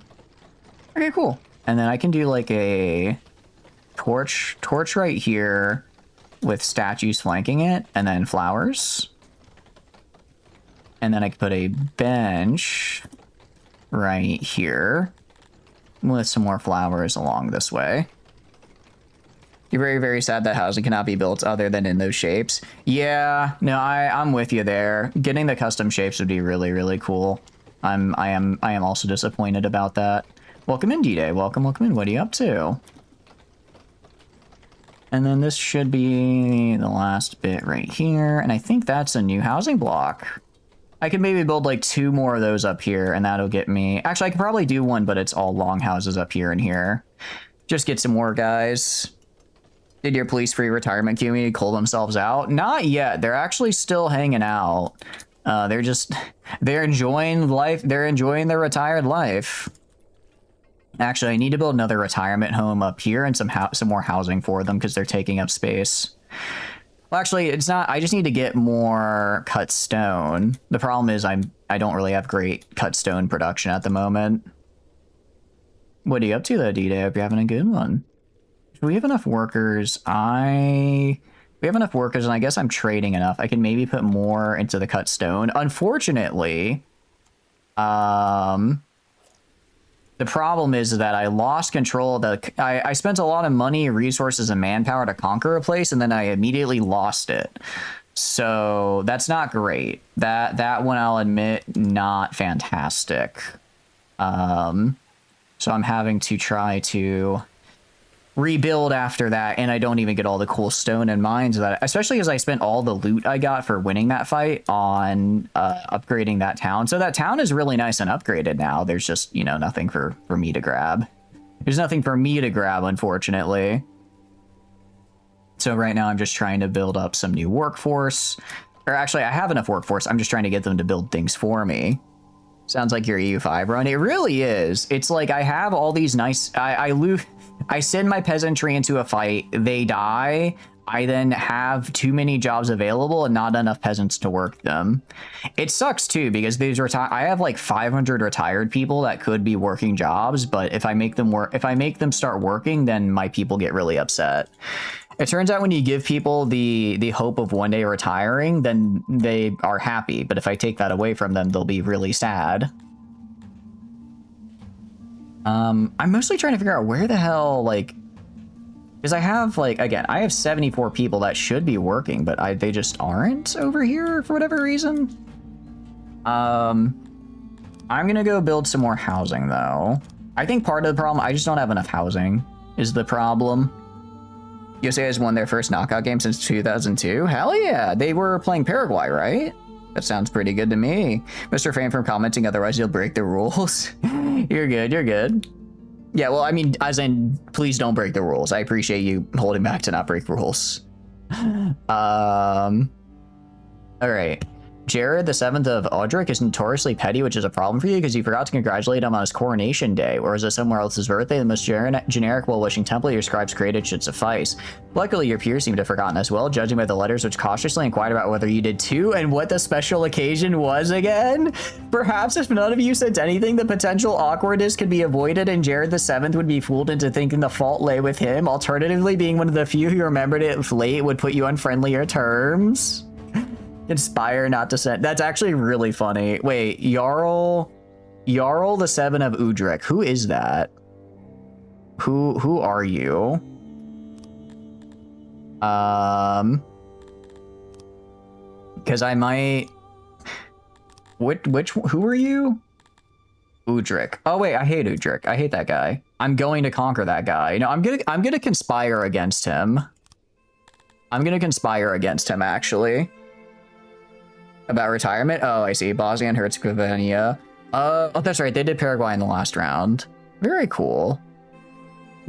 cool. And then I can do like a torch right here with statues flanking it, and then flowers. And then I can put a bench right here with some more flowers along this way. You're very, very sad that housing cannot be built other than in those shapes. Yeah, no, I'm with you there. Getting the custom shapes would be really, really cool. I am also disappointed about that. Welcome in, D-Day. Welcome in. What are you up to? And then this should be the last bit right here. And I think that's a new housing block. I can maybe build like 2 more of those up here, and that'll get me... Actually, I could probably do 1, but it's all longhouses up here and here. Just get some more guys. Did your police-free retirement community call themselves out? Not yet. They're actually still hanging out. They're enjoying life. They're enjoying their retired life. Actually, I need to build another retirement home up here and some more housing for them because they're taking up space. Well, actually, it's not. I just need to get more cut stone. The problem is I don't really have great cut stone production at the moment. What are you up to though, D-Day? Hope you're having a good one. Do we have enough workers? We have enough workers, and I guess I'm trading enough. I can maybe put more into the cut stone. Unfortunately, the problem is that I lost control of the... I spent a lot of money, resources, and manpower to conquer a place, and then I immediately lost it. So that's not great. That one, I'll admit, not fantastic. So I'm having to try to rebuild after that, and I don't even get all the cool stone and mines that, especially as I spent all the loot I got for winning that fight on upgrading that town. So that town is really nice and upgraded now. There's just, you know, nothing for me to grab. There's nothing for me to grab, unfortunately. So right now I'm just trying to build up some new workforce. Or actually, I have enough workforce. I'm just trying to get them to build things for me. Sounds like your EU5 run. It really is. It's like I have all these nice... I send my peasantry into a fight, they die, I then have too many jobs available and not enough peasants to work them. It sucks too, because I have like 500 retired people that could be working jobs, but if I make them start working, then my people get really upset. It turns out when you give people the hope of one day retiring, then they are happy, but if I take that away from them, they'll be really sad. I'm mostly trying to figure out where the hell, like, because I have, like, again, I have 74 people that should be working, but they just aren't over here for whatever reason. I'm gonna go build some more housing, though. I think part of the problem, I just don't have enough housing, is the problem. USA has won their first knockout game since 2002. Hell yeah, they were playing Paraguay, right? That sounds pretty good to me. Mr. Fan from commenting, otherwise you'll break the rules. You're good, you're good. Yeah, well, I mean, as in, please don't break the rules. I appreciate you holding back to not break rules. All right. Jared, the 7th of Audric, is notoriously petty, which is a problem for you because you forgot to congratulate him on his coronation day. Or is it somewhere else's birthday? The most generic well-wishing template your scribes created should suffice. Luckily, your peers seem to have forgotten as well, judging by the letters which cautiously inquired about whether you did too and what the special occasion was again. Perhaps if none of you sent anything, the potential awkwardness could be avoided and Jared the 7th would be fooled into thinking the fault lay with him. Alternatively, being one of the few who remembered it late would put you on friendlier terms. Inspire not to send. That's actually really funny. Wait, Jarl the 7 of Udrich. Who is that? Who are you? Because I might. Who are you? Udrich. Oh wait, I hate Udrich. I hate that guy. I'm going to conquer that guy. No, I'm gonna conspire against him. I'm gonna conspire against him actually. About retirement? Oh, I see. Bosnia and Herzegovina. Oh, that's right. They did Paraguay in the last round. Very cool.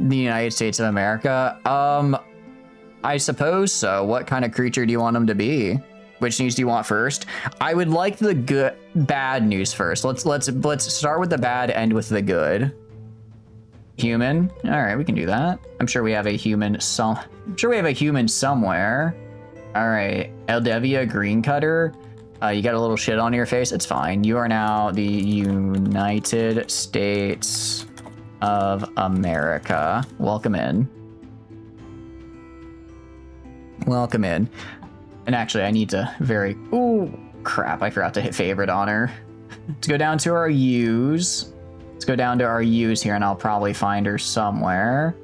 The United States of America. I suppose so. What kind of creature do you want them to be? Which news do you want first? I would like the bad news first. Let's start with the bad, end with the good. Human. All right, we can do that. I'm sure we have a human. I'm sure we have a human somewhere. All right, Eldevia Green Cutter. You got a little shit on your face. It's fine. You are now the United States of America. Welcome in. Welcome in. And actually, I need to Ooh, crap. I forgot to hit favorite on her. Let's go down to our U's. Let's go down to our U's here, and I'll probably find her somewhere.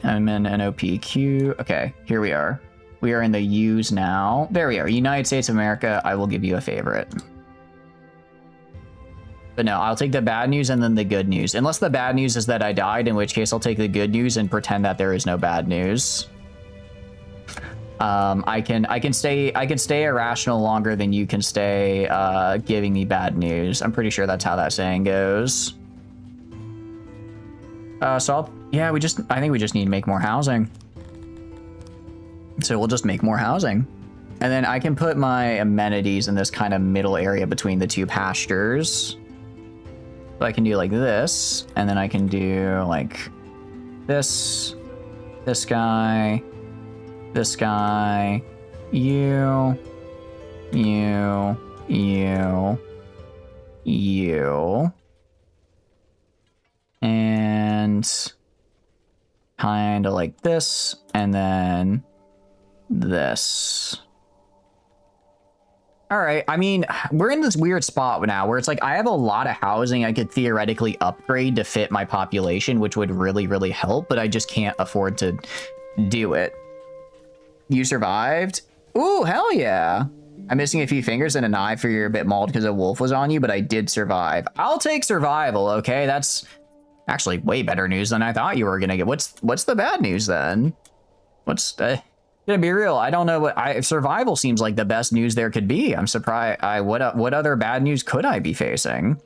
I'm in NOPQ. Okay, here we are. We are in the U's now. There we are. United States of America. I will give you a favorite. But no, I'll take the bad news and then the good news. Unless the bad news is that I died, in which case I'll take the good news and pretend that there is no bad news. I can stay irrational longer than you can stay giving me bad news. I'm pretty sure that's how that saying goes. Yeah, I think we just need to make more housing. So we'll just make more housing. And then I can put my amenities in this kind of middle area between the two pastures. So I can do like this, and then I can do like this guy, you, and kind of like this, and then this. All right, I mean, we're in this weird spot now where it's like I have a lot of housing I could theoretically upgrade to fit my population, which would really, really help, but I just can't afford to do it. You survived? Ooh, hell yeah. I'm missing a few fingers and an eye for you're a bit mauled because a wolf was on you, but I did survive. I'll take survival, okay? That's actually way better news than I thought you were gonna get. What's the bad news then? What's gonna be real? I don't know what survival seems like the best news there could be. I'm surprised. What other bad news could I be facing?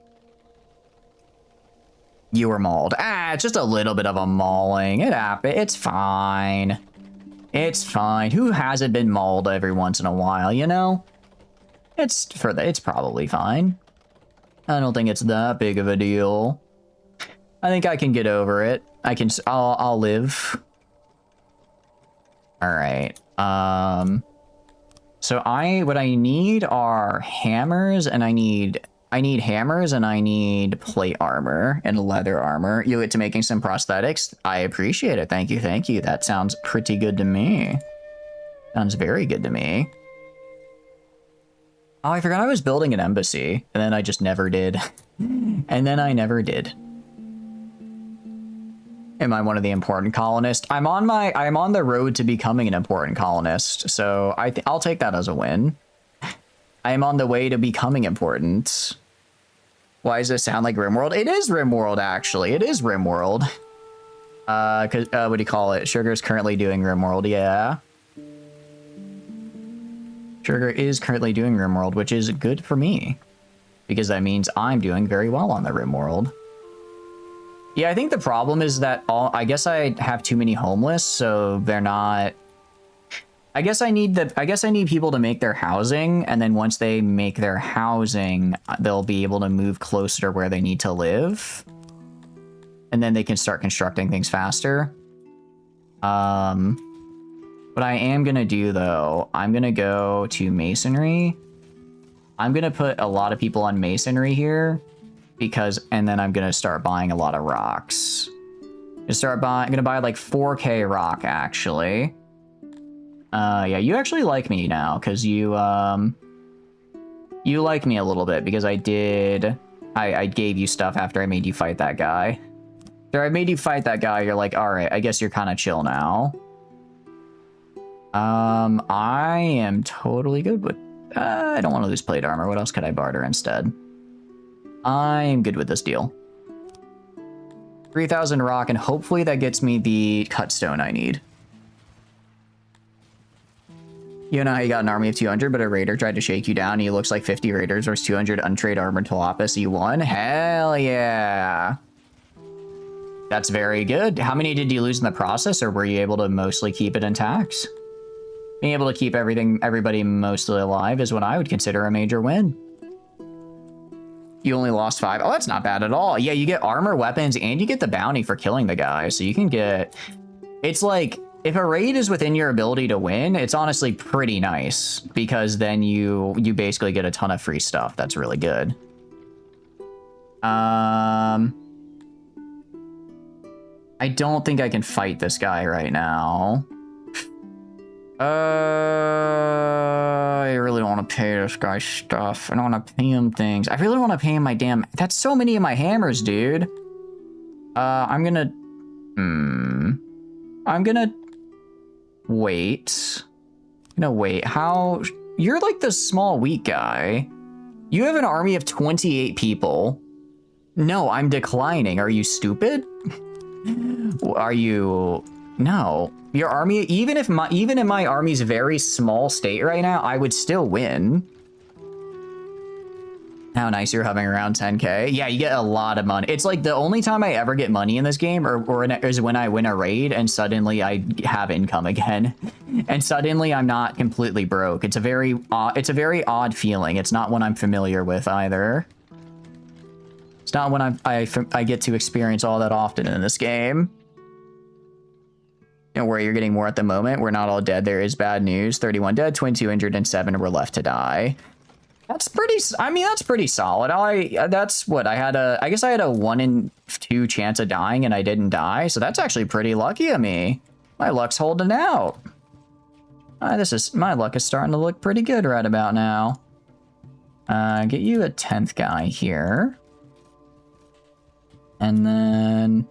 You were mauled. It's just a little bit of a mauling. It happened. It's fine. It's fine. Who hasn't been mauled every once in a while, you know? It's probably fine. I don't think it's that big of a deal. I think I can get over it. I'll live. All right. So what I need are hammers, and I need hammers, and I need plate armor and leather armor. You get to making some prosthetics. I appreciate it. Thank you. Thank you. That sounds pretty good to me. Sounds very good to me. Oh, I forgot I was building an embassy, and then I just never did. And then I never did. Am I one of the important colonists? I'm on the road to becoming an important colonist, so I'll take that as a win. I am on the way to becoming important. Why does this sound like RimWorld? It is RimWorld, actually. It is RimWorld. Cause what do you call it? Sugar's currently doing RimWorld, yeah. Sugar is currently doing RimWorld, which is good for me, because that means I'm doing very well on the RimWorld. Yeah, I think the problem is that I guess I have too many homeless, so they're not. I guess I need people to make their housing, and then once they make their housing, they'll be able to move closer to where they need to live. And then they can start constructing things faster. What I am gonna do though, I'm gonna go to masonry. I'm gonna put a lot of people on masonry here, and then I'm gonna start buying a lot of rocks. I'm gonna buy like 4K rock actually. Yeah, you actually like me now, because you like me a little bit, because I gave you stuff after I made you fight that guy. After I made you fight that guy, you're like, all right, I guess you're kind of chill now. I am totally good with, I don't want to lose plate armor. What else could I barter instead? I'm good with this deal. 3,000 rock, and hopefully that gets me the cut stone I need. You know how you got an army of 200, but a raider tried to shake you down, and he looks like 50 raiders versus 200 untrade armored Talopas. You won? Hell yeah. That's very good. How many did you lose in the process, or were you able to mostly keep it intact? Being able to keep everybody mostly alive is what I would consider a major win. You only lost 5. Oh, that's not bad at all. Yeah, you get armor, weapons, and you get the bounty for killing the guy. So you can get... It's like, if a raid is within your ability to win, it's honestly pretty nice, because then you basically get a ton of free stuff. That's really good. I don't think I can fight this guy right now. I really want to pay this guy stuff. I don't want to pay him things. I really want to pay him my damn... That's so many of my hammers, dude. I'm gonna wait. How... You're like the small, weak guy. You have an army of 28 people. No, I'm declining. Are you stupid? Are you... No. Your army, even if my army's very small state right now, I would still win. How nice, you're hovering around 10k. Yeah, you get a lot of money. It's like the only time I ever get money in this game is when I win a raid and suddenly I have income again. And suddenly I'm not completely broke. It's a very odd feeling. It's not one I'm familiar with either. It's not one I get to experience all that often in this game. And where you're getting more at the moment, we're not all dead. There is bad news. 31 dead, 22 injured, and 7 were left to die. That's pretty, I mean, that's pretty solid. That's what I had I guess I had a 1 in 2 chance of dying and I didn't die. So that's actually pretty lucky of me. My luck's holding out. My luck is starting to look pretty good right about now. Get you a 10th guy here. And then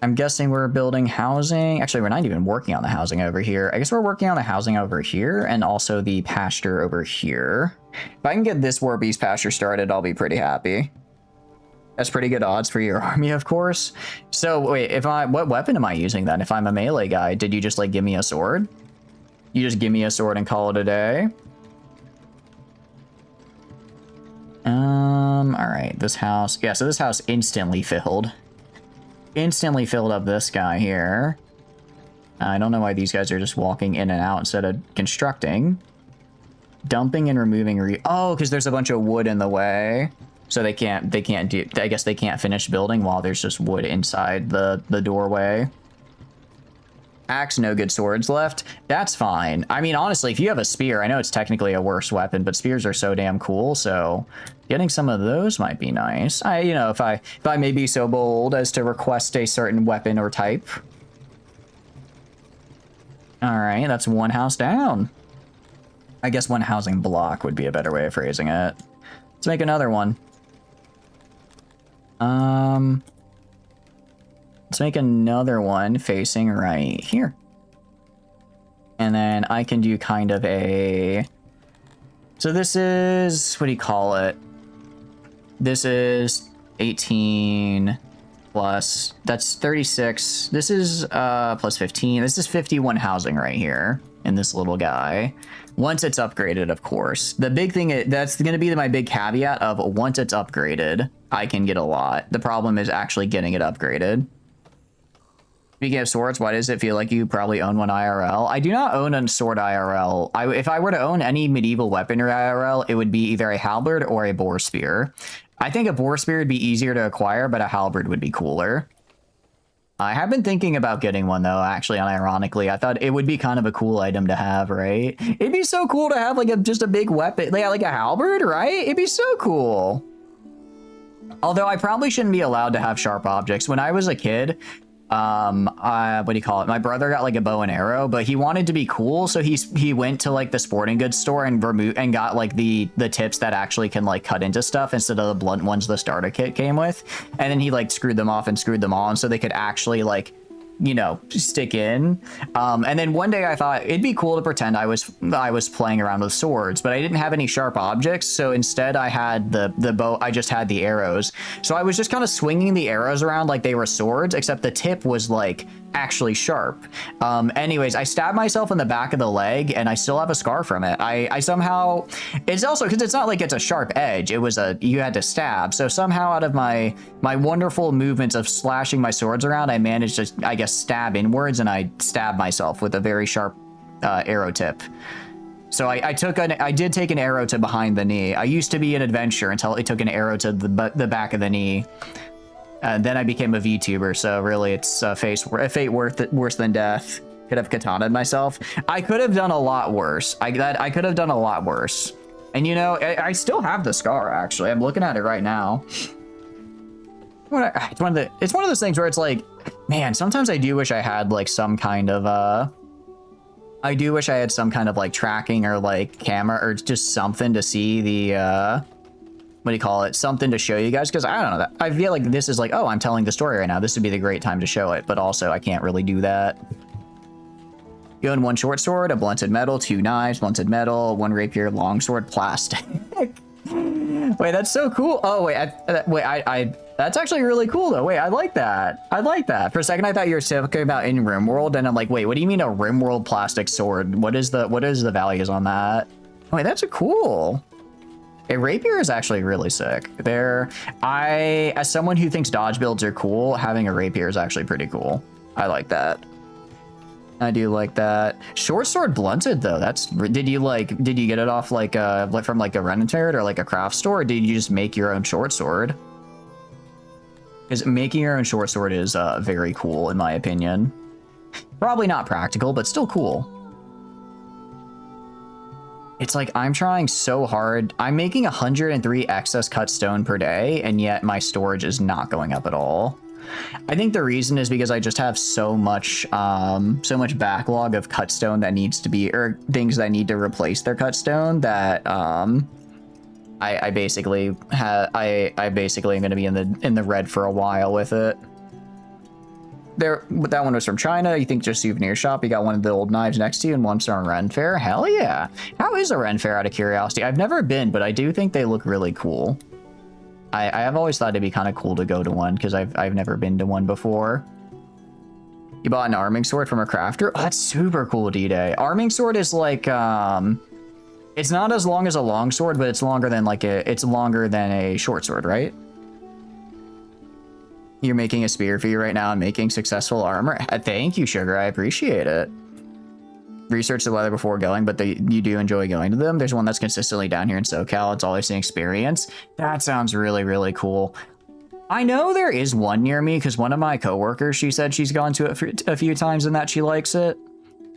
I'm guessing we're building housing. Actually, we're not even working on the housing over here. I guess we're working on the housing over here and also the pasture over here. If I can get this war beast pasture started, I'll be pretty happy. That's pretty good odds for your army, of course. So wait, what weapon am I using then? If I'm a melee guy, did you just like give me a sword? You just give me a sword and call it a day? All right, this house. Yeah, so this house instantly filled. Instantly filled up this guy here. I don't know why these guys are just walking in and out instead of constructing. Dumping and removing oh, because there's a bunch of wood in the way. So they can't do, I guess they can't finish building while there's just wood inside the doorway. Axe, no good swords left. That's fine. I mean, honestly, if you have a spear, I know it's technically a worse weapon, but spears are so damn cool, so getting some of those might be nice. You know, if I may be so bold as to request a certain weapon or type. All right, that's one house down. I guess one housing block would be a better way of phrasing it. Let's make another one. Let's make another one facing right here. And then I can do kind of a... So this is... What do you call it? This is 18 plus... That's 36. This is plus 15. This is 51 housing right here in this little guy. Once it's upgraded, of course. The big thing, that's going to be my big caveat of once it's upgraded, I can get a lot. The problem is actually getting it upgraded. Speaking of swords, why does it feel like you probably own one IRL? I do not own a sword IRL. If I were to own any medieval weaponry IRL, it would be either a halberd or a boar spear. I think a boar spear would be easier to acquire, but a halberd would be cooler. I have been thinking about getting one, though, actually, unironically. I thought it would be kind of a cool item to have, right? It'd be so cool to have, like, just a big weapon. Like a halberd, right? It'd be so cool. Although I probably shouldn't be allowed to have sharp objects. When I was a kid... what do you call it? My brother got like a bow and arrow, but he wanted to be cool, so he went to like the sporting goods store and got like the tips that actually can like cut into stuff instead of the blunt ones the starter kit came with, and then he like screwed them off and screwed them on so they could actually like, you know, stick in. And then one day I thought it'd be cool to pretend I was playing around with swords, but I didn't have any sharp objects, so instead I had the bow. I just had the arrows, so I was just kind of swinging the arrows around like they were swords, except the tip was like actually sharp. Anyways, I stabbed myself in the back of the leg and I still have a scar from it. I somehow, it's also because it's not like it's a sharp edge, you had to stab, so somehow out of my wonderful movements of slashing my swords around, I managed to, I guess, stab inwards, and I stabbed myself with a very sharp arrow tip. So I did take an arrow to behind the knee. I used to be an adventurer until I took an arrow to the back of the knee. Then I became a VTuber, so really it's a fate worse than death. Could have katana'd myself. I could have done a lot worse. I could have done a lot worse. And you know, I still have the scar, actually. I'm looking at it right now. It's one of those things where it's like, man, sometimes I do wish I had like some kind of I do wish I had some kind of like tracking or like camera or just something to see the what do you call it? Something to show you guys, because I don't know, I feel like this is like, oh, I'm telling the story right now. This would be the great time to show it, but also I can't really do that. You own one short sword, a blunted metal, 2 knives, blunted metal, 1 rapier, long sword, plastic. Wait, that's so cool. Oh, wait, that's actually really cool, though. Wait, I like that. I like that. For a second, I thought you were talking about in RimWorld, and I'm like, wait, what do you mean a RimWorld plastic sword? What is the values on that? Wait, that's a cool. A rapier is actually really sick. As someone who thinks dodge builds are cool, having a rapier is actually pretty cool. I like that. I do like that. Short sword blunted though. Did you get it off like from like a rent or like a craft store, or did you just make your own short sword? Because making your own short sword is very cool in my opinion. Probably not practical, but still cool. It's like I'm trying so hard. I'm making 103 excess cut stone per day, and yet my storage is not going up at all. I think the reason is because I just have so much backlog of cut stone that needs to be, or things that need to replace their cut stone that I basically am going to be in the red for a while with it. That one was from China. You think just souvenir shop? You got one of the old knives next to you and one star Ren Fair. Hell yeah! How is a Ren Fair out of curiosity? I've never been, but I do think they look really cool. I have always thought it'd be kind of cool to go to one because I've never been to one before. You bought an arming sword from a crafter? Oh, that's super cool, D-Day. Arming sword is like it's not as long as a long sword, but it's longer than a short sword, right? You're making a spear for you right now and making successful armor. Thank you, Sugar. I appreciate it. Research the weather before going, but you do enjoy going to them. There's one that's consistently down here in SoCal. It's always an experience. That sounds really, really cool. I know there is one near me because one of my coworkers, she said she's gone to it a few times and that she likes it.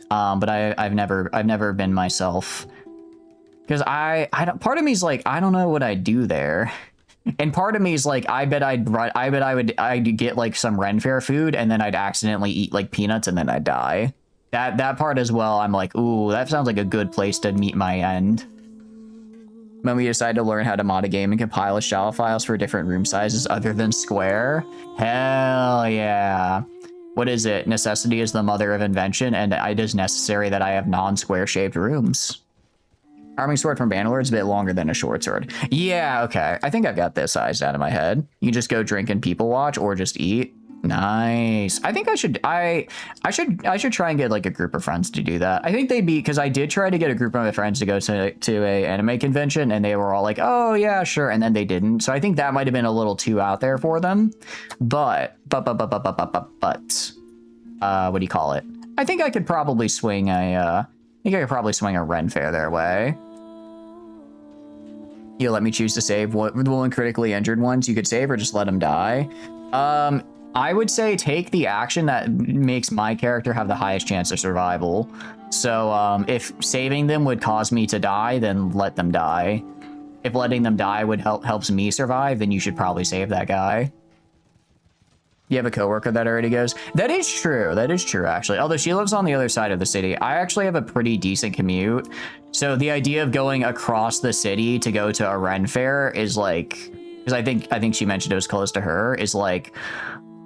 But I've never been myself because part of me is like, I don't know what I'd do there. And part of me is like, I'd get like some Ren Fair food and then I'd accidentally eat like peanuts and then I'd die. That part as well, I'm like, ooh, that sounds like a good place to meet my end. When we decide to learn how to mod a game and compile shallow files for different room sizes other than square, hell yeah. What is it? Necessity is the mother of invention, and it is necessary that I have non-square shaped rooms. Arming sword from Bannerlord's a bit longer than a short sword. Yeah, okay. I think I've got this sized out of my head. You can just go drink and people watch or just eat. Nice. I think I should try and get like a group of friends to do that. I think they'd be, because I did try to get a group of my friends to go to a anime convention and they were all like, oh yeah, sure, and then they didn't. So I think that might have been a little too out there for them. But what do you call it? I think I could probably swing a Ren Fair their way. You'll let me choose to save one critically injured ones you could save or just let them die. I would say take the action that makes my character have the highest chance of survival. So if saving them would cause me to die, then let them die. If letting them die helps me survive, then you should probably save that guy. You have a coworker that already goes? That is true. That is true, actually. Although she lives on the other side of the city. I actually have a pretty decent commute. So the idea of going across the city to go to a Ren Fair is like, because I think she mentioned it was close to her, is like,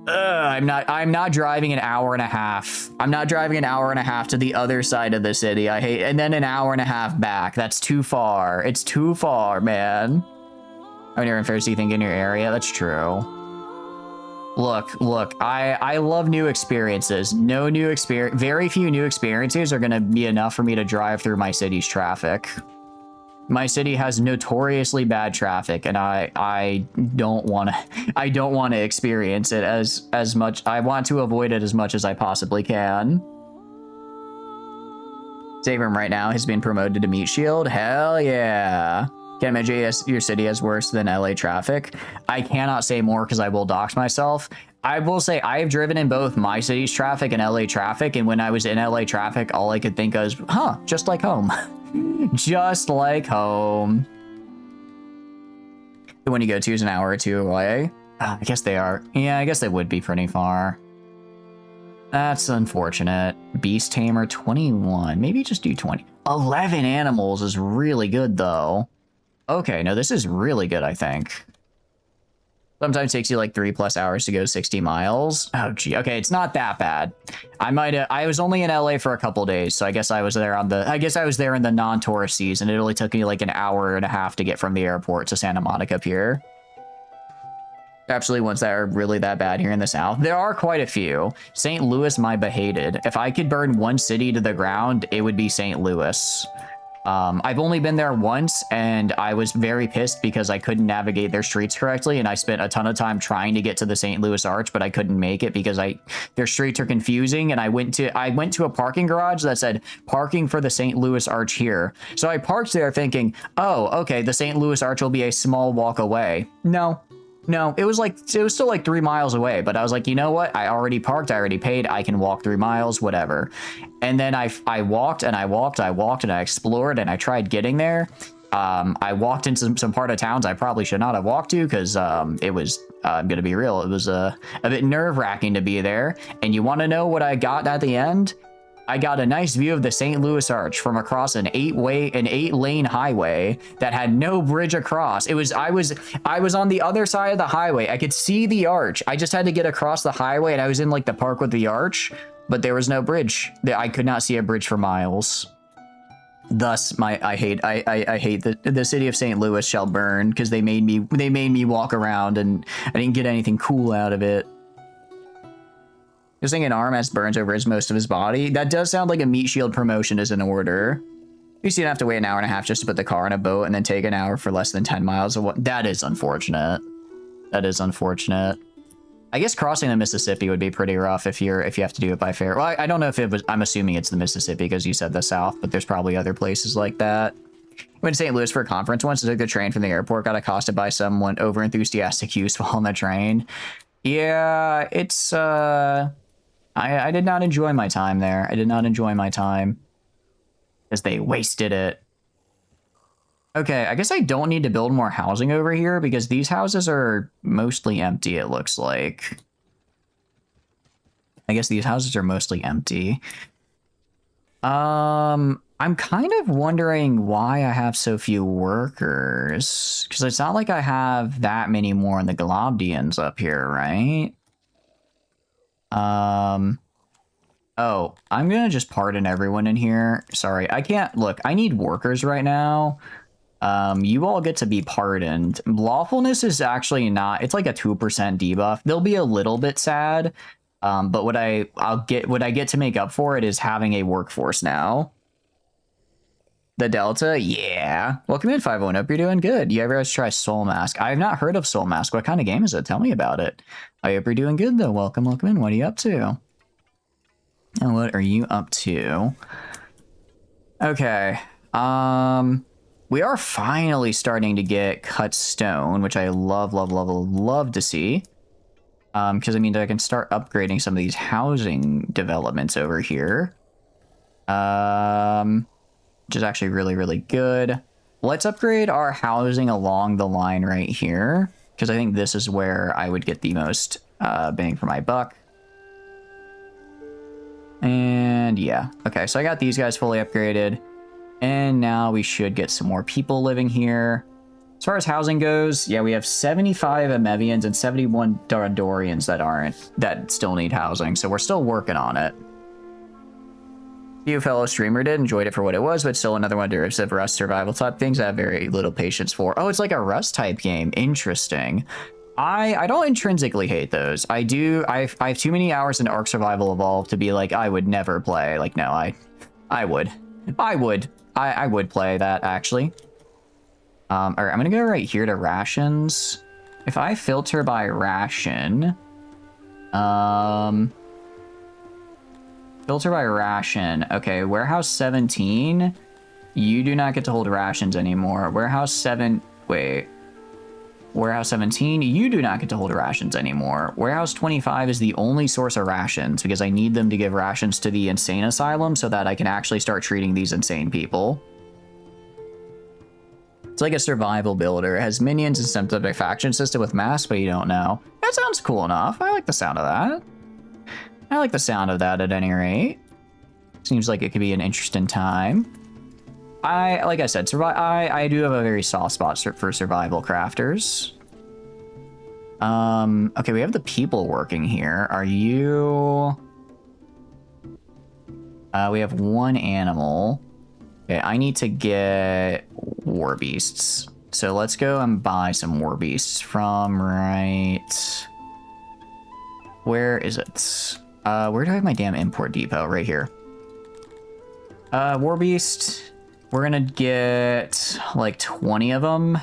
I'm not driving an hour and a half. I'm not driving an hour and a half to the other side of the city. I hate, and then an hour and a half back. That's too far. It's too far, man. How many Ren Fairs do you think in your area? That's true. Look, I love new experiences. Very few new experiences are gonna be enough for me to drive through my city's traffic. My city has notoriously bad traffic, and I don't want to experience it as much. I want to avoid it as much as I possibly can. Save Room right now has been promoted to Meat Shield. Hell yeah. Can't imagine your city has worse than LA traffic. I cannot say more because I will dox myself. I will say I have driven in both my city's traffic and LA traffic, and when I was in LA traffic, all I could think of was, just like home. Just like home. The one you go to is an hour or two away. I guess they are. Yeah, I guess they would be pretty far. That's unfortunate. Beast Tamer 21. Maybe just do 20. 11 animals is really good, though. Okay, no, this is really good, I think. Sometimes takes you like 3+ hours to go 60 miles. Oh, gee. Okay, it's not that bad. I was only in LA for a couple days, so I guess I was there in the non-tourist season. It only took me like an hour and a half to get from the airport to Santa Monica Pier. Absolutely ones that are really that bad here in the South. There are quite a few. St. Louis, my behated. If I could burn one city to the ground, it would be St. Louis. I've only been there once, and I was very pissed because I couldn't navigate their streets correctly, and I spent a ton of time trying to get to the St. Louis Arch, but I couldn't make it because their streets are confusing, and I went to a parking garage that said parking for the St. Louis Arch here. So I parked there thinking, oh, okay, the St. Louis Arch will be a small walk away. No, it was still like 3 miles away, but I was like, you know what? I already parked, I already paid, I can walk 3 miles, whatever. And then I walked and I explored and I tried getting there. I walked into some part of towns I probably should not have walked to because it was, I'm gonna be real, it was a bit nerve-wracking to be there. And you want to know what I got at the end? I got a nice view of the St. Louis Arch from across an 8-lane highway that had no bridge across. I was on the other side of the highway. I could see the arch. I just had to get across the highway, and I was in like the park with the arch, but there was no bridge. I could not see a bridge for miles. Thus, I hate the city of St. Louis shall burn because they made me walk around, and I didn't get anything cool out of it. Using an arm as burns over most of his body. That does sound like a meat shield promotion is in order. You see, you have to wait an hour and a half just to put the car in a boat and then take an hour for less than 10 miles. That is unfortunate. That is unfortunate. I guess crossing the Mississippi would be pretty rough if you have to do it by ferry. Well, I don't know if it was. I'm assuming it's the Mississippi because you said the South, but there's probably other places like that. Went to St. Louis for a conference once. I took the train from the airport. Got accosted by someone over enthusiastic use while on the train. Yeah, it's I did not enjoy my time there. I did not enjoy my time. Because they wasted it. Okay, I guess I don't need to build more housing over here because these houses are mostly empty, it looks like. I guess these houses are mostly empty. I'm kind of wondering why I have so few workers. Because it's not like I have that many more in the Globdians up here, right? Oh, I'm gonna just pardon everyone in here. Sorry, I can't, look, I need workers right now. You all get to be pardoned. Lawfulness is actually not, it's like a 2% debuff. They'll be a little bit sad, but what I get to make up for it is having a workforce now. The Delta, yeah. Welcome in, 501. Hope you're doing good. You ever guys try Soul Mask? I have not heard of Soul Mask. What kind of game is it? Tell me about it. I hope you're doing good, though. Welcome in. What are you up to? And what are you up to? Okay. We are finally starting to get cut stone, which I love to see. Because it means I can start upgrading some of these housing developments over here. Which is actually really good. Let's upgrade our housing along the line right here, because I think this is where I would get the most bang for my buck. And yeah, okay, so I got these guys fully upgraded, and now we should get some more people living here. As far as housing goes, yeah, we have 75 Amevians and 71 Dorians that still need housing, so we're still working on it. You fellow streamer did enjoyed it for what it was, but still another one of derivative Rust survival type things I have very little patience for. Oh, it's like a Rust type game. Interesting. I don't intrinsically hate those. I have too many hours in Ark Survival Evolved to be like, I would never play. Like, no, I would play that actually. All right, I'm gonna go right here to rations. If I filter by ration, filter by ration. Okay, warehouse 17. You do not get to hold rations anymore. Warehouse 17, you do not get to hold rations anymore. Warehouse 25 is the only source of rations because I need them to give rations to the insane asylum so that I can actually start treating these insane people. It's like a survival builder. It has minions and some type of faction system with mass, but you don't know. That sounds cool enough. I like the sound of that. I like the sound of that at any rate. Seems like it could be an interesting time. Like I said, I do have a very soft spot for survival crafters. Okay, we have the people working here. Are you... we have one animal. Okay, I need to get war beasts. So let's go and buy some war beasts from right... Where is it? Where do I have my damn import depot? Right here. War beast. We're gonna get like 20 of them.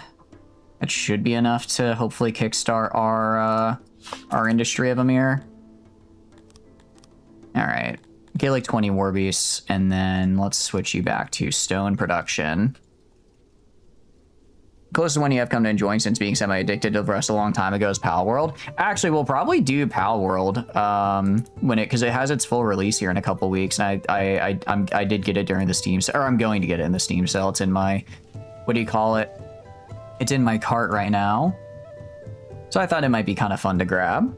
That should be enough to hopefully kickstart our industry of them here. All right. Get like 20 war beasts, and then let's switch you back to stone production. Closest one you have come to enjoying since being semi-addicted to Rust a long time ago is Pal World. Actually, we'll probably do Pal World because it has its full release here in a couple weeks, and I did get it during the Steam sale, or I'm going to get it in the Steam sale. It's in my, what do you call it? It's in my cart right now. So I thought it might be kind of fun to grab.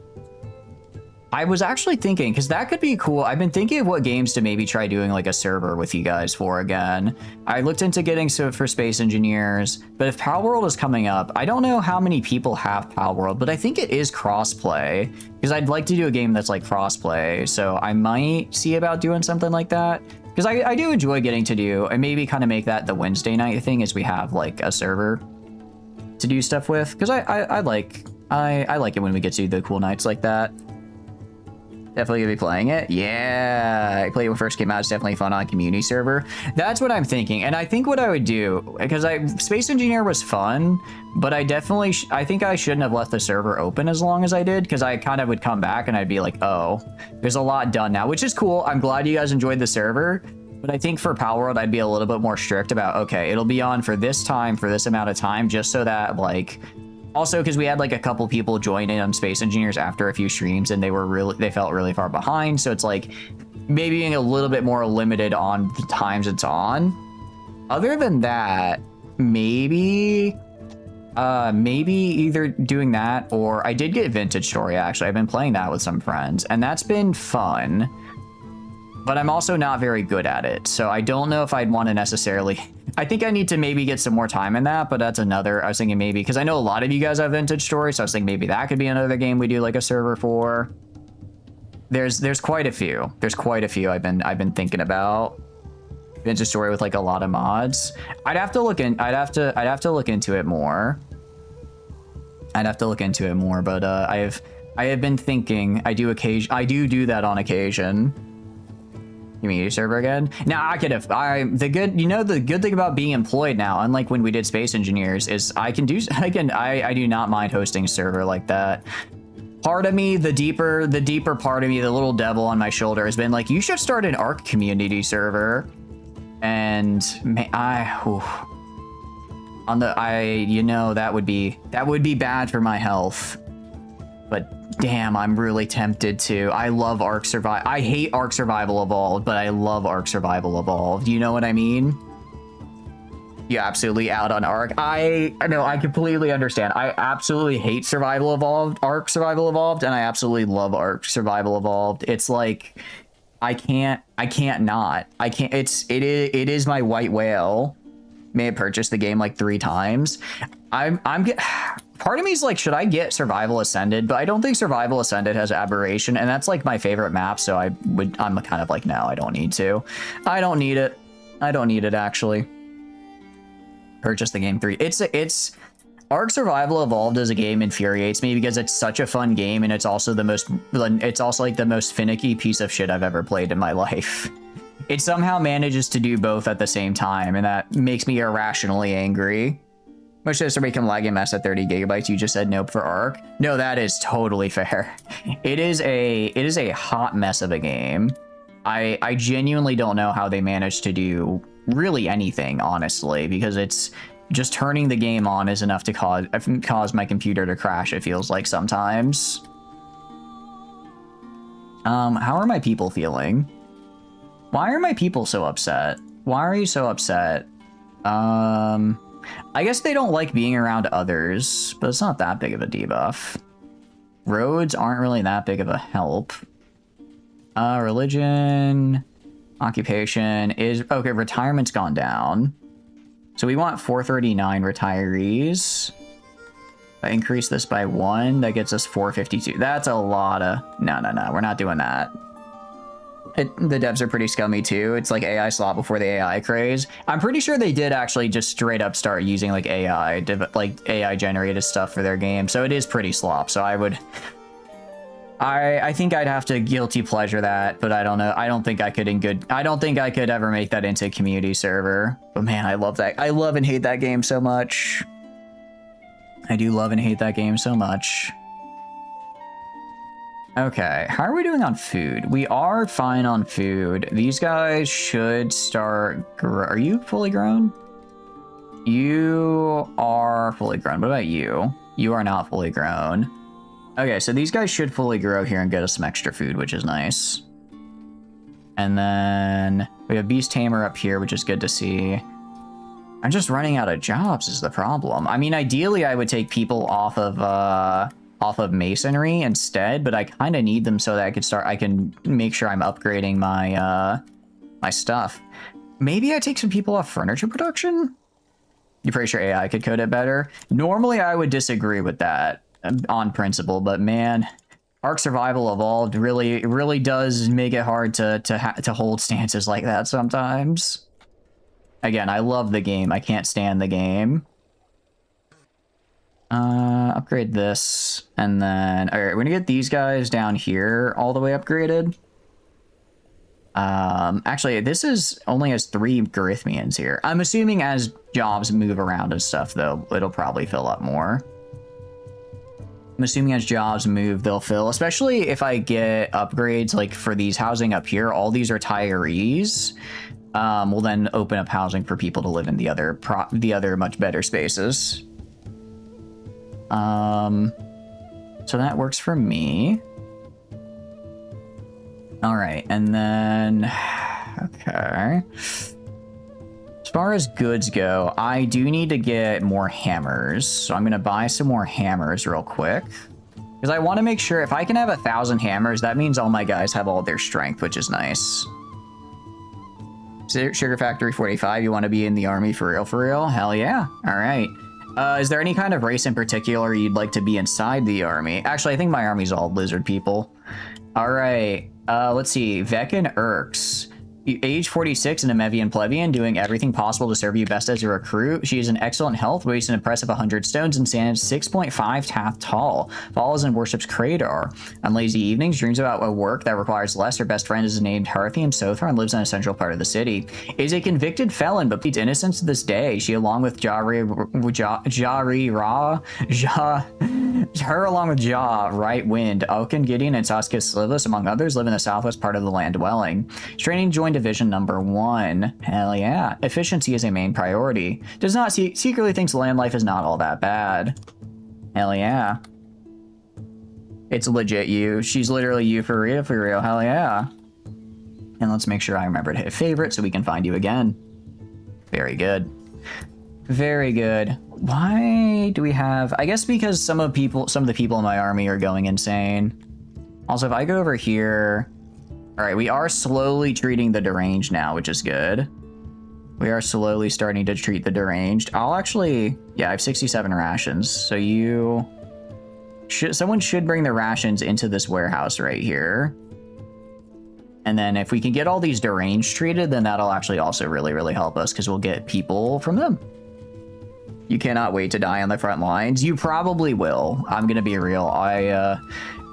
I was actually thinking, because that could be cool. I've been thinking of what games to maybe try doing like a server with you guys for again. I looked into getting so for Space Engineers, but if Pal World is coming up, I don't know how many people have Pal World, but I think it is crossplay, because I'd like to do a game that's like crossplay. So I might see about doing something like that, because I do enjoy getting to do, and maybe kind of make that the Wednesday night thing as we have like a server to do stuff with, because I like it when we get to the cool nights like that. Definitely gonna be playing it. Yeah, I played it when it first came out. It's definitely fun on a community server. That's what I'm thinking. And I think what I would do, because Space Engineer was fun, but I definitely, I think I shouldn't have left the server open as long as I did, because I kind of would come back and I'd be like, oh, there's a lot done now, which is cool. I'm glad you guys enjoyed the server. But I think for Pal World, I'd be a little bit more strict about, okay, it'll be on for this time, for this amount of time, just so that like, also, because we had like a couple people join in on Space Engineers after a few streams, and they felt really far behind. So it's like maybe being a little bit more limited on the times it's on. Other than that, maybe either doing that, or I did get Vintage Story actually. I've been playing that with some friends, and that's been fun. But I'm also not very good at it, so I don't know if I'd want to necessarily... I think I need to maybe get some more time in that, but that's another... I was thinking maybe... Because I know a lot of you guys have Vintage Story, so I was thinking maybe that could be another game we do like a server for. There's quite a few. There's quite a few I've been thinking about. Vintage Story with like a lot of mods. I'd have to look into it more. But I have been thinking. I do that on occasion. Community server again? Now I could have. The good thing about being employed now, unlike when we did Space Engineers, is I do not mind hosting a server like that. Part of me, the deeper part of me, the little devil on my shoulder, has been like, you should start an ARC community server. And that would be bad for my health. But damn, I'm really tempted to. I love Ark Survival. I hate Ark Survival Evolved, but I love Ark Survival Evolved. You know what I mean? You're absolutely out on Ark. I know, I completely understand. I absolutely hate Survival Evolved, Ark Survival Evolved, and I absolutely love Ark Survival Evolved. It's like I can't not. It is my white whale. May have purchased the game like 3 times. Part of me is like, should I get Survival Ascended? But I don't think Survival Ascended has Aberration, and that's like my favorite map, so I'm kind of like, no, I don't need to. I don't need it. Actually. Purchase the game 3. It's Ark Survival Evolved as a game infuriates me because it's such a fun game, and it's also like the most finicky piece of shit I've ever played in my life. It somehow manages to do both at the same time, and that makes me irrationally angry. Much as to become lagging mess at 30 gigabytes, you just said nope for Ark. No, that is totally fair. It is a hot mess of a game. I genuinely don't know how they managed to do really anything, honestly, because it's just turning the game on is enough to cause my computer to crash, it feels like sometimes. How are my people feeling? Why are my people so upset? Why are you so upset? I guess they don't like being around others, but it's not that big of a debuff. Roads aren't really that big of a help. Religion, occupation is... Okay, retirement's gone down. So we want 439 retirees. If I increase this by 1, that gets us 452. That's a lot of... No, we're not doing that. The devs are pretty scummy too. It's like AI slot before the AI craze. I'm pretty sure they did actually just straight up start using like AI generated stuff for their game. So it is pretty slop. So I think I'd have to guilty pleasure that, but I don't know. I don't think I could ever make that into a community server. But man, I love that. I love and hate that game so much. I do love and hate that game so much. Okay, how are we doing on food? We are fine on food. These guys should start... Are you fully grown? You are fully grown. What about you? You are not fully grown. Okay, so these guys should fully grow here and get us some extra food, which is nice. And then we have Beast Tamer up here, which is good to see. I'm just running out of jobs is the problem. I mean, ideally, I would take people off of masonry instead, but I kind of need them so that I can make sure I'm upgrading my my stuff. Maybe I take some people off furniture production? You're pretty sure AI could code it better? Normally I would disagree with that on principle, but man, Ark Survival Evolved really does make it hard to hold stances like that sometimes. Again, I love the game. I can't stand the game. Upgrade this, and then, all right, we're gonna get these guys down here all the way upgraded. Actually, this only has 3 Garithmians here. I'm assuming as jobs move around and stuff, though, it'll probably fill up more. I'm assuming as jobs move, they'll fill, especially if I get upgrades, like for these housing up here, all these retirees. Will then open up housing for people to live in the other much better spaces. So that works for me. All right, and then, okay. As far as goods go, I do need to get more hammers. So I'm gonna buy some more hammers real quick. Because I want to make sure if I can have 1,000 hammers, that means all my guys have all their strength, which is nice. Sugar Factory 45, you want to be in the army for real, for real? Hell yeah. All right. Is there any kind of race in particular you'd like to be inside the army? Actually, I think my army's all lizard people. All right. Let's see. Vekan Urks. Age 46 and Amevian plebeian, doing everything possible to serve you best as a recruit. She is in excellent health, weighs an impressive 100 stones, and stands 6.5 tath tall. Follows and worships Krator. On lazy evenings, dreams about a work that requires less. Her best friend is named Harthian Sothar and lives in a central part of the city. Is a convicted felon, but pleads innocence to this day. She, along with her along with Right Wind, Oaken, Gideon, and Saskia Slivus, among others, live in the southwest part of the land dwelling. Training joined Division number 1. Hell yeah. Efficiency is a main priority. Does not secretly thinks land life is not all that bad. Hell yeah. It's legit you. She's literally you for real, for real. Hell yeah. And let's make sure I remember to hit favorite so we can find you again. Very good. Very good. Why do we have... I guess because some of the people in my army are going insane. Also, if I go over here... All right, we are slowly treating the deranged now, which is good. We are slowly starting to treat the deranged. I'll actually... Yeah, I have 67 rations. So someone should bring the rations into this warehouse right here. And then if we can get all these deranged treated, then that'll actually also really help us because we'll get people from them. You cannot wait to die on the front lines. You probably will. I'm going to be real.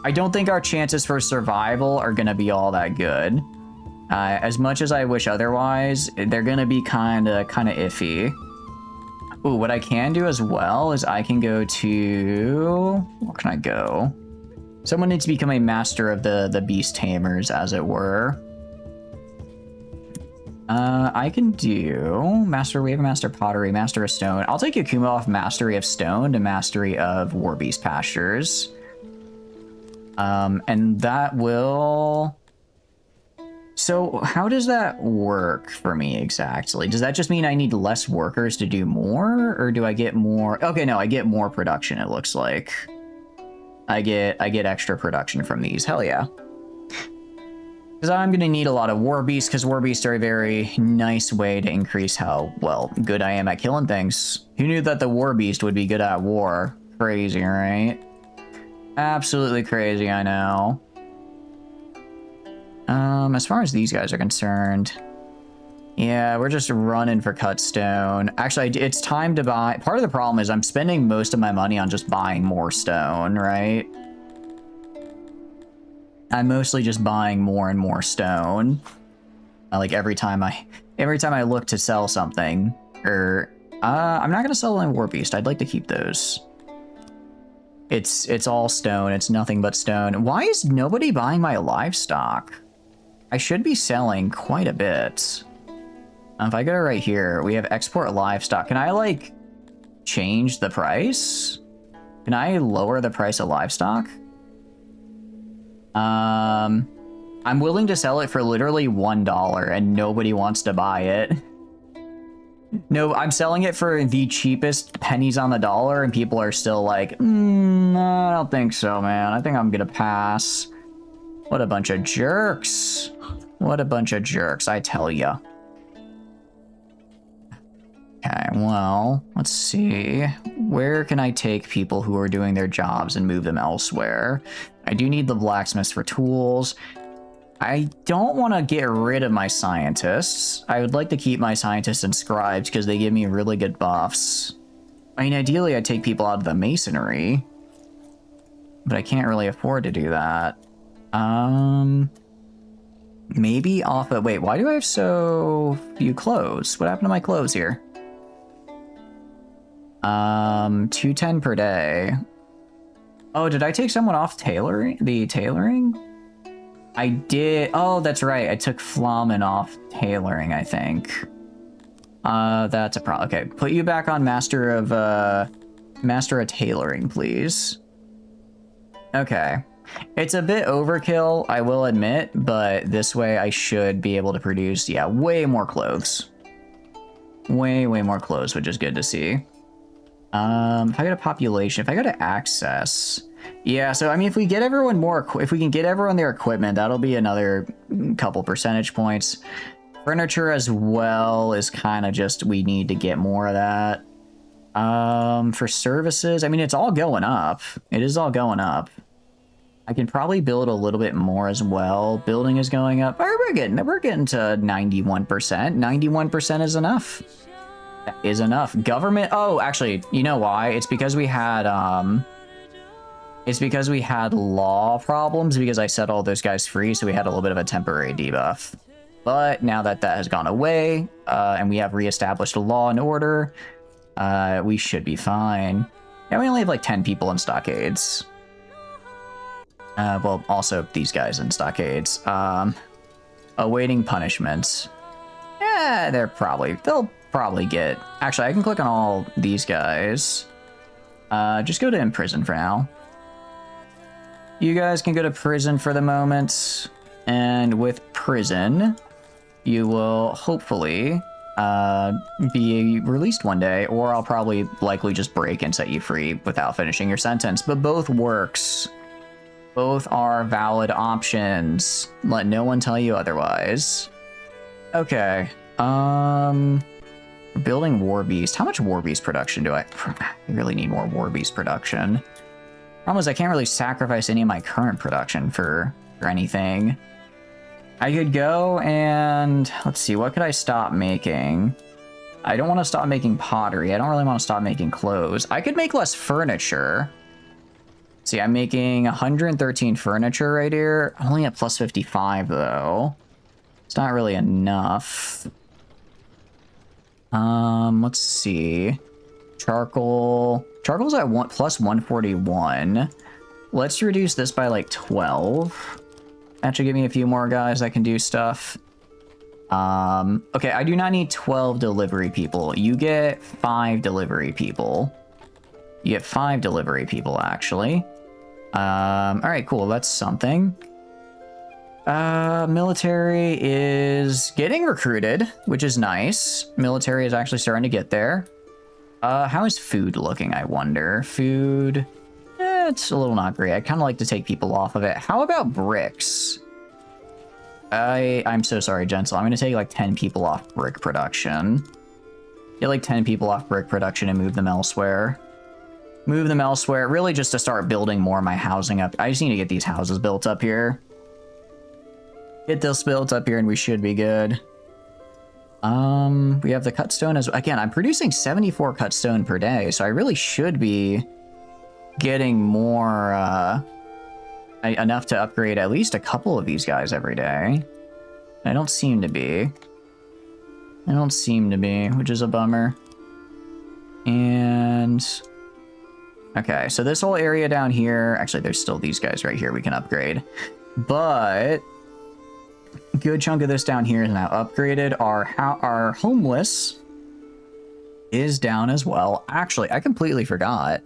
I don't think our chances for survival are going to be all that good. As much as I wish otherwise, they're going to be kind of iffy. Ooh, what I can do as well is I can go to... Where can I go? Someone needs to become a master of the beast tamers, as it were. I can do master. We have a master pottery, master of stone. I'll take Yakuma off mastery of stone to mastery of war beast pastures. And that will... So how does that work for me exactly? Does that just mean I need less workers to do more, or do I get more? Okay, no, I get more production. It looks like I get extra production from these. Hell yeah. Because I'm going to need a lot of war beasts, because war beasts are a very nice way to increase how, well, good I am at killing things. Who knew that the war beast would be good at war? Crazy, right? Absolutely crazy, I know. As far as these guys are concerned, yeah, we're just running for cut stone. Actually, it's time to buy. Part of the problem is I'm spending most of my money on just buying more stone, right? I'm mostly just buying more and more stone. Like every time I look to sell something, or I'm not gonna sell any War Beast. I'd like to keep those. It's all stone. It's nothing but stone. Why is nobody buying my livestock? I should be selling quite a bit. If I go to right here, we have export livestock. Can I like change the price? Can I lower the price of livestock? I'm willing to sell it for literally $1 and nobody wants to buy it. No, I'm selling it for the cheapest pennies on the dollar and people are still like, I don't think so, man. I think I'm gonna pass. What a bunch of jerks. What a bunch of jerks, I tell ya. Okay, well, let's see. Where can I take people who are doing their jobs and move them elsewhere? I do need the blacksmiths for tools. I don't want to get rid of my scientists. I would like to keep my scientists and scribes because they give me really good buffs. I mean, ideally, I'd take people out of the masonry. But I can't really afford to do that. Maybe off of... Wait, why do I have so few clothes? What happened to my clothes here? 210 per day. Oh, did I take someone off tailoring? The tailoring? I did. Oh, that's right. I took Flamen off tailoring, I think. That's a problem. Okay, put you back on Master of Tailoring, please. Okay. It's a bit overkill, I will admit, but this way I should be able to produce, yeah, way more clothes. Way more clothes, which is good to see. If I go to population, if I go to access, yeah, so I mean, if we get everyone if we can get everyone their equipment, that'll be another couple percentage points. Furniture as well is kind of just, we need to get more of that. For services, I mean, it's all going up. It is all going up. I can probably build a little bit more as well. Building is going up. We're getting to 91%. 91% is enough. That is enough. Government. Oh, actually, you know why? It's because we had law problems because I set all those guys free, so we had a little bit of a temporary debuff. But now that that has gone away, and we have reestablished law and order, we should be fine. Yeah, we only have like 10 people in stockades. Well, also these guys in stockades. Awaiting punishments. Yeah, they'll probably get... Actually, I can click on all these guys. Just go to in prison for now. You guys can go to prison for the moment. And with prison, you will hopefully be released one day, or I'll probably likely just break and set you free without finishing your sentence. But both works. Both are valid options. Let no one tell you otherwise. Okay. Building War Beast. How much War Beast production do I really need? More War Beast production. Problem is I can't really sacrifice any of my current production for anything. I could go and let's see, what could I stop making? I don't want to stop making pottery. I don't really want to stop making clothes. I could make less furniture. See, I'm making 113 furniture right here. I'm only at plus 55 though. It's not really enough. Let's see. Charcoal. Charcoal's at plus 141. Let's reduce this by like 12. That should give me a few more guys that can do stuff. Okay, I do not need 12 delivery people. You get 5 delivery people. You get 5 delivery people, actually. Alright, cool. That's something. Military is getting recruited, which is nice. Military is actually starting to get there. How is food looking, I wonder? Food... it's a little not great. I kind of like to take people off of it. How about bricks? I'm so sorry, Gensel. I'm going to take like 10 people off brick production. Get like 10 people off brick production and move them elsewhere. move them elsewhere, really just to start building more of my housing up. I just need to get these houses built up here. Get this built up here and we should be good. We have the cut stone as again, I'm producing 74 cut stone per day, so I really should be getting more enough to upgrade at least a couple of these guys every day. I don't seem to be. I don't seem to be, which is a bummer. And okay, so this whole area down here, actually there's still these guys right here we can upgrade. But a good chunk of this down here is now upgraded. Our homeless is down as well. Actually, I completely forgot.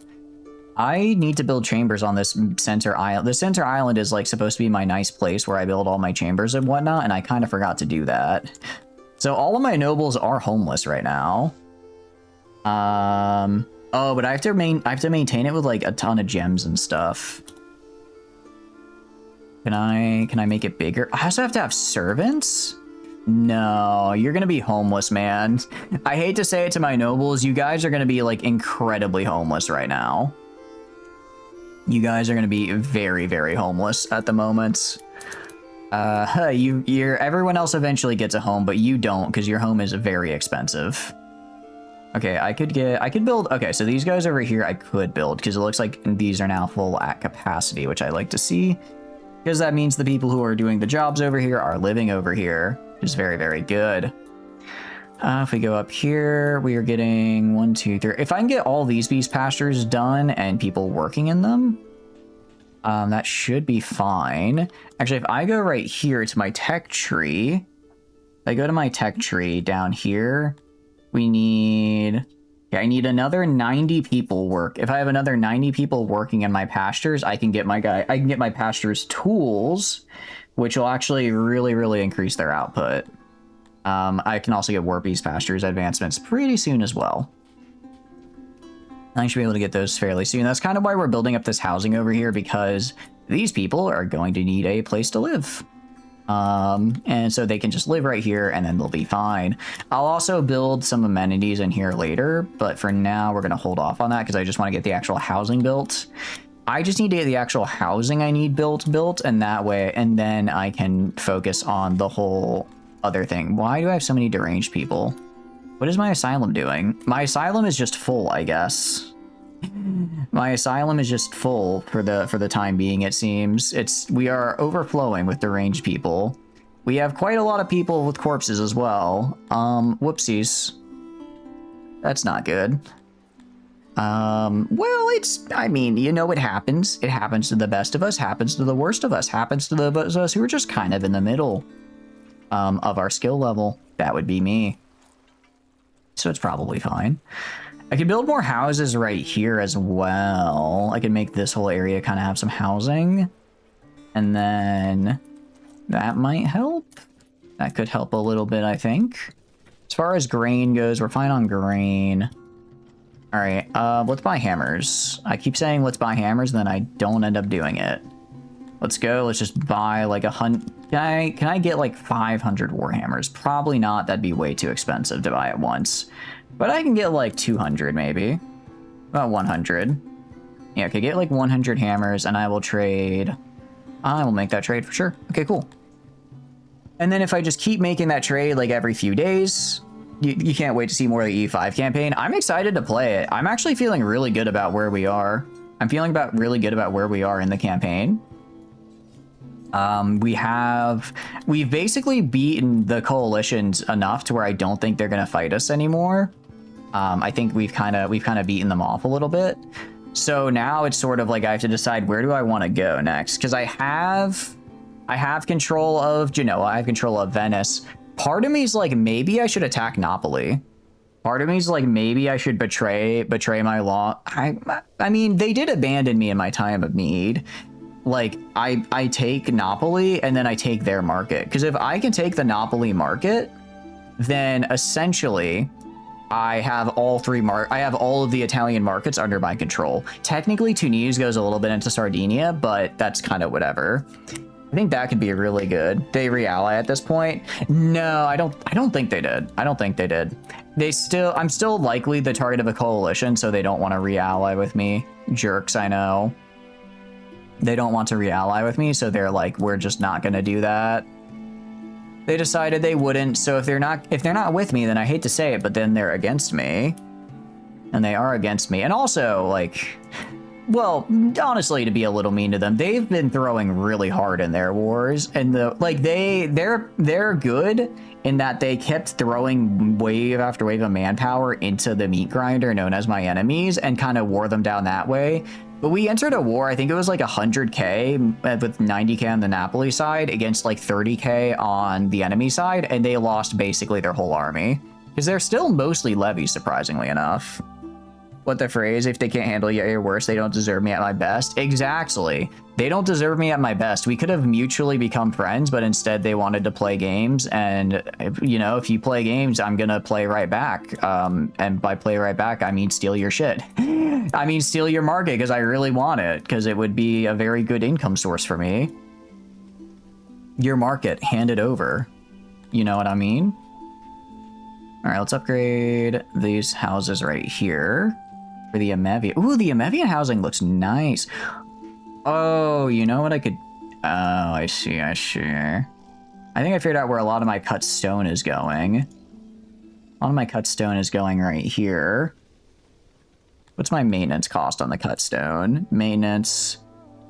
I need to build chambers on this center island. The center island is like supposed to be my nice place where I build all my chambers and whatnot, and I kind of forgot to do that. So all of my nobles are homeless right now. Oh, but I have to maintain it with like a ton of gems and stuff. Can I make it bigger? I also have to have servants? No, you're gonna be homeless, man. I hate to say it to my nobles, you guys are gonna be like incredibly homeless right now. You guys are gonna be very, very homeless at the moment. Everyone else eventually gets a home, but you don't because your home is very expensive. Okay, I could build, okay, so these guys over here I could build because it looks like these are now full at capacity, which I like to see. Because that means the people who are doing the jobs over here are living over here, which is very, very good. If we go up here, we are getting 1, 2, 3. If I can get all these beast pastures done and people working in them, that should be fine. Actually, if I go right here to my tech tree, if I go to my tech tree down here, we need... Yeah, I need another 90 people work. If I have another 90 people working in my pastures, I can get my pastures tools, which will actually really, really increase their output. I can also get Warp Beast pastures advancements pretty soon as well. I should be able to get those fairly soon. That's kind of why we're building up this housing over here, because these people are going to need a place to live. And so they can just live right here and then they'll be fine. I'll also build some amenities in here later, but for now we're going to hold off on that because I just want to get the actual housing built. I just need to get the actual housing I need built, and that way, and then I can focus on the whole other thing. Why do I have so many deranged people? What is my asylum doing? My asylum is just full, I guess. My asylum is just full for the time being, it seems. We are overflowing with deranged people. We have quite a lot of people with corpses as well. Whoopsies. That's not good. Well, I mean, you know, it happens. It happens to the best of us, happens to the worst of us, happens to those of us who are just kind of in the middle of our skill level. That would be me. So it's probably fine. I could build more houses right here as well. I could make this whole area kind of have some housing. And then that might help. That could help a little bit, I think. As far as grain goes, we're fine on grain. All right, let's buy hammers. I keep saying let's buy hammers, and then I don't end up doing it. Let's go. Let's just buy like 100. Can I get like 500 warhammers? Probably not. That'd be way too expensive to buy at once. But I can get like 200 maybe. About 100. Yeah, I could get like 100 hammers and I will trade. I will make that trade for sure. Okay, cool. And then if I just keep making that trade like every few days, you can't wait to see more of the E5 campaign. I'm excited to play it. I'm actually feeling really good about where we are. I'm feeling really good about where we are in the campaign. We've basically beaten the coalitions enough to where I don't think they're gonna fight us anymore. I think we've kind of beaten them off a little bit. So now it's sort of like I have to decide where do I want to go next, because I have control of Genoa, I have control of Venice. Part of me is like maybe I should attack Napoli. Part of me is like maybe I should betray my law. I mean, they did abandon me in my time of need. Like, I take Napoli and then I take their market. Because if I can take the Napoli market, then essentially I have all of the Italian markets under my control. Technically, Tunis goes a little bit into Sardinia, but that's kind of whatever. I think that could be really good. They re-ally at this point. No, I don't think they did. I don't think they did. I'm still likely the target of a coalition, so they don't want to re-ally with me. Jerks, I know. They don't want to re-ally with me, so they're like, we're just not gonna do that. They decided they wouldn't, so if they're not with me, then I hate to say it, but then they're against me. And they are against me. And also, like, well, honestly, to be a little mean to them, they've been throwing really hard in their wars, and they're good in that they kept throwing wave after wave of manpower into the meat grinder known as my enemies and kind of wore them down that way. But we entered a war, I think it was like 100k with 90k on the Napoli side against like 30k on the enemy side, and they lost basically their whole army. Because they're still mostly levies, surprisingly enough. What the phrase, if they can't handle you at your worst, they don't deserve me at my best. Exactly. They don't deserve me at my best. We could have mutually become friends, but instead they wanted to play games. And, you know, if you play games, I'm going to play right back. And by play right back, I mean steal your shit. I mean steal your market because I really want it, because it would be a very good income source for me. Your market, hand it over. You know what I mean? All right, let's upgrade these houses right here. For the Amevia. Ooh, the Amevian housing looks nice. Oh, you know what I could... Oh, I see, I see. I think I figured out where a lot of my cut stone is going. A lot of my cut stone is going right here. What's my maintenance cost on the cut stone? Maintenance...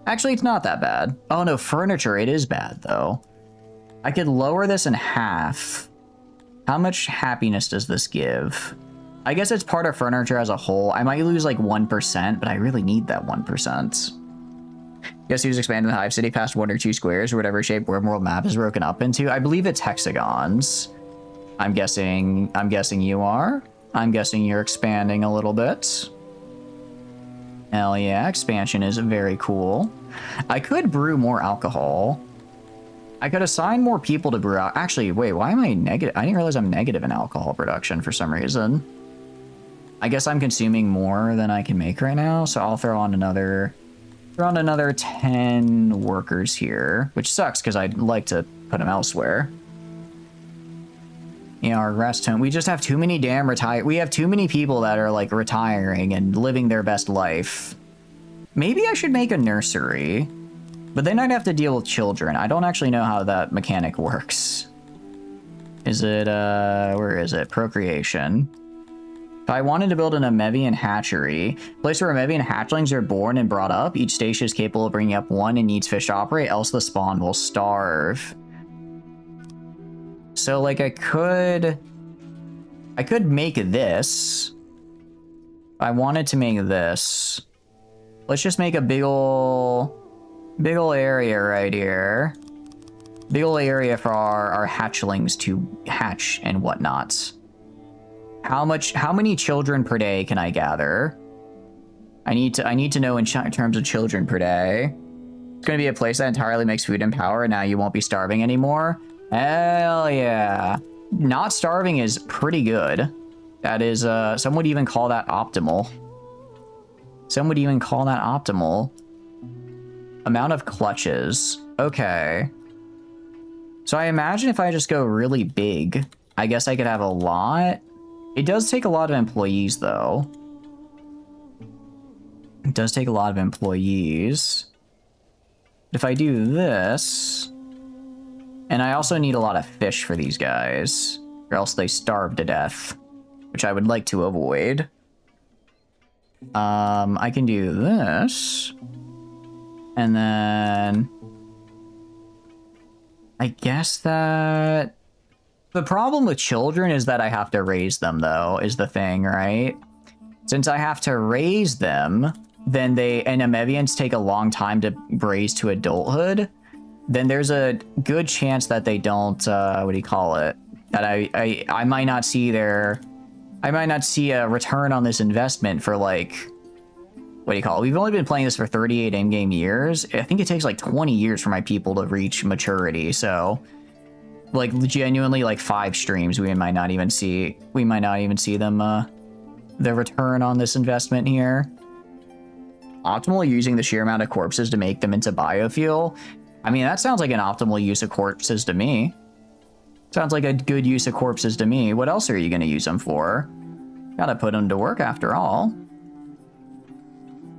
Actually, it's not that bad. Oh, no, furniture, it is bad, though. I could lower this in half. How much happiness does this give? I guess it's part of furniture as a whole. I might lose like 1%, but I really need that 1%. Guess who's expanding the Hive City past 1 or 2 squares or whatever shape Wormworld map is broken up into? I believe it's hexagons. I'm guessing you are. I'm guessing you're expanding a little bit. Hell yeah, expansion is very cool. I could brew more alcohol. I could assign more people to brew out. Actually, wait, why am I negative? I didn't realize I'm negative in alcohol production for some reason. I guess I'm consuming more than I can make right now, so I'll throw on another 10 workers here, which sucks because I'd like to put them elsewhere. Yeah, our rest home. We just have too many damn we have too many people that are like retiring and living their best life. Maybe I should make a nursery. But then I'd have to deal with children. I don't actually know how that mechanic works. Is it, where is it? Procreation. If I wanted to build an Amevian hatchery, place where Amevian hatchlings are born and brought up, each station is capable of bringing up one and needs fish to operate, else the spawn will starve. So, like, I could make this. If I wanted to make this. Let's just make a big ol' area right here. Big ol' area for our hatchlings to hatch and whatnot. How many children per day can I gather? I need to know in terms of children per day. It's gonna be a place that entirely makes food and power, and now you won't be starving anymore. Hell yeah. Not starving is pretty good. That is, some would even call that optimal. Some would even call that optimal. Amount of clutches. Okay. So I imagine if I just go really big, I guess I could have a lot. It does take a lot of employees, though. It does take a lot of employees. If I do this... And I also need a lot of fish for these guys, or else they starve to death, which I would like to avoid. I can do this. And then... I guess that... The problem with children is that I have to raise them, though, is the thing, right? Since I have to raise them, then and Amevians take a long time to raise to adulthood, then there's a good chance that they don't, what do you call it? That I might not see a return on this investment for, like, what do you call it? We've only been playing this for 38 in-game years. I think it takes like 20 years for my people to reach maturity, so... Like, genuinely, like 5 streams, we might not even see them, the return on this investment here. Optimal using the sheer amount of corpses to make them into biofuel. I mean, that sounds like an optimal use of corpses to me. Sounds like a good use of corpses to me. What else are you going to use them for? Gotta put them to work after all.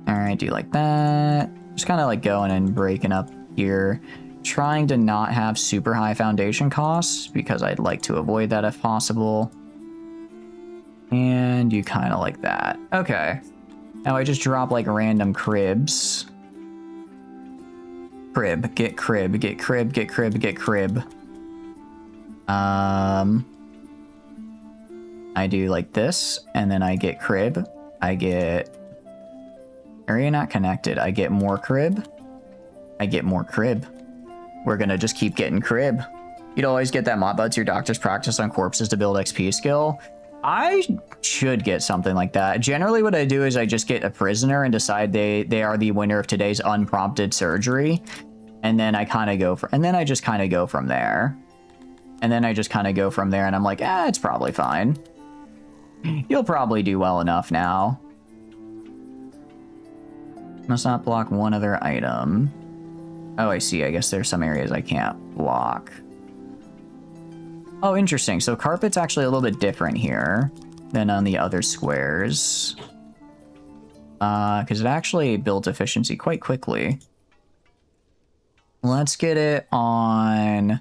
All right, do like that. Just kind of like going and breaking up here. Trying to not have super high foundation costs because I'd like to avoid that if possible. And you kind of like that. Okay. Now I just drop like random cribs. Crib, get crib, get crib, get crib, get crib. I do like this, and then I get crib. I get area not connected. I get more crib. I get more crib. We're gonna just keep getting crib. You'd always get that mod buds your doctor's practice on corpses to build XP skill. I should get something like that. Generally what I do is I just get a prisoner and decide they are the winner of today's unprompted surgery. And then I kind of go for, and then I just kind of go from there. And then I just kind of go from there and I'm like, it's probably fine. You'll probably do well enough now. Must not block one other item. Oh, I see. I guess there's some areas I can't block. Oh, interesting. So carpet's actually a little bit different here than on the other squares. Because it actually builds efficiency quite quickly. Let's get it on...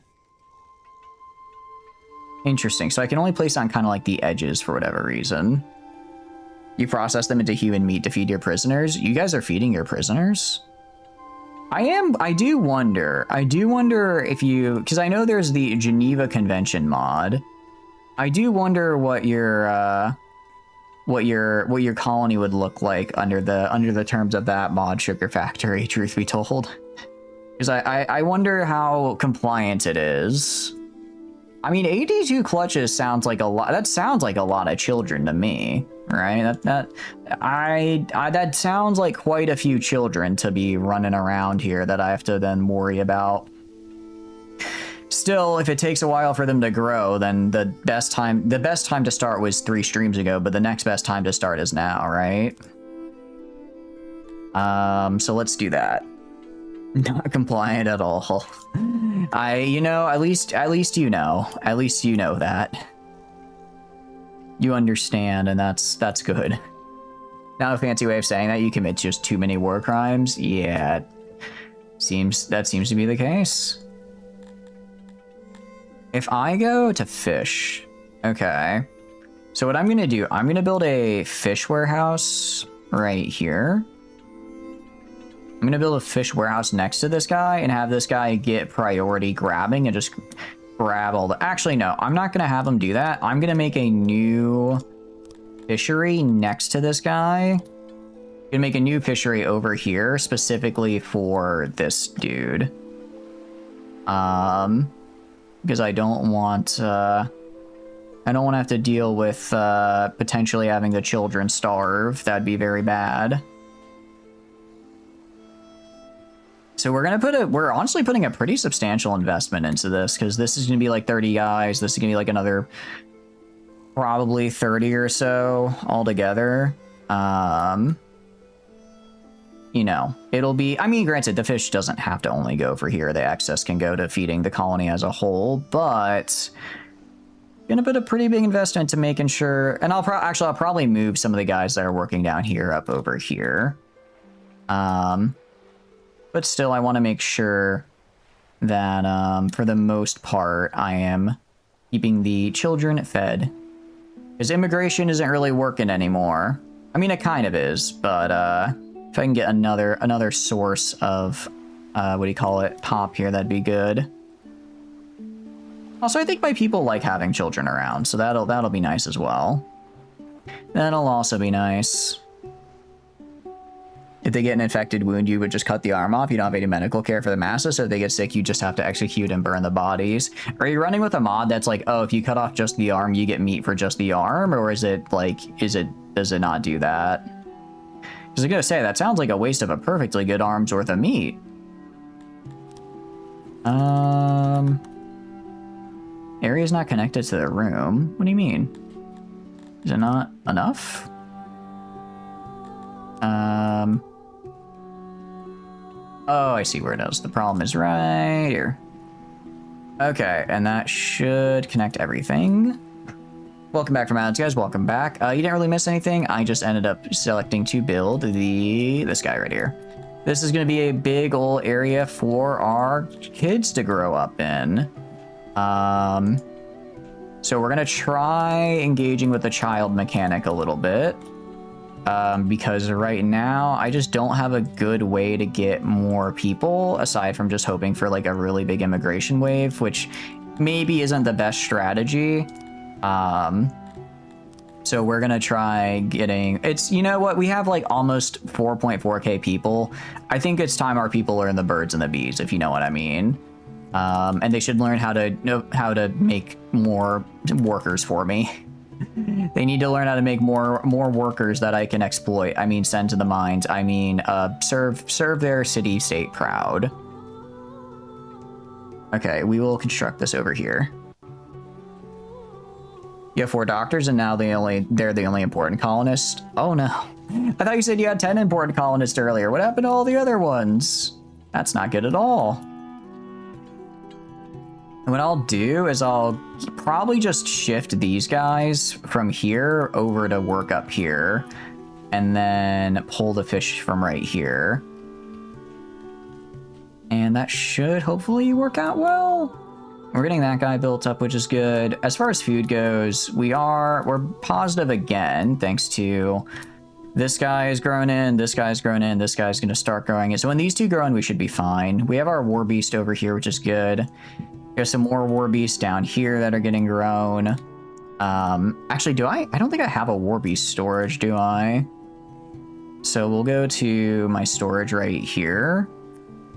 Interesting. So I can only place on kind of like the edges for whatever reason. You process them into human meat to feed your prisoners. You guys are feeding your prisoners? I do wonder if you, because I know there's the Geneva Convention mod. I do wonder what your colony would look like under the terms of that mod, Sugar Factory, truth be told. Because I wonder how compliant it is. I mean, 82 clutches sounds like a lot. That sounds like a lot of children to me, right? That sounds like quite a few children to be running around here that I have to then worry about. Still, if it takes a while for them to grow, then the best time to start was 3 streams ago, but the next best time to start is now, right? So let's do that. Not compliant at all. At least you know that. You understand, and that's good. Now a fancy way of saying that you commit just too many war crimes? Yeah, seems to be the case. If I go to fish, okay. So what I'm gonna do, I'm gonna build a fish warehouse right here. I'm gonna build a fish warehouse next to this guy and have this guy get priority grabbing and just grab all the... Actually, no, I'm not gonna have him do that. I'm gonna make a new fishery next to this guy. I'm gonna make a new fishery over here specifically for this dude. Because I don't want to have to deal with potentially having the children starve. That'd be very bad. So we're honestly putting a pretty substantial investment into this, because this is going to be like 30 guys. This is going to be like another probably 30 or so altogether. You know, it'll be, I mean, granted, the fish doesn't have to only go for here. The excess can go to feeding the colony as a whole, but gonna put a pretty big investment to making sure, and I'll probably move some of the guys that are working down here up over here. But still, I want to make sure that, for the most part, I am keeping the children fed. Because immigration isn't really working anymore. I mean, it kind of is, but, if I can get another source of, what do you call it, pop here, that'd be good. Also, I think my people like having children around, so that'll be nice as well. That'll also be nice. If they get an infected wound, you would just cut the arm off. You don't have any medical care for the masses, so if they get sick, you just have to execute and burn the bodies. Are you running with a mod that's like, oh, if you cut off just the arm, you get meat for just the arm? Or is it like, does it not do that? Because I was gonna say, that sounds like a waste of a perfectly good arm's worth of meat. Area's not connected to the room. What do you mean? Is it not enough? Oh, I see where it is. The problem is right here. Okay, and that should connect everything. Welcome back from ads, guys. Welcome back. You didn't really miss anything. I just ended up selecting to build this guy right here. This is going to be a big old area for our kids to grow up in. So we're going to try engaging with the child mechanic a little bit. Because right now I just don't have a good way to get more people aside from just hoping for like a really big immigration wave, which maybe isn't the best strategy. So we're gonna try getting, you know what, we have like almost 4.4k people. I think it's time our people learn the birds and the bees, if you know what I mean. And they should learn how to make more workers for me. They need to learn how to make more workers that I can exploit. I mean, send to the mines. I mean, serve their city-state proud. Okay, we will construct this over here. You have 4 doctors, and now they're the only important colonists. Oh no. I thought you said you had 10 important colonists earlier. What happened to all the other ones? That's not good at all. And what I'll do is I'll probably just shift these guys from here over to work up here, and then pull the fish from right here. And that should hopefully work out well. We're getting that guy built up, which is good. As far as food goes, we're positive again, thanks to this guy is growing in, this guy's growing in, this guy's going to start growing in. So when these two grow in, we should be fine. We have our war beast over here, which is good. There's some more war beasts down here that are getting grown. Actually, I don't think I have a war beast storage, do I? So we'll go to my storage right here.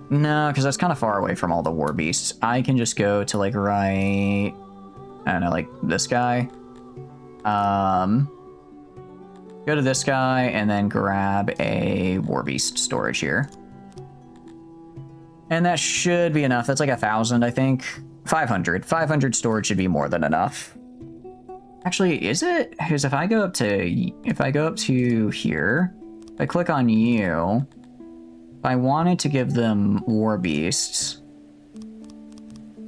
No, because that's kind of far away from all the war beasts. I can just go to like I don't know, like this guy. Go to this guy and then grab a war beast storage here. And that should be enough. That's like 1,000, I think. 500. 500 storage should be more than enough. Actually, is it? Because if I go up to here, if I click on you, if I wanted to give them war beasts.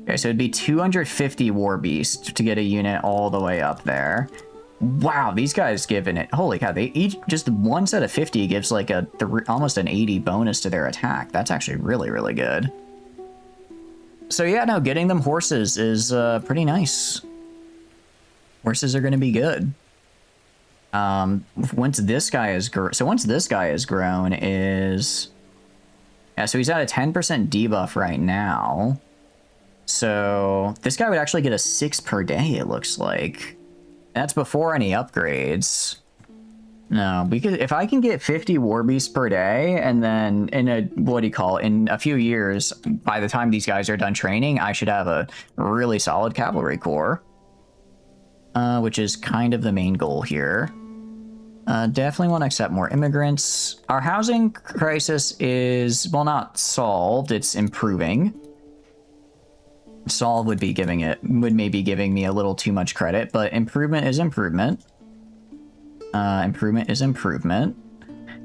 Okay, so it'd be 250 war beasts to get a unit all the way up there. Wow, these guys giving it. Holy cow, they each, just one set of 50 gives like almost an 80 bonus to their attack. That's actually really, really good. So yeah, no, getting them horses is pretty nice. Horses are going to be good. Once this guy is grown is, yeah, so he's at a 10% debuff right now. So this guy would actually get a 6 per day, it looks like. That's before any upgrades. No, because if I can get 50 war beasts per day, and then in a few years, by the time these guys are done training, I should have a really solid cavalry corps. Which is kind of the main goal here. Definitely want to accept more immigrants. Our housing crisis is, well, not solved, it's improving. Solve would maybe giving me a little too much credit, but improvement is improvement. Improvement is improvement.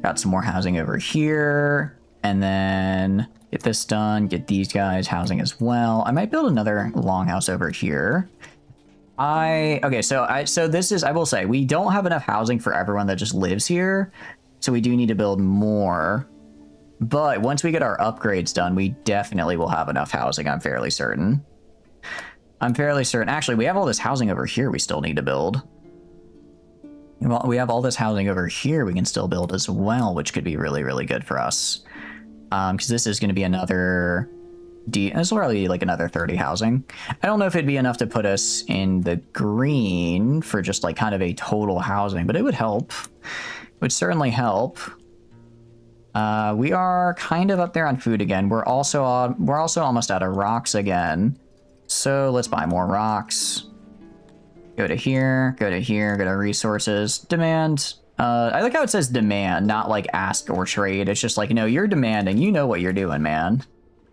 Got some more housing over here, and then get this done, get these guys housing as well. I might build another longhouse over here. So this is, I will say, we don't have enough housing for everyone that just lives here, so we do need to build more. But once we get our upgrades done, we definitely will have enough housing, I'm fairly certain. Actually, we have all this housing over here we still need to build. Well, we have all this housing over here we can still build as well, which could be really, really good for us. Because this is going to be another... This will probably be like another 30 housing. I don't know if it'd be enough to put us in the green for just like kind of a total housing, but it would help. It would certainly help. We are kind of up there on food again. We're also almost out of rocks again. So let's buy more rocks. Go to here, go to here, go to resources, demand. I like how it says demand, not like ask or trade. It's just like, no, you're demanding. You know what you're doing, man.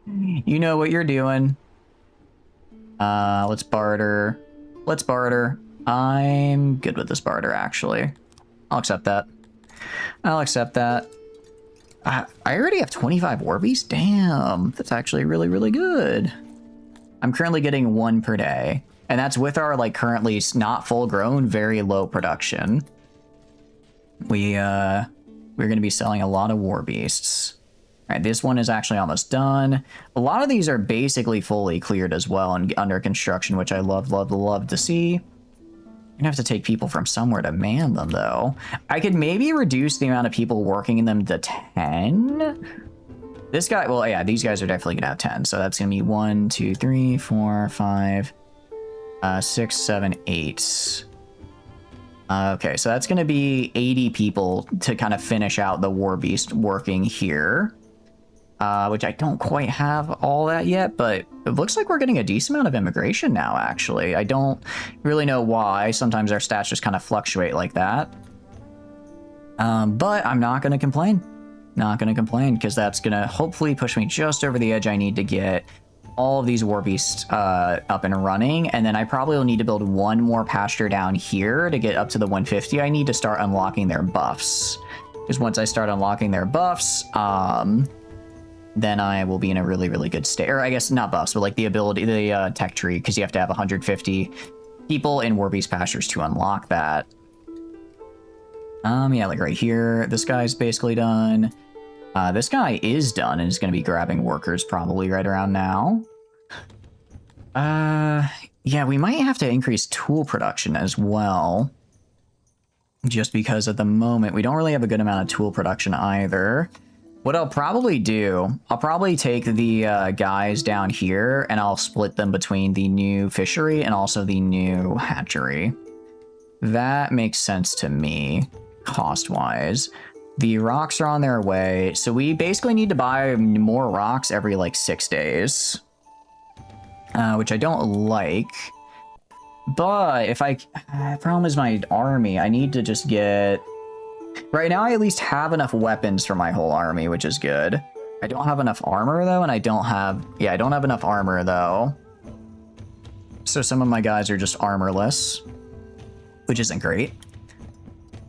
You know what you're doing. Let's barter. Let's barter. I'm good with this barter, actually. I'll accept that. I'll accept that. I already have 25 war beasts? Damn, that's actually really, really good. I'm currently getting 1 per day. And that's with our, like, currently not full grown, very low production. We're going to be selling a lot of war beasts. All right, this one is actually almost done. A lot of these are basically fully cleared as well and under construction, which I love to see. I'm gonna have to take people from somewhere to man them, though. I could maybe reduce the amount of people working in them to 10. This guy, well, yeah, these guys are definitely gonna have 10. So that's gonna be 1, 2, 3, 4, 5, 6, 7, 8. Okay, so that's gonna be 80 people to kind of finish out the war beast working here. Which I don't quite have all that yet, but it looks like we're getting a decent amount of immigration now, actually. I don't really know why. Sometimes our stats just kind of fluctuate like that. But I'm not going to complain. Not going to complain, because that's going to hopefully push me just over the edge I need to get all of these war beasts up and running. And then I probably will need to build one more pasture down here to get up to the 150. I need to start unlocking their buffs. Because once I start unlocking their buffs, then I will be in a really good state. Or I guess not buffs, but like the ability, the tech tree, because you have to have 150 people in war beast pastures to unlock that. Yeah, like right here, this guy's basically done. This guy is done and is going to be grabbing workers probably right around now. Yeah, we might have to increase tool production as well. Just because at the moment, we don't really have a good amount of tool production either. What I'll probably do, I'll probably take the guys down here and I'll split them between the new fishery and also the new hatchery. That makes sense to me, cost-wise. The rocks are on their way, so we basically need to buy more rocks every like 6 days. Which I don't like. But if problem is my army, I need to just get... Right now, I at least have enough weapons for my whole army, which is good. I don't have enough armor, though, and I don't have... Yeah, I don't have enough armor, though. So some of my guys are just armorless, which isn't great.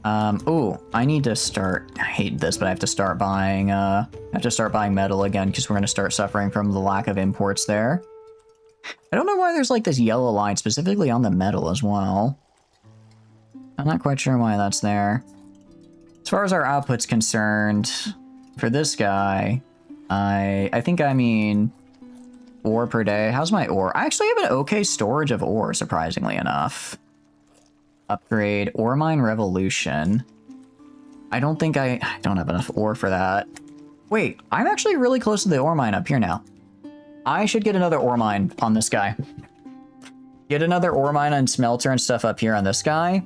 Oh, I need to start... I hate this, but I have to start buying, metal again, because we're going to start suffering from the lack of imports there. I don't know why there's, like, this yellow line specifically on the metal as well. I'm not quite sure why that's there. As far as our output's concerned, for this guy, I think I mean ore per day. How's my ore? I actually have an okay storage of ore, surprisingly enough. Upgrade, ore mine revolution. I don't think I don't have enough ore for that. Wait, I'm actually really close to the ore mine up here now. I should get another ore mine on this guy. Get another ore mine and smelter and stuff up here on this guy.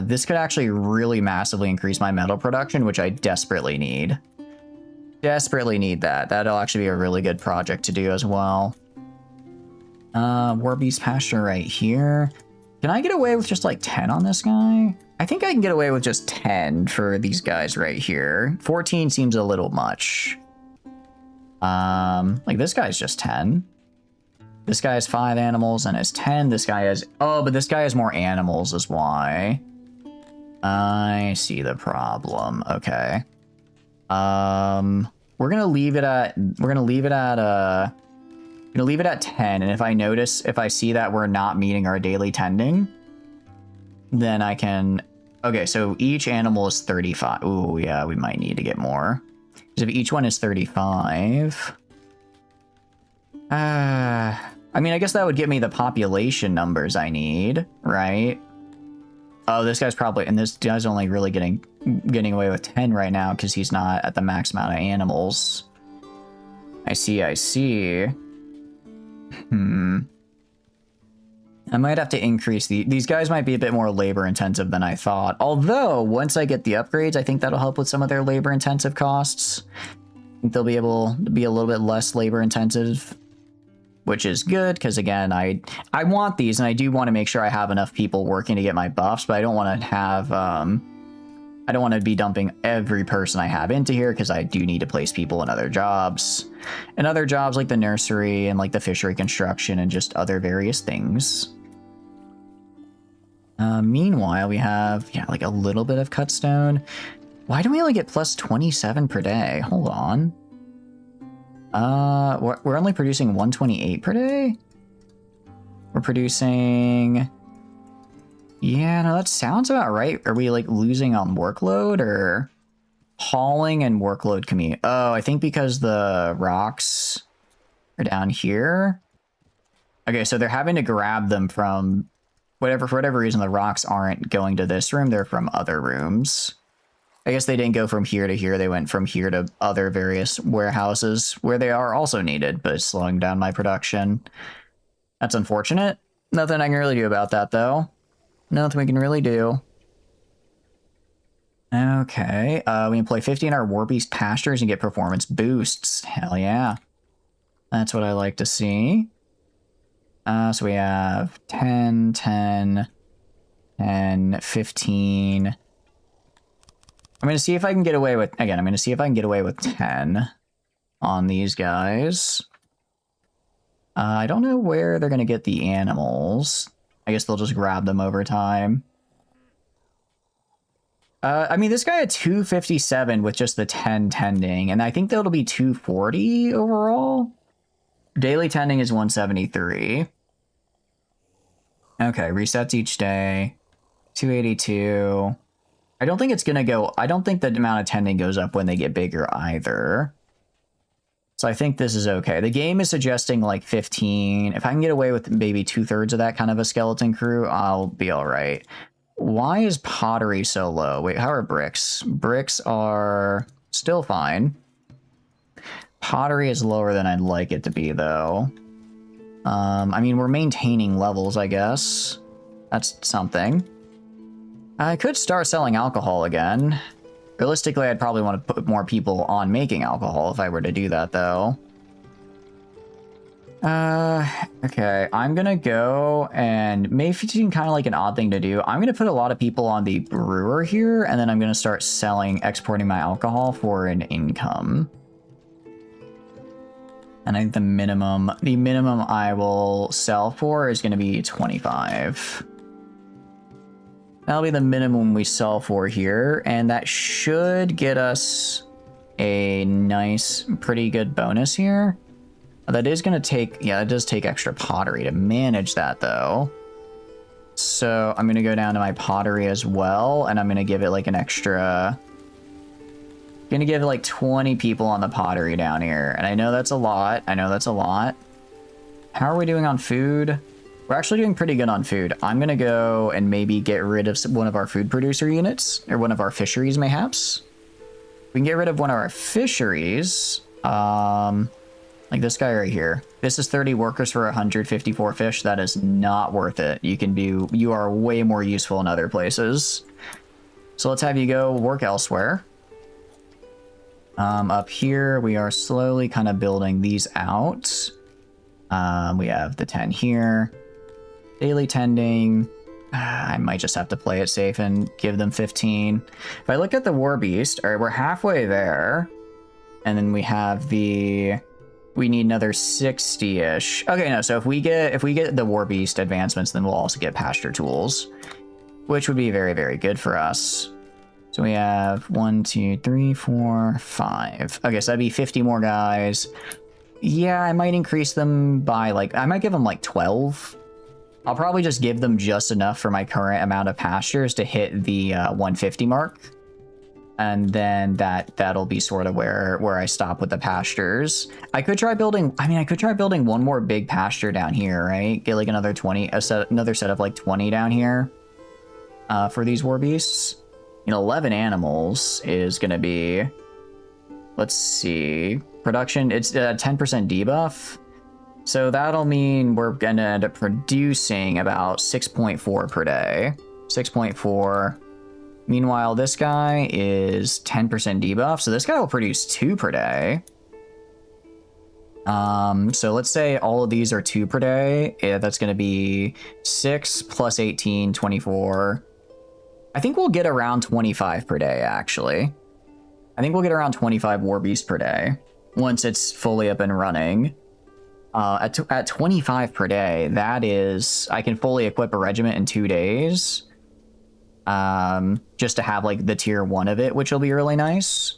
This could actually really massively increase my metal production, which I desperately need. Desperately need that. That'll actually be a really good project to do as well. War beast pasture right here. Can I get away with just like 10 on this guy? I think I can get away with just 10 for these guys right here. 14 seems a little much. Like this guy's just 10. This guy has 5 animals and is 10. This guy has... Oh, but this guy has more animals is why. I see the problem. Okay. We're gonna leave it at... We're gonna leave it at 10. And if I see that we're not meeting our daily tending, then I can... Okay, so each animal is 35. Ooh, yeah, we might need to get more. Because if each one is 35... I mean, I guess that would give me the population numbers I need, right? Oh, this guy's probably... And this guy's only really getting away with 10 right now because he's not at the max amount of animals. I see. I might have to increase these guys might be a bit more labor intensive than I thought. Although, once I get the upgrades, I think that'll help with some of their labor intensive costs. I think they'll be able to be a little bit less labor intensive, which is good, because again, I want these, and I do want to make sure I have enough people working to get my buffs, but I don't want to have, I don't want to be dumping every person I have into here, because I do need to place people in other jobs. And other jobs like the nursery, and like the fishery construction, and just other various things. Meanwhile, we have, yeah, like a little bit of cut stone. Why do we only get plus 27 per day? Hold on. We're only producing 128 per day? We're producing... Yeah, no, that sounds about right. Are we, like, losing on workload, or... Hauling and workload commute? Oh, I think because the rocks are down here. Okay, so they're having to grab them from... for whatever reason, the rocks aren't going to this room. They're from other rooms. I guess they didn't go from here to here. They went from here to other various warehouses where they are also needed, but it's slowing down my production. That's unfortunate. Nothing I can really do about that, though. Nothing we can really do. Okay, we employ 50 in our Warbeast pastures and get performance boosts. Hell yeah. That's what I like to see. So we have 10, 10, 10, 15. I'm going to see if I can get away with... Again, I'm going to see if I can get away with 10 on these guys. I don't know where they're going to get the animals. I guess they'll just grab them over time. I mean, this guy had 257 with just the 10 tending, and I think that'll be 240 overall. Daily tending is 173. Okay, resets each day. 282. I don't think it's going to go... I don't think the amount of tending goes up when they get bigger either. So I think this is okay. The game is suggesting like 15. If I can get away with maybe 2/3 of that kind of a skeleton crew, I'll be all right. Why is pottery so low? Wait, how are bricks? Bricks are still fine. Pottery is lower than I'd like it to be, though. I mean, we're maintaining levels, I guess. That's something. I could start selling alcohol again. Realistically, I'd probably want to put more people on making alcohol if I were to do that, though. Okay, I'm gonna go, and maybe it's kind of like an odd thing to do. I'm gonna put a lot of people on the brewer here, and then I'm gonna start exporting my alcohol for an income. And I think the minimum I will sell for is gonna be 25. That'll be the minimum we sell for here, and that should get us a nice, pretty good bonus here. That is going to take, yeah, it does take extra pottery to manage that, though. So I'm going to go down to my pottery as well, and I'm going to give it like an extra... going to give it like 20 people on the pottery down here. And I know that's a lot. I know that's a lot. How are we doing on food? We're actually doing pretty good on food. I'm going to go and maybe get rid of one of our food producer units, or one of our fisheries, mayhaps. We can get rid of one of our fisheries. Like this guy right here. This is 30 workers for 154 fish. That is not worth it. You are way more useful in other places. So let's have you go work elsewhere. Up here, we are slowly kind of building these out. We have the 10 here. Daily tending. I might just have to play it safe and give them 15. If I look at the war beast, all right, we're halfway there. And then we have the... We need another 60-ish. Okay, no, so if we get the war beast advancements, then we'll also get pasture tools, which would be very, very good for us. So we have 1, 2, 3, 4, 5. Okay, so that'd be 50 more guys. Yeah, I might increase them by like, I might give them like 12. I'll probably just give them just enough for my current amount of pastures to hit the 150 mark. And then that'll be sort of where I stop with the pastures. I could try building, I could try building one more big pasture down here, right? Get like another 20, another set of like 20 down here for these war beasts. 11 animals is going to be, let's see, production, it's a 10% debuff. So that'll mean we're going to end up producing about 6.4 per day. 6.4. Meanwhile, this guy is 10% debuff, so this guy will produce 2 per day. So let's say all of these are 2 per day. Yeah, that's going to be 6 plus 18, 24. I think we'll get around 25 per day, actually. I think we'll get around 25 war beasts per day once it's fully up and running. At 25 per day, that is... I can fully equip a regiment in 2 days. Just to have like the tier 1 of it, which will be really nice.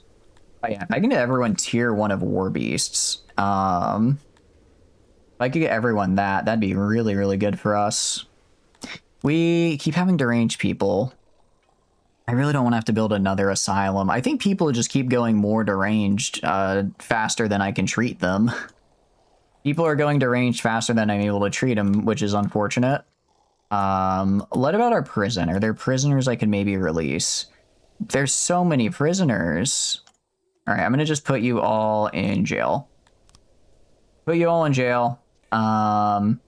But yeah, I can get everyone tier 1 of war beasts. If I could get everyone that, that'd be really, really good for us. We keep having deranged people. I really don't want to have to build another asylum. I think people just keep going more deranged faster than I can treat them. People are going deranged faster than I'm able to treat them, which is unfortunate. What about our prison? Are there prisoners I could maybe release? There's so many prisoners. All right, I'm going to just put you all in jail. Put you all in jail. And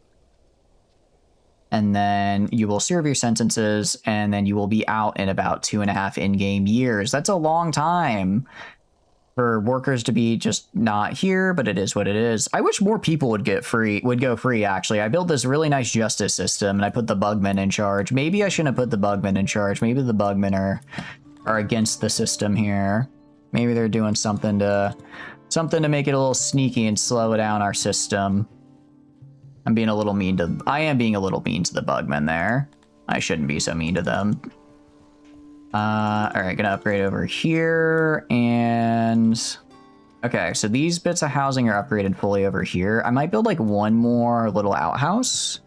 then you will serve your sentences, and then you will be out in about 2.5 in-game years. That's a long time for workers to be just not here, but it is what it is. I wish more people would go free, actually. I built this really nice justice system, and I put the bugmen in charge. Maybe I shouldn't have put the bugmen in charge. Maybe the bugmen are against the system here. Maybe they're doing something to make it a little sneaky and slow down our system. I am being a little mean to the bugmen there. I shouldn't be so mean to them. All right, gonna upgrade over here, and okay, so these bits of housing are upgraded fully over here. I might build like one more little outhouse.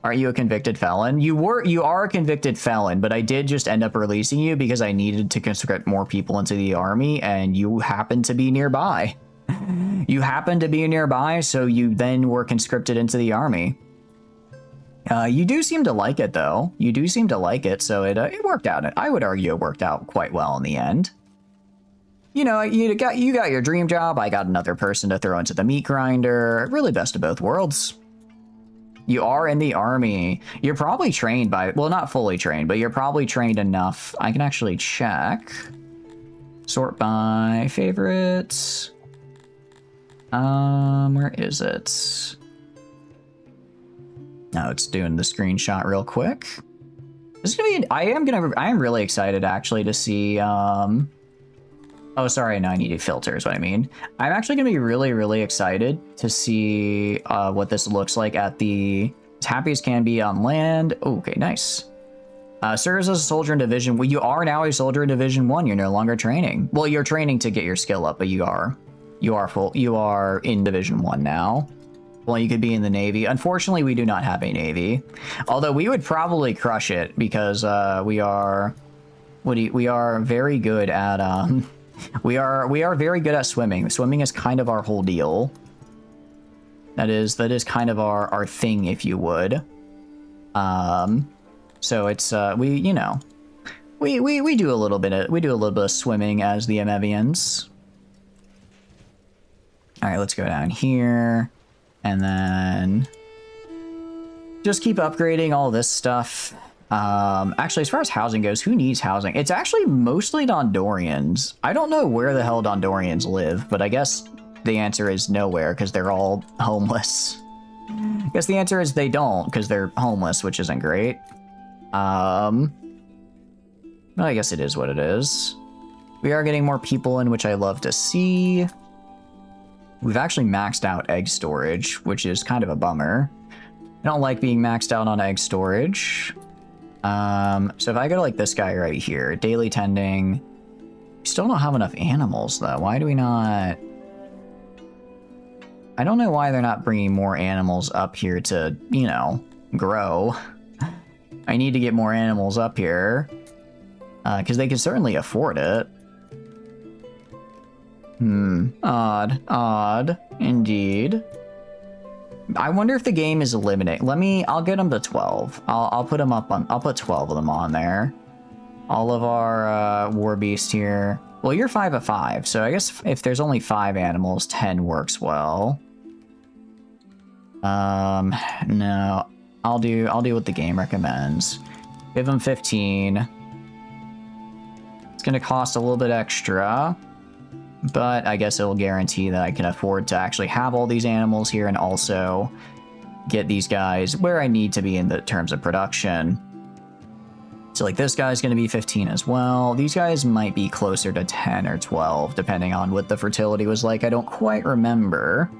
Are you a convicted felon? You are a convicted felon, but I did just end up releasing you because I needed to conscript more people into the army, and you happen to be nearby. You happened to be nearby, so you then were conscripted into the army. You do seem to like it, though. You do seem to like it, so it worked out. I would argue it worked out quite well in the end. You know, you got your dream job. I got another person to throw into the meat grinder. Really best of both worlds. You are in the army. You're probably trained by... Well, not fully trained, but you're probably trained enough. I can actually check. Sort by favorites. Where is it? No, it's doing the screenshot real quick. This is gonna be. I am really excited actually to see. Oh, sorry, no, I need filters. What I mean, I'm actually gonna be really, really excited to see what this looks like at the as happy as can be on land. Okay, nice. Serves as a soldier in Division. Well, you are now a soldier in Division 1. You're no longer training. Well, you're training to get your skill up, but you are in Division 1 now. Well, you could be in the Navy. Unfortunately, we do not have a Navy. Although we would probably crush it because we are very good at we are very good at swimming. Swimming is kind of our whole deal. That is kind of our thing, if you would. So it's we do a little bit of swimming as the Amevians. All right, let's go down here, and then just keep upgrading all this stuff. Actually, as far as housing goes, who needs housing? It's actually mostly Dondorians. I don't know where the hell Dondorians live, but I guess the answer is nowhere because they're all homeless. I guess the answer is they don't because they're homeless, which isn't great. Well, I guess it is what it is. We are getting more people in, which I love to see. We've actually maxed out egg storage, which is kind of a bummer. I don't like being maxed out on egg storage. So if I go to like this guy right here, daily tending, we still don't have enough animals though. Why do we not? I don't know why they're not bringing more animals up here to, you know, grow. I need to get more animals up here, because they can certainly afford it. Odd, indeed. I wonder if the game is eliminating. I'll get them to 12. I'll put them up on, I'll put 12 of them on there. All of our war beasts here. Well, you're 5 of 5, so I guess if there's only 5 animals, 10 works well. No, I'll do what the game recommends. Give them 15. It's gonna cost a little bit extra, but I guess it'll guarantee that I can afford to actually have all these animals here and also get these guys where I need to be in the terms of production. So like this guy's going to be 15 as well. These guys might be closer to 10 or 12 depending on what the fertility was like. I don't quite remember.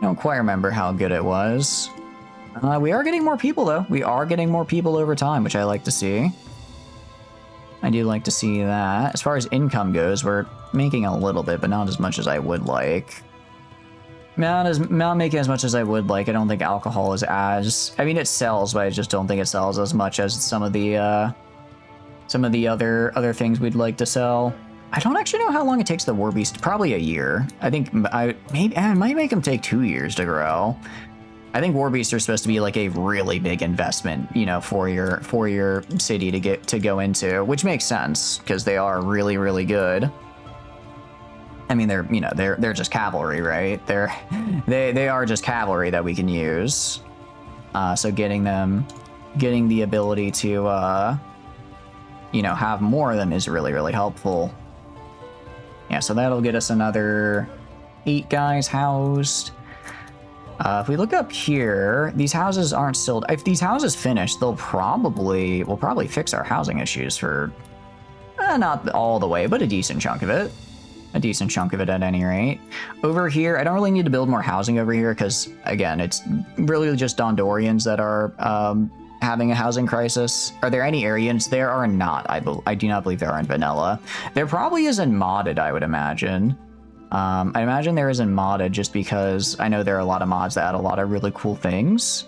How good it was. We are getting more people though. We are getting more people over time, which I like to see. I do like to see that. As far as income goes, we're making a little bit, but not as much as I would like. Not making as much as I would like. I don't think alcohol is as... I mean, it sells, but I just don't think it sells as much as some of the other things we'd like to sell. I don't actually know how long it takes the War Beast. Probably a year. I think I might make them take 2 years to grow. I think War Beasts are supposed to be like a really big investment, you know, for your city to go into, which makes sense because they are really, really good. I mean, they're just cavalry, right? They are just cavalry that we can use. So getting the ability to you know, have more of them is really, really helpful. Yeah, so that'll get us another 8 guys housed. If we look up here, these houses aren't still... If these houses finish, we'll probably fix our housing issues for... not all the way, but a decent chunk of it. A decent chunk of it at any rate. Over here, I don't really need to build more housing over here because, again, it's really just Dondorians that are having a housing crisis. Are there any Aryans? There are not. I do not believe there are in vanilla. There probably isn't modded, I would imagine. I imagine there isn't modded just because I know there are a lot of mods that add a lot of really cool things.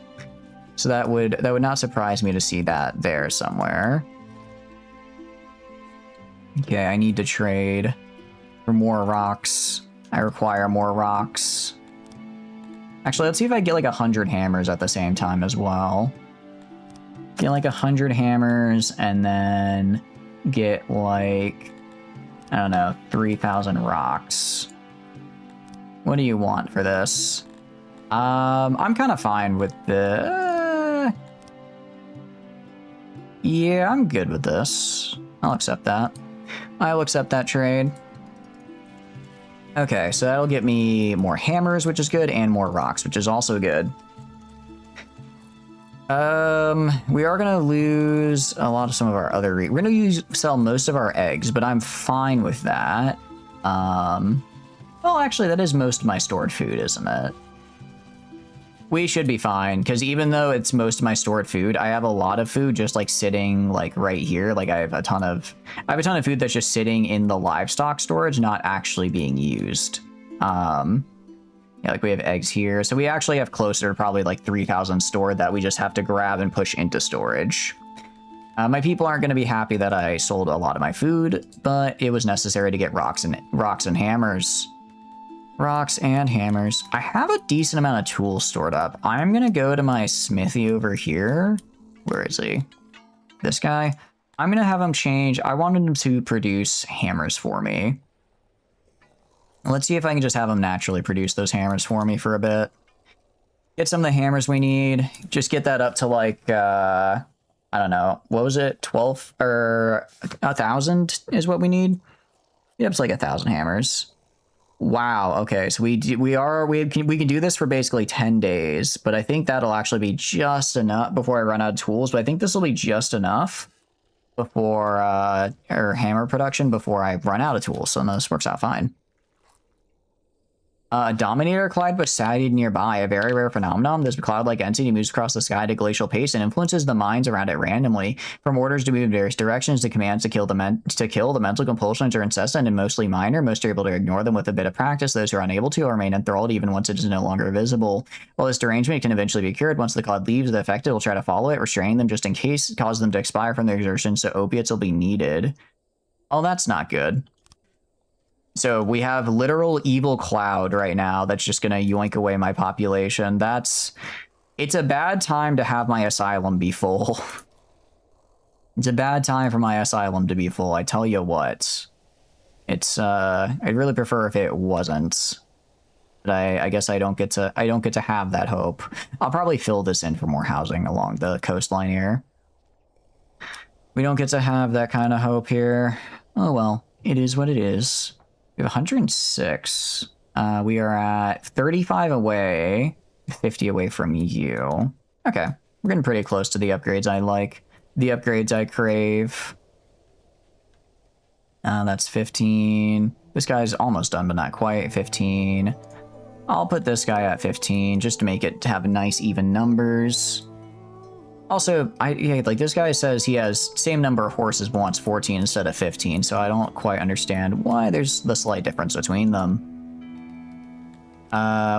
So that would not surprise me to see that there somewhere. Okay, I need to trade for more rocks. I require more rocks. Actually, let's see if I get like 100 hammers at the same time as well. Get like 100 hammers and then get like, I don't know, 3,000 rocks. What do you want for this? I'm kind of fine with the... yeah, I'm good with this. I'll accept that. I'll accept that trade. Okay, so that'll get me more hammers, which is good, and more rocks, which is also good. We are gonna lose a lot of some of our other... We're gonna sell most of our eggs, but I'm fine with that. Well, actually, that is most of my stored food, isn't it? We should be fine, because even though it's most of my stored food, I have a lot of food just like sitting like right here. Like I have a ton of food that's just sitting in the livestock storage, not actually being used. Yeah, like we have eggs here. So we actually have closer to probably like 3,000 stored that we just have to grab and push into storage. My people aren't going to be happy that I sold a lot of my food, but it was necessary to get rocks and hammers. Rocks and hammers. I have a decent amount of tools stored up. I'm going to go to my smithy over here. Where is he? This guy. I'm going to have him change. I wanted him to produce hammers for me. Let's see if I can just have him naturally produce those hammers for me for a bit. Get some of the hammers we need. Just get that up to like, I don't know. What was it? 12 or 1,000 is what we need. Get up to like 1,000 hammers. Wow. Okay. So we can do this for basically 10 days, but I think that'll actually be just enough before I run out of tools. But I think this will be just enough before, or hammer production before I run out of tools. So this works out fine. Dominator collide with Saturday nearby, a very rare phenomenon. This cloud-like entity moves across the sky at a glacial pace and influences the minds around it randomly. From orders to move in various directions to commands to kill, the mental compulsions are incessant and mostly minor. Most are able to ignore them with a bit of practice. Those who are unable to remain enthralled even once it is no longer visible. While this derangement can eventually be cured, once the cloud leaves, the affected will try to follow it, restraining them just in case, cause them to expire from their exertions, so opiates will be needed. Oh, that's not good. So we have literal evil cloud right now that's just gonna yoink away my population. It's a bad time to have my asylum be full. It's a bad time for my asylum to be full, I tell you what. I'd really prefer if it wasn't. But I guess I don't get to have that hope. I'll probably fill this in for more housing along the coastline here. We don't get to have that kind of hope here. Oh well, it is what it is. We have 106. We are at 35 away, 50 away from you. Okay, we're getting pretty close to the upgrades I like. The upgrades I crave. That's 15. This guy's almost done, but not quite. 15. I'll put this guy at 15 just to make it have nice even numbers. Also, like this guy says he has same number of horses but wants 14 instead of 15, so I don't quite understand why there's the slight difference between them.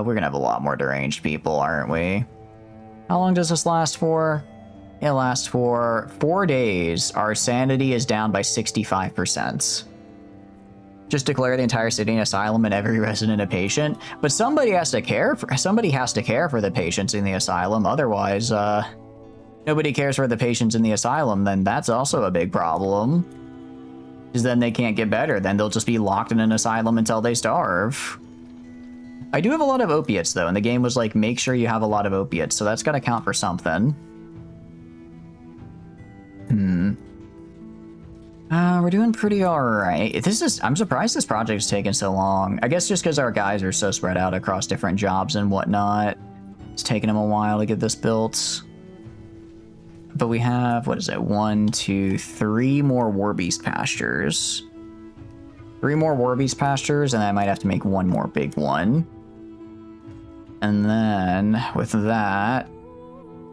We're gonna have a lot more deranged people, aren't we? How long does this last for? It lasts for 4 days. Our sanity is down by 65%. Just declare the entire city an asylum and every resident a patient. But somebody has to care for the patients in the asylum. Otherwise, nobody cares for the patients in the asylum. Then that's also a big problem. Because then they can't get better. Then they'll just be locked in an asylum until they starve. I do have a lot of opiates though, and the game was like, make sure you have a lot of opiates. So that's gotta count for something. We're doing pretty alright. I'm surprised this project is taking so long. I guess just because our guys are so spread out across different jobs and whatnot. It's taking them a while to get this built. But we have, what is it? 1, 2, 3 more warbeast pastures. 3 more warbeast pastures, and I might have to make 1 more big one. And then, with that,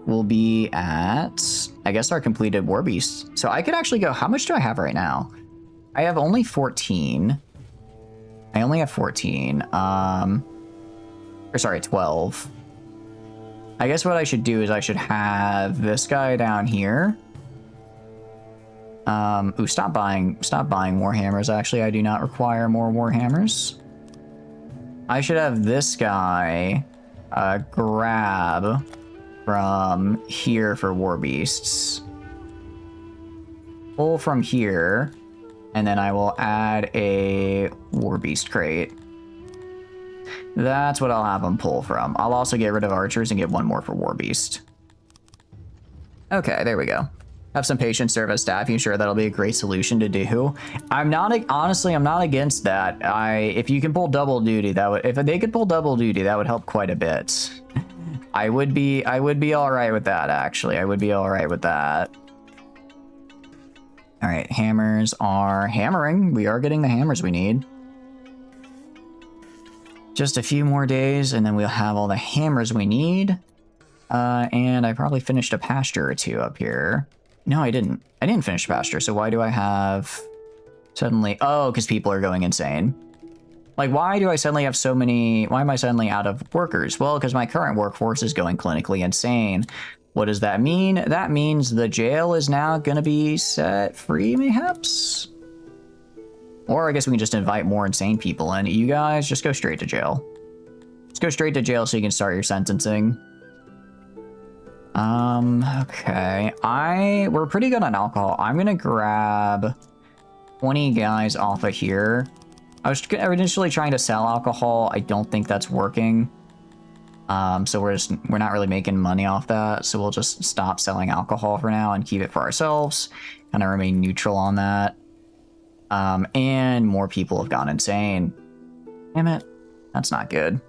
we'll be at, I guess, our completed warbeast. So I could actually go, how much do I have right now? I have only 14. I only have 14. Or sorry, 12. I guess what I should do is I should have this guy down here. Ooh, stop buying Warhammers. Actually, I do not require more Warhammers. I should have this guy grab from here for Warbeasts. Pull from here, and then I will add a Warbeast crate. That's what I'll have them pull from. I'll also get rid of archers and get 1 more for Warbeast. Okay, there we go. Have some patients serve as staff. You sure that'll be a great solution to do? Honestly, I'm not against that. If you can pull double duty, if they could pull double duty, that would help quite a bit. I would be all right with that, actually. I would be all right with that. All right, hammers are hammering. We are getting the hammers we need. Just a few more days, and then we'll have all the hammers we need. And I probably finished a pasture or 2 up here. No, I didn't. I didn't finish pasture, so why do I have suddenly... Oh, because people are going insane. Like, why do I suddenly have so many... Why am I suddenly out of workers? Well, because my current workforce is going clinically insane. What does that mean? That means the jail is now going to be set free, mayhaps? Or I guess we can just invite more insane people in. You guys, just go straight to jail. Just go straight to jail so you can start your sentencing. Okay. We're pretty good on alcohol. I'm gonna grab 20 guys off of here. I was initially trying to sell alcohol. I don't think that's working. So we're not really making money off that. So we'll just stop selling alcohol for now and keep it for ourselves. Kind of remain neutral on that. And more people have gone insane. Damn it. That's not good.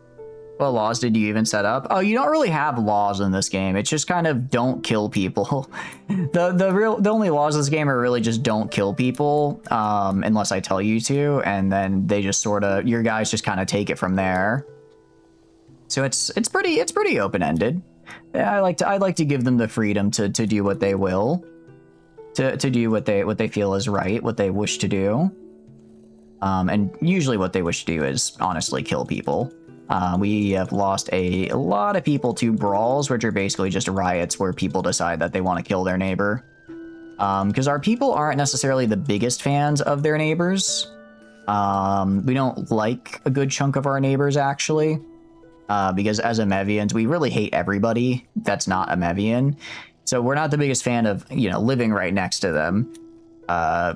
What laws did you even set up? Oh, you don't really have laws in this game. It's just kind of don't kill people. The only laws in this game are really just don't kill people, unless I tell you to, and then they just sort of, your guys just kind of take it from there. So it's pretty open-ended. Yeah, I like to give them the freedom to do what they will, to do what they feel is right, what they wish to do. And usually what they wish to do is honestly kill people. We have lost a lot of people to brawls, which are basically just riots where people decide that they want to kill their neighbor. Because our people aren't necessarily the biggest fans of their neighbors. We don't like a good chunk of our neighbors, actually. Because as Amevians, we really hate everybody that's not Amevian. So we're not the biggest fan of, living right next to them.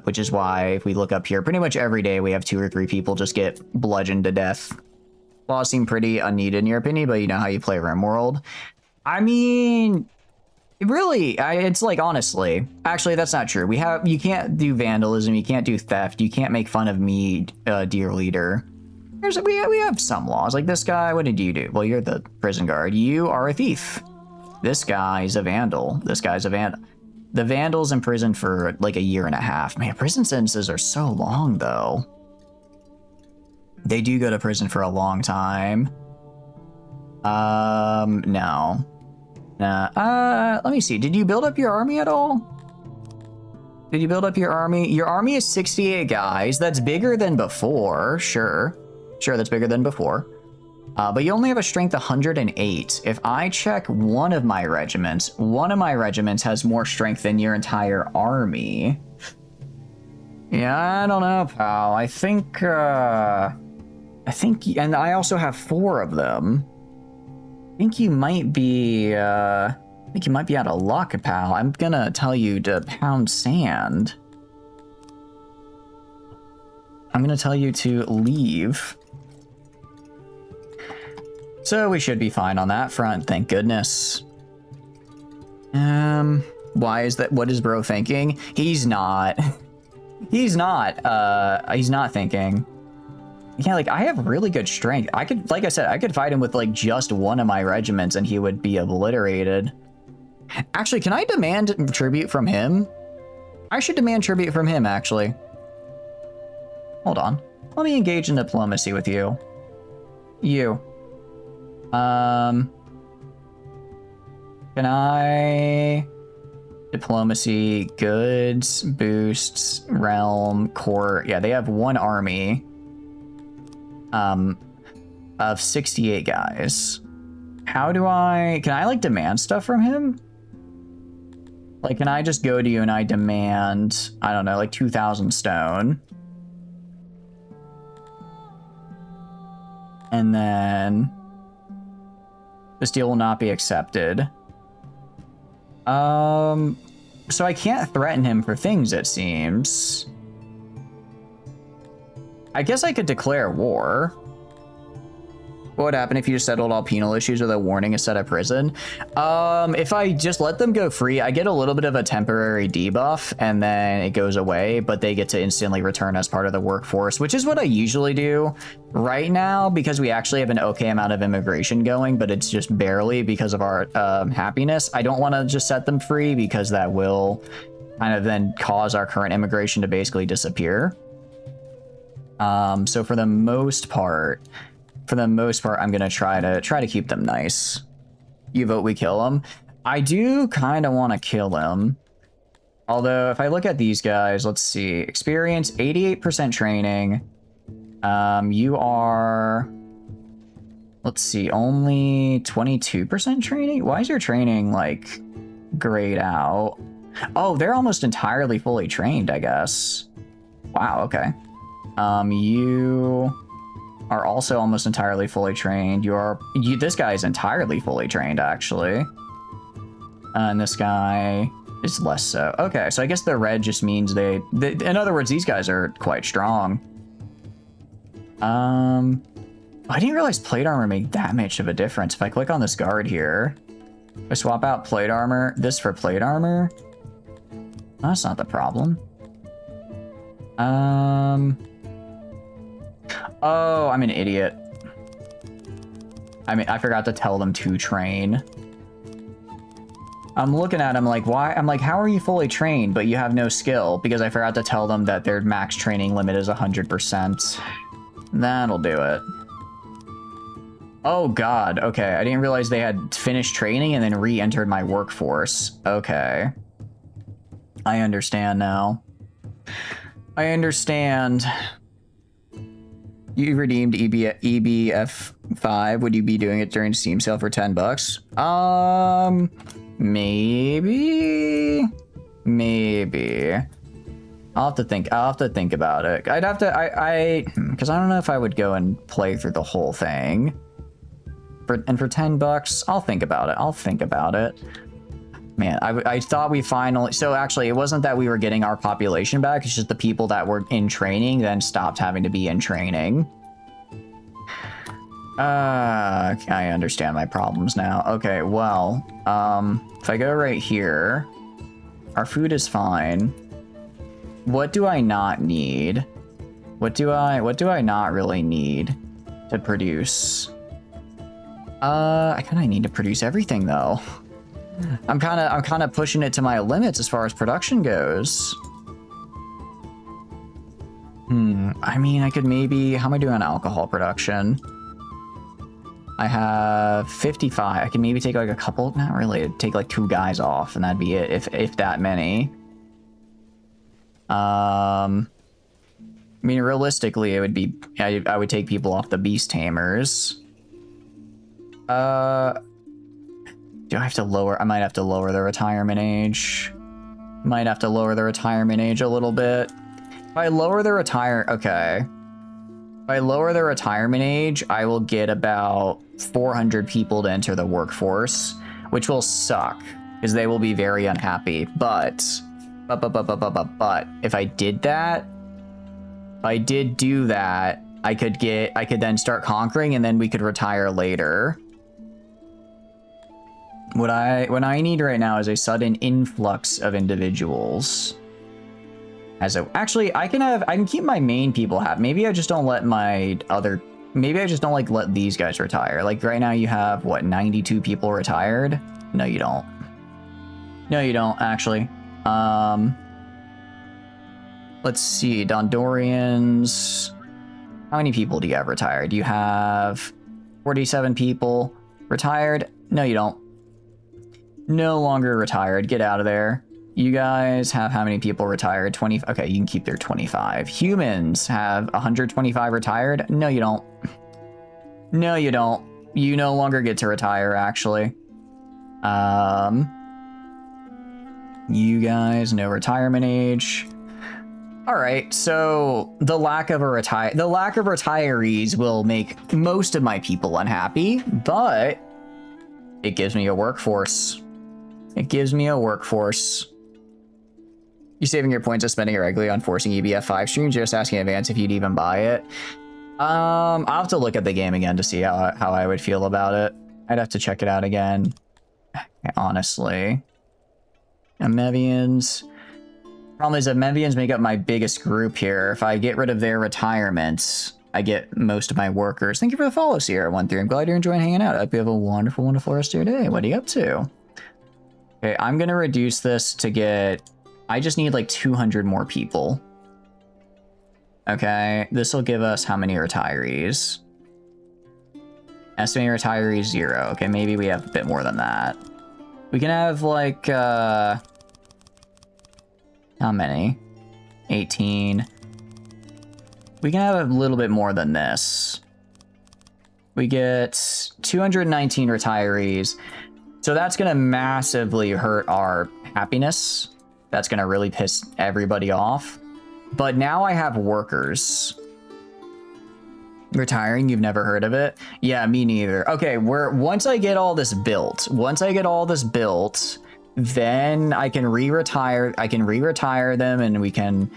Which is why, if we look up here, pretty much every day we have 2 or 3 people just get bludgeoned to death. Laws seem pretty unneeded in your opinion, but you know how you play RimWorld. I mean, really, it's like, honestly, actually, that's not true. You can't do vandalism, you can't do theft, you can't make fun of me, dear leader. We have some laws. Like this guy, what did you do? Well, you're the prison guard. You are a thief. This guy's a vandal. This guy's a vandal. The vandal's in prison for like a year and a half. Man, prison sentences are so long, though. They do go to prison for a long time. No. Let me see. Did you build up your army at all? Did you build up your army? Your army is 68 guys. That's bigger than before. Sure, that's bigger than before. But you only have a strength 108. If I check one of my regiments has more strength than your entire army. Yeah, I don't know, pal. I think, and I also have 4 of them. I think you might be out of luck, pal. I'm gonna tell you to pound sand. I'm gonna tell you to leave. So we should be fine on that front, thank goodness. Why is that? What is bro thinking? He's not. He's not thinking. Yeah, like, I have really good strength. I could, like I said, I could fight him with, like, just one of my regiments and he would be obliterated. Actually, can I demand tribute from him? I should demand tribute from him, actually. Hold on. Let me engage in diplomacy with you. You. Can I... Diplomacy, goods, boosts, realm, court. Yeah, they have 1 army. Of 68 guys. How do can I like demand stuff from him? Like, can I just go to you and I demand, I don't know, like 2,000 stone? And then this deal will not be accepted. So I can't threaten him for things, it seems. I guess I could declare war. What would happen if you just settled all penal issues with a warning instead of prison? If I just let them go free, I get a little bit of a temporary debuff and then it goes away, but they get to instantly return as part of the workforce, which is what I usually do right now because we actually have an okay amount of immigration going, but it's just barely because of our happiness. I don't want to just set them free because that will kind of then cause our current immigration to basically disappear. So for the most part, I'm gonna try to keep them nice. You vote we kill him. I do kind of want to kill him. Although if I look at these guys, let's see, experience, 88% training. You are, let's see, only 22% training. Why is your training like grayed out? Oh, they're almost entirely fully trained, I guess. Wow. Okay. You are also almost entirely fully trained. This guy is entirely fully trained, actually. And this guy is less so. Okay, so I guess the red just means they in other words, these guys are quite strong. I didn't realize plate armor made that much of a difference. If I click on this guard here, if I swap out plate armor, this for plate armor, that's not the problem. Oh, I'm an idiot. I mean, I forgot to tell them to train. I'm looking at him like, why? I'm like, how are you fully trained, but you have no skill? Because I forgot to tell them that their max training limit is 100%. That'll do it. Oh, God. Okay, I didn't realize they had finished training and then re-entered my workforce. Okay. I understand now. I understand. You redeemed EBF5. Would you be doing it during Steam sale for $10? Maybe. I'll have to think about it. I'd have to, because I don't know if I would go and play through the whole thing. For $10, I'll think about it. Man, I thought we finally... So actually, it wasn't that we were getting our population back. It's just the people that were in training then stopped having to be in training. I understand my problems now. Okay, well, if I go right here, our food is fine. What do I not need? What do I not really need to produce? I kind of need to produce everything though. I'm kind of pushing it to my limits as far as production goes. I mean, I could maybe... How am I doing on alcohol production? I have 55. I can maybe take like a couple... Not really. Take like 2 guys off, and that'd be it, if that many. I mean, realistically, it would be... I would take people off the beast tamers. Do I have to lower? I might have to lower the retirement age. Might have to lower the retirement age a little bit. If I lower the okay. If I lower the retirement age, I will get about 400 people to enter the workforce, which will suck because they will be very unhappy. But if I did that, if I did do that, I could then start conquering, and then we could retire later. What I need right now is a sudden influx of individuals. Actually, I can keep my main people happy. Maybe I just don't let maybe I just don't like let these guys retire. Like right now you have what, 92 people retired? No, you don't. No, you don't actually. Let's see, Dondorians. How many people do you have retired? You have 47 people retired. No, you don't. No longer retired. Get out of there. You guys have how many people retired? 20. Okay, you can keep their 25. Humans have 125 retired. No, you don't. No, you don't. You no longer get to retire, actually. You guys, no retirement age. All right, so the lack of retirees will make most of my people unhappy, but it gives me a workforce. It gives me a workforce. You saving your points of spending it regularly on forcing EBF 5 streams? Just asking in advance if you'd even buy it. I'll have to look at the game again to see how I would feel about it. I'd have to check it out again. Honestly. Amevians. Problem is, Amevians make up my biggest group here. If I get rid of their retirements, I get most of my workers. Thank you for the follow, Sierra13. I'm glad you're enjoying hanging out. I hope you have a wonderful, wonderful rest of your day. What are you up to? Okay, I'm gonna reduce this to get... I just need like 200 more people. Okay, this will give us how many retirees? Estimated retirees 0. Okay, maybe we have a bit more than that. We can have like, how many? 18. We can have a little bit more than this. We get 219 retirees. So that's going to massively hurt our happiness. That's going to really piss everybody off. But now I have workers. Retiring, you've never heard of it? Yeah, me neither. Okay, once I get all this built, then I can re-retire them, and we can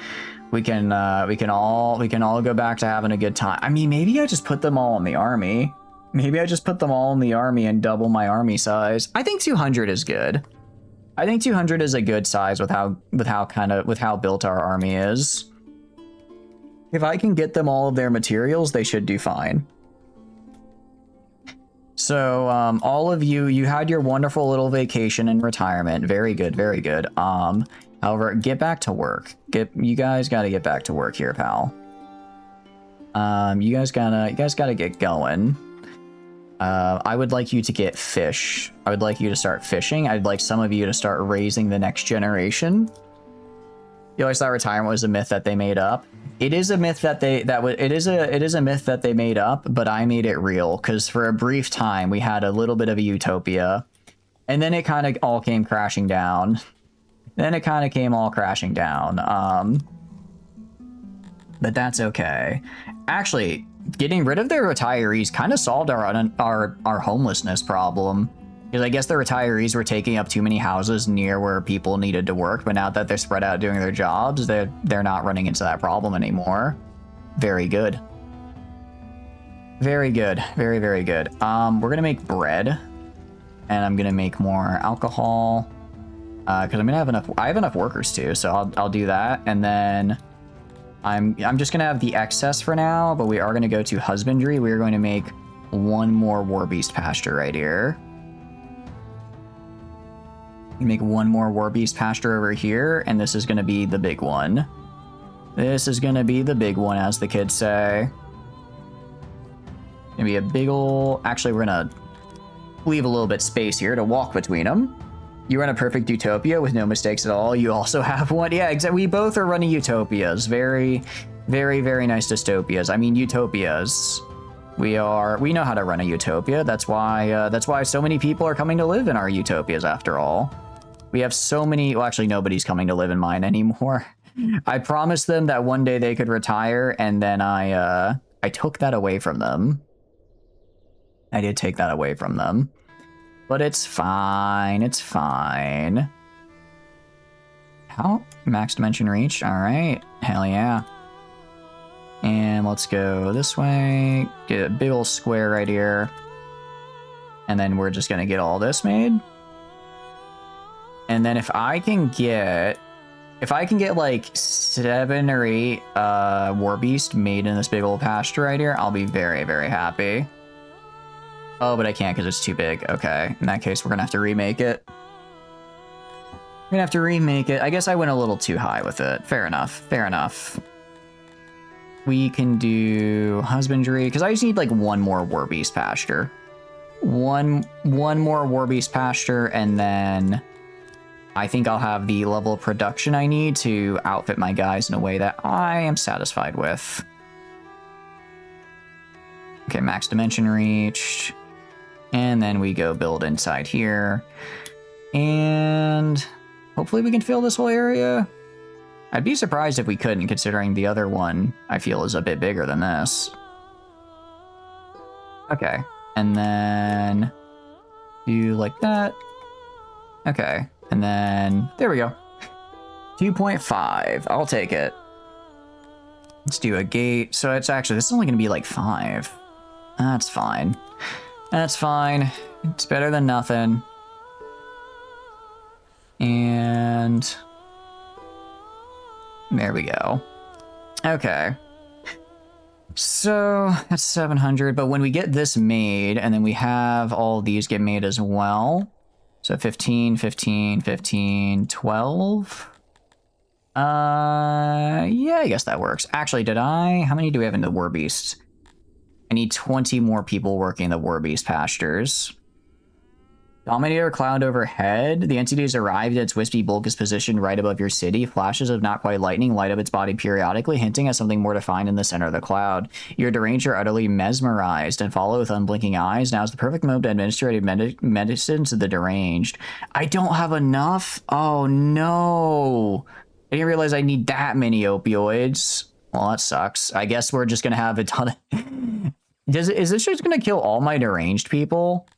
all go back to having a good time. I mean, maybe I just put them all in the army. Maybe I just put them all in the army and double my army size. I think 200 is good. I think 200 is a good size with how built our army is. If I can get them all of their materials, they should do fine. So, all of you had your wonderful little vacation and retirement. Very good, very good. However, get back to work. You guys gotta get back to work here, pal. You guys gotta get going. I would like you to get fish. I would like you to start fishing. I'd like some of you to start raising the next generation. You always thought retirement was a myth that they made up. It is a myth that it is a myth that they made up, but I made it real because for a brief time we had a little bit of a utopia, and then it kind of all came crashing down. But that's okay. Actually, getting rid of their retirees kind of solved our homelessness problem. Because I guess the retirees were taking up too many houses near where people needed to work, but now that they're spread out doing their jobs, they're not running into that problem anymore. Very good. Very good. Very, very good. We're gonna make bread, and I'm gonna make more alcohol. Because I'm gonna have enough. I have enough workers too, so I'll do that, and then I'm just gonna have the excess for now. But we are gonna go to husbandry. We are going to make one more warbeast pasture right here. Make one more warbeast pasture over here, and this is going to be the big one. This is going to be the big one, as the kids say. Gonna be a big ol'... Actually, we're going to leave a little bit space here to walk between them. You run a perfect utopia with no mistakes at all. You also have one. Yeah, exactly. We both are running utopias. Very, very, very nice dystopias. I mean, utopias. We know how to run a utopia. That's why so many people are coming to live in our utopias after all. We have so many, well, actually nobody's coming to live in mine anymore. I promised them that one day they could retire, and then I took that away from them. I did take that away from them. But it's fine, it's fine. How? Max dimension reached, all right, hell yeah. And let's go this way, get a big old square right here. And then we're just gonna get all this made. And then if I can get like 7 or 8 war beast made in this big old pasture right here, I'll be very, very happy. Oh, but I can't because it's too big. Okay, in that case, we're gonna have to remake it. We're gonna have to remake it. I guess I went a little too high with it. Fair enough, fair enough. We can do husbandry, because I just need like 1 more war beast pasture. One more war beast pasture, and then I think I'll have the level of production I need to outfit my guys in a way that I am satisfied with. Okay, max dimension reached. And then we go build inside here. And hopefully we can fill this whole area. I'd be surprised if we couldn't, considering the other one I feel is a bit bigger than this. Okay, and then do like that. Okay, and then there we go. 2.5, I'll take it. Let's do a gate. So it's actually, this is only gonna be like 5. That's fine. That's fine. It's better than nothing. And there we go. Okay. So that's 700, but when we get this made, and then we have all these get made as well. So 15, 15, 15, 12. Yeah, I guess that works. Actually, how many do we have in the War Beast? I need 20 more people working the War Beast pastures. Dominator cloud overhead. The entity has arrived. Its wispy bulk is positioned right above your city. Flashes of not quite lightning light up its body periodically, hinting at something more defined in the center of the cloud. Your deranged are utterly mesmerized and follow with unblinking eyes. Now is the perfect moment to administer medicine to the deranged. I don't have enough? Oh no. I didn't realize I need that many opioids. Well, that sucks. I guess we're just gonna have a ton of... Is this just gonna kill all my deranged people?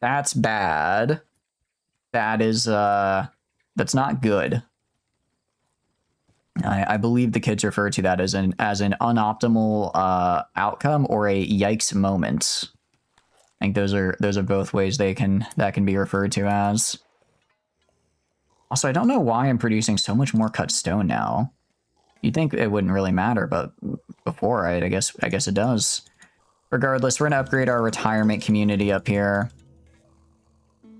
That's bad. That is, that's not good. I believe the kids refer to that as an unoptimal outcome or a yikes moment. I think those are both ways that can be referred to as. Also, I don't know why I'm producing so much more cut stone now. You'd think it wouldn't really matter, but before, I guess it does. Regardless, we're gonna upgrade our retirement community up here.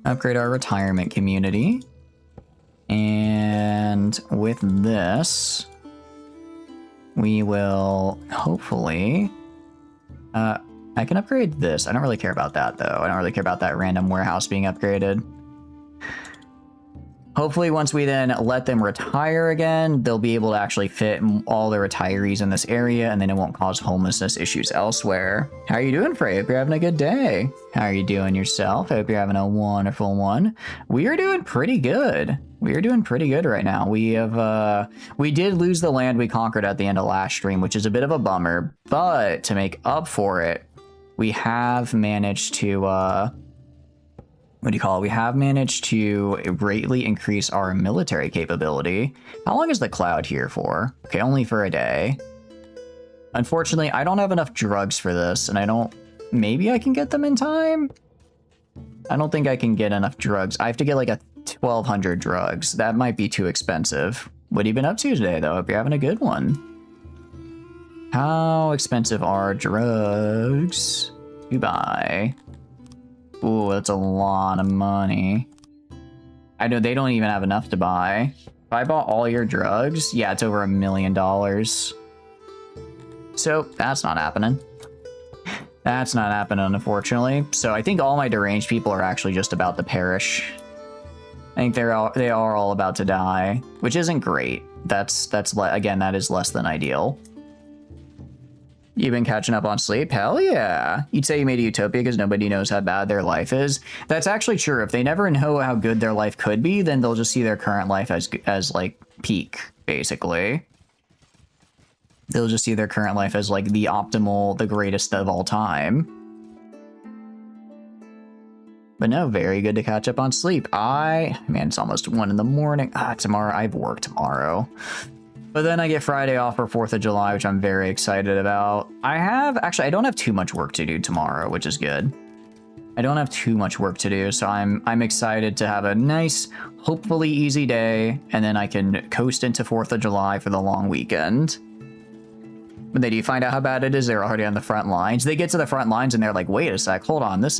Upgrade our retirement community. And with this, we will hopefully... I can upgrade this. I don't really care about that, though. I don't really care about that random warehouse being upgraded. Hopefully, once we then let them retire again, they'll be able to actually fit all the retirees in this area, and then it won't cause homelessness issues elsewhere. How are you doing, Frey? Hope you're having a good day. How are you doing yourself? Hope you're having a wonderful one. We are doing pretty good. We are doing pretty good right now. We have, we did lose the land we conquered at the end of last stream, which is a bit of a bummer, but to make up for it, we have managed to, what do you call it? We have managed to greatly increase our military capability. How long is the cloud here for? Okay, only for a day. Unfortunately, I don't have enough drugs for this, and maybe I can get them in time? I don't think I can get enough drugs. I have to get like 1,200 drugs. That might be too expensive. What have you been up to today, though? Hope you're having a good one. How expensive are drugs to buy? Ooh, that's a lot of money. I know they don't even have enough to buy. If I bought all your drugs, yeah, it's over $1 million. So that's not happening. That's not happening, unfortunately. So I think all my deranged people are actually just about to perish. I think they are all about to die, which isn't great. Again, that is less than ideal. You've been catching up on sleep? Hell yeah. You'd say you made a utopia because nobody knows how bad their life is. That's actually true. If they never know how good their life could be, then they'll just see their current life as like peak, basically. They'll just see their current life as like the optimal, the greatest of all time. But no, very good to catch up on sleep. Man, it's almost 1 in the morning. Tomorrow, I have work tomorrow. But then I get Friday off for 4th of July, which I'm very excited about. Actually, I don't have too much work to do tomorrow, which is good. I don't have too much work to do, so I'm excited to have a nice, hopefully easy day, and then I can coast into 4th of July for the long weekend. But then you find out how bad it is, they're already on the front lines. They get to the front lines and they're like, wait a sec, hold on, this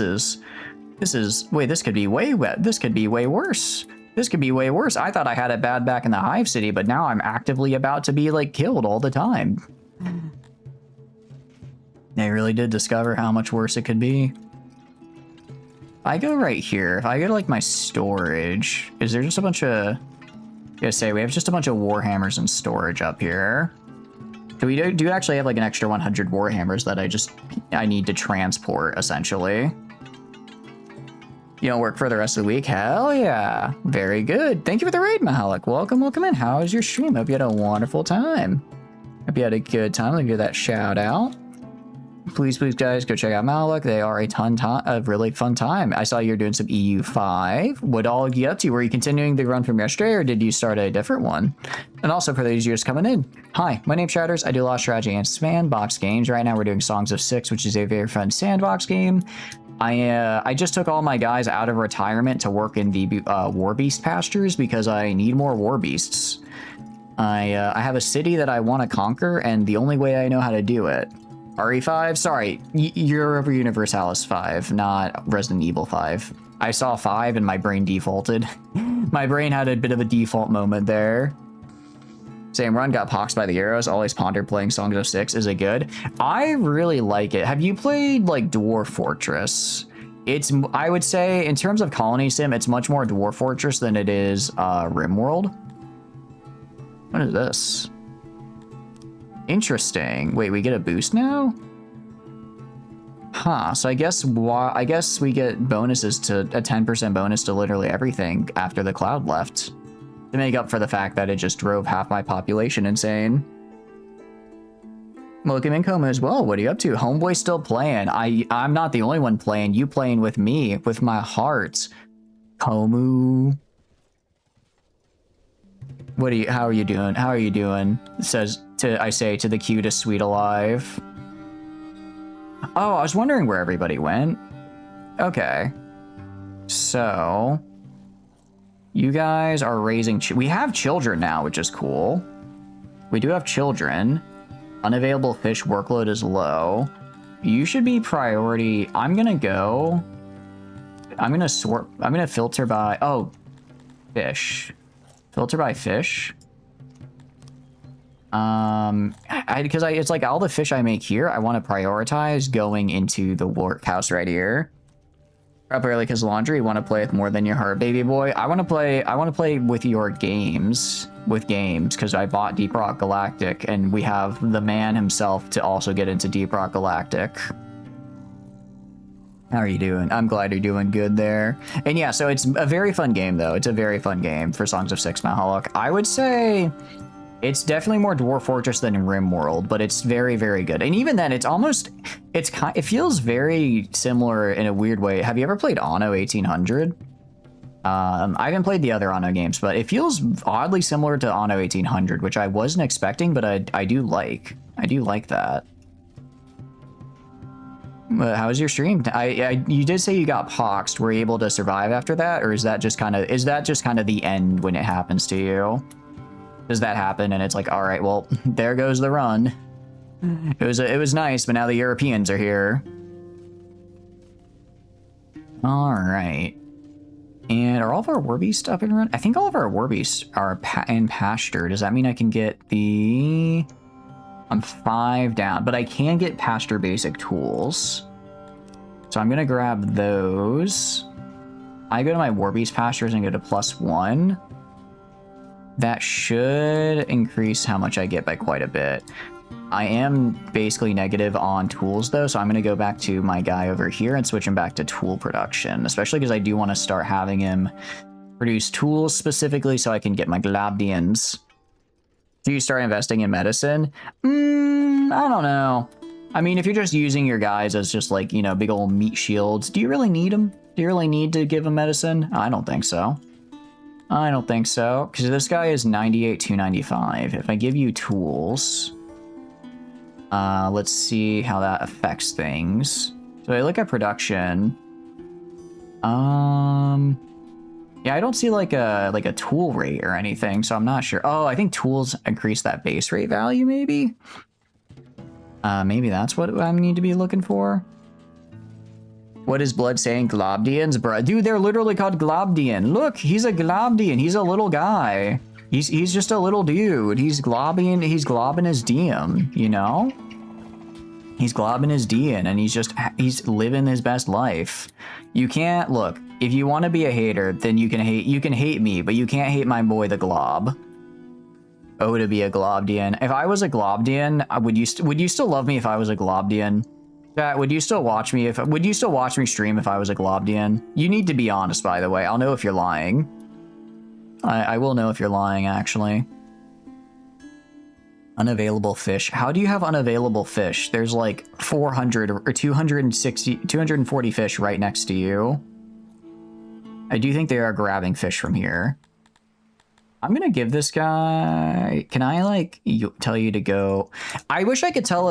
could be way wet. This could be way worse. This could be way worse. I thought I had it bad back in the Hive City, but now I'm actively about to be like killed all the time. They really did discover how much worse it could be. If I go right here, if I go to like my storage, is there just a bunch of... I gotta say, we have just a bunch of Warhammers in storage up here. So we do actually have like an extra 100 Warhammers that I need to transport, essentially. You don't work for the rest of the week? Hell yeah. Very good. Thank you for the raid, Mahalik. Welcome in. How was your stream? Hope you had a wonderful time. Hope you had a good time. Let me give that shout out. Please, guys, go check out Mahalik. They are a really fun time. I saw you're doing some EU5. What all you up to? Were you continuing the run from yesterday, or did you start a different one? And also, for those of you just coming in, hi, my name's Shatters. I do a lot of strategy and sandbox games. Right now, we're doing Songs of Six, which is a very fun sandbox game. I just took all my guys out of retirement to work in the War Beast pastures because I need more War Beasts. I have a city that I want to conquer, and the only way I know how to do it. RE5? Sorry, Europa Universalis 5, not Resident Evil 5. I saw 5 and my brain defaulted. My brain had a bit of a default moment there. Same run, got poxed by the arrows. Always ponder playing Songs of Six. Is it good? I really like it. Have you played like Dwarf Fortress? I would say in terms of colony sim, it's much more Dwarf Fortress than it is RimWorld. What is this? Interesting. Wait, we get a boost now? Huh, so I guess we get bonuses to a 10% bonus to literally everything after the cloud left. To make up for the fact that it just drove half my population insane. Welcome in, Coma, as well. What are you up to? Homeboy still playing. I'm not the only one playing. You playing with me, with my heart. Komu. How are you doing? How are you doing? I say to the cutest sweet alive. Oh, I was wondering where everybody went. Okay. So... you guys are raising... we have children now, which is cool. We do have children. Unavailable fish workload is low. You should be priority... I'm gonna filter by... oh, fish. Filter by fish. Because it's like all the fish I make here, I want to prioritize going into the workhouse right here. Up early because laundry. You want to play with more than your heart, baby boy. I want to play with your games. Because I bought Deep Rock Galactic, and we have the man himself to also get into Deep Rock Galactic. How are you doing? I'm glad you're doing good there. And yeah, so it's a very fun game, though. It's a very fun game for Songs of Six, Mahalik. I would say it's definitely more Dwarf Fortress than RimWorld, but it's very, very good. And even then, it feels very similar in a weird way. Have you ever played Anno 1800? I haven't played the other Anno games, but it feels oddly similar to Anno 1800, which I wasn't expecting, but I do like. I do like that. How was your stream? You did say you got poxed. Were you able to survive after that, or is that just kind of the end when it happens to you? Does that happen and it's like, all right, well, there goes the run. It was nice, but now the Europeans are here. All right. And are all of our Warbeasts up and running? I think all of our Warbeasts are in pasture. Does that mean I can get the... I'm 5 down, but I can get pasture basic tools. So I'm going to grab those. I go to my Warbeast pastures and go to +1. That should increase how much I get by quite a bit. I am basically negative on tools though, so I'm gonna go back to my guy over here and switch him back to tool production, especially because I do want to start having him produce tools specifically so I can get my globdians. Do you start investing in medicine? I don't know. I mean, if you're just using your guys as just like, you know, big old meat shields, do you really need them? Do you really need to give them medicine? I don't think so. I don't think so, because this guy is 98, 295. If I give you tools... let's see how that affects things. So I look at production. Yeah, I don't see like a tool rate or anything, so I'm not sure. Oh, I think tools increase that base rate value, maybe? Maybe that's what I need to be looking for. What is Blood saying? Globdians? Bruh, dude, they're literally called Globdian. Look, he's a Globdian. He's a little guy. He's just a little dude. He's globbing his DM, you know? He's globbing his DM and he's living his best life. You can't look, if you want to be a hater, then you can hate me, but you can't hate my boy the Glob. Oh, to be a Globdian. If I was a Globdian, would you still love me if I was a Globdian? Chat, would you still watch me stream if I was a Globdian? You need to be honest, by the way. I'll know if you're lying. I will know if you're lying, actually. Unavailable fish. How do you have unavailable fish? There's like 400 or 240 fish right next to you. I do think they are grabbing fish from here. I'm gonna give this guy... Can I like tell you to go? I wish I could tell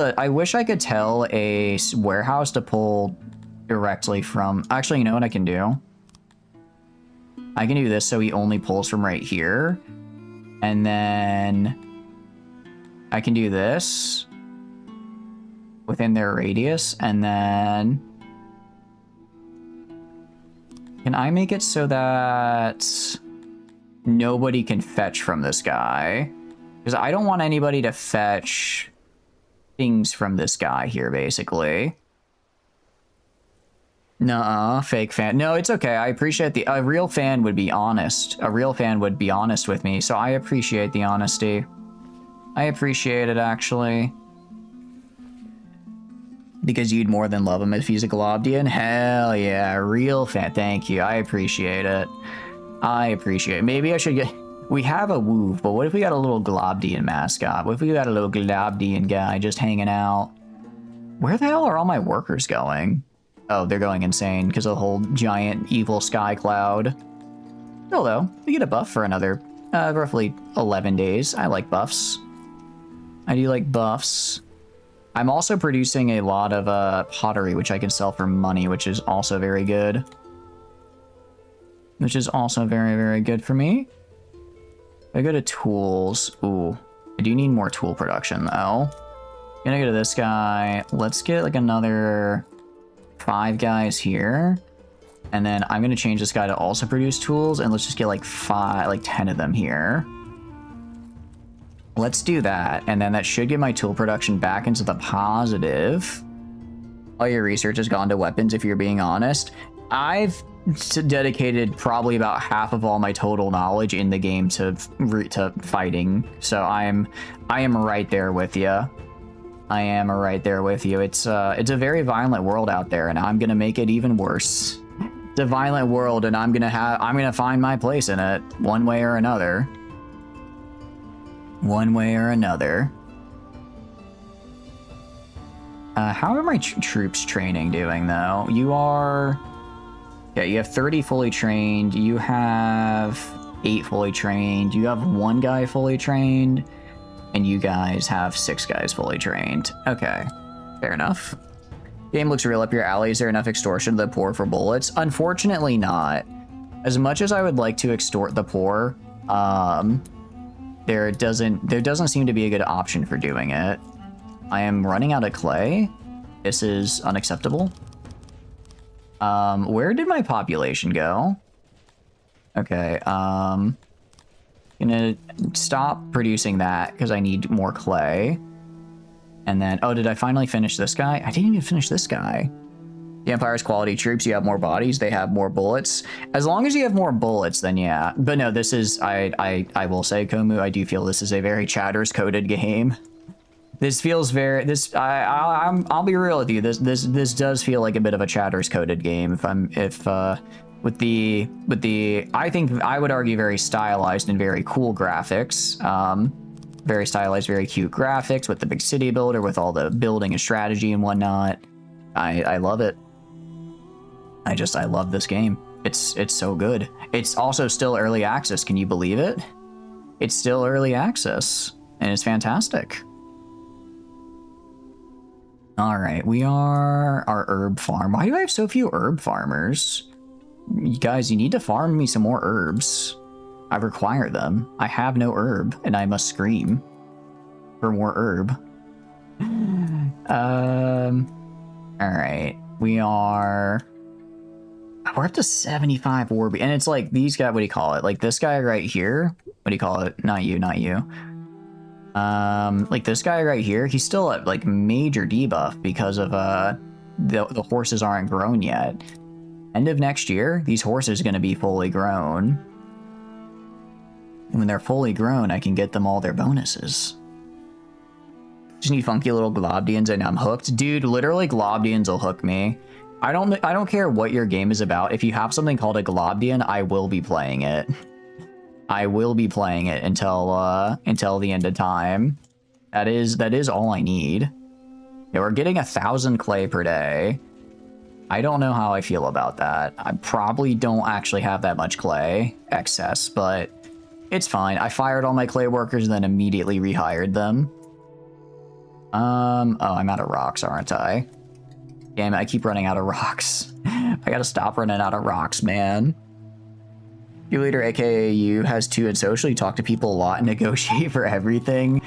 a warehouse to pull directly from... Actually, you know what I can do? I can do this so he only pulls from right here. And then I can do this within their radius. And then can I make it so that nobody can fetch from this guy? Because I don't want anybody to fetch things from this guy here, basically. Nuh-uh, fake fan. No, it's okay. I appreciate a real fan would be honest. A real fan would be honest with me, so I appreciate the honesty. I appreciate it, actually. Because you'd more than love him if he's a Globdian? Hell yeah, real fan. Thank you. I appreciate it. I appreciate it. Maybe I should get... We have a Woof, but what if we got a little Globdian mascot? What if we got a little Globdian guy just hanging out? Where the hell are all my workers going? Oh, they're going insane because of the whole giant evil sky cloud. Still though, we get a buff for another roughly 11 days. I like buffs. I do like buffs. I'm also producing a lot of pottery, which I can sell for money, which is also very good. Which is also very, very good for me. I go to tools. Ooh, I do need more tool production though. Gonna go to this guy. Let's get like another 5 guys here. And then I'm gonna change this guy to also produce tools, and let's just get like 10 of them here. Let's do that, and then that should get my tool production back into the positive. All your research has gone to weapons, if you're being honest. I've dedicated probably about half of all my total knowledge in the game to fighting, so I am right there with you. I am right there with you. It's a very violent world out there, and I'm gonna make it even worse. It's a violent world, and I'm gonna find my place in it one way or another. One way or another. How are my troops training doing though? You are... Yeah, you have 30 fully trained. You have 8 fully trained. You have 1 guy fully trained. And you guys have 6 guys fully trained. Okay, fair enough. Game looks real up your alley. Is there enough extortion to the poor for bullets? Unfortunately not. As much as I would like to extort the poor, there doesn't seem to be a good option for doing it. I am running out of clay. This is unacceptable. Where did my population go? Okay, gonna stop producing that because I need more clay. And then, oh, did I finally finish this guy? I didn't even finish this guy. The Empire's quality troops, you have more bodies, they have more bullets. As long as you have more bullets, then yeah. But no, this is, I will say, Komu, I do feel this is a very chatters-coded game. This feels very I'll be real with you. This does feel like a bit of a Chatter's coded game. With the I think I would argue very stylized and very cool graphics. Very stylized, very cute graphics with the big city builder, with all the building and strategy and whatnot. I love it. I love this game. It's so good. It's also still early access. Can you believe it? It's still early access, and it's fantastic. All right, we are our herb farm. Why do I have so few herb farmers? You guys, you need to farm me some more herbs. I require them. I have no herb, and I must scream for more herb. All right, we're up to 75 Warby, and it's like these guys. What do you call it? Like this guy right here. What do you call it? Not you, not you. Like this guy right here, he's still at like major debuff because of the horses aren't grown yet. End of next year, these horses are going to be fully grown. And when they're fully grown, I can get them all their bonuses. Just need funky little Globdians and I'm hooked. Dude, literally Globdians will hook me. I don't care what your game is about. If you have something called a Globdian, I will be playing it. I will be playing it until the end of time. That is all I need. Yeah, we're getting 1,000 clay per day. I don't know how I feel about that. I probably don't actually have that much clay excess, but it's fine. I fired all my clay workers and then immediately rehired them. Oh, I'm out of rocks, aren't I? Damn it, I keep running out of rocks. I gotta stop running out of rocks, man. You leader, aka you, has 2 in social. You talk to people a lot and negotiate for everything.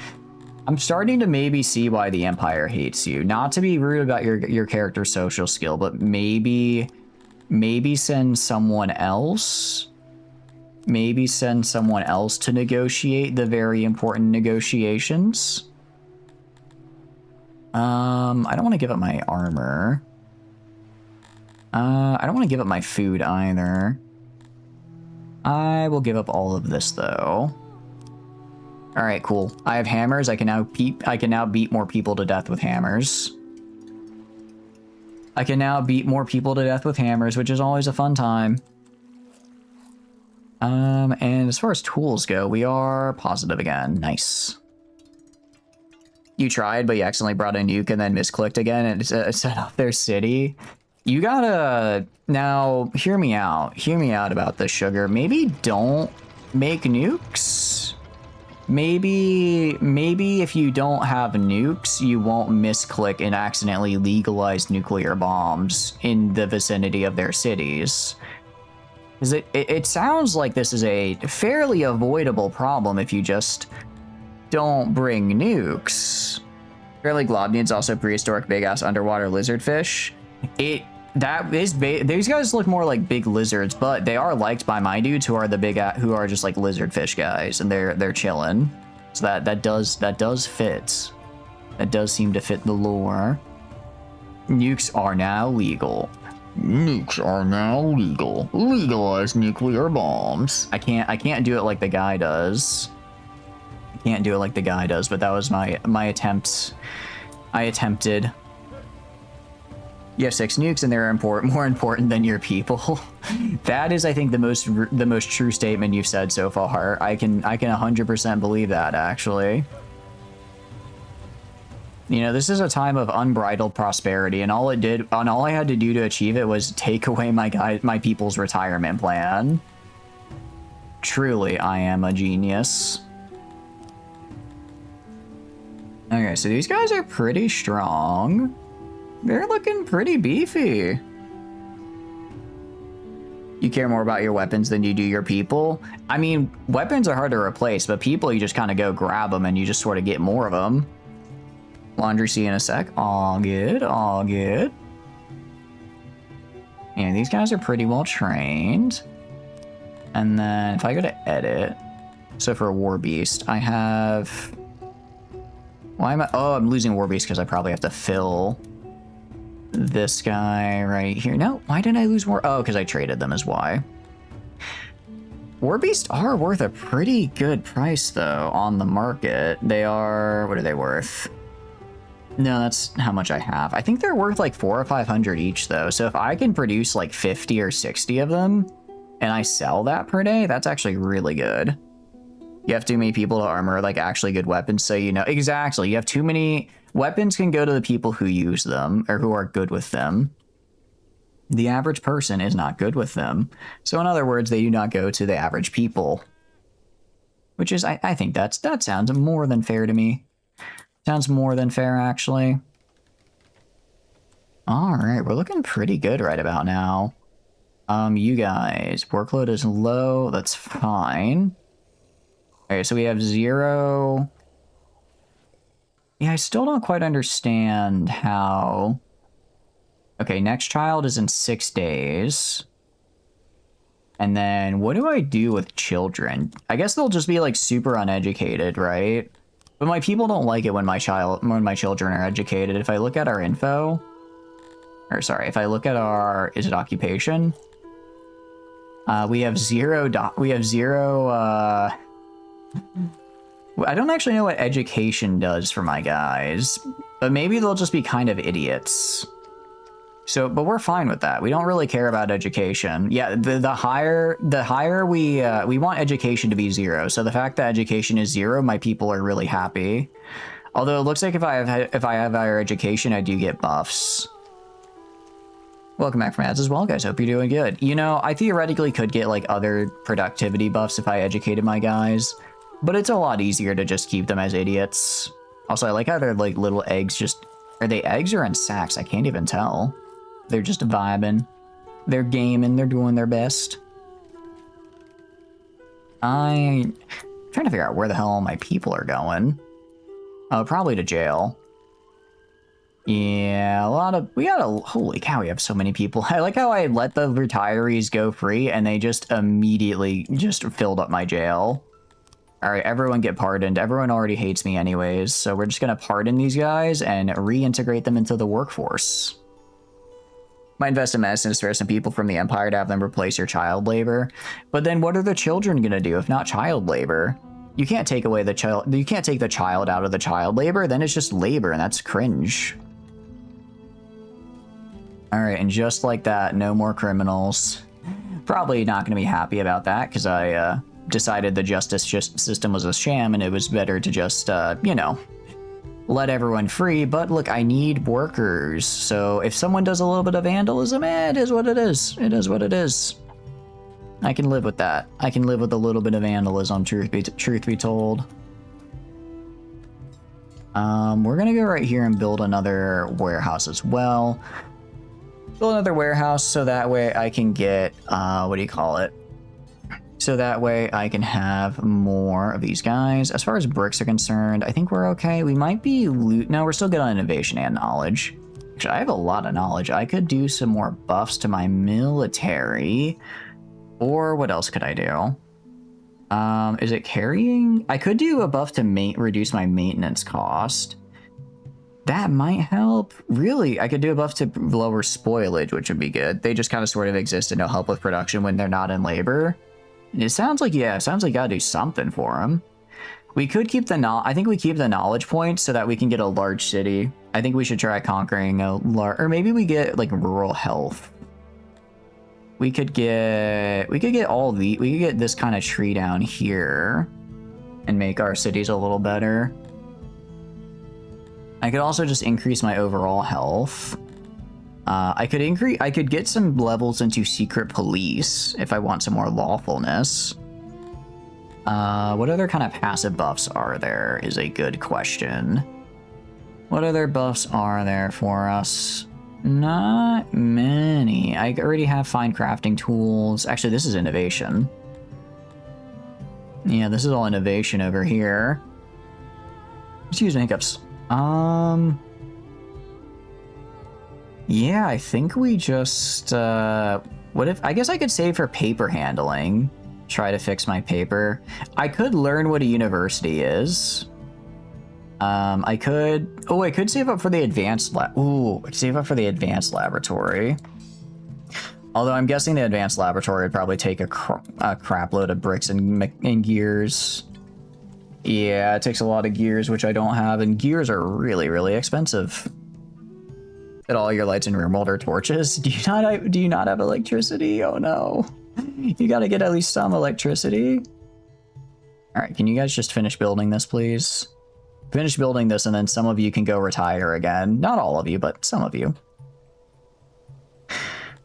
I'm starting to maybe see why the Empire hates you. Not to be rude about your character's social skill, but maybe send someone else. Maybe send someone else to negotiate the very important negotiations. I don't want to give up my armor. I don't want to give up my food either. I will give up all of this though. All right, cool. I have hammers. I can now beat more people to death with hammers. I can now beat more people to death with hammers, which is always a fun time. And as far as tools go, we are positive again. Nice. You tried, but you accidentally brought a nuke and then misclicked again and set off their city. You gotta... Now, hear me out. Hear me out about this, Sugar. Maybe don't make nukes. Maybe if you don't have nukes, you won't misclick and accidentally legalize nuclear bombs in the vicinity of their cities. Because it sounds like this is a fairly avoidable problem if you just don't bring nukes. Fairly Globnian's also prehistoric big-ass underwater lizardfish. These guys look more like big lizards, but they are liked by my dudes who are who are just like lizardfish guys, and they're chilling. So that does fit. That does seem to fit the lore. Nukes are now legal. Nukes are now legal. Legalize nuclear bombs. I can't do it like the guy does. I can't do it like the guy does, but that was my attempt. I attempted. You have 6 nukes and they're more important than your people. That is, I think, the most true statement you've said so far. I can 100% believe that, actually. You know, this is a time of unbridled prosperity, and all I had to do to achieve it was take away my people's retirement plan. Truly, I am a genius. Okay, so these guys are pretty strong. They're looking pretty beefy. You care more about your weapons than you do your people? I mean, weapons are hard to replace, but people, you just kind of go grab them and you just sort of get more of them. Laundry see in a sec. All good, all good. Yeah, these guys are pretty well trained. And then if I go to edit, so for War Beast, I have... Why am I... Oh, I'm losing War Beast because I probably have to fill this guy right here. No, why didn't I lose more? Oh, because I traded them is why. War Beasts are worth a pretty good price, though, on the market. They are... What are they worth? No, that's how much I have. I think they're worth like 400 or 500 each though. So if I can produce like 50 or 60 of them and I sell that per day, that's actually really good. You have too many people to armor like actually good weapons, so you know exactly. You have too many weapons can go to the people who use them or who are good with them. The average person is not good with them. So in other words, they do not go to the average people. Which is, I think that sounds more than fair to me. Sounds more than fair, actually. All right, we're looking pretty good right about now. You guys, workload is low. That's fine. Okay, so we have 0. Yeah, I still don't quite understand how... Okay, next child is in 6 days. And then what do I do with children? I guess they'll just be like super uneducated, right? But my people don't like it when my children are educated. If I look at our info, or sorry, if I look at our, is it occupation? We have zero, I don't actually know what education does for my guys, but maybe they'll just be kind of idiots. So, but we're fine with that. We don't really care about education. Yeah, the higher we want education to be 0. So the fact that education is 0, my people are really happy. Although it looks like if I have higher education, I do get buffs. Welcome back from ads as well, guys. Hope you're doing good. You know, I theoretically could get like other productivity buffs if I educated my guys, but it's a lot easier to just keep them as idiots. Also, I like how they're like little eggs. Just are they eggs or in sacks? I can't even tell. They're just vibing. They're gaming. They're doing their best. I'm trying to figure out where the hell all my people are going. Oh, probably to jail. Yeah, holy cow, we have so many people. I like how I let the retirees go free and they just immediately just filled up my jail. All right, everyone get pardoned. Everyone already hates me anyways, so we're just gonna pardon these guys and reintegrate them into the workforce. Might invest in medicine to spare some people from the Empire to have them replace your child labor. But then what are the children gonna do if not child labor? You can't take away the child. You can't take the child out of the child labor. Then it's just labor, and that's cringe. All right, and just like that, no more criminals. Probably not gonna be happy about that because I decided the justice system was a sham, and it was better to just you know, let everyone free. But look, I need workers, so if someone does a little bit of vandalism, it is what it is. It is what it is. I can live with that. I can live with a little bit of vandalism, truth be told. We're gonna go right here and build another warehouse as well. Build another warehouse so that way I can get, what do you call it? So that way I can have more of these guys. As far as bricks are concerned, I think we're okay. We might be no, we're still good on innovation and knowledge. Actually, I have a lot of knowledge. I could do some more buffs to my military. Or what else could I do? Is it carrying? I could do a buff to reduce my maintenance cost. That might help. Really, I could do a buff to lower spoilage, which would be good. They just kind of sort of exist and no help with production when they're not in labor. It sounds like, yeah, it sounds like you gotta do something for them. We could keep I think we keep the knowledge points so that we can get a large city. I think we should try conquering a or maybe we get like rural health. We could get this kind of tree down here and make our cities a little better. I could also just increase my overall health. I could get some levels into secret police if I want some more lawfulness. What other kind of passive buffs are there is a good question. What other buffs are there for us? Not many. I already have fine crafting tools. Actually, this is innovation. Yeah, this is all innovation over here. Excuse me, hiccups. Yeah, I think we just, what if, I guess I could save for paper handling. Try to fix my paper. I could learn what a university is. I could save up for the advanced save up for the advanced laboratory. Although I'm guessing the advanced laboratory would probably take a crap load of bricks and gears. Yeah, it takes a lot of gears, which I don't have, and gears are really, really expensive. At all your lights in room world are torches. Do you not have electricity? Oh no. You gotta get at least some electricity. Alright, can you guys just finish building this, please? Finish building this, and then some of you can go retire again. Not all of you, but some of you.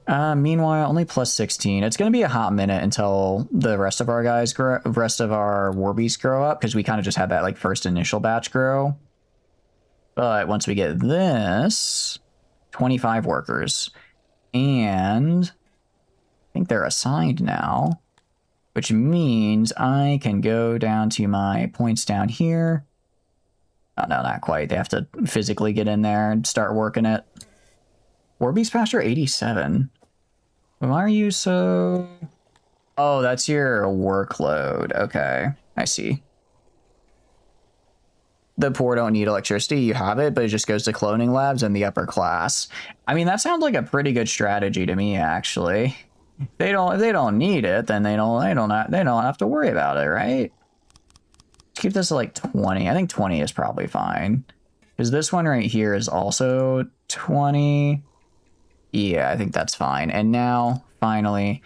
Meanwhile, only plus 16. It's gonna be a hot minute until the rest of our guys grow, rest of our warbies grow up, because we kind of just had that like first initial batch grow. But once we get this, 25 workers, and I think they're assigned now, which means I can go down to my points down here. Oh, no, not quite. They have to physically get in there and start working it. Warbeast Pasture 87. Why are you so... Oh, that's your workload. Okay, I see. The poor don't need electricity. You have it, but it just goes to cloning labs and the upper class. I mean, that sounds like a pretty good strategy to me, actually. If they don't need it, then they don't have to worry about it, right? Let's keep this at like 20. I think 20 is probably fine. Because this one right here is also 20. Yeah, I think that's fine. And now, finally,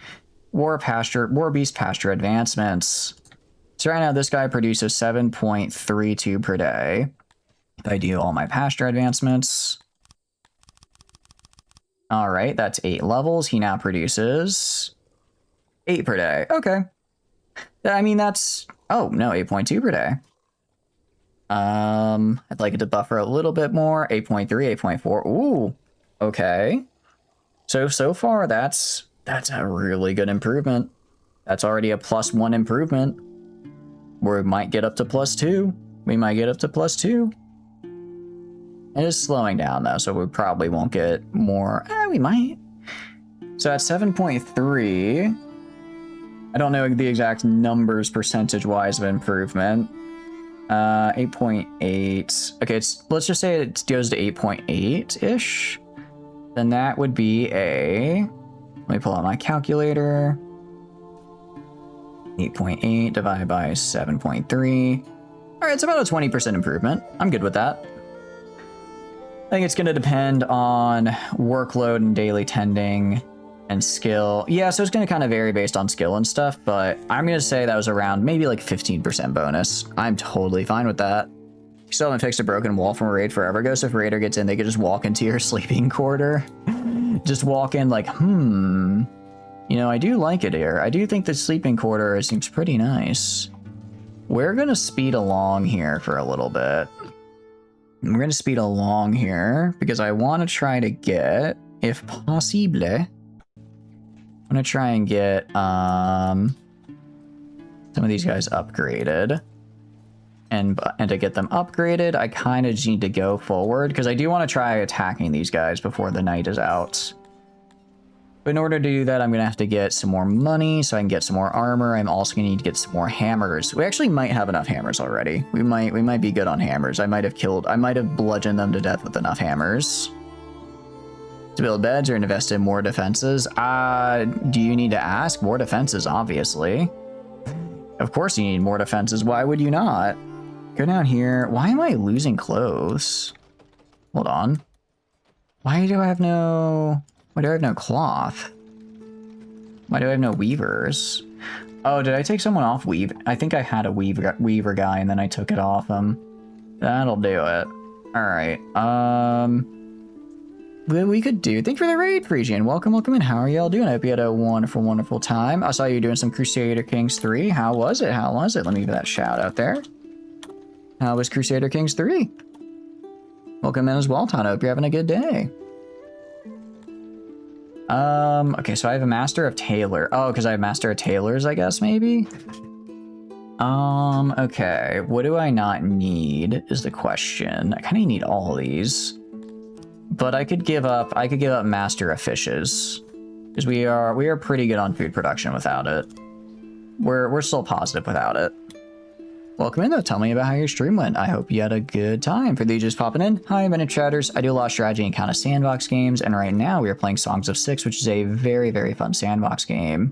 Warbeast Pasture advancements. So right now, this guy produces 7.32 per day. If I do all my pasture advancements. All right, that's 8 levels. He now produces 8 per day. Okay. I mean, that's... Oh, no, 8.2 per day. I'd like it to buffer a little bit more. 8.3, 8.4. Ooh, okay. So far, that's a really good improvement. That's already a +1 improvement. We might get up to +2. We might get up to +2. It is slowing down, though, so we probably won't get more. We might. So at 7.3, I don't know the exact numbers percentage-wise of improvement. 8.8. Okay, let's just say it goes to 8.8-ish. Then that would be a... Let me pull out my calculator. 8.8 divided by 7.3. All right, it's about a 20% improvement. I'm good with that. I think it's going to depend on workload and daily tending and skill. Yeah, so it's going to kind of vary based on skill and stuff, but I'm going to say that was around maybe like 15% bonus. I'm totally fine with that. You still haven't fixed a broken wall from a raid forever ago, so if a raider gets in, they could just walk into your sleeping quarter. Just walk in like, You know, I do like it here. I do think the sleeping quarter seems pretty nice. We're going to speed along here for a little bit. We're going to speed along here because I want to try to get, if possible, I'm going to try and get some of these guys upgraded. And to get them upgraded, I kind of just need to go forward because I do want to try attacking these guys before the night is out. But in order to do that, I'm going to have to get some more money so I can get some more armor. I'm also going to need to get some more hammers. We actually might have enough hammers already. We might be good on hammers. I might have bludgeoned them to death with enough hammers. To build beds or invest in more defenses? Do you need to ask? More defenses, obviously. Of course you need more defenses. Why would you not? Go down here. Why am I losing clothes? Hold on. Why do I have no cloth? Why do I have no weavers? Oh, did I take someone off weave? I think I had a weaver guy and then I took it off him. That'll do it. All right. We could do. Thank you for the raid, Frisian. Welcome in. How are y'all doing? I hope you had a wonderful time. I saw you doing some Crusader Kings 3. How was it? Let me give that shout out there. How was Crusader Kings 3? Welcome in as well, Ton. I hope you're having a good day. Okay, so I have a Master of Tailor. Oh, because I have Master of Tailors, I guess, maybe? Okay. What do I not need is the question. I kind of need all of these. But I could give up Master of Fishes. Because we are pretty good on food production without it. We're still positive without it. Welcome in, though. Tell me about how your stream went. I hope you had a good time. For these just popping in, hi, I'm Chatters. I do a lot of strategy and kind of sandbox games, and right now we are playing Songs of Six, which is a very, very fun sandbox game.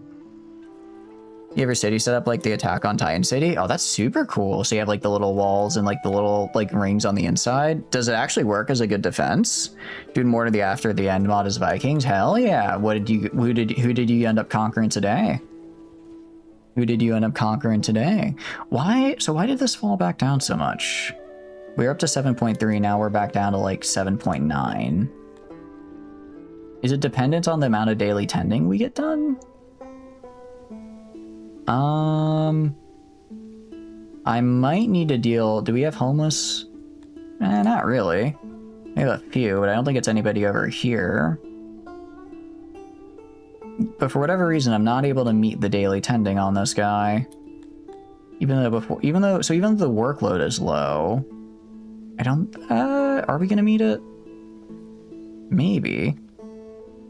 You ever city set up like the attack on Titan City? Oh, that's super cool. So you have like the little walls and like the little like rings on the inside. Does it actually work as a good defense? Doing more to the after the end mod as Vikings? Hell yeah. What did you who did you end up conquering today? Who did you end up conquering today? Why did this fall back down so much? We're up to 7.3 now, we're back down to like 7.9. Is it dependent on the amount of daily tending we get done? I might need to deal... Do we have homeless? Not really. We have a few, but I don't think it's anybody over here. But for whatever reason, I'm not able to meet the daily tending on this guy. Even though the workload is low. I don't... are we gonna meet it? Maybe.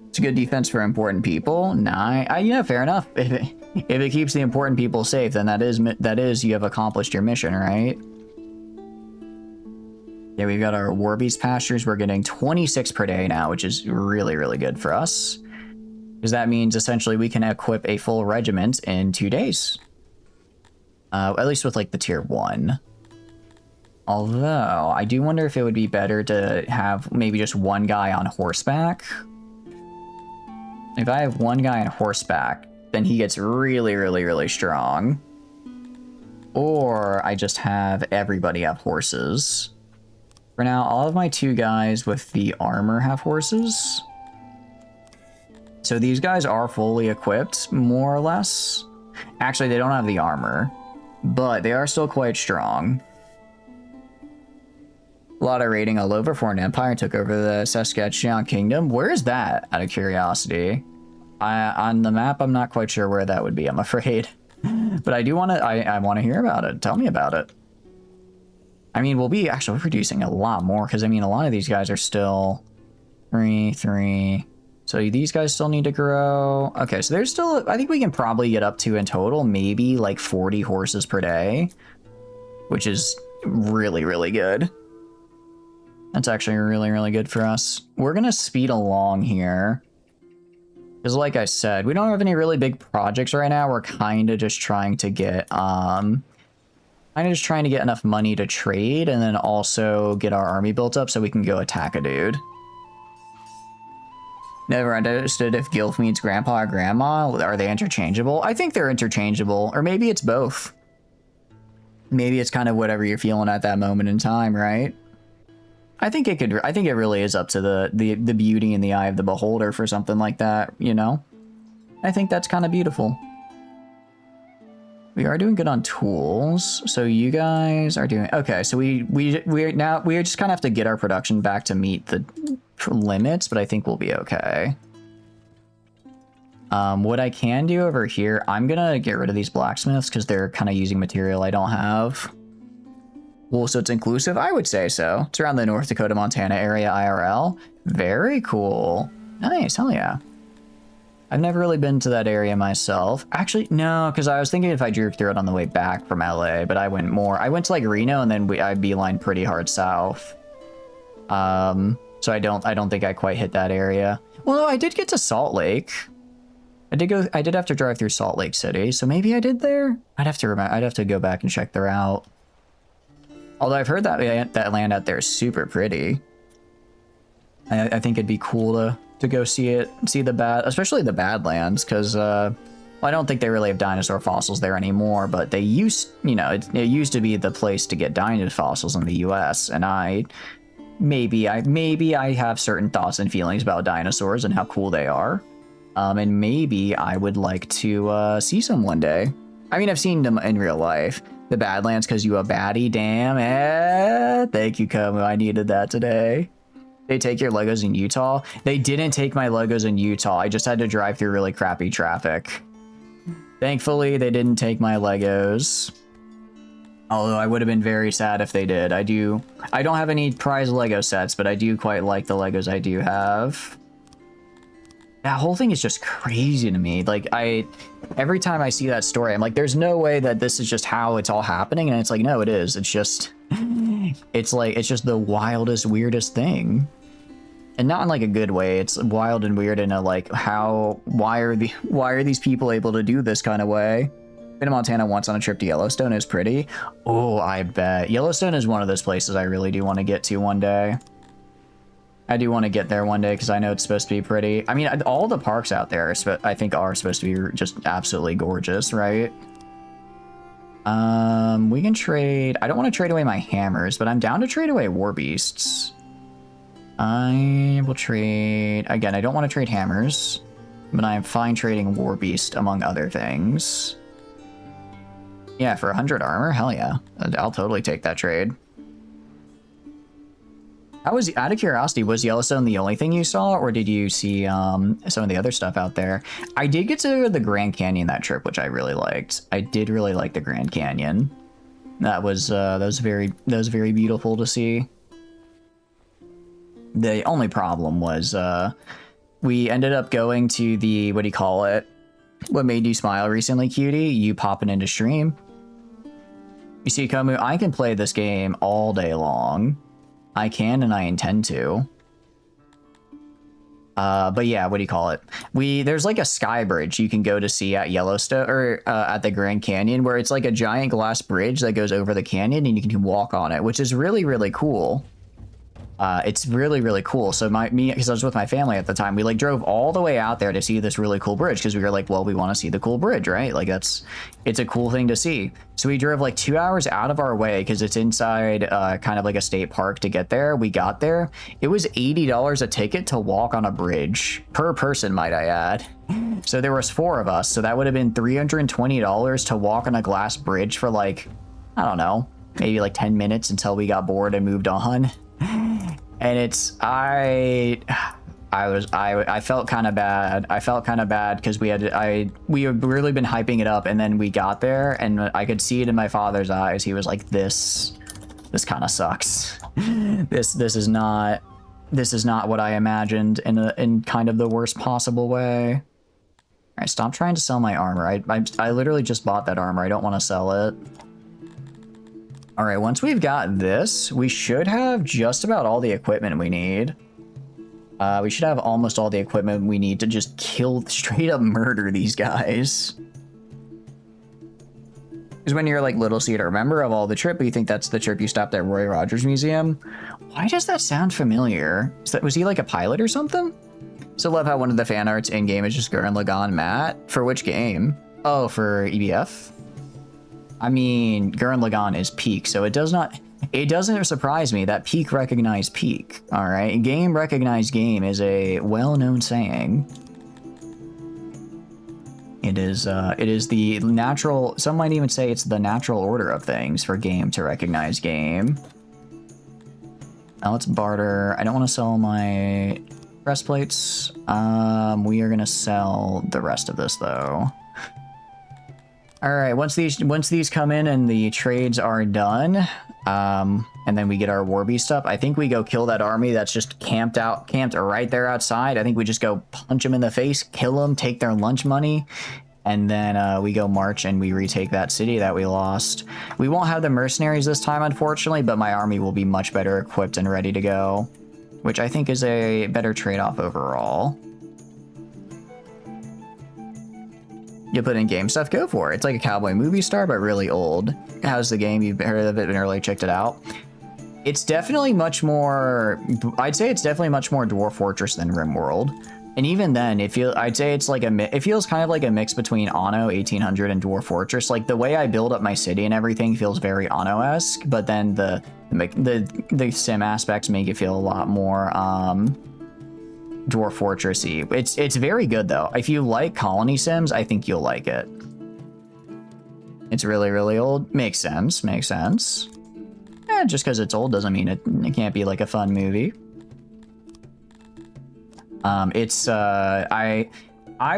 It's a good defense for important people. Nah, yeah, fair enough. If it keeps the important people safe, then that is you have accomplished your mission, right? Yeah, we've got our Warbeast pastures. We're getting 26 per day now, which is really, really good for us. Because that means essentially we can equip a full regiment in 2 days. At least with like the tier 1. Although, I do wonder if it would be better to have maybe just one guy on horseback. If I have one guy on horseback, then he gets really, really, really strong. Or I just have everybody have horses. For now, all of my 2 guys with the armor have horses. So these guys are fully equipped, more or less. Actually, they don't have the armor, but they are still quite strong. A lot of raiding all over. Foreign Empire took over the Saskatchewan Kingdom. Where is that, out of curiosity? On the map, I'm not quite sure where that would be, I'm afraid. But I do want to, I want to hear about it. Tell me about it. I mean, we're producing a lot more, because, I mean, a lot of these guys are still 3. So these guys still need to grow. Okay, so there's still, I think we can probably get up to, in total, maybe like 40 horses per day. Which is really, really good. That's actually really, really good for us. We're going to speed along here. Because like I said, we don't have any really big projects right now. We're kind of just trying to get, enough money to trade and then also get our army built up so we can go attack a dude. Never understood if Gilf means grandpa or grandma. Are they interchangeable? I think they're interchangeable, or maybe it's both. Maybe it's kind of whatever you're feeling at that moment in time, right? I think it really is up to the beauty in the eye of the beholder for something like that, you know? I think that's kind of beautiful. We are doing good on tools, so you guys are doing okay. So we just kind of have to get our production back to meet the limits, but I think we'll be okay. What I can do over here, I'm gonna get rid of these blacksmiths because they're kind of using material I don't have. Well, so it's inclusive? I would say so. It's around the North Dakota, Montana area IRL. Very cool. Nice, hell yeah. I've never really been to that area myself. Actually, no, because I was thinking if I drove through it on the way back from LA, but I went to like Reno and then I beelined pretty hard south. So I don't think I quite hit that area. Well, no, I did get to Salt Lake. I did have to drive through Salt Lake City, so maybe I did there? I'd have to go back and check the route. Although I've heard that that land out there is super pretty. I think it'd be cool to go see especially the Badlands, because well, I don't think they really have dinosaur fossils there anymore, but they used, it used to be the place to get dinosaur fossils in the U.S. And maybe I have certain thoughts and feelings about dinosaurs and how cool they are, and maybe I would like to see some one day. I mean, I've seen them in real life. The Badlands, because you a baddie, damn. Thank you, Komu. I needed that today. They take your Legos in Utah? They didn't take my Legos in Utah. I just had to drive through really crappy traffic. Thankfully, they didn't take my Legos. Although I would have been very sad if they did. I don't have any prize Lego sets, but I do quite like the Legos I do have. That whole thing is just crazy to me. Like, every time I see that story, I'm like, there's no way that this is just how it's all happening. And it's like, no, it is. It's just, it's just the wildest, weirdest thing. And not in like a good way. It's wild and weird in a like, why are these people able to do this kind of way? Been to Montana once on a trip to Yellowstone. Is pretty. Oh, I bet. Yellowstone is one of those places I really do want to get to one day. I do want to get there one day because I know it's supposed to be pretty. I mean, all the parks out there, I think, are supposed to be just absolutely gorgeous, right? We can trade. I don't want to trade away my hammers, but I'm down to trade away war beasts. I will trade. Again, I don't want to trade hammers, but I'm fine trading war beast among other things. Yeah, for 100 armor, hell yeah. I'll totally take that trade. I was, out of curiosity, was Yellowstone the only thing you saw, or did you see some of the other stuff out there? I did get to the Grand Canyon that trip, which I really liked. I did really like the Grand Canyon. That was very beautiful to see. The only problem was we ended up going to the, what do you call it? What made you smile recently, cutie? You popping into stream. You see, Komu, I can play this game all day long. I can and I intend to. But yeah, what do you call it? There's like a sky bridge you can go to see at Yellowstone or at the Grand Canyon, where it's like a giant glass bridge that goes over the canyon and you can walk on it, which is really, really cool. It's really, really cool. So because I was with my family at the time, we like drove all the way out there to see this really cool bridge because we were like, well, we want to see the cool bridge, right? Like it's a cool thing to see. So we drove like 2 hours out of our way because it's inside kind of like a state park to get there. We got there. It was $80 a ticket to walk on a bridge per person, might I add. So there was 4 of us. So that would have been $320 to walk on a glass bridge for like, I don't know, maybe like 10 minutes until we got bored and moved on. And it's I felt kind of bad. I felt kind of bad because we had really been hyping it up, and then we got there and I could see it in my father's eyes. He was like, this kind of sucks. This is not what I imagined in kind of the worst possible way. All right, stop trying to sell my armor. I literally just bought that armor. I don't want to sell it. All right, once we've got this, we should have just about all the equipment we need. We should have almost all the equipment we need to just straight up murder these guys. Because when you're like little, so you don't remember of all the trip, but you think that's the trip you stopped at Roy Rogers Museum. Why does that sound familiar? Was he like a pilot or something? So love how one of the fan arts in game is just Gurren Lagann Matt. For which game? Oh, for EBF. I mean, Gurren Lagann is Peak, so it doesn't surprise me that Peak recognized Peak. All right, game recognized game is a well-known saying. It is the natural. Some might even say it's the natural order of things for game to recognize game. Now let's barter. I don't want to sell my breastplates. We are gonna sell the rest of this though. All right, once these come in and the trades are done, and then we get our war beast up, I think we go kill that army that's just camped right there outside. I think we just go punch them in the face, kill them, take their lunch money, and then we go march and we retake that city that we lost. We won't have the mercenaries this time, unfortunately, but my army will be much better equipped and ready to go, which I think is a better trade-off overall. You put in game stuff, go for it. It's like a cowboy movie star, but really old. How's the game? You've heard of it and really checked it out? It's definitely much more, I'd say it's definitely much more Dwarf Fortress than RimWorld. And even then, I'd say it's like it feels kind of like a mix between Anno 1800 and Dwarf Fortress. Like the way I build up my city and everything feels very Anno-esque, but then the sim aspects make it feel a lot more Dwarf Fortressy. It's very good though. If you like colony sims, I think you'll like it. It's really, really old. Makes sense. Makes sense. Just because it's old doesn't mean it can't be like a fun movie. I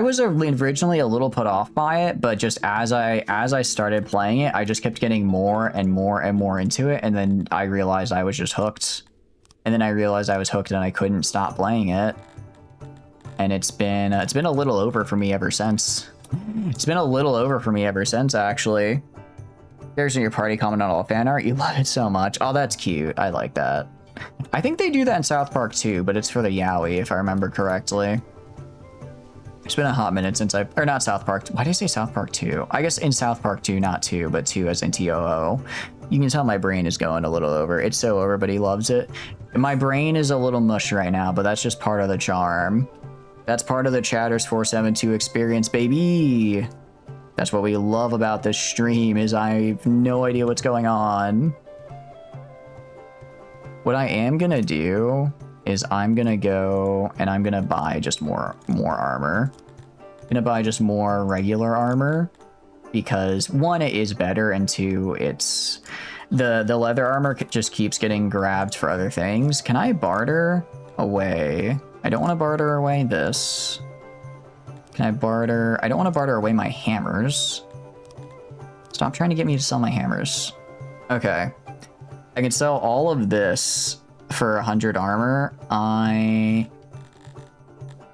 was originally a little put off by it, but just as I started playing it, I just kept getting more and more and more into it, and then I realized I was just hooked. And then I realized I was hooked and I couldn't stop playing it. And it's been a little over for me ever since. It's been a little over for me ever since, actually. There's your party comment on all fan art. You love it so much. Oh, that's cute. I like that. I think they do that in South Park too, but it's for the Yowie, if I remember correctly. It's been a hot minute since or not South Park. Why did I say South Park 2? I guess in South Park 2, not 2, but 2 as in TOO. You can tell my brain is going a little over. It's so over, but he loves it. My brain is a little mush right now, but that's just part of the charm. That's part of the Chatters 472 experience, baby. That's what we love about this stream, is I have no idea what's going on. What I am gonna do is I'm gonna go and I'm gonna buy just more armor. I'm gonna buy just more regular armor because one, it is better, and two, it's the leather armor just keeps getting grabbed for other things. Can I barter away? I don't want to barter away this. Can I barter? I don't want to barter away my hammers. Stop trying to get me to sell my hammers. Okay. I can sell all of this for 100 armor.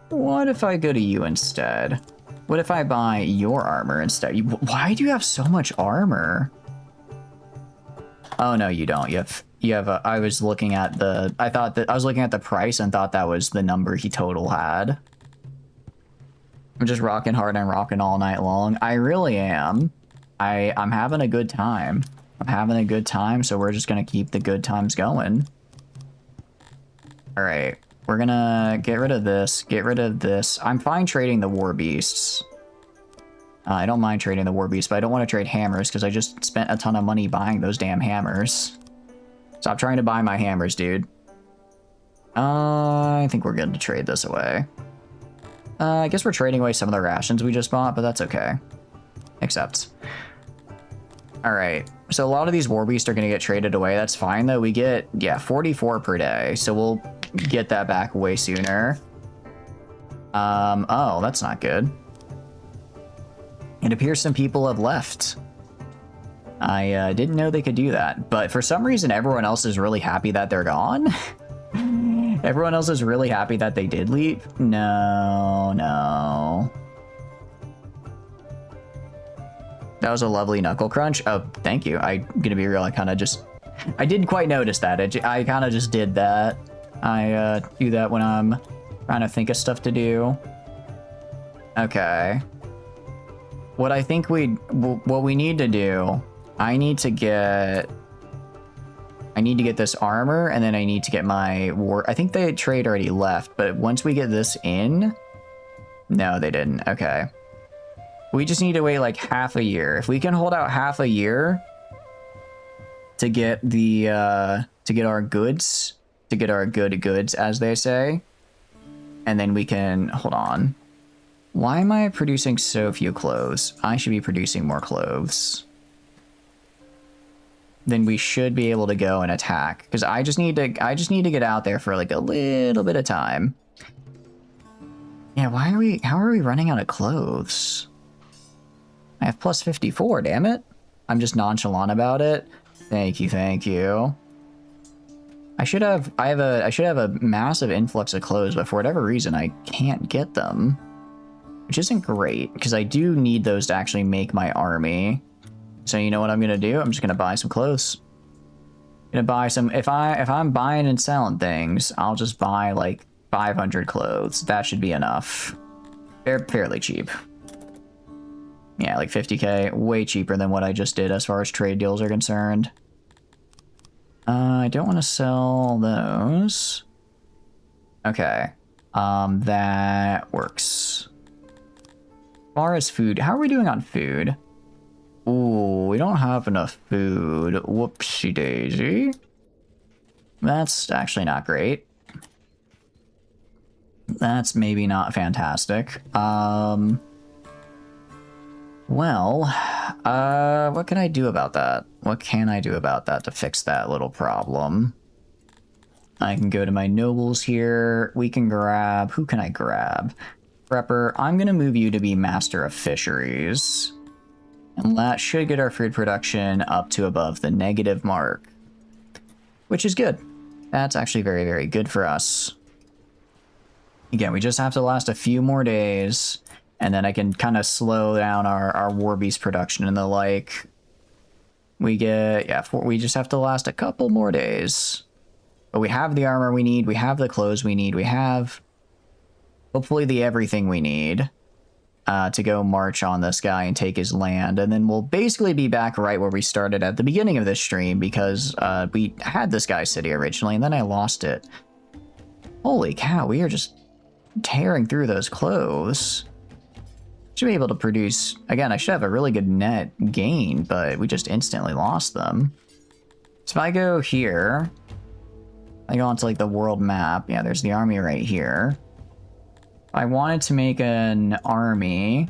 What if I go to you instead? What if I buy your armor instead? Why do you have so much armor? Oh no, you don't. You have a, I was looking at the, I was looking at the price and thought that was the number he total had. I'm just rocking hard and rocking all night long. I really am. I'm having a good time. I'm having a good time, so we're just gonna keep the good times going. All right, we're gonna get rid of this, get rid of this. I'm fine trading the war beasts. I don't mind trading the war beasts, but I don't want to trade hammers because I just spent a ton of money buying those damn hammers. Stop trying to buy my hammers, dude. I think we're good to trade this away. I guess we're trading away some of the rations we just bought, but that's okay. Accept. All right, so a lot of these war beasts are going to get traded away. That's fine, though. We get, yeah, 44 per day, so we'll get that back way sooner. Oh, that's not good. It appears some people have left. I didn't know they could do that, but for some reason, everyone else is really happy that they're gone. Everyone else is really happy that they did leave. No, no. That was a lovely knuckle crunch. Oh, thank you. I'm gonna be real. I didn't quite notice that. I kind of just did that. I do that when I'm trying to think of stuff to do. Okay. What I think what we need to do, I need to get this armor, and then I need to get my war. I think the trade already left, but once we get this in, no, they didn't. Okay. We just need to wait like half a year. If we can hold out half a year to get the to get our goods, good goods, as they say, and then we can hold on. Why am I producing so few clothes? I should be producing more clothes. Then we should be able to go and attack, because I just need to get out there for like a little bit of time. Yeah, how are we running out of clothes? I have plus 54, damn it. I'm just nonchalant about it. Thank you, thank you. I should have a massive influx of clothes, but for whatever reason I can't get them. Which isn't great, because I do need those to actually make my army. So you know what I'm gonna do? I'm just gonna buy some clothes. I'm gonna buy some, if I'm buying and selling things, I'll just buy like 500 clothes. That should be enough. They're fairly cheap. Yeah, like 50k, way cheaper than what I just did as far as trade deals are concerned. I don't want to sell those. Okay, that works. As far as food, how are we doing on food? Ooh, we don't have enough food. Whoopsie daisy. That's actually not great. That's maybe not fantastic. Well, what can I do about that? What can I do about that to fix that little problem? I can go to my nobles here. We can grab, who can I grab? Prepper, I'm gonna move you to be Master of Fisheries. And that should get our food production up to above the negative mark. Which is good. That's actually very, very good for us. Again, we just have to last a few more days, and then I can kind of slow down our war beast production and the like. We get, yeah, we just have to last a couple more days. But we have the armor we need, we have the clothes we need, we have hopefully the everything we need. to go march on this guy and take his land, and then we'll basically be back right where we started at the beginning of this stream, because we had this guy's city originally, and then I lost it. Holy cow, we are just tearing through those clothes. Should be able to produce, again, I should have a really good net gain, but we just instantly lost them. So if I go here, I go onto like the world map. Yeah, there's the army right here. I wanted to make an army.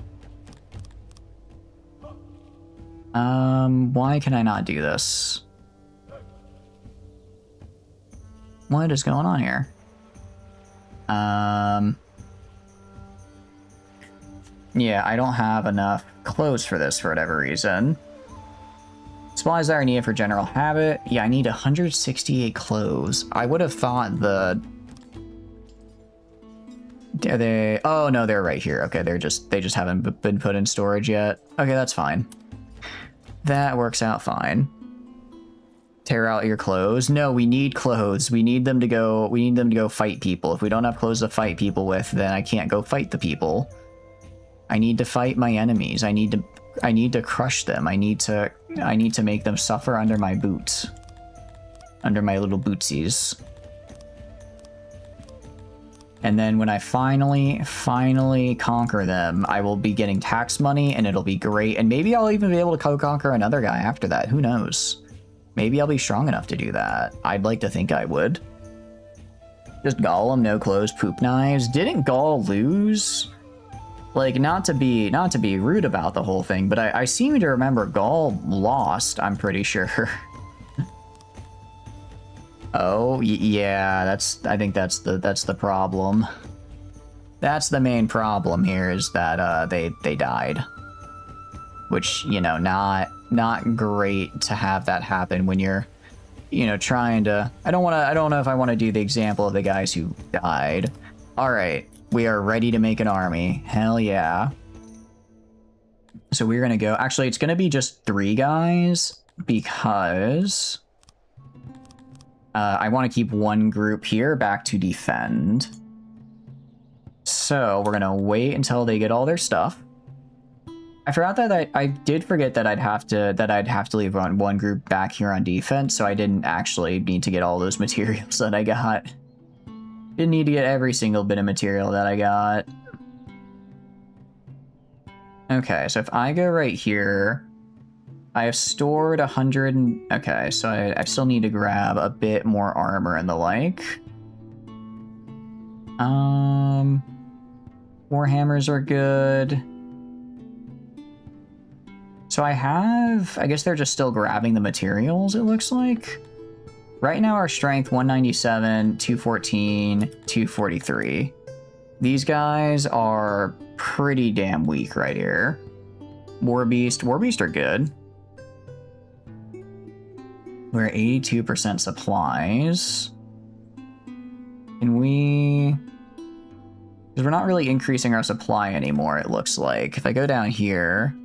Why can I not do this? What is going on here? Yeah, I don't have enough clothes for this for whatever reason. Supplies that are needed for general habit. Yeah, I need 168 clothes. I would have thought the... Are they... Oh, no, they're right here. Okay, they just haven't been put in storage yet. Okay, that's fine. That works out fine. Tear out your clothes. No, we need clothes. We need them to go fight people. If we don't have clothes to fight people with, then I can't go fight the people. I need to fight my enemies. I need to crush them. I need to make them suffer under my boots. Under my little bootsies. And then when I finally conquer them, I will be getting tax money, and it'll be great. And maybe I'll even be able to conquer another guy after that. Who knows? Maybe I'll be strong enough to do that. I'd like to think I would. Just Gollum, no clothes, poop knives. Didn't Gaul lose? Like, not to be rude about the whole thing, but I seem to remember Gaul lost, I'm pretty sure. Oh, yeah, I think that's the problem. That's the main problem here, is that they died. Which, you know, not great to have that happen when you're, you know, trying to... I don't know if I want to do the example of the guys who died. All right. We are ready to make an army. Hell yeah. So we're going to go... Actually, it's going to be just 3 guys because I want to keep one group here back to defend. So we're going to wait until they get all their stuff. I forgot that I did forget that I'd have to leave one group back here on defense, so I didn't actually need to get all those materials that I got. Didn't need to get every single bit of material that I got. Okay, so if I go right here, I have stored 100 and... Okay, so I still need to grab a bit more armor and the like. Warhammers are good. So I guess they're just still grabbing the materials, it looks like. Right now our strength 197, 214, 243. These guys are pretty damn weak right here. Warbeast are good. We're at 82% supplies. Can we... Because we're not really increasing our supply anymore, it looks like. If I go down here...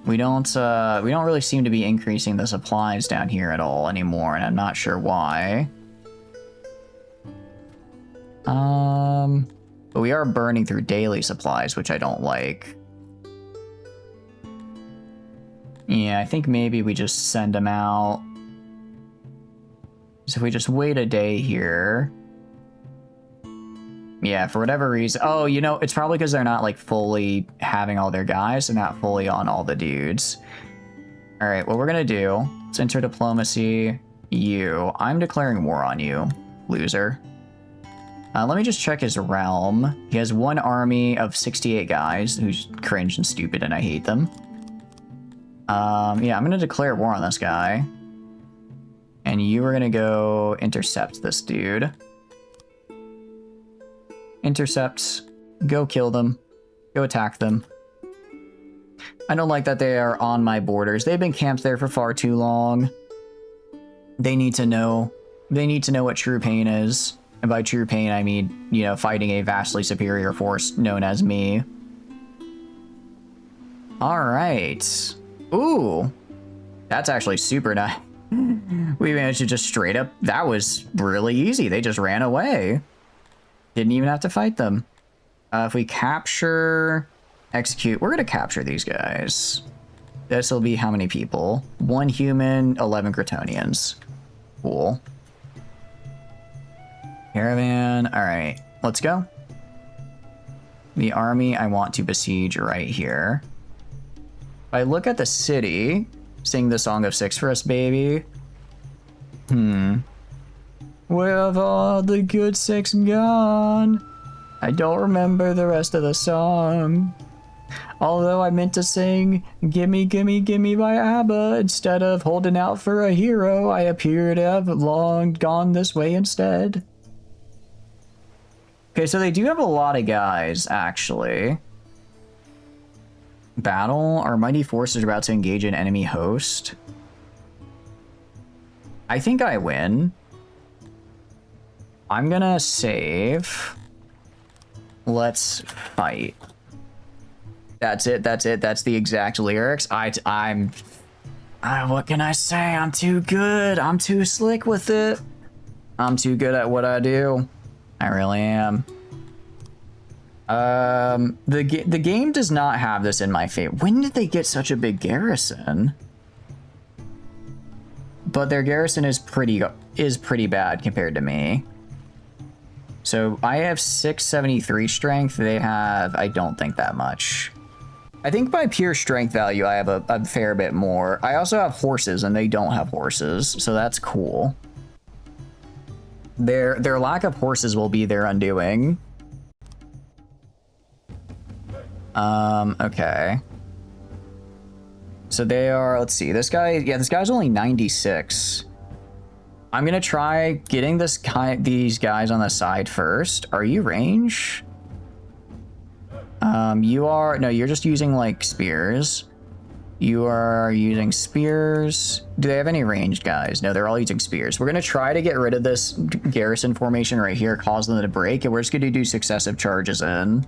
We don't really seem to be increasing the supplies down here at all anymore, and I'm not sure why. But we are burning through daily supplies, which I don't like. Yeah, I think maybe we just send them out. So if we just wait a day here... Yeah, for whatever reason. Oh, you know, it's probably because they're not, like, fully having all their guys. They're not fully on all the dudes. All right, what we're going to do is enter diplomacy. You. I'm declaring war on you, loser. Let me just check his realm. He has one army of 68 guys who's cringe and stupid, and I hate them. Yeah, I'm going to declare war on this guy. And you are going to go intercept this dude. Intercepts. Go kill them. Go attack them. I don't like that they are on my borders. They've been camped there for far too long. They need to know. They need to know what true pain is. And by true pain, I mean, you know, fighting a vastly superior force known as me. Alright. Ooh. That's actually super nice. We managed to just straight up... That was really easy. They just ran away. Didn't even have to fight them. If we capture, execute, we're gonna capture these guys. This will be how many people? 1 human, 11 Gratonians. Cool. Caravan, all right, let's go. The army I want to besiege right here. If I look at the city, sing the Song of Six for us, baby. Where have all the good six gone? I don't remember the rest of the song. Although I meant to sing Gimme Gimme Gimme by ABBA instead of Holding Out for a Hero, I appear to have long gone this way instead. Okay, so they do have a lot of guys, actually. Battle. Our mighty forces are about to engage an enemy host. I think I win. I'm gonna save. Let's fight. That's it, that's it, that's the exact lyrics. what can I say? I'm too good. I'm too slick with it. I'm too good at what I do. I really am. The game does not have this in my favor. When did they get such a big garrison? But their garrison is pretty bad compared to me. So I have 673 strength. They have, I don't think that much. I think by pure strength value, I have a fair bit more. I also have horses, and they don't have horses, so that's cool. Their lack of horses will be their undoing. Okay. So they are, let's see, this guy, yeah, this guy's only 96. I'm gonna try getting these guys on the side first. Are you range? You are, no, you're just using like spears. You are using spears. Do they have any ranged guys? No, they're all using spears. We're gonna try to get rid of this garrison formation right here, cause them to break, and we're just gonna do successive charges in.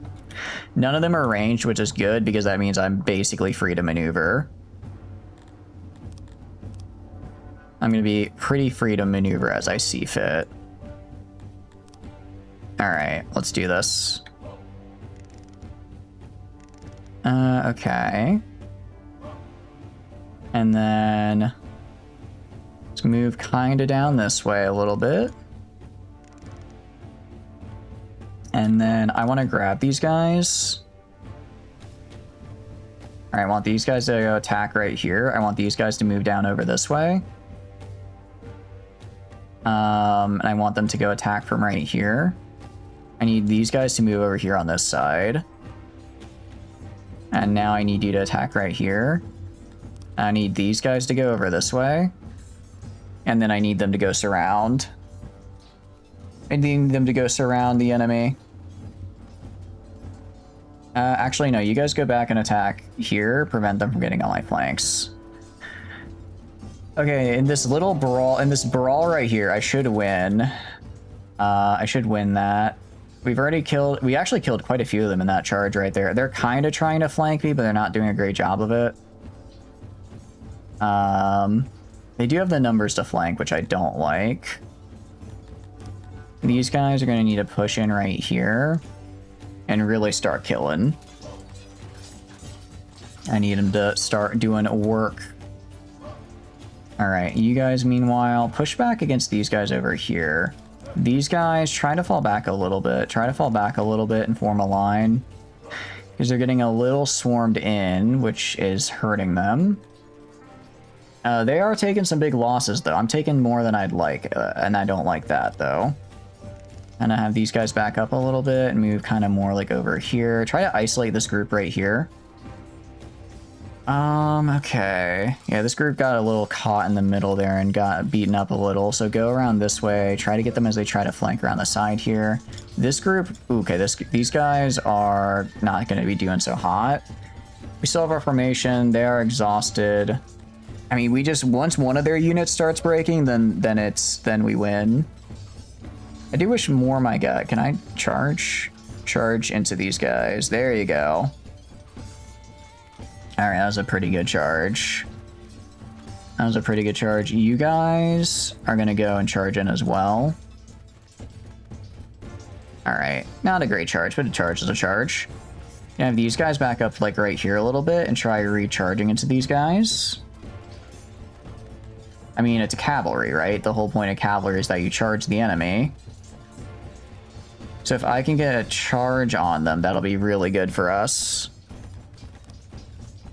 None of them are ranged, which is good because that means I'm basically free to maneuver. I'm gonna be pretty free to maneuver as I see fit. All right, let's do this. Okay. And then let's move kind of down this way a little bit. And then I want to grab these guys. All right, I want these guys to go attack right here. I want these guys to move down over this way. And I want them to go attack from right here. I need these guys to move over here on this side. And now I need you to attack right here. I need these guys to go over this way. And then I need them to go surround. I need them to go surround the enemy. Actually, no, you guys go back and attack here. Prevent them from getting on my flanks. Okay, in this little brawl, right here, I should win. I should win that. We actually killed quite a few of them in that charge right there. They're kind of trying to flank me, but they're not doing a great job of it. They do have the numbers to flank, which I don't like. These guys are going to need to push in right here and really start killing. I need them to start doing work. All right, you guys, meanwhile, push back against these guys over here. These guys, try to fall back a little bit. Try to fall back a little bit and form a line. Because they're getting a little swarmed in, which is hurting them. They are taking some big losses, though. I'm taking more than I'd like, and I don't like that, though. And I have these guys back up a little bit and move kind of more like over here. Try to isolate this group right here. Okay. Yeah, this group got a little caught in the middle there and got beaten up a little. So go around this way. Try to get them as they try to flank around the side here. This group, okay, these guys are not going to be doing so hot. We still have our formation. They are exhausted. I mean, once one of their units starts breaking, then we win. I do wish more my guy. Can I charge? Charge into these guys. There you go. All right, that was a pretty good charge. That was a pretty good charge. You guys are going to go and charge in as well. Alright, not a great charge, but a charge is a charge. You have these guys back up like right here a little bit and try recharging into these guys. I mean, it's cavalry, right? The whole point of cavalry is that you charge the enemy. So if I can get a charge on them, that'll be really good for us.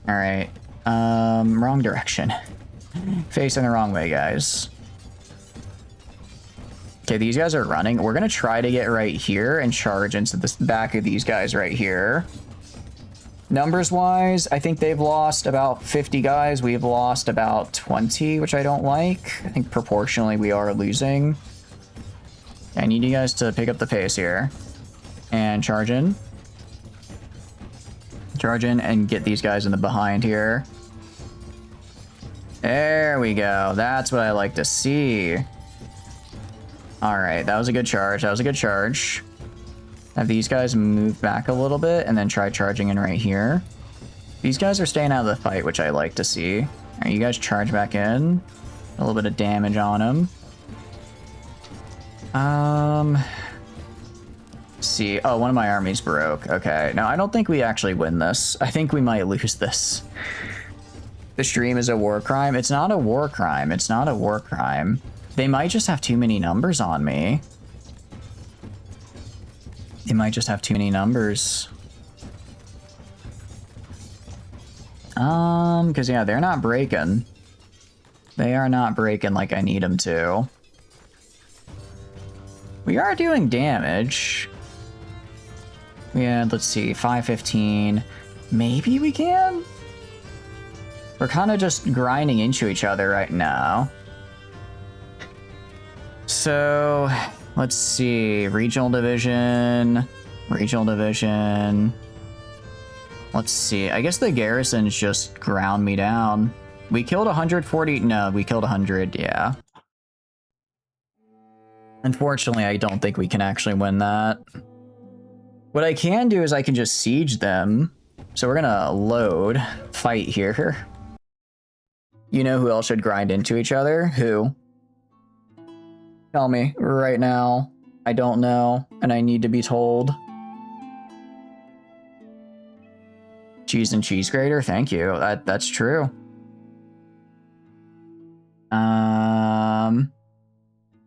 Alright. Wrong direction. Facing the wrong way, guys. Okay, these guys are running. We're gonna try to get right here and charge into the back of these guys right here. Numbers-wise, I think they've lost about 50 guys. We've lost about 20, which I don't like. I think proportionally we are losing. I need you guys to pick up the pace here. And charge in. Charge in and get these guys in the behind here. There we go. That's what I like to see. Alright, that was a good charge. That was a good charge. Have these guys move back a little bit and then try charging in right here. These guys are staying out of the fight, which I like to see. Alright, you guys charge back in. A little bit of damage on them. Let's see. Oh, one of my armies broke. Okay. Now, I don't think we actually win this. I think we might lose this. The stream is a war crime. It's not a war crime. It's not a war crime. They might just have too many numbers on me. They might just have too many numbers. Because yeah, they're not breaking. They are not breaking like I need them to. We are doing damage. Yeah, let's see, 515. Maybe we can? We're kind of just grinding into each other right now. So, let's see, regional division. Let's see, I guess the garrisons just ground me down. We killed 140, no, we killed 100, yeah. Unfortunately, I don't think we can actually win that. What I can do is I can just siege them. So we're gonna load, fight here. You know who else should grind into each other? Who? Tell me right now. I don't know, and I need to be told. Cheese and cheese grater, thank you. That's true.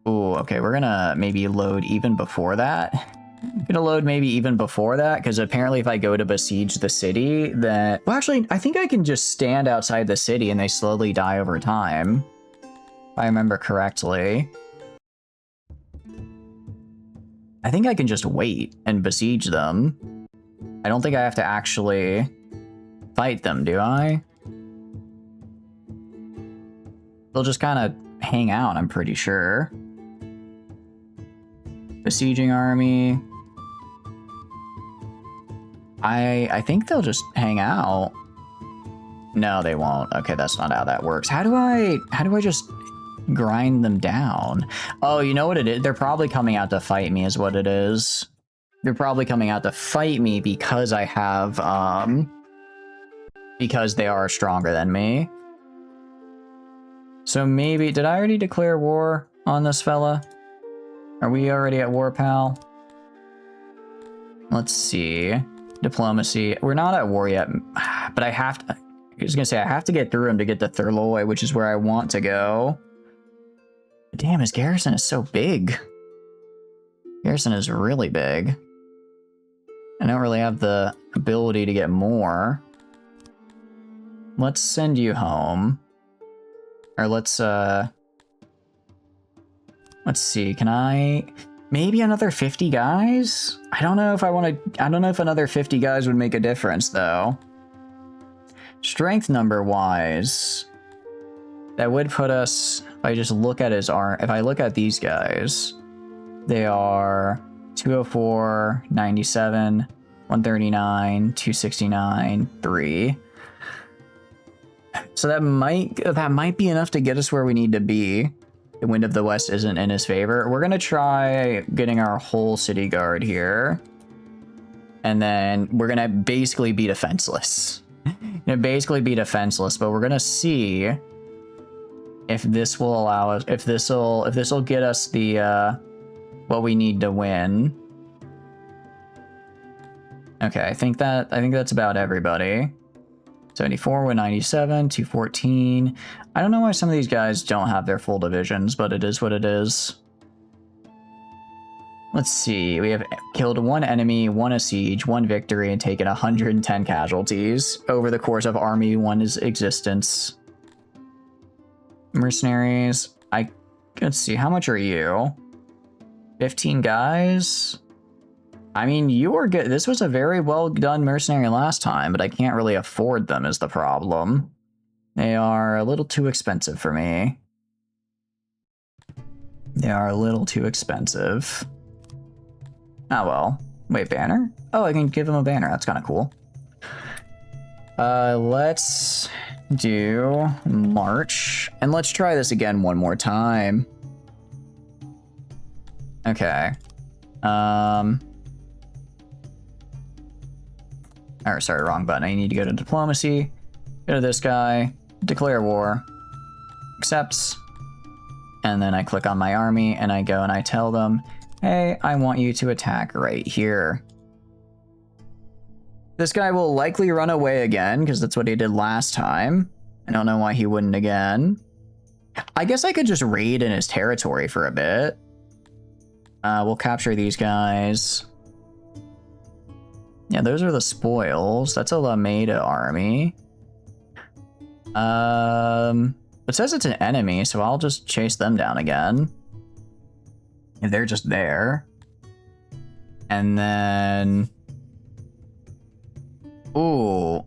Ooh, okay, we're gonna maybe load even before that. I'm gonna load maybe even before that, because apparently if I go to besiege the city, then... Well, actually, I think I can just stand outside the city and they slowly die over time. If I remember correctly. I think I can just wait and besiege them. I don't think I have to actually fight them, do I? They'll just kind of hang out, I'm pretty sure. Besieging army. I think they'll just hang out. No, they won't. Okay, that's not how that works. How do I just grind them down? Oh, you know what it is? They're probably coming out to fight me is what it is. They're probably coming out to fight me because I have, because they are stronger than me. So maybe, did I already declare war on this fella? Are we already at war, pal? Let's see. Diplomacy. We're not at war yet, but I have to... I was gonna say, I have to get through him to get to Thurloy, which is where I want to go. But damn, his garrison is so big. Garrison is really big. I don't really have the ability to get more. Let's send you home. Or let's see, can I... Maybe another 50 guys? I don't know if I want to... I don't know if another 50 guys would make a difference, though. Strength number-wise, that would put us... If I just look at his arm... If I look at these guys, they are 204, 97, 139, 269, 3. So that might be enough to get us where we need to be. The Wind of the West isn't in his favor. We're gonna try getting our whole city guard here. And then we're gonna basically be defenseless. Basically be defenseless, but we're gonna see if this will allow us, if this will get us the what we need to win. Okay, I think that's about everybody. 74, 197, 214. I don't know why some of these guys don't have their full divisions, but it is what it is. Let's see. We have killed 1 enemy, 1 a siege, 1 victory, and taken 110 casualties over the course of Army 1's existence. Mercenaries. Let's see. How much are you? 15 guys? I mean, you were good. This was a very well done mercenary last time, but I can't really afford them is the problem. They are a little too expensive for me. They are a little too expensive. Oh well. Wait, banner? Oh, I can give them a banner. That's kind of cool. Let's do March. And let's try this again one more time. Okay. Or sorry, wrong button. I need to go to diplomacy. Go to this guy. Declare war. Accepts. And then I click on my army and I go and I tell them, hey, I want you to attack right here. This guy will likely run away again because that's what he did last time. I don't know why he wouldn't again. I guess I could just raid in his territory for a bit. We'll capture these guys. Yeah, those are the spoils. That's a Lameda army. It says it's an enemy, so I'll just chase them down again. If they're just there. And then... Ooh.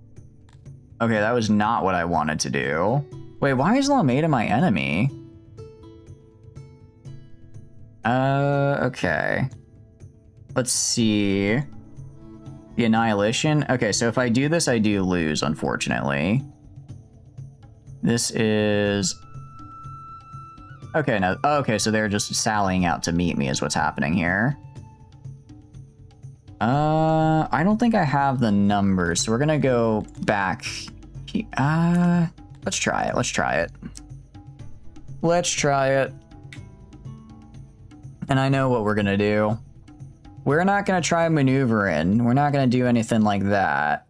Okay, that was not what I wanted to do. Wait, why is Lameda my enemy? Okay. Let's see. The Annihilation. Okay, so if I do this, I do lose, unfortunately. This is... Okay, no. Okay, so they're just sallying out to meet me is what's happening here. I don't think I have the numbers, so we're gonna go back. Let's try it. Let's try it. Let's try it. And I know what we're gonna do. We're not gonna try maneuvering. We're not gonna do anything like that.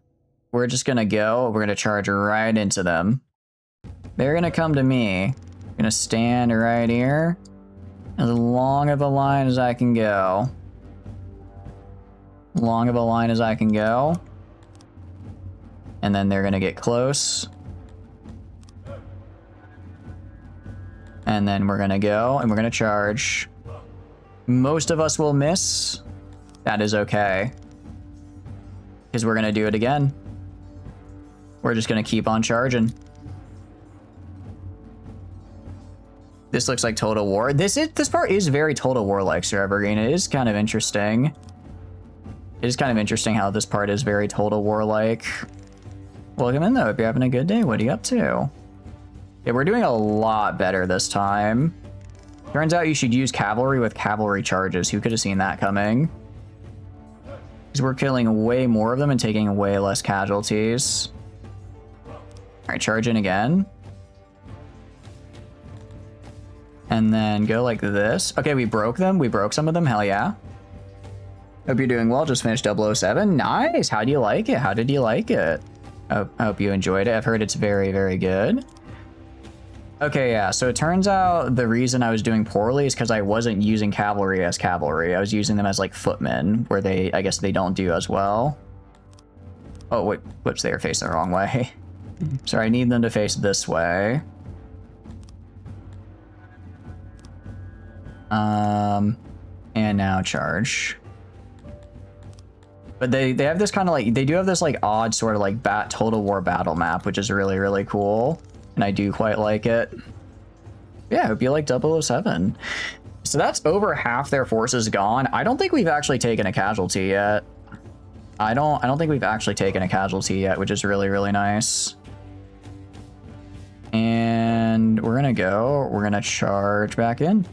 We're just gonna go. We're gonna charge right into them. They're gonna come to me. I'm gonna stand right here. As long of a line as I can go. Long of a line as I can go. And then they're gonna get close. And then we're gonna go and we're gonna charge. Most of us will miss. That is okay. Because we're gonna do it again. We're just gonna keep on charging. This looks like Total War. This part is very Total War-like, Sir Evergreen. It is kind of interesting. It is kind of interesting how this part is very Total War-like. Welcome in, though. Hope you're having a good day. What are you up to? Yeah, we're doing a lot better this time. Turns out you should use cavalry with cavalry charges. Who could have seen that coming? Because we're killing way more of them and taking way less casualties. All right, charge in again. And then go like this. Okay, we broke them. We broke some of them. Hell yeah. Hope you're doing well. Just finished 007. Nice. How do you like it? How did you like it? I hope you enjoyed it. I've heard it's very, very good. Okay, yeah. So it turns out the reason I was doing poorly is because I wasn't using cavalry as cavalry. I was using them as like footmen, where I guess they don't do as well. Oh, wait. Whoops, they are facing the wrong way. Sorry, I need them to face this way. And now charge. But they have this kind of like, they do have this like odd sort of like Total War battle map, which is really, really cool. And I do quite like it. Yeah, I hope you like 007. So that's over half their forces gone. I don't think we've actually taken a casualty yet. I don't think we've actually taken a casualty yet, which is really, really nice. And we're gonna charge back in.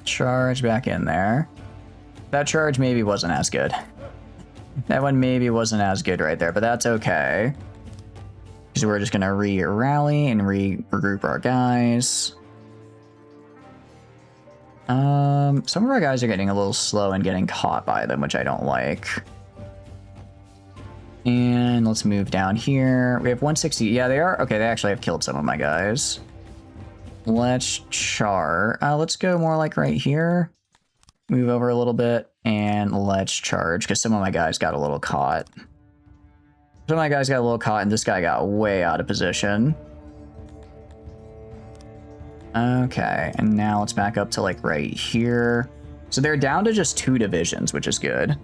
Charge back in there. That charge maybe wasn't as good. That one maybe wasn't as good right there, but that's okay. Because we're just gonna rally and regroup our guys. Some of our guys are getting a little slow and getting caught by them, which I don't like. And let's move down here. We have 160. Yeah, they are. Okay, they actually have killed some of my guys. Let's char. Let's go more like right here. Move over a little bit and let's charge because some of my guys got a little caught. Some of my guys got a little caught and this guy got way out of position. Okay, and now let's back up to like right here. So they're down to just 2 divisions, which is good.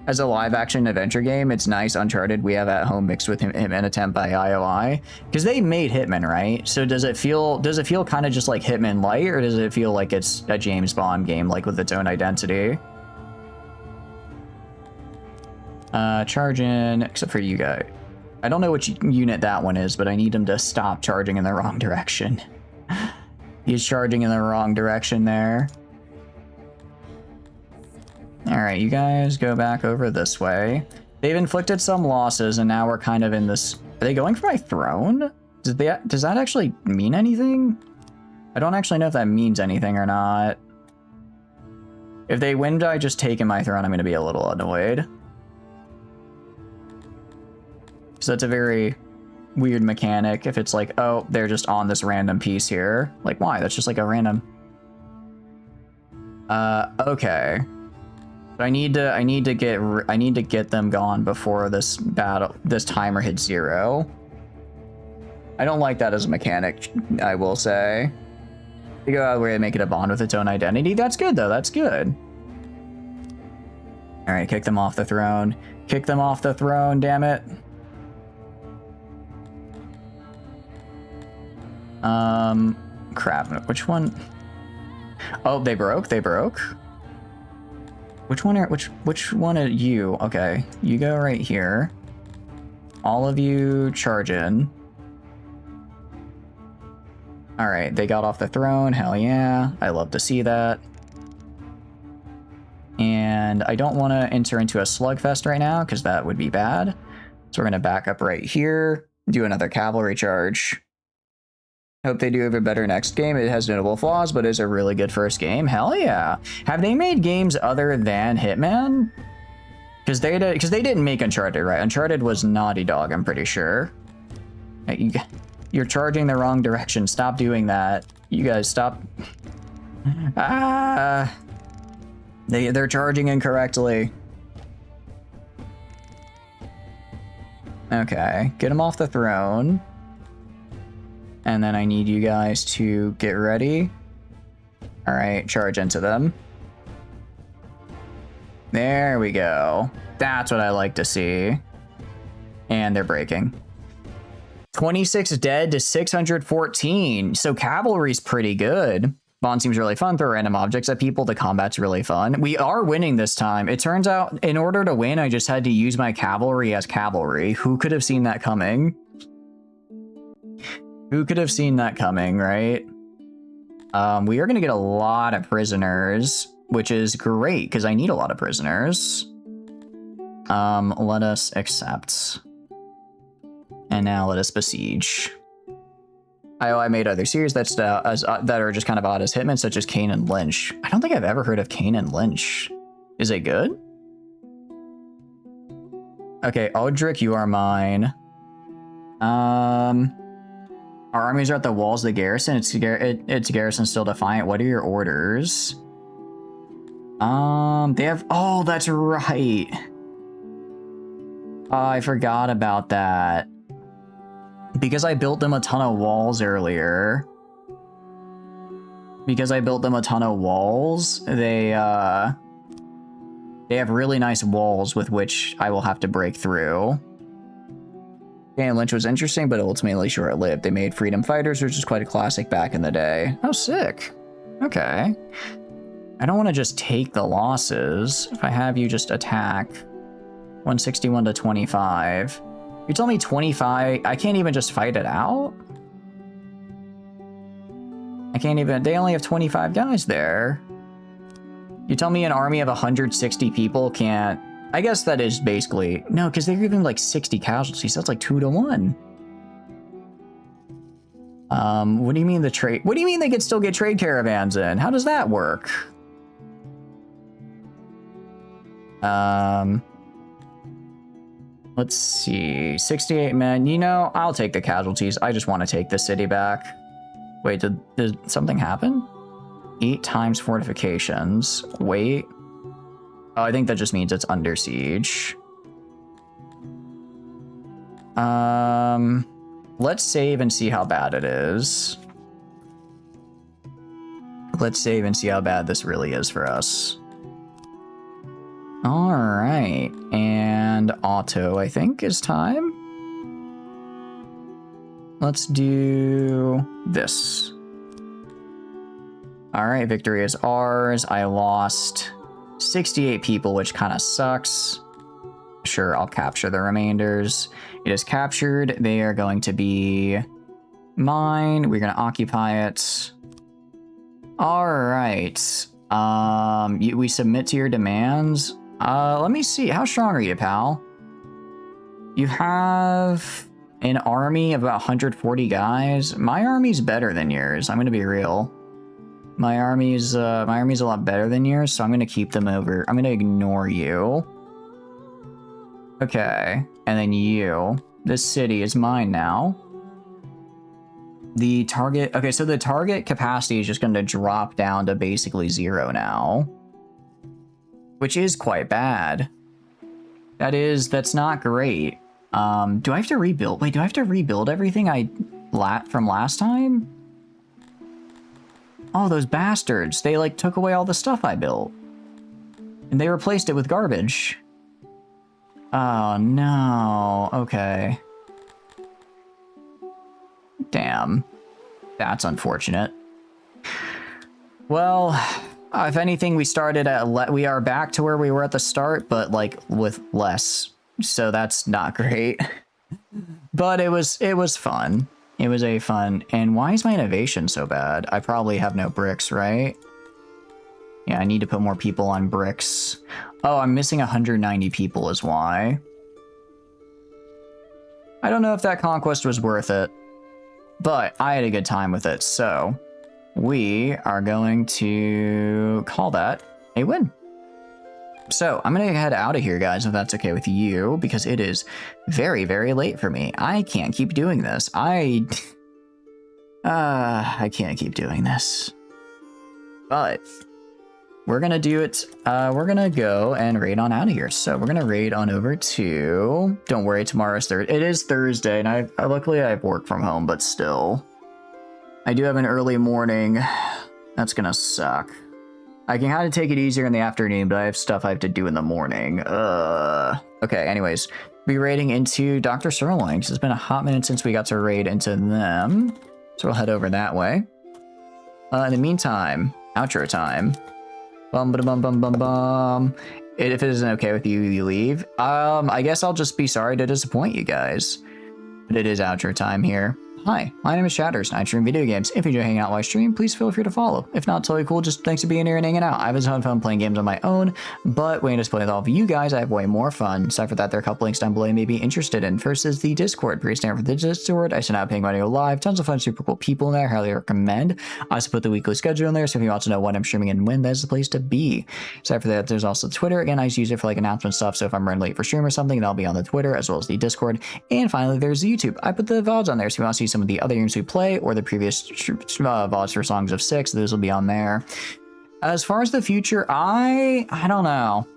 As a live action adventure game, it's nice. Uncharted we have at home mixed with Hitman Attempt by IOI because they made Hitman, right? So does it feel kind of just like Hitman Light, or does it feel like it's a James Bond game, like with its own identity? Charge in, except for you guys. I don't know which unit that one is, but I need him to stop charging in the wrong direction. He's charging in the wrong direction there. Alright, you guys go back over this way. They've inflicted some losses, and now we're kind of in this... Are they going for my throne? Does that actually mean anything? I don't actually know if that means anything or not. If they win by just taking my throne, I'm going to be a little annoyed. So that's a very weird mechanic. If it's like, oh, they're just on this random piece here. Like, why? That's just like a random... okay. I need to get them gone before this timer hits 0. I don't like that as a mechanic, I will say. You go out of the way to make it a bond with its own identity. That's good though, that's good. Alright, kick them off the throne. Kick them off the throne, damn it. Crap, which one? Oh, they broke? Which one are you? Okay, you go right here. All of you charge in. All right, they got off the throne. Hell yeah, I love to see that. And I don't want to enter into a slugfest right now because that would be bad. So we're gonna back up right here, do another cavalry charge. Hope they do even better next game. It has notable flaws, but is a really good first game. Hell yeah. Have they made games other than Hitman? Because they didn't make Uncharted, right? Uncharted was Naughty Dog, I'm pretty sure. Hey, you're charging the wrong direction. Stop doing that. You guys stop. They're charging incorrectly. Okay, get him off the throne. And then I need you guys to get ready. All right, charge into them. There we go. That's what I like to see. And they're breaking. 26 dead to 614. So cavalry's pretty good. Bond seems really fun. Throw random objects at people. The combat's really fun. We are winning this time. It turns out in order to win, I just had to use my cavalry as cavalry. Who could have seen that coming? Who could have seen that coming, right? We are going to get a lot of prisoners, which is great because I need a lot of prisoners. Let us accept. And now let us besiege. I made other series that are just kind of odd as Hitman, such as Kane and Lynch. I don't think I've ever heard of Kane and Lynch. Is it good? Okay, Aldrich, you are mine. Our armies are at the walls of the garrison. Its garrison still defiant. What are your orders? They have... Oh, that's right. Oh, I forgot about that. Because I built them a ton of walls earlier. They have really nice walls with which I will have to break through. And Lynch was interesting, but ultimately short-lived. They made Freedom Fighters, which is quite a classic back in the day. Oh, sick. Okay. I don't want to just take the losses. If I have you just attack 161 to 25. You tell me 25, I can't even just fight it out? I can't even, they only have 25 guys there. You tell me an army of 160 people can't, I guess that is basically, no, because they're giving like 60 casualties, that's like 2 to 1. What do you mean the trade, what do you mean they could still get trade caravans in? How does that work? Let's see, 68 men. You know, I'll take the casualties. I just want to take the city back. Wait, did something happen? 8 times fortifications. Wait. Oh, I think that just means it's under siege. Let's save and see how bad it is. Let's save and see how bad this really is for us. All right, and auto, I think, is time. Let's do this. All right, victory is ours. I lost 68 people, which kind of sucks. Sure, I'll capture the remainders. It is captured. They are going to be mine. We're going to occupy it. All right. We submit to your demands. Let me see. How strong are you, pal? You have an army of about 140 guys. My army's better than yours. I'm going to be real. My army's a lot better than yours, so I'm going to keep them over. I'm going to ignore you. Okay, and then you. This city is mine now. The target... Okay, so the target capacity is just going to drop down to basically 0 now. Which is quite bad. That's not great. Do I have to rebuild? Wait, do I have to rebuild everything from last time? Oh, those bastards. They, like, took away all the stuff I built. And they replaced it with garbage. Oh, no. Okay. Damn. That's unfortunate. Well, if anything, we started at... we are back to where we were at the start, but, like, with less. So that's not great. But it was fun. It was a fun... And why is my innovation so bad? I probably have no bricks, right? Yeah, I need to put more people on bricks. Oh, I'm missing 190 people is why. I don't know if that conquest was worth it, but I had a good time with it, so we are going to call that a win. So I'm going to head out of here, guys, if that's okay with you, because it is very, very late for me. I can't keep doing this. I can't keep doing this. But we're going to do it. We're going to go and raid on out of here. So we're going to raid on over to... Don't worry, tomorrow's Thursday. It is Thursday, and luckily I have work from home, but still. I do have an early morning. That's going to suck. I can kind of take it easier in the afternoon, but I have stuff I have to do in the morning. Okay, anyways. Be raiding into Dr. Sirloin, because it's been a hot minute since we got to raid into them. So we'll head over that way. In the meantime, outro time. Bum ba bum bum bum bum. If it isn't okay with you, you leave. I guess I'll just be sorry to disappoint you guys. But it is outro time here. Hi, my name is Shatters, and I stream video games. If you enjoy hanging out while I stream, please feel free to follow. If not, totally cool, just thanks for being here and hanging out. I have a ton of fun playing games on my own, but when I just play with all of you guys, I have way more fun. Aside from that, there are a couple links down below you may be interested in. First is the Discord. Pretty standard for the Discord. I send out paying money to go live. Tons of fun, super cool people in there. I highly recommend. I also put the weekly schedule in there, so if you want to know when I'm streaming and when, that's the place to be. Aside from that, there's also Twitter. Again, I just use it for like announcement stuff, so if I'm running late for stream or something, that'll be on the Twitter as well as the Discord. And finally, there's the YouTube. I put the VODs on there, so if you want to see some of the other games we play or the previous VODs for Songs of Six, those will be on there. As far as the future, I don't know.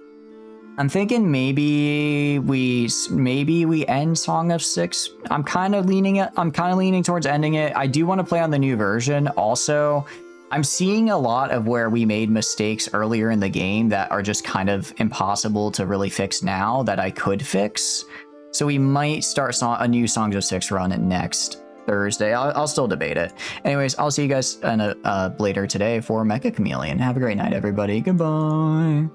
I'm thinking maybe we end Song of Six. I'm kind of leaning towards ending it. I do want to play on the new version. Also, I'm seeing a lot of where we made mistakes earlier in the game that are just kind of impossible to really fix now that I could fix. So we might start a new Songs of Six run next Thursday. I'll still debate it. Anyways, I'll see you guys later today for Mecha Chameleon. Have a great night, everybody. Goodbye.